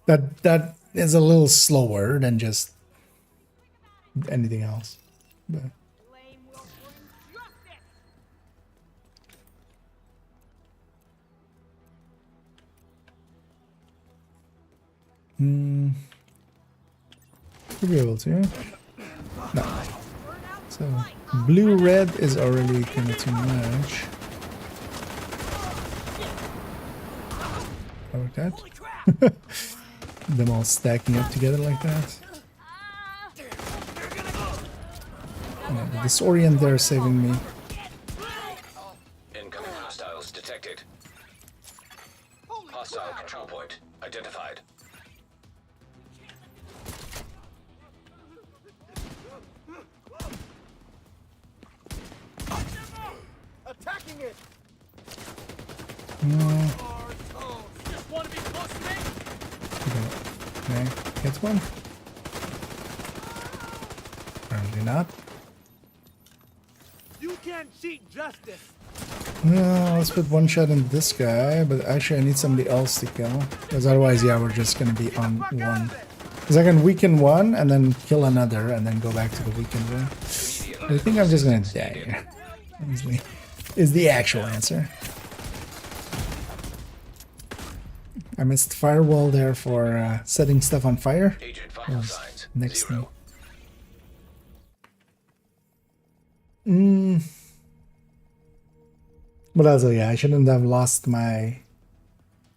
that is a little slower than just anything else. But should be able to. No. So blue red is already kind of too much. Like that. Them all stacking up together like that. Yeah, the disorient there is saving me. Incoming hostiles detected. Hostile control point identified. Attacking it. Just want to be close to me? Okay, gets one. Apparently not. You can't cheat justice. Let's put one shot in this guy, but actually I need somebody else to kill. Because otherwise, yeah, we're just gonna be on one. Because I can weaken one and then kill another and then go back to the weakened one. I think I'm just gonna die here. Easily. Is the actual answer. I missed firewall there for setting stuff on fire. Agent vital signs. Next 0. thing. But also, yeah, I shouldn't have lost my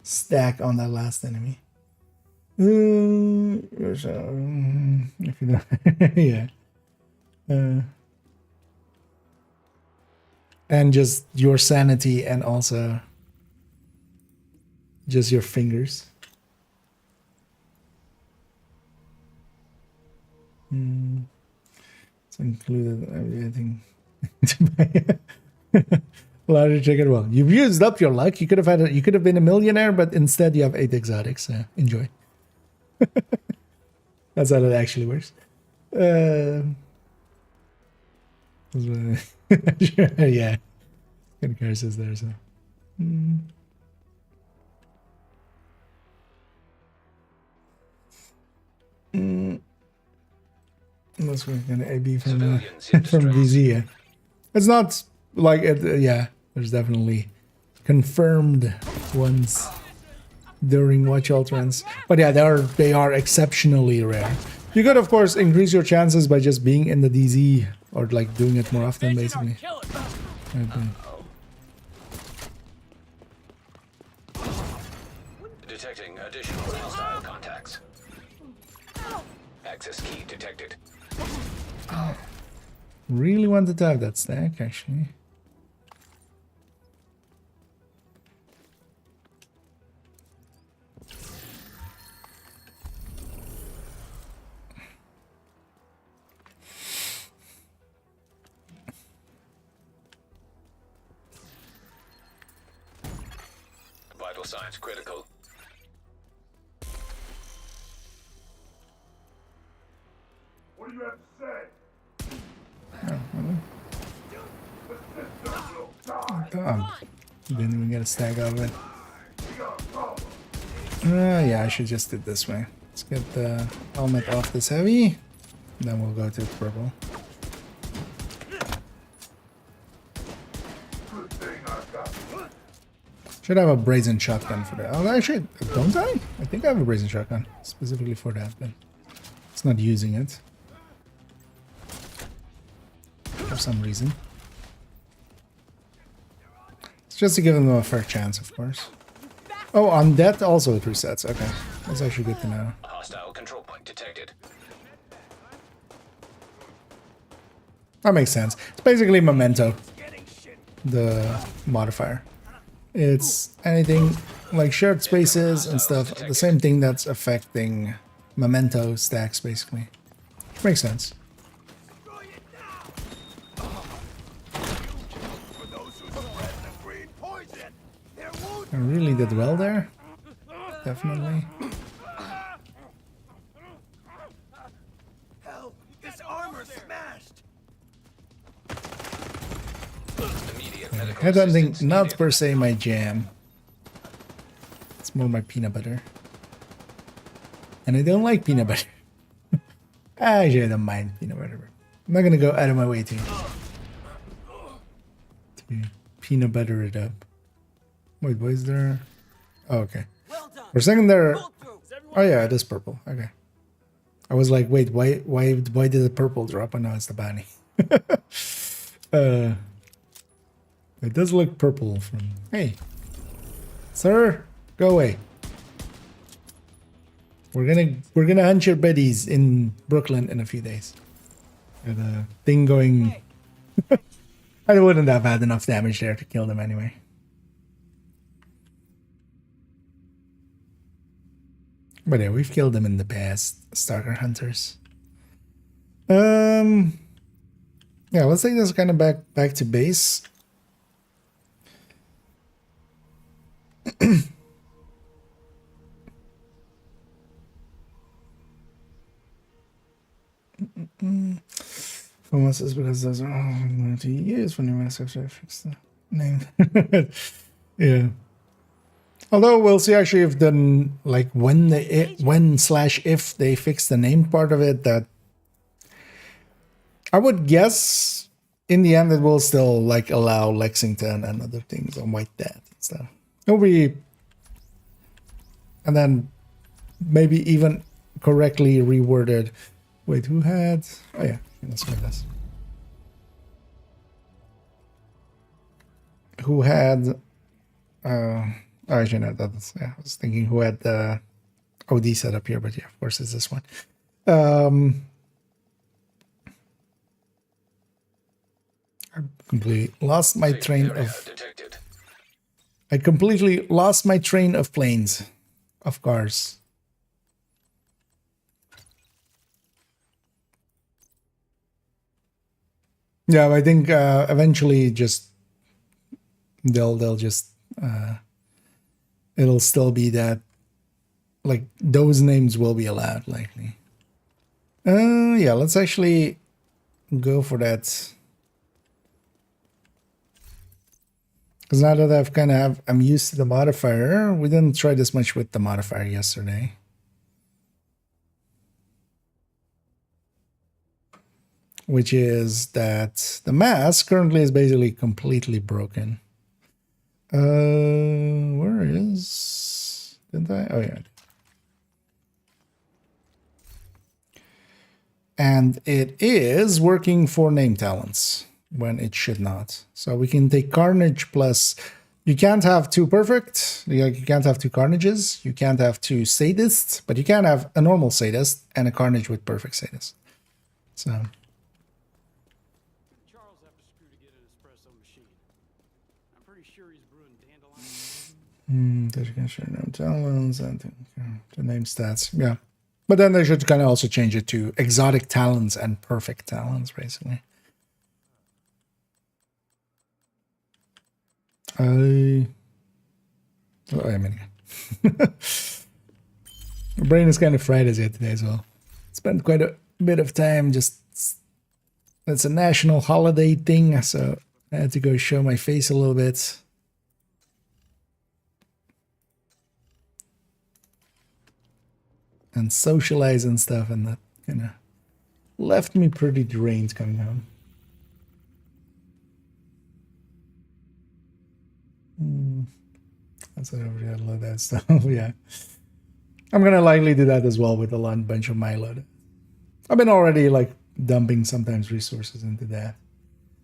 stack on that last enemy. If you know, yeah. And just your sanity and also just your fingers. It's included everything. Larger chicken. Well, you've used up your luck. You could have been a millionaire, but instead you have 8 exotics. So enjoy. That's how it actually works. Yeah. Good curses there, so. Unless we're gonna AB from VZ. Yeah. It's not like it. Yeah, there's definitely confirmed ones during watch alterance, but yeah, they are exceptionally rare. You could, of course, increase your chances by just being in the DZ or like doing it more often, basically. Detecting additional hostile contacts. Access key detected. Really wanted to have that stack, actually. Vital signs critical. What do you have to say? Didn't even get a stack out of it. Yeah, I should just do it this way. Let's get the helmet off this heavy. Then we'll go to purple. Should have a brazen shotgun for that. Oh, actually, don't I? I think I have a brazen shotgun specifically for that, but it's not using it for some reason. It's just to give them a fair chance, of course. Oh, on that also it resets. Okay, that's actually good to know. Hostile control point detected. That makes sense. It's basically memento, the modifier. It's anything like shared spaces and stuff, the same thing that's affecting memento stacks, basically. Which makes sense. I really did well there. Definitely. Hell, this armor's smashed. Immediate medical Headhunting, assistance not needed. per se my jam. It's more my peanut butter. And I don't like peanut butter. Actually, I don't mind peanut butter. I'm not gonna go out of my way to peanut butter it up. Wait, what is there? Oh, okay. For a second there. Oh yeah, it is purple. Okay. I was like, wait, why did the purple drop? Oh no, it's the bounty. It does look purple from. Hey, sir, go away. We're gonna hunt your biddies in Brooklyn in a few days. Got a thing going. I wouldn't have had enough damage there to kill them anyway. But yeah, we've killed them in the past, Stalker Hunters. Yeah, let's take this kind of back to base. For once, it's because those are all I'm going to use when you mess after I fix the name. Yeah. Although we'll see actually if the like when/if they fix the name part of it, that I would guess in the end it will still like allow Lexington and other things on White Death and stuff. It'll be, and then maybe even correctly reworded. Wait, who had? Oh yeah, let's make this. Who had? Oh, actually, no, that's, yeah, I was thinking who had the OD set up here, but yeah, of course, it's this one. I completely lost my train of. Detected. I completely lost my train of planes, of cars. Yeah, I think eventually just they'll just. It'll still be that, like, those names will be allowed, likely. Yeah, let's actually go for that. Because now that I've kind of I'm used to the modifier, we didn't try this much with the modifier yesterday. Which is that the mask currently is basically completely broken. Where is? Didn't I? Oh yeah. And it is working for name talents when it should not. So we can take Carnage plus. You can't have two perfect. You can't have two Carnages. You can't have two Sadists, but you can have a normal Sadist and a Carnage with perfect Sadist. So. Charles have to screw to get an espresso machine. I'm pretty sure he's brewing dandelion. There's gonna show no talents and the name stats. Yeah. But then they should kind of also change it to exotic talents and perfect talents, basically. I mean, my brain is kind of fried as yet today as well. Spent quite a bit of time just. It's a national holiday thing, so I had to go show my face a little bit. And socialize and stuff, and that kind of left me pretty drained coming home. That's what I already load that stuff. Yeah, I'm gonna likely do that as well with a bunch of my load. I've been already like dumping sometimes resources into that,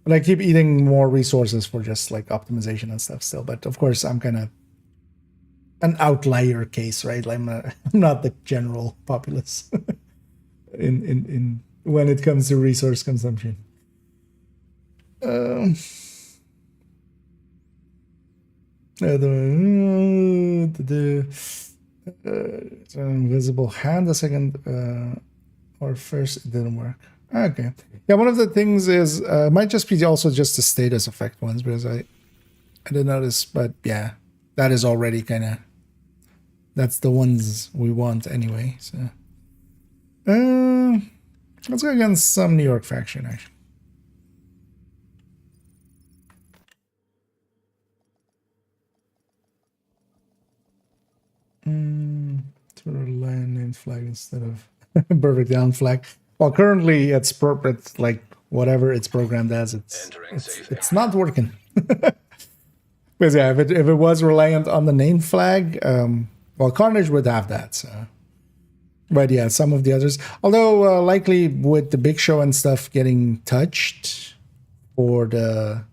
but I keep eating more resources for just like optimization and stuff still. But of course, I'm kind of an outlier case, right? Like I'm not the general populace in when it comes to resource consumption. Invisible hand. The second or first it didn't work. Okay. Yeah, one of the things is might just be also just the status effect ones because I didn't notice, but yeah, that is already kind of that's the ones we want anyway. So let's go against some New York faction actually. To rely on named flag instead of perfect down flag. Well, currently it's like whatever it's programmed as. It's not working. Because yeah, if it was reliant on the name flag, well, Carnage would have that. So, but yeah, some of the others, although likely with the Big Show and stuff getting touched for the,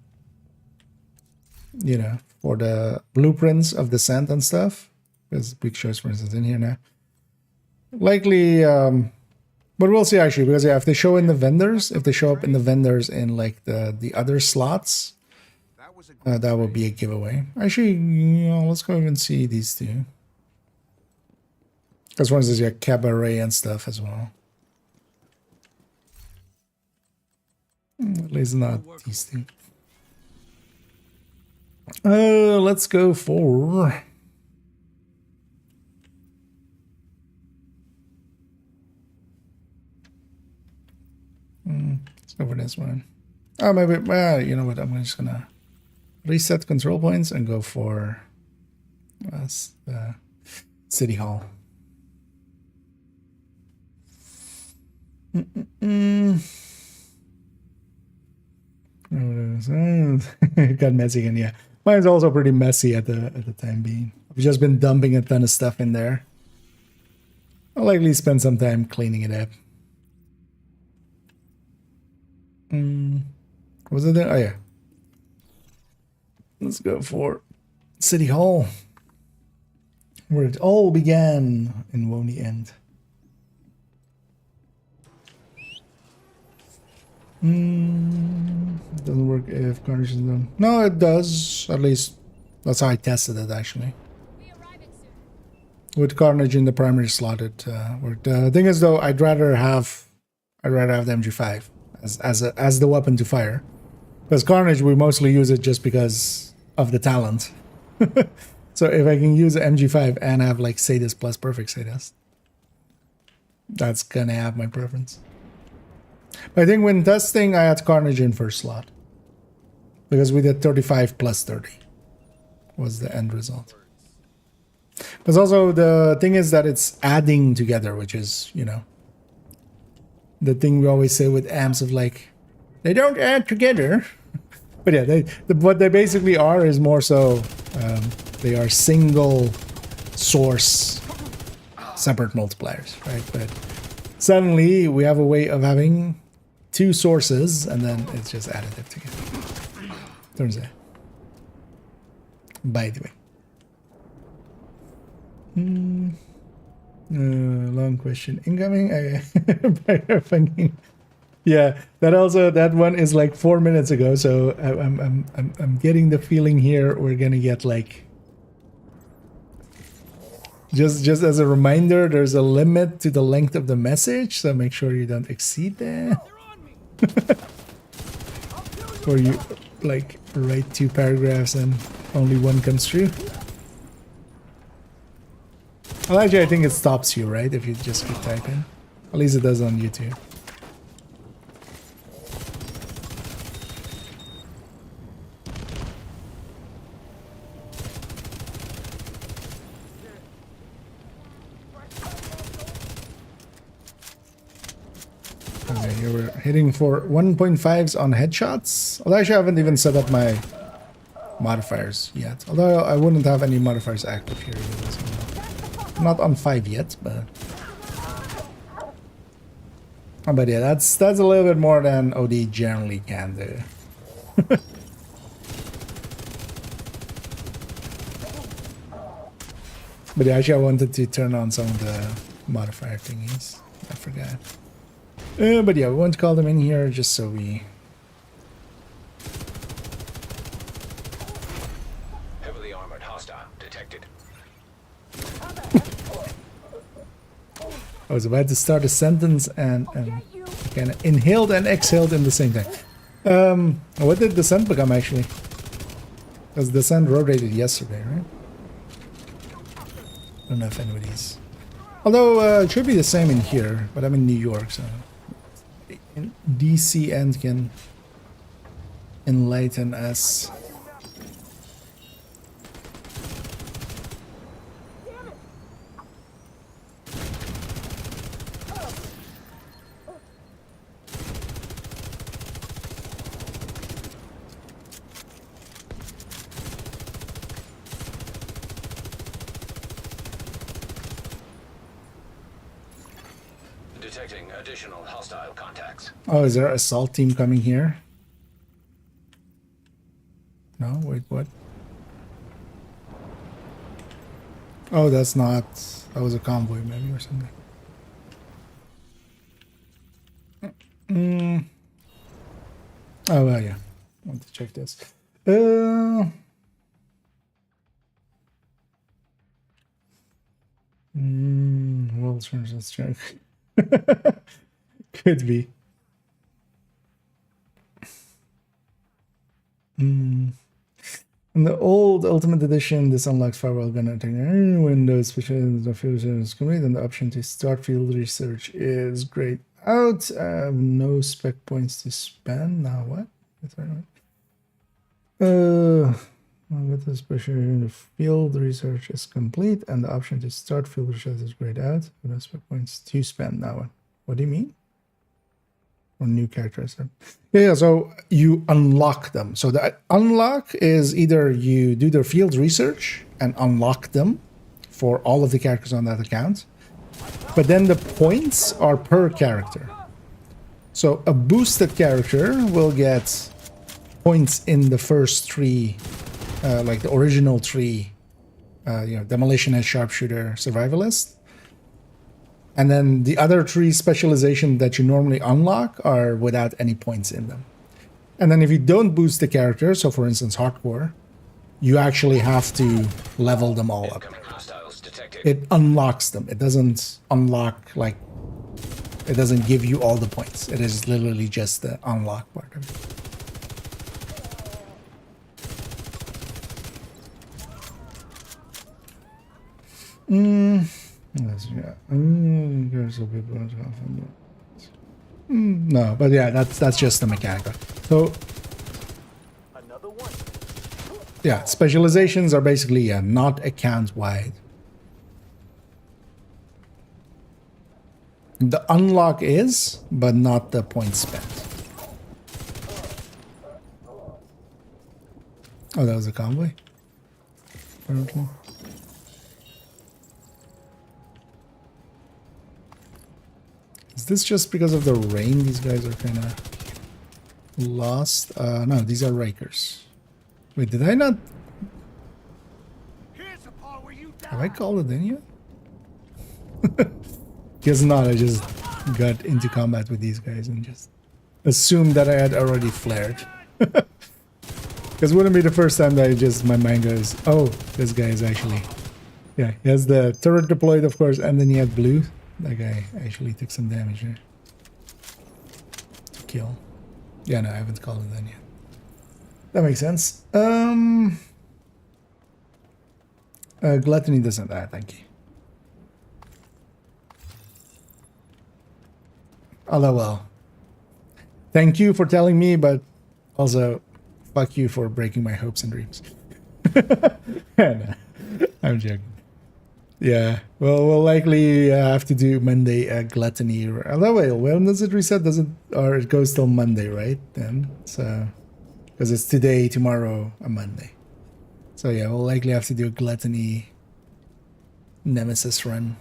for the blueprints of Descent and stuff. Because Big Show's, for instance, in here now. Likely, but we'll see actually, because yeah, if they show in the vendors, if they show up in the vendors in like the other slots, that would be a giveaway. Actually, let's go and see these two. Because for instance, yeah, Cabaret and stuff as well. At least not these two. Let's go for... Let's go for this one. Oh, maybe, well, you know what, I'm just gonna reset control points and go for the City Hall. It got messy again, yeah. Mine's also pretty messy at the time being. I've just been dumping a ton of stuff in there. I'll likely spend some time cleaning it up. Was it there? Oh yeah. Let's go for City Hall, where it all began and won't end. It doesn't work if Carnage is done. No, it does. At least that's how I tested it actually. With Carnage in the primary slot, it worked. The thing is, though, I'd rather have the MG5 as the weapon to fire, because Carnage we mostly use it just because of the talent. So if I can use the MG5 and have like Sadist plus perfect Sadist, that's gonna have my preference. But I think when testing, I had Carnage in first slot because we did 35 plus 30 was the end result. But also the thing is that it's adding together, which is, the thing we always say with amps of like, they don't add together. But yeah, what they basically are is more so they are single source separate multipliers, right? But suddenly we have a way of having two sources and then it's just additive together. Turns out. By the way. Long question incoming. Yeah, that one is like 4 minutes ago, so I'm getting the feeling here we're gonna get like just as a reminder, there's a limit to the length of the message, so make sure you don't exceed that. Or you like write 2 paragraphs and only one comes through. Well, actually, I think it stops you, right? If you just keep typing. At least it does on YouTube. Okay, here we're hitting for 1.5s on headshots. Well, actually, I haven't even set up my modifiers yet. Although I wouldn't have any modifiers active here either. So not on 5 yet, but yeah, that's a little bit more than OD generally can do. But yeah, actually I wanted to turn on some of the modifier thingies. I forgot. But yeah, we want to call them in here just so we heavily armored hostile detected. I was about to start a sentence and kind of inhaled and exhaled in the same time. What did Descent become actually? Because Descent rotated yesterday, right? I don't know if anybody's... Although it should be the same in here, but I'm in New York, so... In DC end can enlighten us. Detecting additional hostile contacts. Oh, is there an assault team coming here? No, wait, what? Oh, that's not... That was a convoy maybe or something. Oh, well, yeah. I want to check this. Well, let's check. Could be. In the old Ultimate Edition, this unlocks firewall gun attacking any windows, especially in the field is complete, and the option to start field research is grayed out. I have no spec points to spend. Now what? With especially the field research is complete, and the option to start field research is grayed out. No spec points to spend. Now what? What do you mean? Or new characters? Yeah, so you unlock them. So the unlock is either you do their field research and unlock them for all of the characters on that account, but then the points are per character. So a boosted character will get points in the first three, like the original three, demolitionist, sharpshooter, survivalist. And then the other three specializations that you normally unlock are without any points in them. And then if you don't boost the character, so for instance hardcore, you actually have to level them all up. It unlocks them. It doesn't unlock, like, it doesn't give you all the points. It is literally just the unlock part of it. No, but yeah, that's just the mechanical. So yeah, specializations are basically not account wide. The unlock is, but not the points spent. Oh, that was a convoy? Apparently. Is this just because of the rain? These guys are kind of lost. No, these are rakers. Wait, did I not? Have I called it in yet? Guess not. I just got into combat with these guys and just assumed that I had already flared. Because it wouldn't be the first time that my mind goes, oh, this guy is actually... Yeah, he has the turret deployed, of course, and then he had blue. That guy actually took some damage here. To kill. Yeah, no, I haven't called it then yet. That makes sense. Gluttony doesn't die, thank you. Although, well, thank you for telling me, but also fuck you for breaking my hopes and dreams. No, I'm joking. Yeah, well, we'll likely have to do Monday gluttony. Although, wait, when does it reset? Does it, or it goes till Monday, right? Then, so because it's today, tomorrow, and Monday. So yeah, we'll likely have to do a gluttony nemesis run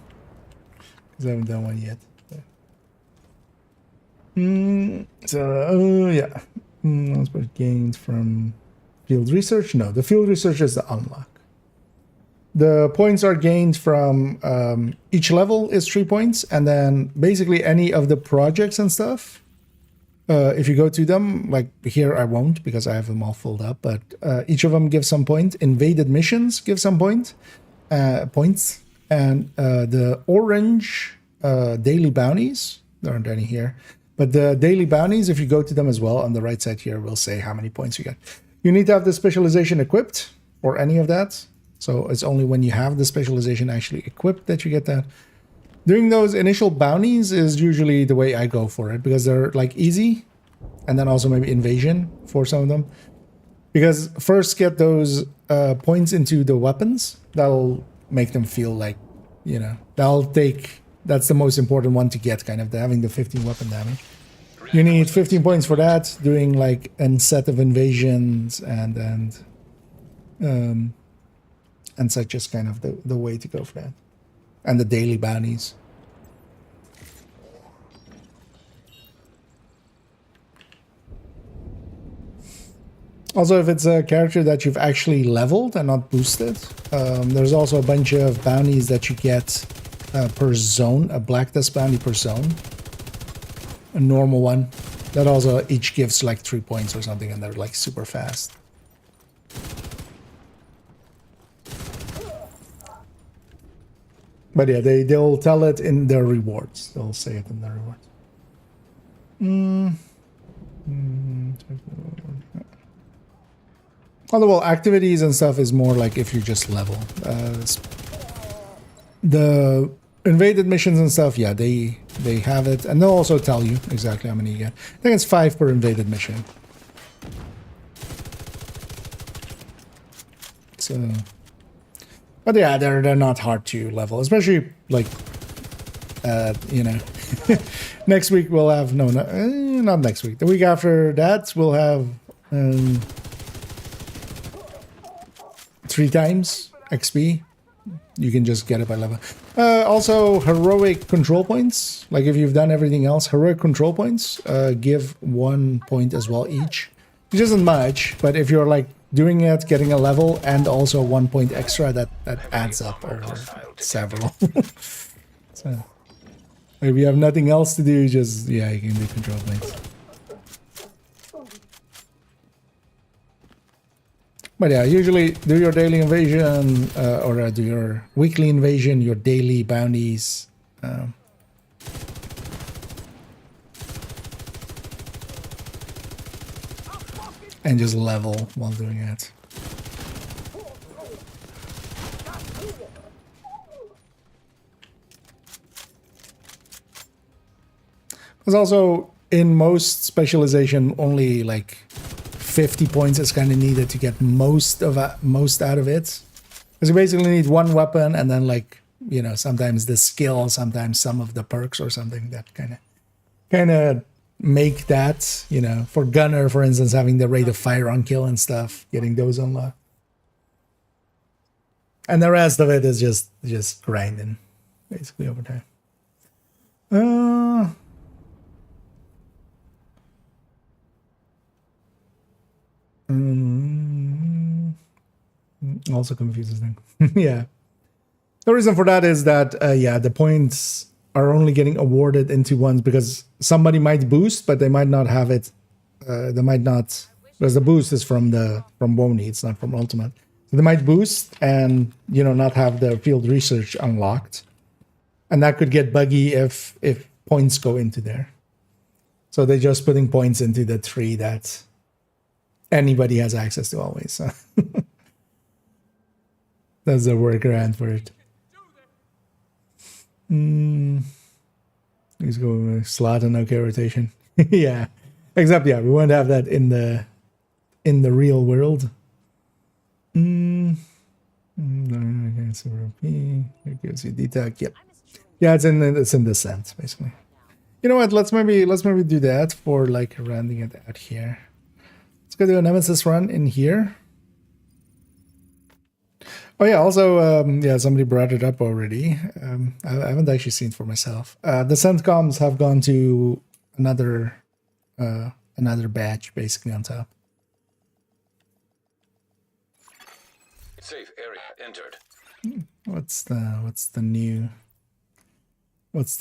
because I haven't done one yet. So yeah, that's what gained from field research. No, the field research is the unlock. The points are gained from each level is 3 points, and then basically any of the projects and stuff if you go to them, like here I won't because I have them all filled up, but each of them gives some point. Invaded missions give some points. And the orange daily bounties, there aren't any here, but the daily bounties, if you go to them as well, on the right side here, will say how many points you get. You need to have the specialization equipped or any of that. So it's only when you have the specialization actually equipped that you get that. Doing those initial bounties is usually the way I go for it, because they're like easy, and then also maybe invasion for some of them. Because first get those points into the weapons, that'll make them feel like, you know, that's the most important one to get, kind of having the 15 weapon damage. You need 15 points for that, doing like a set of invasions and such is kind of the way to go for that. And the daily bounties. Also, if it's a character that you've actually leveled and not boosted, there's also a bunch of bounties that you get per zone, a black dust bounty per zone. A normal one. That also each gives like 3 points or something, and they're like super fast. But yeah, they'll tell it in their rewards. They'll say it in their rewards. Although, well, activities and stuff is more like if you just level. The invaded missions and stuff, yeah, they have it, and they'll also tell you exactly how many you get. I think it's 5 per invaded mission. So, but yeah, they're not hard to level, especially like, you know, next week we'll have not next week. The week after that we'll have 3 times XP. You can just get it by level. Also, heroic control points. Like if you've done everything else, heroic control points give 1 point as well each, which isn't much. But if you're like doing it, getting a level, and also 1 point extra, that adds up over several. So if you have nothing else to do, just you can do control points. But yeah, usually do your daily invasion or do your weekly invasion, your daily bounties. And just level while doing it. There's also, in most specialization, only like 50 points is kind of needed to get most out of it. Because you basically need 1 weapon and then, like, you know, sometimes the skill, sometimes some of the perks or something that kind of make that, you know, for gunner, for instance, having the rate of fire on kill and stuff, getting those unlocked. And the rest of it is just grinding, basically, over time. Also confuses them. Yeah. The reason for that is that, the points are only getting awarded into ones because somebody might boost, but they might not have it. They might not, because the boost is from Woni, it's not from Ultimate. So they might boost and, you know, not have the field research unlocked. And that could get buggy if points go into there. So they're just putting points into the tree that anybody has access to always. So that's the workaround for it. He's going with slot and okay rotation. Yeah, except we won't have that in the real world. It gives you detect. Yep. Yeah, it's in Descent basically. You know what? Let's maybe do that for like rounding it out here. Let's go do a Nemesis run in here. Oh yeah, also, somebody brought it up already. I haven't actually seen it for myself. The CENTCOMs have gone to another batch, basically, on top. Safe area entered. What's the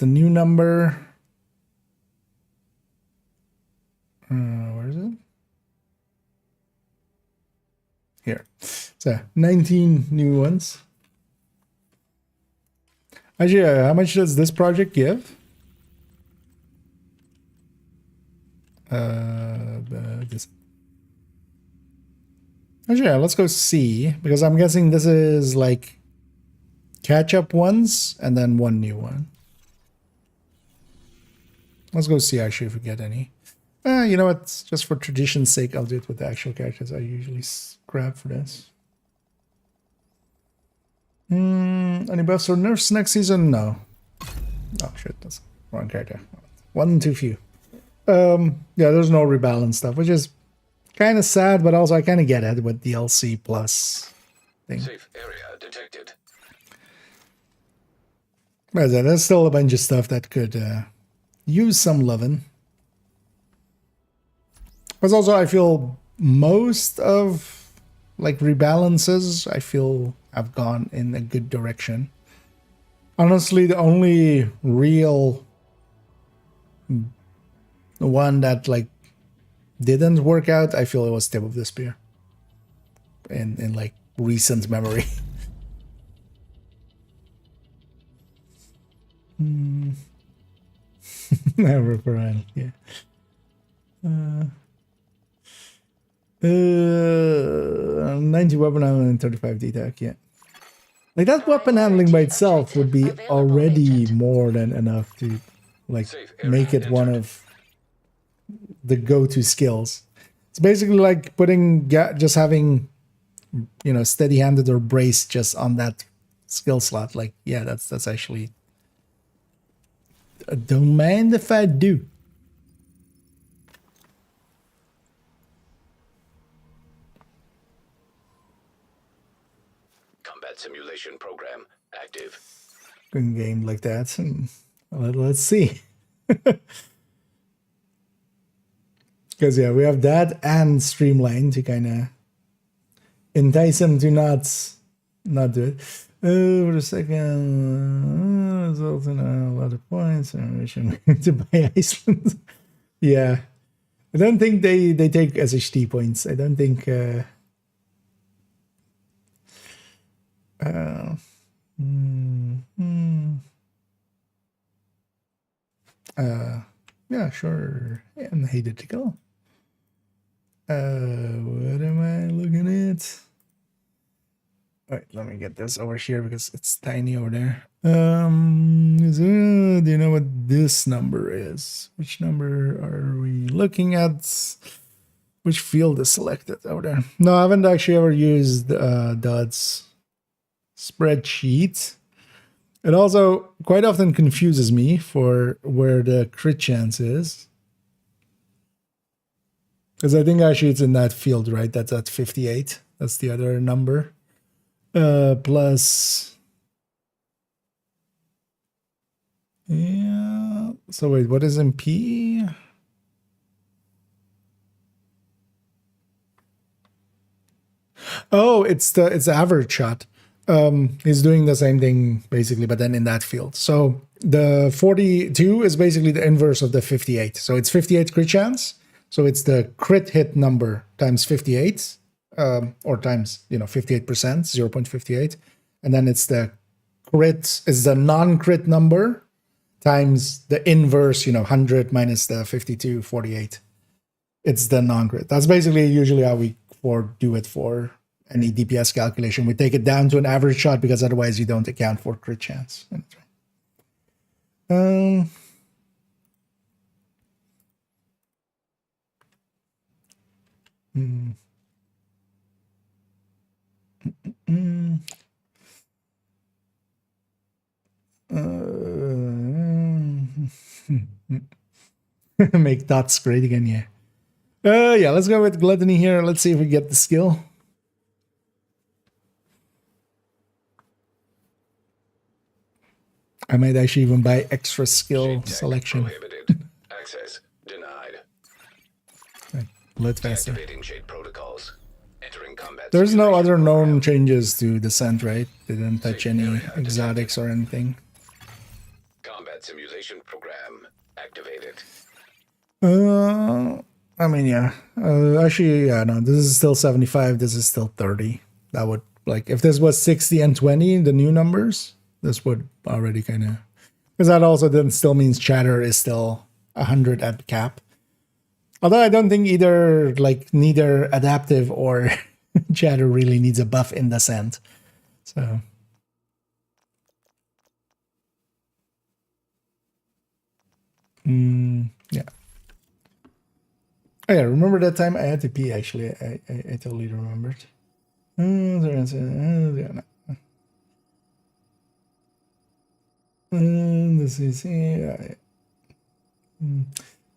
new number? Where is it? Here. So 19 new ones. Actually, how much does this project give? This. Actually, yeah, let's go see, because I'm guessing this is like catch-up ones and then one new one. Let's go see actually if we get any. You know what? Just for tradition's sake, I'll do it with the actual characters I usually grab for this. Any buffs or nerfs next season? No. Oh shit, that's wrong character. One too few. Yeah, there's no rebalance stuff, which is kind of sad, but also I kind of get it with DLC plus thing. Safe area detected. But there's still a bunch of stuff that could use some loving. But also I feel most of like rebalances I feel have gone in a good direction. Honestly, the only real one that like didn't work out, I feel it was Tip of the Spear. In like recent memory. Never Brian, yeah. 90 weapon handling and 35 DTAC, yeah. Like that weapon handling by itself would be already more than enough to like make it one of the go-to skills. It's basically like putting just having, you know, steady-handed or brace just on that skill slot. Like, yeah, that's actually. Don't mind if I do. Combat simulation program active. Good game like that. Let's see. Because yeah, we have that and Streamline to kind of entice him to not do it. For a second, result in a lot of points. To buy Iceland. Yeah, I don't think they take SHT points. I don't think. Yeah, sure. And hated to go. What am I looking at? All right, let me get this over here because it's tiny over there. Do you know what this number is? Which number are we looking at? Which field is selected over there? No, I haven't actually ever used Dod's spreadsheet. It also quite often confuses me for where the crit chance is. Because I think actually it's in that field, right? That's at 58. That's the other number. Plus... Yeah... So wait, what is MP? Oh, it's the average shot. He's doing the same thing basically, but then in that field. So the 42 is basically the inverse of the 58. So it's 58 crit chance. So it's the crit hit number times 58, or times 58%, 0.58, and then it's the crit is the non-crit number times the inverse, 100 minus the 52, 48. It's the non-crit. That's basically usually how we do it for any DPS calculation. We take it down to an average shot because otherwise you don't account for crit chance. Make dots great again, yeah. Yeah, let's go with Gluttony here. Let's see if we get the skill. I might actually even buy extra skill selection. Prohibited. Access denied. Blood faster. Activating shade protocols. Entering combat. There's no other simulation known program. changes to Descent, right? They didn't touch Safe any area exotics or anything. Combat simulation program activated. I mean, yeah. Actually, yeah, no, this is still 75. This is still 30. That would, like, if this was 60 and 20, the new numbers, this would already kind of, because that also then still means chatter is still 100 at cap. Although I don't think either, like, neither adaptive or chatter really needs a buff in the scent. So. Yeah. Oh yeah, remember that time I had to pee, actually. I totally remembered. This is here.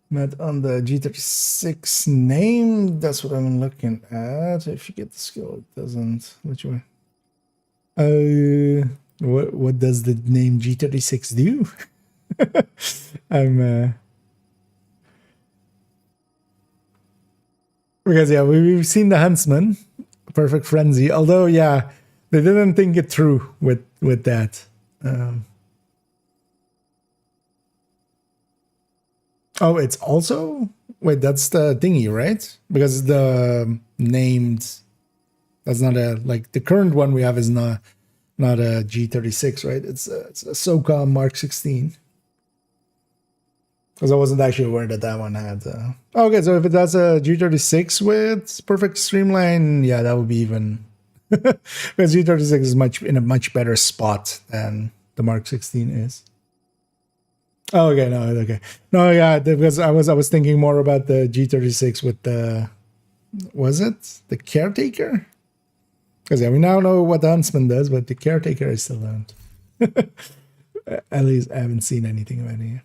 Met on the G36 name. That's what I'm looking at. If you get the skill, it doesn't. Which one? What does the name G36 do? I'm because yeah, we've seen the Huntsman, Perfect Frenzy. Although yeah, they didn't think it through with that. Oh, it's also wait. That's the thingy, right? Because the named that's not a like the current one we have is not a G36, right? It's a SOCOM Mark 16. Because I wasn't actually aware that one had. Okay, so if it has a G36 with perfect streamline, yeah, that would be even. Because G36 is in a much better spot than the Mark 16 is. Oh, okay, no, yeah, because I was thinking more about the G36 with the, was it the Caretaker? Because yeah, we now know what the Huntsman does, but the Caretaker I still don't. At least I haven't seen anything about it yet.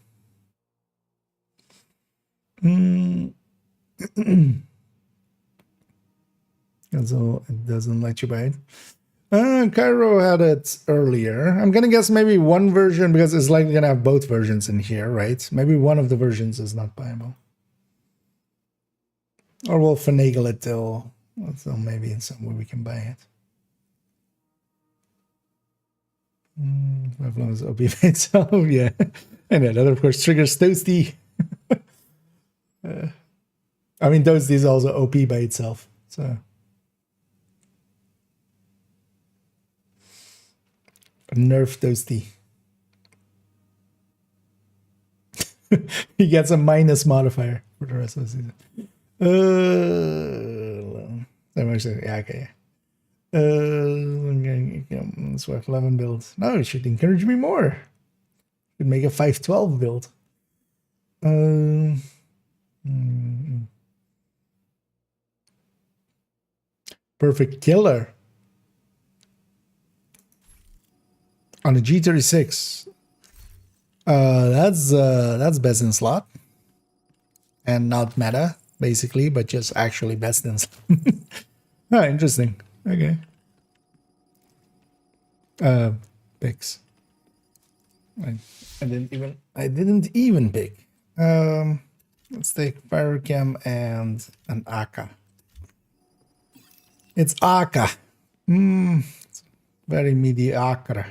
So it doesn't let you buy it. Cairo had it earlier. I'm gonna guess maybe one version, because it's likely gonna have both versions in here, right? Maybe one of the versions is not buyable. Or we'll finagle it till maybe in some way we can buy it. As long as OP by itself, yeah. And that of course triggers Toasty. I mean, Toasty is also OP by itself, so. Nerf Toasty. He gets a minus modifier for the rest of the season. Yeah, okay. Swift 11 build. No, it should encourage me more. Should make a 512 build. Perfect killer. On the G36, that's best in slot, and not meta basically, but just actually best in slot. Oh, interesting. Okay. Picks. I didn't even pick. Let's take Pyrochem and an Aka. It's Aka. It's very mediocre.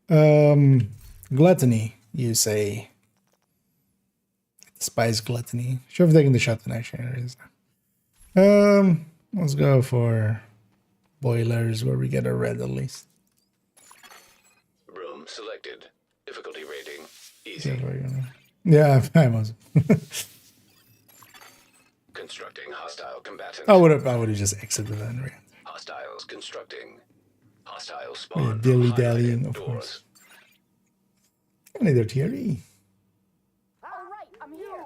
Gluttony, you say. Despise gluttony. Should have taken the shot actually. Let's go for boilers where we get a red at least. Room selected. Difficulty rating easy. Yeah, I was. Constructing hostile combatant. I would have just exited that. Right? Hostiles constructing. Hostile spawn. Dilly dallying, of course. Another TRE. All right, I'm here.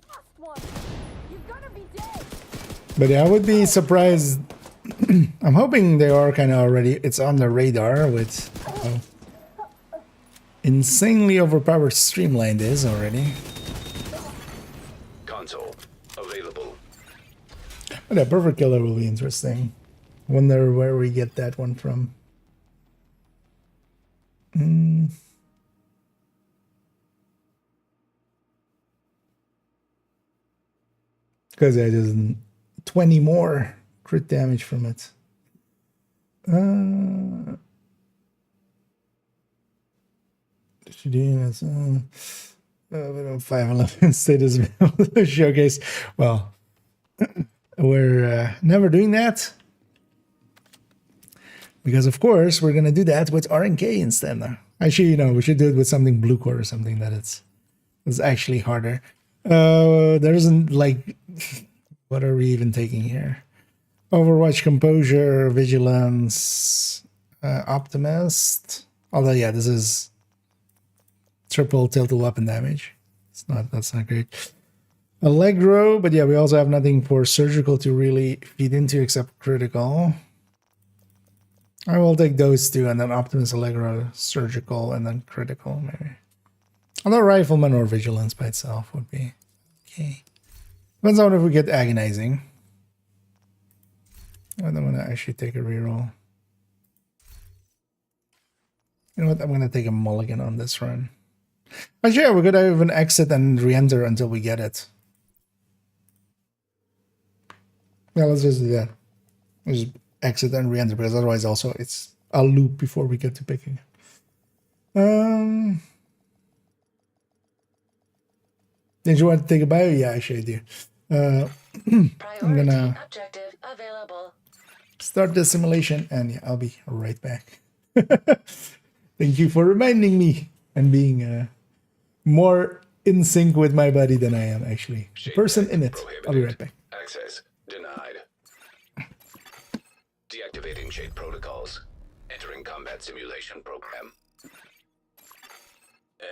Last one. You're gonna be dead. But yeah, I would be surprised. I'm hoping they are kind of already. It's on the radar with insanely overpowered streamlined is already. Console available. But yeah, Perfect Killer will be interesting. Wonder where we get that one from. Because I just 20 more crit damage from it. It's 511 status showcase. Well, we're never doing that because, of course, we're gonna do that with RNK instead. Actually, we should do it with something blue core or something that it's actually harder. There isn't like, what are we even taking here? Overwatch, Composure, Vigilance, Optimist. Although, yeah, this is triple tilted weapon damage. That's not great. Allegro, but yeah, we also have nothing for surgical to really feed into except critical. I will take those two, and then Optimus, Allegro, surgical, and then critical, maybe. Although Rifleman or Vigilance by itself would be okay. Depends on if we get Agonizing. I'm gonna actually take a reroll. You know what? I'm gonna take a mulligan on this run. Actually, yeah, we're gonna even exit and re-enter until we get it. Yeah, let's just do that. Let's just exit and re-enter, because otherwise also it's a loop before we get to picking. Did you want to take a bio? Yeah, actually I do. I'm gonna objective available. Start the simulation, and yeah, I'll be right back. Thank you for reminding me and being more in sync with my body than I am actually. The person in it. I'll be right back. Access denied. Deactivating shade protocols. Entering combat simulation program.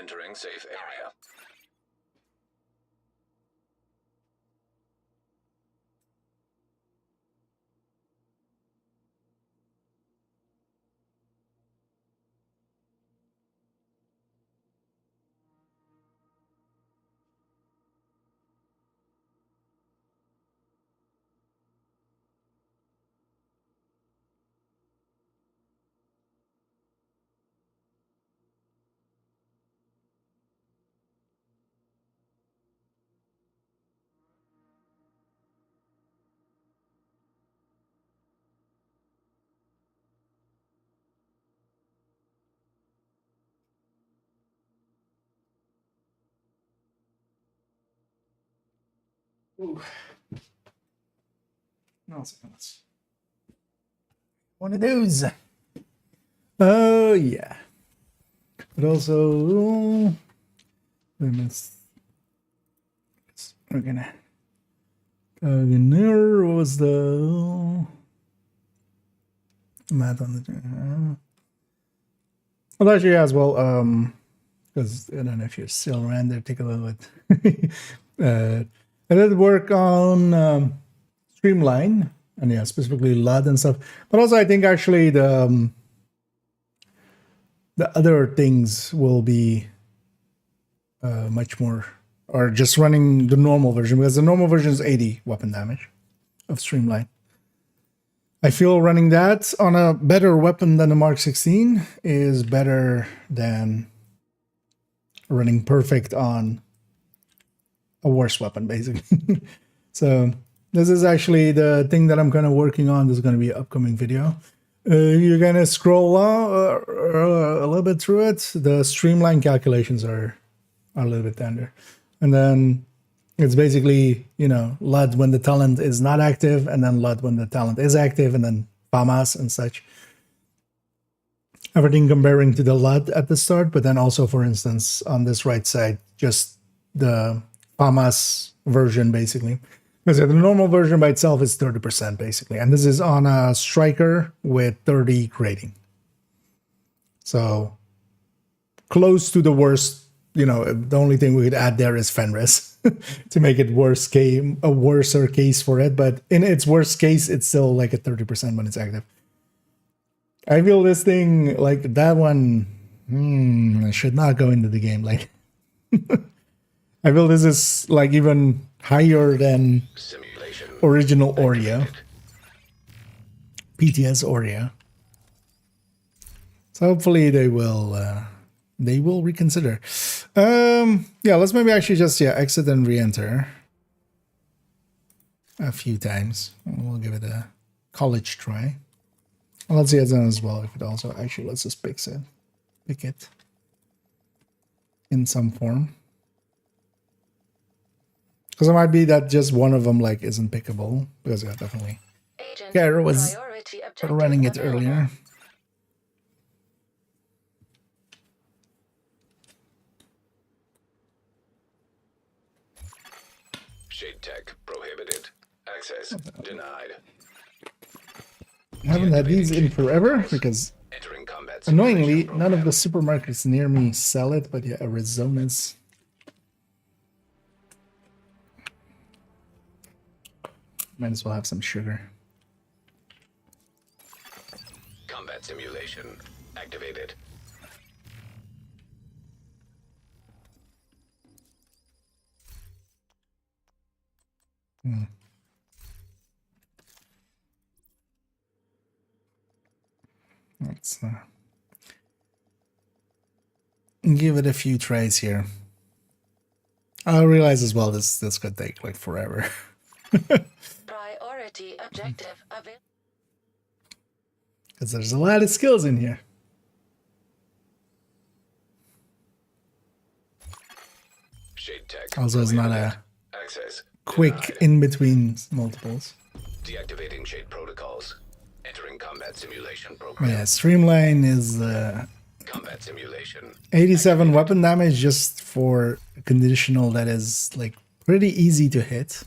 Entering safe area. Ooh. No, one of those. Oh yeah. But also, we're gonna what was the math on the well, actually as well, because I don't know if you're still around there, take a little bit. I did work on Streamline, and yeah, specifically LUD and stuff. But also, I think actually the other things will be much more, or just running the normal version, because the normal version is 80 weapon damage of Streamline. I feel running that on a better weapon than the Mark 16 is better than running perfect on a worse weapon, basically. So this is actually the thing that I'm kind of working on. This is going to be an upcoming video. You're going to scroll a little bit through it. The Streamline calculations are a little bit tender. And then it's basically, LUD when the talent is not active, and then LUD when the talent is active, and then FAMAS and such. Everything comparing to the LUD at the start, but then also, for instance, on this right side, just the FAMAS version, basically. Because the normal version by itself is 30%, basically. And this is on a striker with 30 grading. So, close to the worst. The only thing we could add there is Fenris to make it a worser case for it. But in its worst case, it's still like a 30% when it's active. I feel this thing, like that one, should not go into the game. Like, I feel this is like even higher than original Oreo. PTS Oreo. So hopefully they will reconsider. Yeah, let's maybe actually just exit and re-enter a few times. We'll give it a college try. Let's see it as well if it also actually lets us pick it. in some form. Because it might be that just one of them like isn't pickable, because yeah, definitely. Agent, Gary was priority objective running it available. earlier. Shade tech prohibited. Access denied. I haven't had these in forever because Entering combat annoyingly simulation none of the program. supermarkets near me sell it, but yeah, Arizona's. Might as well have some sugar. Combat simulation activated. Let's give it a few tries here. I realize as well this could take like forever. Priority objective available. Because there's a lot of skills in here. Shade tech. Also, it's not a Access quick denied. in-between multiples. Deactivating shade protocols. Entering combat simulation program. Yeah, Streamline is Combat simulation. 87 weapon damage just for a conditional that is like pretty easy to hit.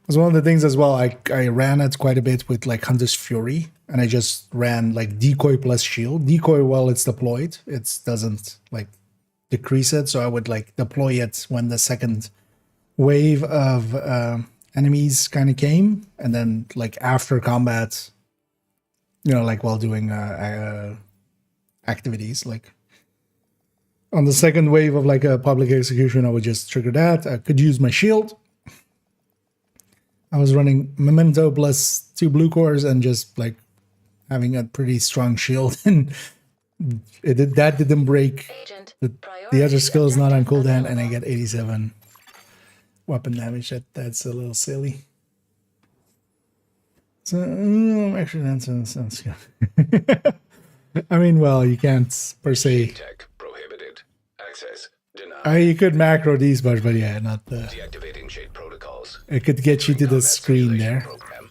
Because one of the things as well, I ran it quite a bit with like Hunter's Fury, and I just ran like decoy plus shield. Decoy while it's deployed, it doesn't like decrease it, so I would like deploy it when the second wave of enemies kind of came, and then like after combat, you know, like while doing activities, like on the second wave of like a public execution, I would just trigger that. I could use my shield. I was running Memento plus 2 blue cores and just like having a pretty strong shield, and that didn't break. Agent, The other skill is not on objective cooldown, and I available. get 87 weapon damage. That's a little silly. So actually, that sounds good. I mean, well, you can't per se. Tech prohibited. Access denied. You could macro these much, but yeah, not the. Deactivating shade protocols. It could get you to the Combat screen simulation there. program.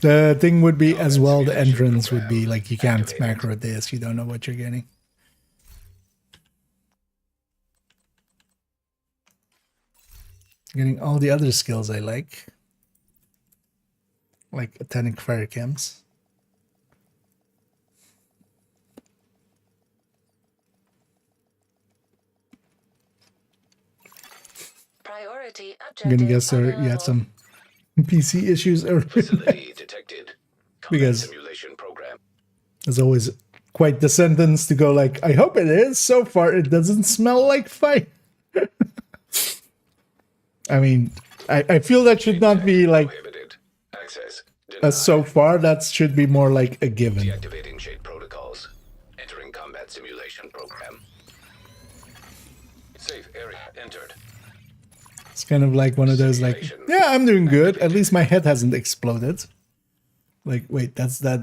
The thing would be as well. The entrance would be like you can't macro this. You don't know what you're getting. Getting all the other skills I like attending fire camps. Priority I'm objective gonna guess you available. had some PC issues earlier. Facility detected. Combat Because- simulation program. There's always quite the sentence to go like, I hope it is. So far, it doesn't smell like fire. I mean, I feel that should not be like Prohibited. Access denied. so far. That should be more like a given. Deactivating shade protocols. Entering combat simulation program. Safe area entered. It's kind of like one of those like, yeah, I'm doing good. At least my head hasn't exploded. Like, wait, that's a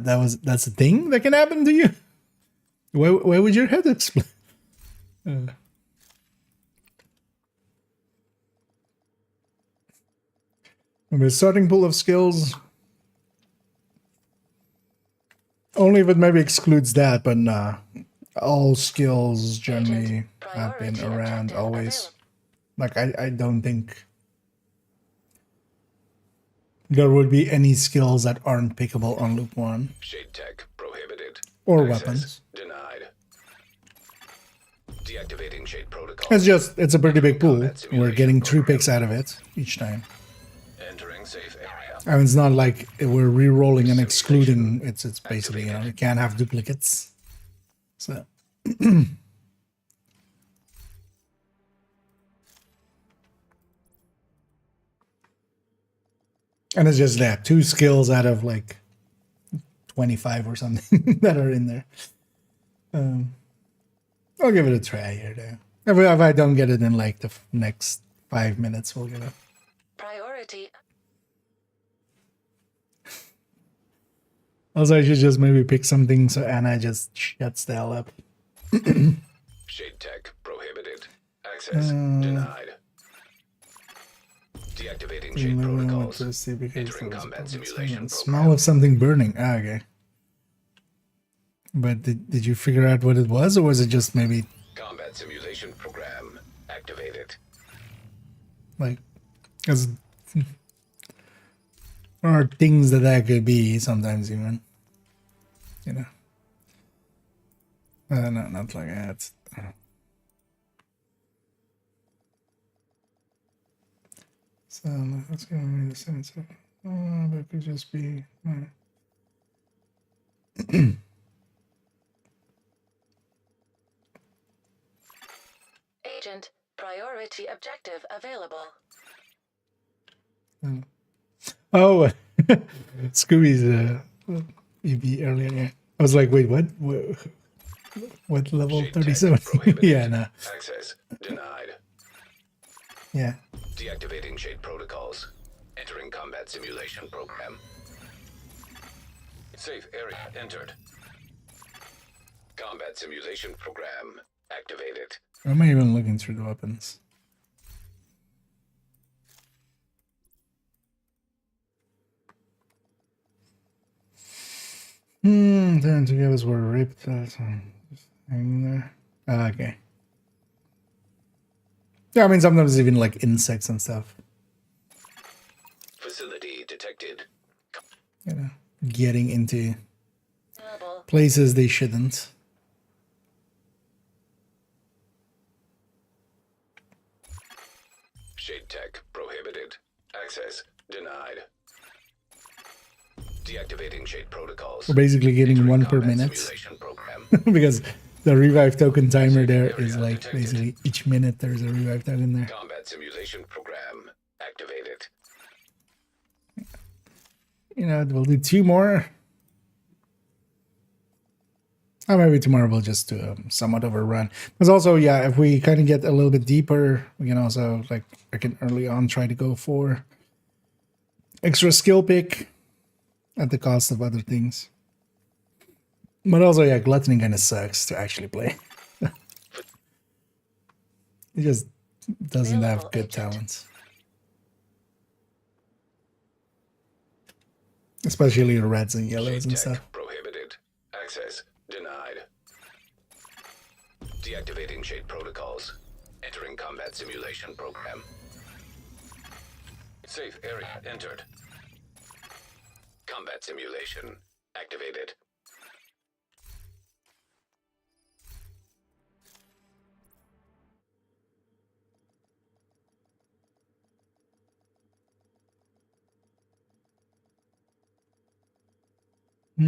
thing that can happen to you? Why would your head explode? The starting pool of skills. Only if it maybe excludes that, but nah. All skills generally have been Priority around objective always. available. Like I don't think there would be any skills that aren't pickable on loop 1 Shade tech prohibited. or Access weapons. denied. Deactivating shade protocol. It's a pretty big pool. Combat We're simulation getting 3 program. picks out of it each time. Entering safe area. I mean, it's not like we're re-rolling and excluding. It's basically, you know, you can't have duplicates. So. And it's just that 2 skills out of like 25 or something that are in there. I'll give it a try here, though. If I don't get it in like the next 5 minutes, we'll get it. Priority. Also, I should just maybe pick something so Anna just shuts the hell up. Shade tech prohibited. Access denied. Deactivating shade protocols. Entering combat simulation Smell program. of something burning. Ah, okay. But did you figure out what it was, or was it just maybe Combat simulation program activated. like, because there are things that could be sometimes even, you know. No, not like that. So that's gonna be the sense of, that could just be. Agent, priority objective available. Oh, Scooby's EB earlier. Yeah. I was like, wait, what? What level? Shade tech 37? prohibited. Yeah, no. Access denied. Yeah. Deactivating shade protocols. Entering combat simulation program. Safe area entered. Combat simulation program activated. Why am I even looking through the weapons? Then together were ripped. Just hanging there. Ah, okay. Yeah, I mean sometimes even like insects and stuff. Facility detected. You know, getting into Available. places they shouldn't. Shade tech prohibited. Access denied. Deactivating shade protocols. We're basically getting Entering one per combat minute simulation program. because the revive token timer there is like basically each minute there's a revive token there. Combat simulation program activated. You know, we'll do 2 more. Or maybe tomorrow we'll just do a somewhat overrun. Because also, yeah, if we kind of get a little bit deeper, we can also, like, I can early on try to go for extra skill pick at the cost of other things. But also, yeah, gluttony kind of sucks to actually play. It just doesn't have good talents. Especially the reds and yellows Shade and tech stuff. prohibited. Access denied. Deactivating shade protocols. Entering combat simulation program. Safe area entered. Combat simulation activated. I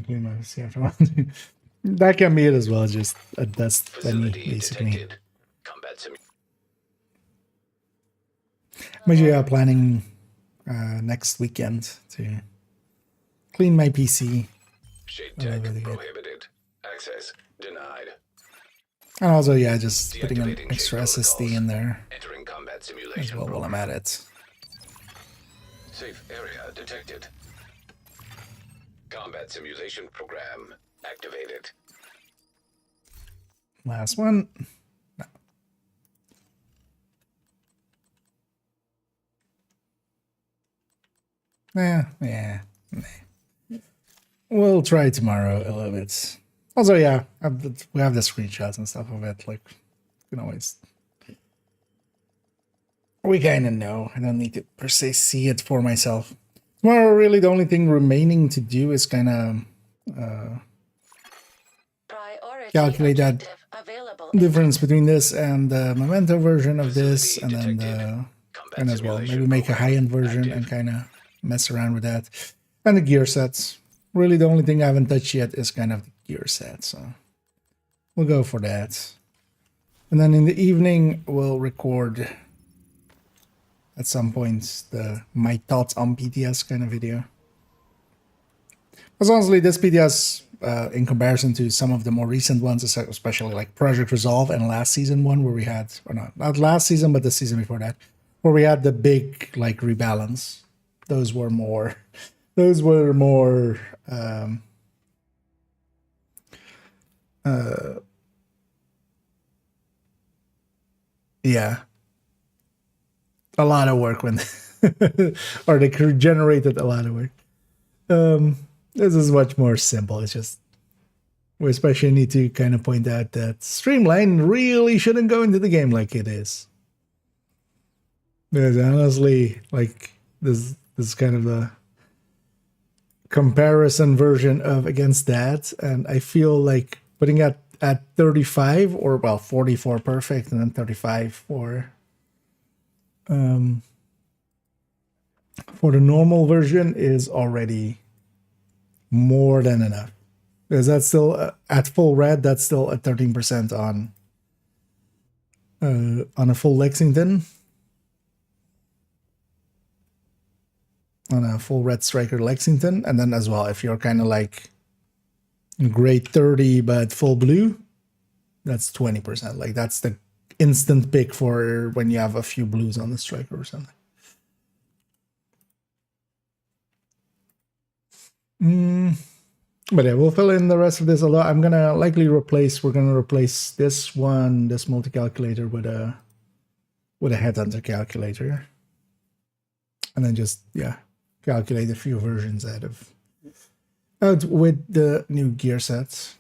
clean my see after one. That can be it as well, just a dust bunny, Facility basically. detected. Combat simulation. But yeah, planning next weekend to clean my PC. Shade Oh, tech really good. prohibited. Access denied. And also, yeah, just putting an Deactivating extra shade SSD protocols. in there Entering combat as simulation well while I'm program. at it. Safe area detected. Combat simulation program activated. Last one. No. Yeah. We'll try tomorrow a little bit. Also, yeah, we have the screenshots and stuff of it. Like, you can always. We kind of know. I don't need to per se see it for myself. Tomorrow, really, the only thing remaining to do is kind of Priority calculate that objective available. difference between this and the Memento version of this, Facility and then detected. the Combat and as well, maybe simulation make a program high-end version active. and kind of mess around with that. And the gear sets. Really, the only thing I haven't touched yet is kind of the gear set, so we'll go for that. And then in the evening, we'll record at some point my thoughts on PTS kind of video. Because honestly, this PTS, in comparison to some of the more recent ones, especially like Project Resolve and last season one, where we had, or not last season, but the season before that, where we had the big like rebalance. Those were more yeah, a lot of work when or they generated a lot of work. This is much more simple. It's just we especially need to kind of point out that Streamline really shouldn't go into the game like it is. Because honestly, like this is kind of the comparison version of against that, and I feel like putting it at 35 or well 44 perfect and then 35 for the normal version is already more than enough. Because that's still at full red, that's still at 13% on a full Lexington. On a full red striker Lexington. And then as well, if you're kind of like grade 30 but full blue, that's 20%. Like that's the instant pick for when you have a few blues on the striker or something. But yeah, we'll fill in the rest of this. Although I'm gonna likely replace this multi-calculator with a headhunter calculator. And then just calculate a few versions out with the new gear sets.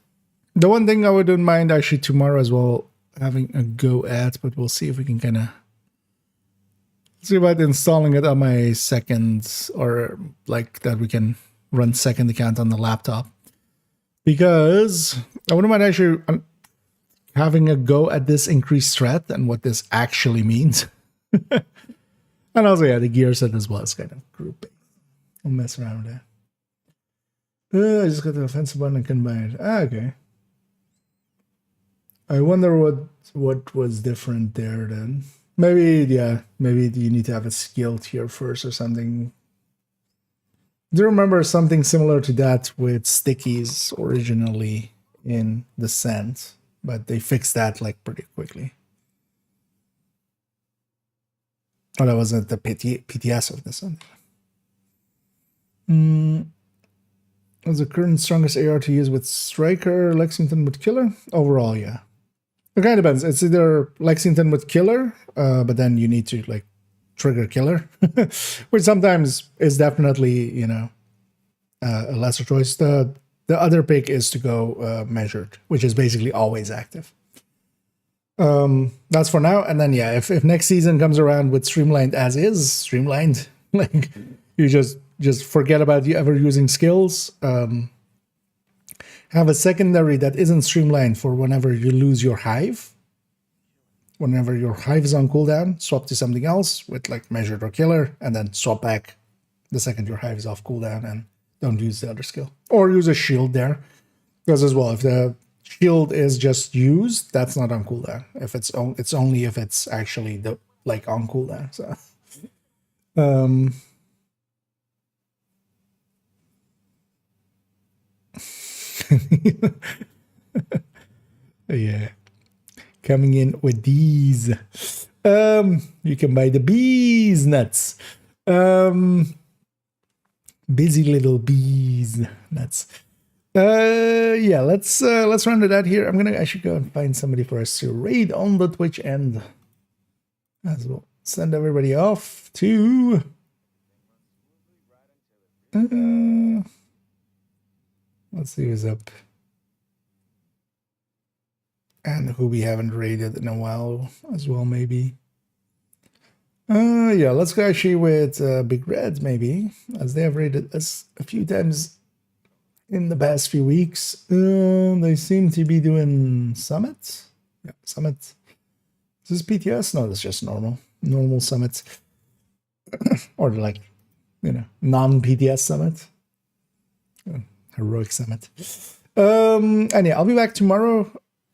The one thing I wouldn't mind actually tomorrow as well having a go at, but we'll see if we can kind of see about installing it on my second, or like that we can run second account on the laptop. Because I wouldn't mind actually having a go at this increased threat and what this actually means. And also, the gear set as well is kind of grouping. I'll mess around with that. I just got the offensive button and couldn't buy it. Okay. I wonder what was different there then. Maybe you need to have a skill tier first or something. Do you remember something similar to that with stickies originally in Descent? But they fixed that like pretty quickly. Oh, that wasn't the PTS of this one. What's the current strongest AR to use with Striker, Lexington with Killer? Overall, yeah. It kind of depends. It's either Lexington with Killer, but then you need to like trigger Killer, which sometimes is definitely, a lesser choice. The other pick is to go measured, which is basically always active. That's for now. And then, if next season comes around with streamlined as is, streamlined, like you just forget about you ever using skills. Have a secondary that isn't streamlined for whenever you lose your hive. Whenever your hive is on cooldown, swap to something else with like measured or killer, and then swap back the second your hive is off cooldown, and don't use the other skill. Or use a shield there. Because as well, if the shield is just used, that's not on cooldown. If it's only if it's actually on cooldown. So yeah, coming in with these. You can buy the bees nuts. Busy little bees nuts. Let's run to that here. I'm gonna actually go and find somebody for us to raid on the Twitch end as well. Send everybody off to let's see who's up and who we haven't raided in a while as well, maybe. Let's go actually with Big Red, maybe, as they have raided us a few times in the past few weeks. They seem to be doing Summit. Yeah, Summit. Is this PTS? No, that's just normal Summit. Or like, non-PTS Summit. Heroic Summit. And I'll be back tomorrow.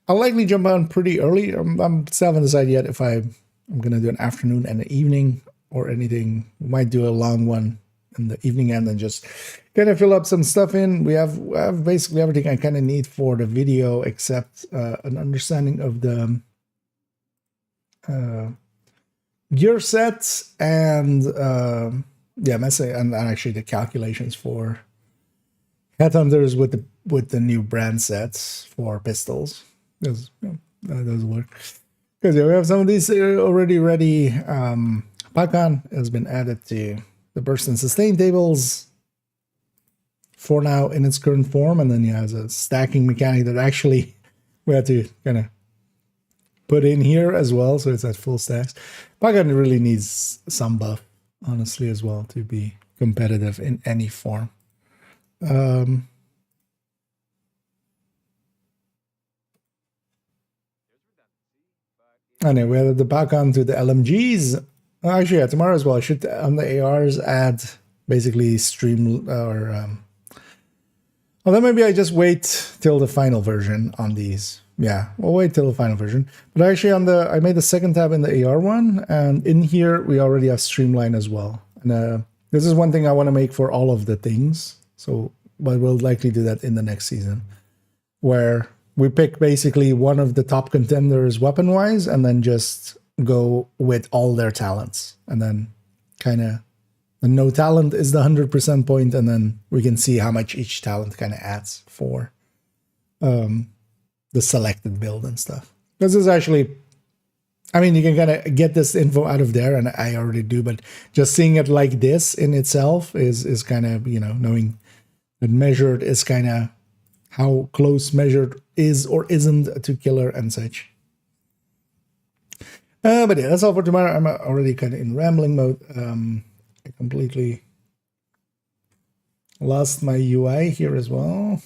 I'll likely jump on pretty early. I'm still haven't decided yet if I'm going to do an afternoon and an evening or anything. We might do a long one in the evening and then just kind of fill up some stuff in. We have basically everything I kind of need for the video except an understanding of the gear sets and and actually the calculations for Headhunters with the new brand sets for pistols. Those work. Because we have some of these already ready. Pakan has been added to the burst and sustain tables for now in its current form, and then he has a stacking mechanic that actually we had to kind of put in here as well, so it's at full stacks. Pakan really needs some buff, honestly, as well, to be competitive in any form. Anyway, we added the Pakan to the LMGs. Actually, yeah, tomorrow as well. I should, on the ARs, add basically stream or... well, then maybe I just wait till the final version on these. Yeah, we'll wait till the final version. But actually, I made the second tab in the AR one, and in here we already have Streamline as well. And this is one thing I want to make for all of the things. So, but we'll likely do that in the next season, where we pick basically one of the top contenders weapon-wise, and then just go with all their talents, and then kind of the no talent is the 100% point, and then we can see how much each talent kind of adds for the selected build and stuff. This is actually, I mean, you can kind of get this info out of there, and I already do, but just seeing it like this in itself is kind of, you know, knowing that measured is kind of how close measured is or isn't to killer and such. But yeah, that's all for tomorrow. I'm already kind of in rambling mode. I completely lost my UI here as well.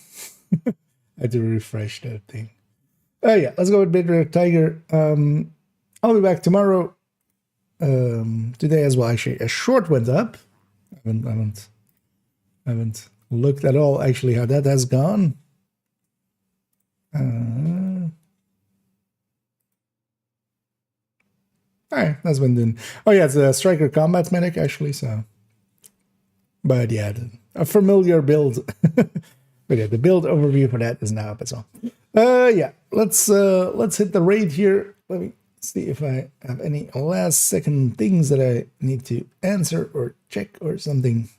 I had to refresh that thing. Oh yeah, let's go with Bitter Tiger. I'll be back tomorrow. Today as well. Actually, a short went up. I haven't looked at all actually how that has gone. Alright, that's been done. Oh yeah, it's a striker combat medic actually, so. But yeah, a familiar build. But yeah, the build overview for that is now up as well. Yeah, let's hit the raid here. Let me see if I have any last second things that I need to answer or check or something.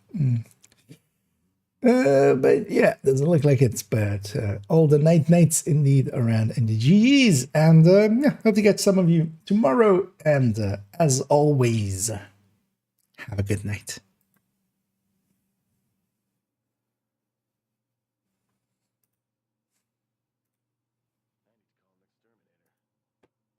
But yeah, doesn't look like it. But all the nights indeed around NDGs. And yeah, hope to catch some of you tomorrow. And as always, have a good night.